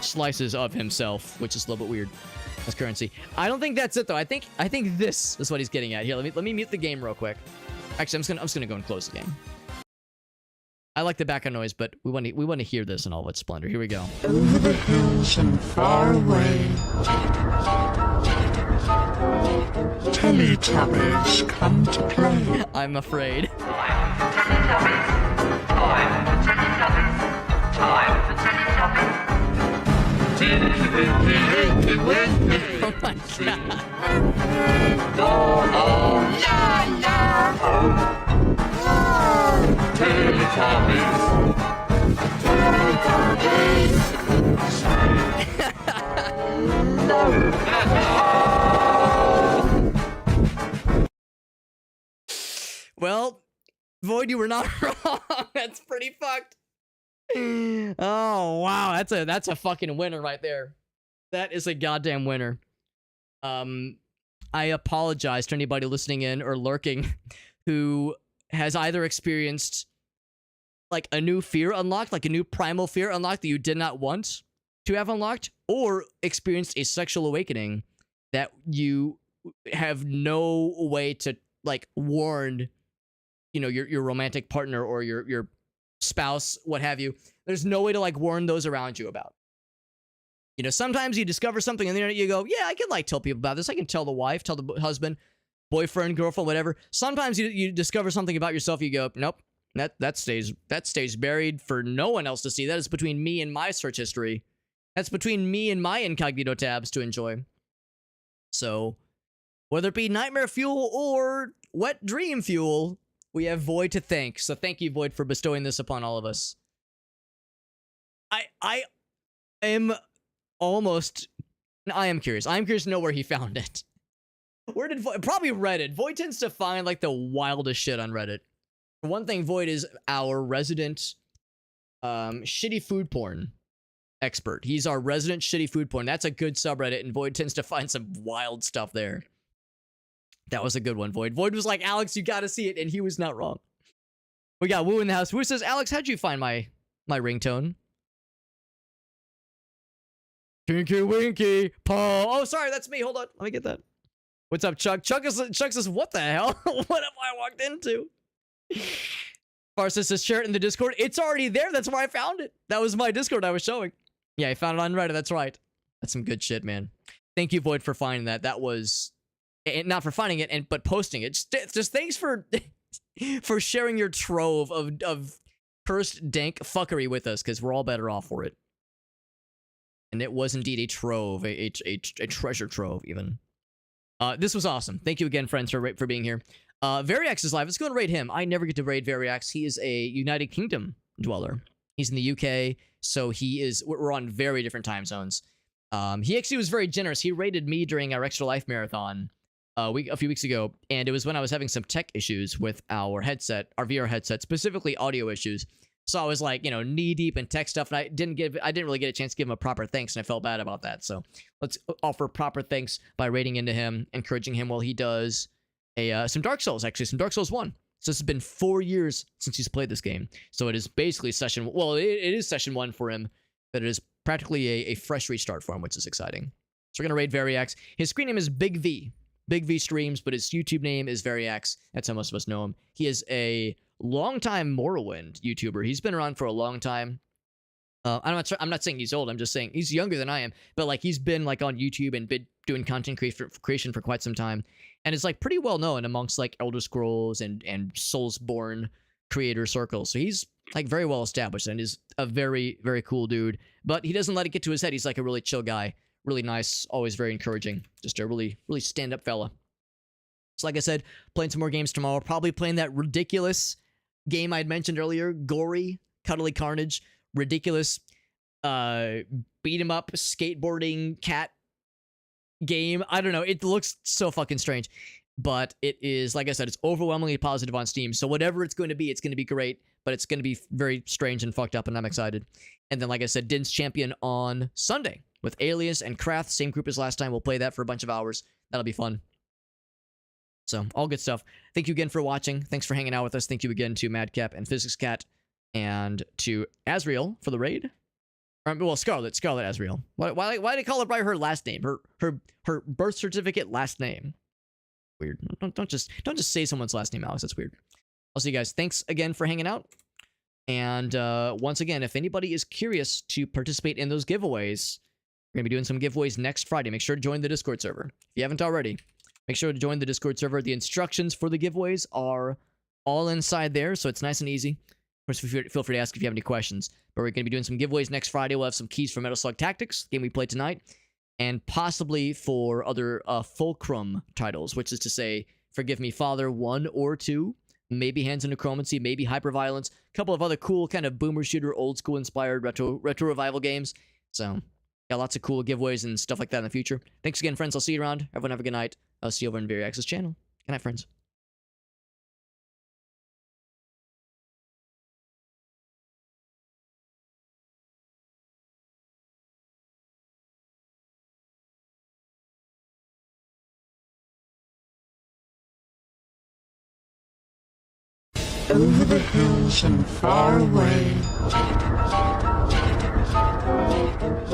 slices of himself, which is a little bit weird. That's currency. I don't think that's it though. I think this is what he's getting at here. Let me mute the game real quick. Actually, I'm just gonna go and close the game. I like the background noise, but we want to hear this in all of its splendor. Here we go. Over the hills and far away, Teletubbies come to play. I'm afraid. Oh my god. Well, Void, you were not wrong. That's pretty fucked. Oh wow, that's a fucking winner right there. That is a goddamn winner. I apologize to anybody listening in or lurking who has either experienced like a new fear unlocked, like a new primal fear unlocked that you did not want to have unlocked, or experienced a sexual awakening that you have no way to like warn, you know, your romantic partner or your spouse, what have you. There's no way to like warn those around you about. You know, sometimes you discover something on the internet, you go, yeah, I can like tell people about this. I can tell the wife, tell the husband, boyfriend, girlfriend, whatever. Sometimes you discover something about yourself, you go, nope, that stays buried for no one else to see. That is between me and my search history. That's between me and my incognito tabs to enjoy. So, whether it be nightmare fuel or wet dream fuel, we have Void to thank. So thank you, Void, for bestowing this upon all of us. I am almost... I am curious. I'm curious to know where he found it. Where did Void... Probably Reddit. Void tends to find, like, the wildest shit on Reddit. For one thing, Void is our resident shitty food porn expert. He's our resident shitty food porn. That's a good subreddit, and Void tends to find some wild stuff there. That was a good one, Void. Void was like, Alex, you gotta see it, and he was not wrong. We got Woo in the house. Woo says, Alex, how'd you find my ringtone? Tinky Winky, Paul. Oh, sorry, that's me. Hold on. Let me get that. What's up, Chuck? Chuck says, what the hell? What have I walked into? Farsa says, share it in the Discord. It's already there. That's where I found it. That was my Discord I was showing. Yeah, I found it on Reddit. That's right. That's some good shit, man. Thank you, Void, for finding that. That was... not for finding it, but posting it. Just thanks for for sharing your trove of cursed dank fuckery with us, because we're all better off for it. And it was indeed a trove, a treasure trove, even. This was awesome. Thank you again, friends, for being here. Variax is live. Let's go and raid him. I never get to raid Variax. He is a United Kingdom dweller. He's in the UK, so we're on very different time zones. He actually was very generous. He raided me during our Extra Life marathon a few weeks ago, and it was when I was having some tech issues with our headset, our VR headset, specifically audio issues. So I was like, you know, knee deep in tech stuff, and I didn't really get a chance to give him a proper thanks, and I felt bad about that. So let's offer proper thanks by raiding into him, encouraging him while he does some Dark Souls, actually, some Dark Souls 1. So this has been 4 years since he's played this game. So it is basically session, well, it is session 1 for him, but it is practically a fresh restart for him, which is exciting. So we're going to raid Variax. His screen name is Big V. Big V streams, but his YouTube name is Variax. That's how most of us know him. He is a longtime Morrowind YouTuber. He's been around for a long time. I'm not saying he's old. I'm just saying he's younger than I am. But like he's been like on YouTube and been doing content creation for quite some time, and is like pretty well known amongst like Elder Scrolls and Soulsborne creator circles. So he's like very well established and is a very, very cool dude. But he doesn't let it get to his head. He's like a really chill guy. Really nice, always very encouraging. Just a really, really stand-up fella. So like I said, playing some more games tomorrow. Probably playing that ridiculous game I'd mentioned earlier. Gory, Cuddly Carnage. Ridiculous, beat 'em up, skateboarding, cat game. I don't know. It looks so fucking strange. But it is, like I said, it's overwhelmingly positive on Steam. So whatever it's going to be great. But it's going to be very strange and fucked up, and I'm excited. And then, like I said, Din's Champion on Sunday with Alias and Krath, same group as last time. We'll play that for a bunch of hours. That'll be fun. So, all good stuff. Thank you again for watching. Thanks for hanging out with us. Thank you again to Madcap and Physics Cat and to Azriel for the raid. Well, Scarlet Azriel. Why did I call her by her last name? Her birth certificate last name. Weird. Don't just say someone's last name, Alex. That's weird. I'll see you guys. Thanks again for hanging out. And once again, if anybody is curious to participate in those giveaways, we're going to be doing some giveaways next Friday. Make sure to join the Discord server. If you haven't already, make sure to join the Discord server. The instructions for the giveaways are all inside there, so it's nice and easy. Of course, feel free to ask if you have any questions. But we're going to be doing some giveaways next Friday. We'll have some keys for Metal Slug Tactics, game we played tonight, and possibly for other Fulcrum titles, which is to say, Forgive Me Father 1 or 2, maybe Hands of Necromancy, maybe Hyperviolence, a couple of other cool kind of boomer shooter, old school inspired retro revival games. So, got lots of cool giveaways and stuff like that in the future. Thanks again, friends. I'll see you around. Everyone have a good night. I'll see you over on Very Access channel. Good night, friends. Over the hills and far away,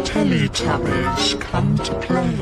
Teletubbies come to play.